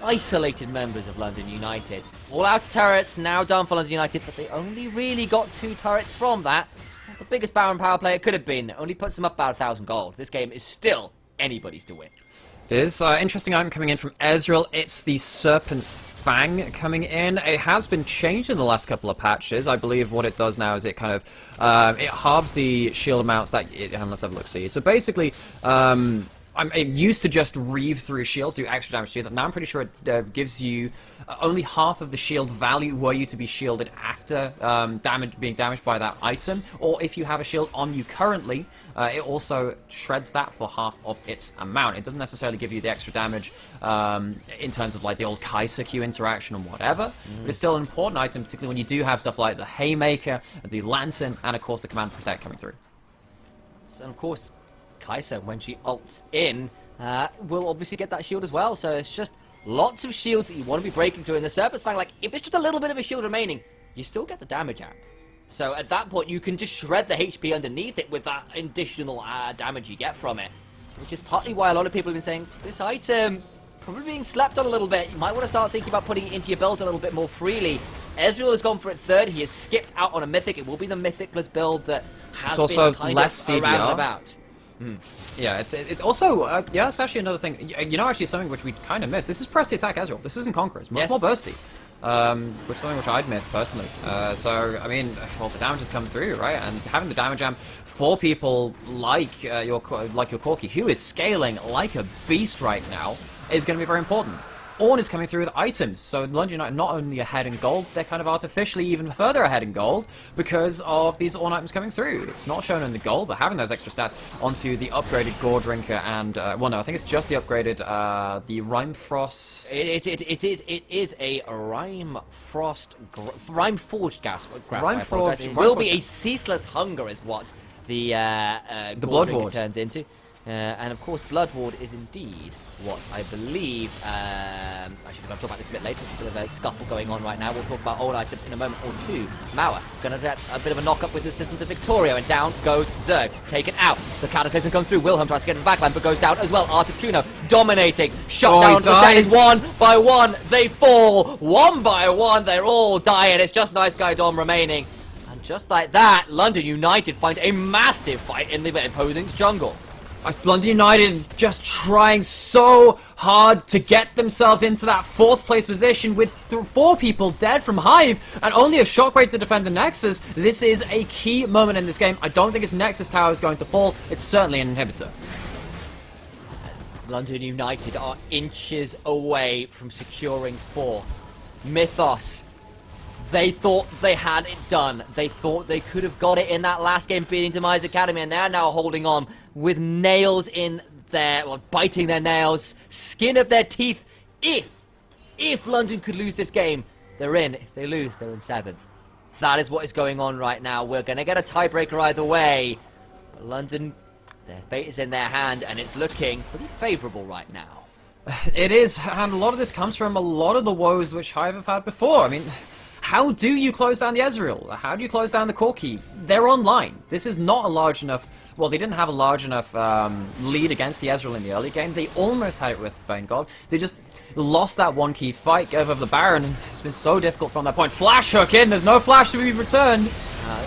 isolated members of London United. All out turrets now done for London United, but they only really got 2 turrets from that. Not the biggest Baron power play it could have been. It only puts them up about 1,000 gold. This game is still anybody's to win.
It is interesting item coming in from Ezreal. It's the Serpent's Fang coming in. It has been changed in the last couple of patches. I believe what it does now is it kind of it halves the shield amounts that let's have a look. See, so basically it used to just reave through shields, do extra damage to you. Now I'm pretty sure it gives you only half of the shield value were you to be shielded after being damaged by that item, or if you have a shield on you currently, it also shreds that for half of its amount. It doesn't necessarily give you the extra damage in terms of like the old Kaiser Q interaction or whatever, but it's still an important item, particularly when you do have stuff like the Haymaker, the Lantern, and of course the Command Protect coming through.
And of course, Kaiser, when she ults in, will obviously get that shield as well. So it's just lots of shields that you want to be breaking through. In the Serpent's Fang, like, if it's just a little bit of a shield remaining, you still get the damage amp. So at that point, you can just shred the HP underneath it with that additional damage you get from it. Which is partly why a lot of people have been saying, this item probably being slept on a little bit. You might want to start thinking about putting it into your build a little bit more freely. Ezreal has gone for it third. He has skipped out on a Mythic. It will be the Mythic plus build that has
It's also
been kind
less
of around
CDR.
and about.
Yeah, it's also, yeah, it's actually another thing. You know, actually something which we kind of missed. This is press to attack Ezreal. This isn't Conqueror. It's much
Yes.
more bursty. Which is something which I'd missed personally. So, I mean, well, the damage has come through, right? And having the damage amp for people like your Corki, who is scaling like a beast right now, is going to be very important. Ornn is coming through with items, so London United not only ahead in gold, they're kind of artificially even further ahead in gold because of these Ornn items coming through. It's not shown in the gold, but having those extra stats onto the upgraded Gore Drinker and, well, no, I think it's just the upgraded, the Rime Frost.
It is a Rime Forged Grasp.
Rime Forged.
It will be a Ceaseless Hunger is what the Gore
Blood
Drinker
Ward
turns into. And of course, Blood Ward is indeed what I believe. Actually, we're going to talk about this a bit later. There's a bit of a scuffle going on right now. We'll talk about old items in a moment or two. Mauer going to get a bit of a knock up with the assistance of Victoria, and down goes Zerg, taken out. The Cataclysm comes through. Wilhelm tries to get in the backline, but goes down as well. Articuno dominating, shut down percentage. One by one, they fall. One by one, they're all dying. It's just Nice Guy Dom remaining. And just like that, London United find a massive fight in the opponent's jungle.
London United just trying so hard to get themselves into that 4th place position with 4 people dead from Hive and only a Shockwave to defend the Nexus. This is a key moment in this game. I don't think his Nexus tower is going to fall. It's certainly an inhibitor.
London United are inches away from securing 4th. Mythos, they thought they had it done. They thought they could have got it in that last game beating Demise Academy, and they're now holding on with nails in their, well, biting their nails, skin of their teeth. If London could lose this game, they're in. If they lose, they're in 7th. That is what is going on right now. We're going to get a tiebreaker either way. But London, their fate is in their hand, and it's looking pretty favourable right now.
It is, and a lot of this comes from a lot of the woes which Hive have had before. I mean, how do you close down the Ezreal? How do you close down the Corki? They're online. This is not a large enough... Well, they didn't have a large enough lead against the Ezreal in the early game. They almost had it with Vanguard. They just lost that one key fight, gave over the Baron, and it's been so difficult from that point. Flash hook in, there's no flash to be returned.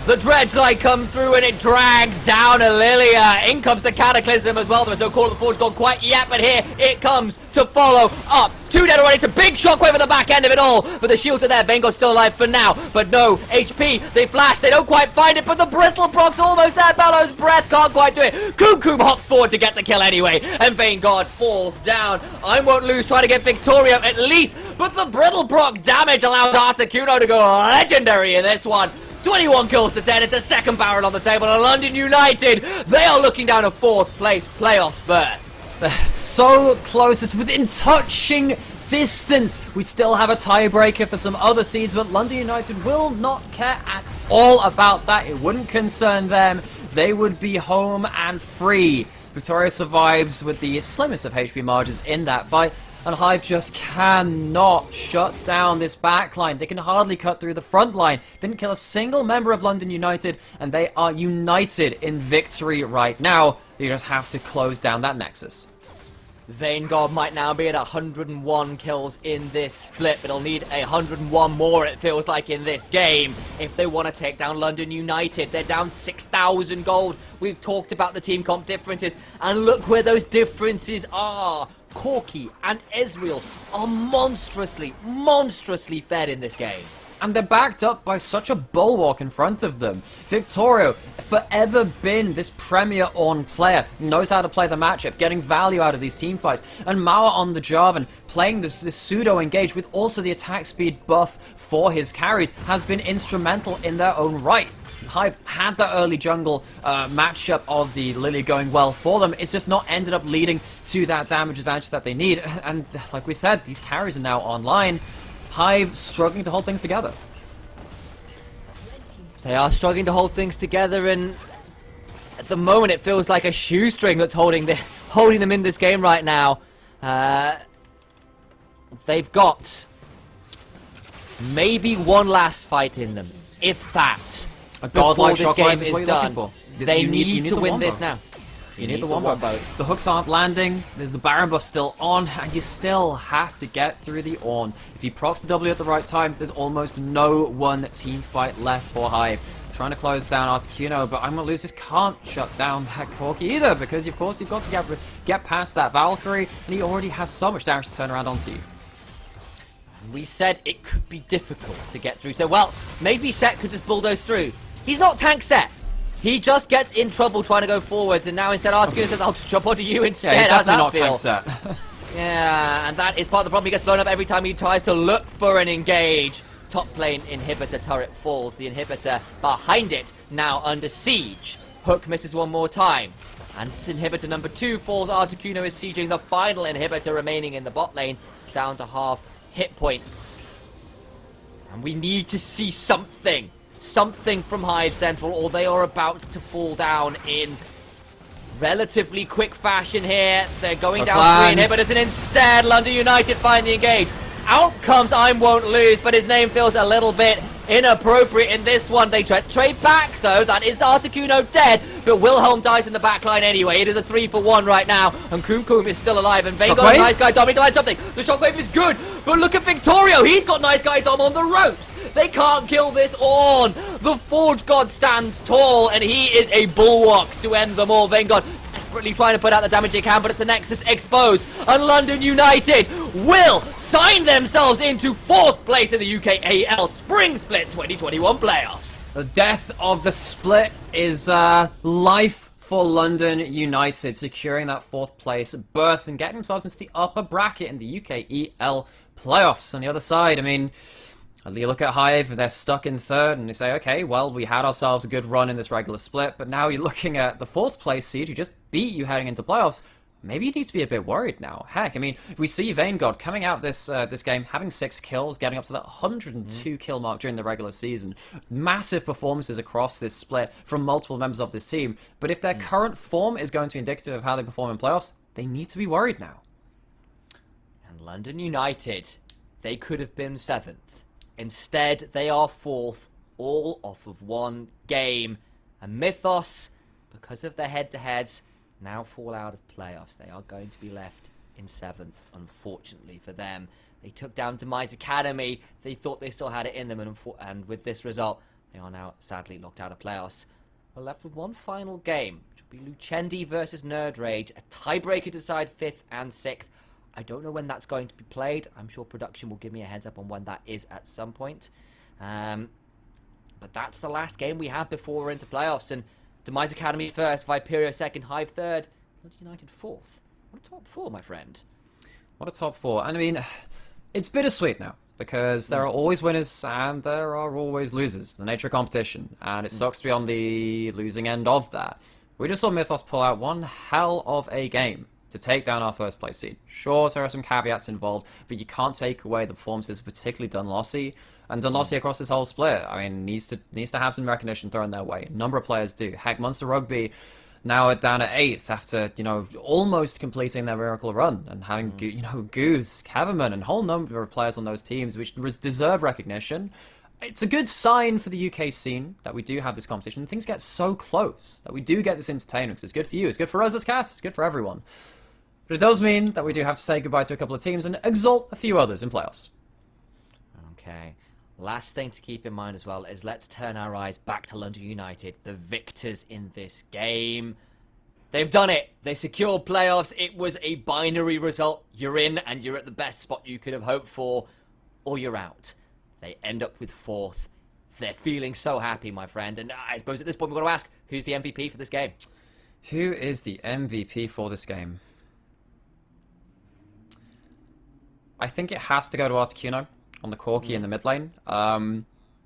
The Dredge Light comes through and it drags down Lilia. In comes the Cataclysm as well. There's no Call of the Forge God quite yet, but here it comes to follow up. 2 dead already. It's a big shockwave at the back end of it all. But the shields are there. Vanguard's still alive for now. But no HP. They flash. They don't quite find it. But the Brittle Proc's almost there. Bellows Breath can't quite do it. Kukum hops forward to get the kill anyway. And Vanguard falls down. I won't lose trying to get Victoria at least. But the Brittle Proc damage allows Articuno to go legendary in this one. 21 kills to 10. It's a second barrel on the table. And London United, they are looking down a 4th place playoff berth.
So close, it's within touching distance. We still have a tiebreaker for some other seeds, but London United will not care at all about that. It wouldn't concern them. They would be home and free. Victoria survives with the slimmest of HP margins in that fight, and Hive just cannot shut down this backline. They can hardly cut through the front line. Didn't kill a single member of London United, and they are united in victory right now. You just have to close down that Nexus.
Vanguard might now be at 101 kills in this split, but they'll need 101 more, it feels like, in this game if they want to take down London United. They're down 6,000 gold. We've talked about the team comp differences, and look where those differences are. Corki and Ezreal are monstrously fed in this game.
and they're backed up by such a bulwark in front of them. Victorio, forever been this premier Ornn player, knows how to play the matchup, getting value out of these team fights. And Mauer on the Jarvan, playing this pseudo-engage with also the attack speed buff for his carries, has been instrumental in their own right. Hive had that early jungle matchup of the Lily going well for them. It's just not ended up leading to that damage advantage that they need. And like we said, these carries are now online. Hive struggling to hold things together.
They are struggling to hold things together, and at the moment it feels like a shoestring that's holding them in this game right now. They've got maybe one last fight in them, if that.
A
Before
godlike
this
shockwave
game
is
is
what you're
done.
looking for.
They
You
need to
the
win
wombo.
this now.
You need the wombo. The hooks aren't landing, there's the Baron buff still on, and you still have to get through the Ornn. If you procs the W at the right time, there's almost no one team fight left for Hive. Trying to close down Articuno, but I'm gonna lose, just can't shut down that Corki either, because of course you've got to get past that Valkyrie, and he already has so much damage to turn around onto you.
We said it could be difficult to get through, so well, maybe Set could just bulldoze through. He's not tank Set. He just gets in trouble trying to go forwards, and now instead Articuno says, I'll just jump onto you instead.
Yeah, he's
How's
definitely
that
not
feel?
tank set.
Yeah, and that is part of the problem. He gets blown up every time he tries to look for an engage. Top lane inhibitor turret falls. The inhibitor behind it now under siege. Hook misses one more time. And inhibitor number 2 falls. Articuno is sieging the final inhibitor remaining in the bot lane. It's down to half hit points. And we need to see something. Something from Hive Central, or they are about to fall down in relatively quick fashion here. They're going down 3 inhibitors, and instead London United find the engage. Out comes I Won't Lose, but his name feels a little bit inappropriate in this one. They trade back, though. That is Articuno dead, but Wilhelm dies in the backline anyway. It is a 3-for-1 right now, and Kum is still alive, and Vayne got Nice Guy Dom. He died something. The Shockwave is good, but look at Victorio. He's got Nice Guy Dom on the ropes. They can't kill this Ornn. The Forge God stands tall, and he is a bulwark to end them all. Vayne God desperately trying to put out the damage they can, but it's a Nexus exposed. And London United will sign themselves into 4th place in the UKEL Spring Split 2021 playoffs.
The death of the split is life for London United, securing that 4th place berth and getting themselves into the upper bracket in the UKEL playoffs. On the other side, I mean, you look at Hive, they're stuck in 3rd, and you say, okay, well, we had ourselves a good run in this regular split, but now you're looking at the 4th place seed who just beat you heading into playoffs. Maybe you need to be a bit worried now. Heck, I mean, we see Vayne God coming out of this game, having 6 kills, getting up to that 102 kill mark during the regular season. Massive performances across this split from multiple members of this team, but if their current form is going to be indicative of how they perform in playoffs, they need to be worried now.
And London United, they could have been 7th. Instead, they are 4th, all off of 1 game. And Mythos, because of their head-to-heads, now fall out of playoffs. They are going to be left in 7th, unfortunately for them. They took down Demise Academy. They thought they still had it in them, and with this result, they are now sadly locked out of playoffs. We're left with one final game, which will be Lucendi versus Nerd Rage. A tiebreaker to decide 5th and 6th. I don't know when that's going to be played. I'm sure production will give me a heads up on when that is at some point. But that's the last game we have before we're into playoffs. And Demise Academy first, Viperio 2nd, Hive 3rd, London United 4th. What a top 4, my friend.
What a top 4. And I mean, it's bittersweet now, because there are always winners and there are always losers. The nature of competition. And it sucks to be on the losing end of that. We just saw Mythos pull out one hell of a game to take down our 1st place seed. Sure, there are some caveats involved, but you can't take away the performances, particularly Dunlossie. And Dunlossie across this whole split, I mean, needs to have some recognition thrown their way. A number of players do. Heck, Munster Rugby now down at 8th after, almost completing their miracle run and having, Goose, Caverman, and a whole number of players on those teams which deserve recognition. It's a good sign for the UK scene that we do have this competition. Things get so close, that we do get this entertainment, because it's good for you, it's good for us as cast, it's good for everyone. But it does mean that we do have to say goodbye to a couple of teams and exalt a few others in playoffs.
Okay. Last thing to keep in mind as well is let's turn our eyes back to London United, the victors in this game. They've done it. They secured playoffs. It was a binary result. You're in and you're at the best spot you could have hoped for, or you're out. They end up with 4th. They're feeling so happy, my friend. And I suppose at this point we've got to ask, who's the MVP for this game?
Who is the MVP for this game? I think it has to go to Articuno on the Corki in the mid lane.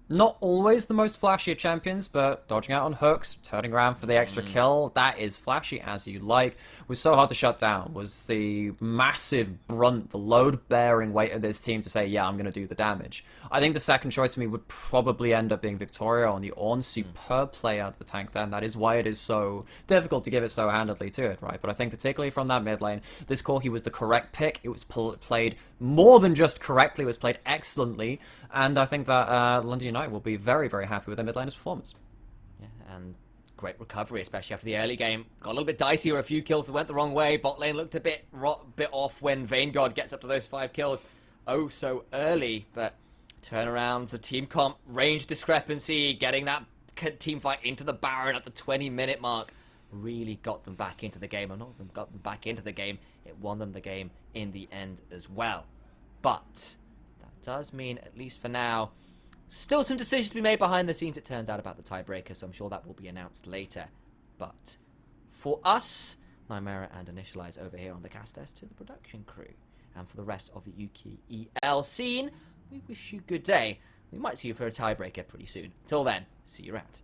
Not always the most flashy of champions, but dodging out on hooks, turning around for the extra kill, that is flashy as you like. Was so hard to shut down. Was the massive brunt, the load-bearing weight of this team to say, yeah, I'm going to do the damage. I think the second choice for me would probably end up being Victoria on the Ornn. Superb play out of the tank then. That is why it is so difficult to give it so handedly to it, right? But I think particularly from that mid lane, this Corki was the correct pick. It was played more than just correctly, it was played excellently. And I think that London United will be very, very happy with their mid laner's performance.
Yeah, and great recovery, especially after the early game. Got a little bit dicey with a few kills that went the wrong way. Bot lane looked a bit off when Vanguard gets up to those 5 kills. Oh, so early, but turn around, the team comp, range discrepancy, getting that team fight into the Baron at the 20-minute mark really got them back into the game. Or not got them back into the game, it won them the game in the end as well. But that does mean, at least for now, still some decisions to be made behind the scenes, it turns out, about the tiebreaker, so I'm sure that will be announced later. But for us, Nymera and Initialize over here on the cast test, to the production crew, and for the rest of the UKEL scene, we wish you good day. We might see you for a tiebreaker pretty soon. Till then, see you around.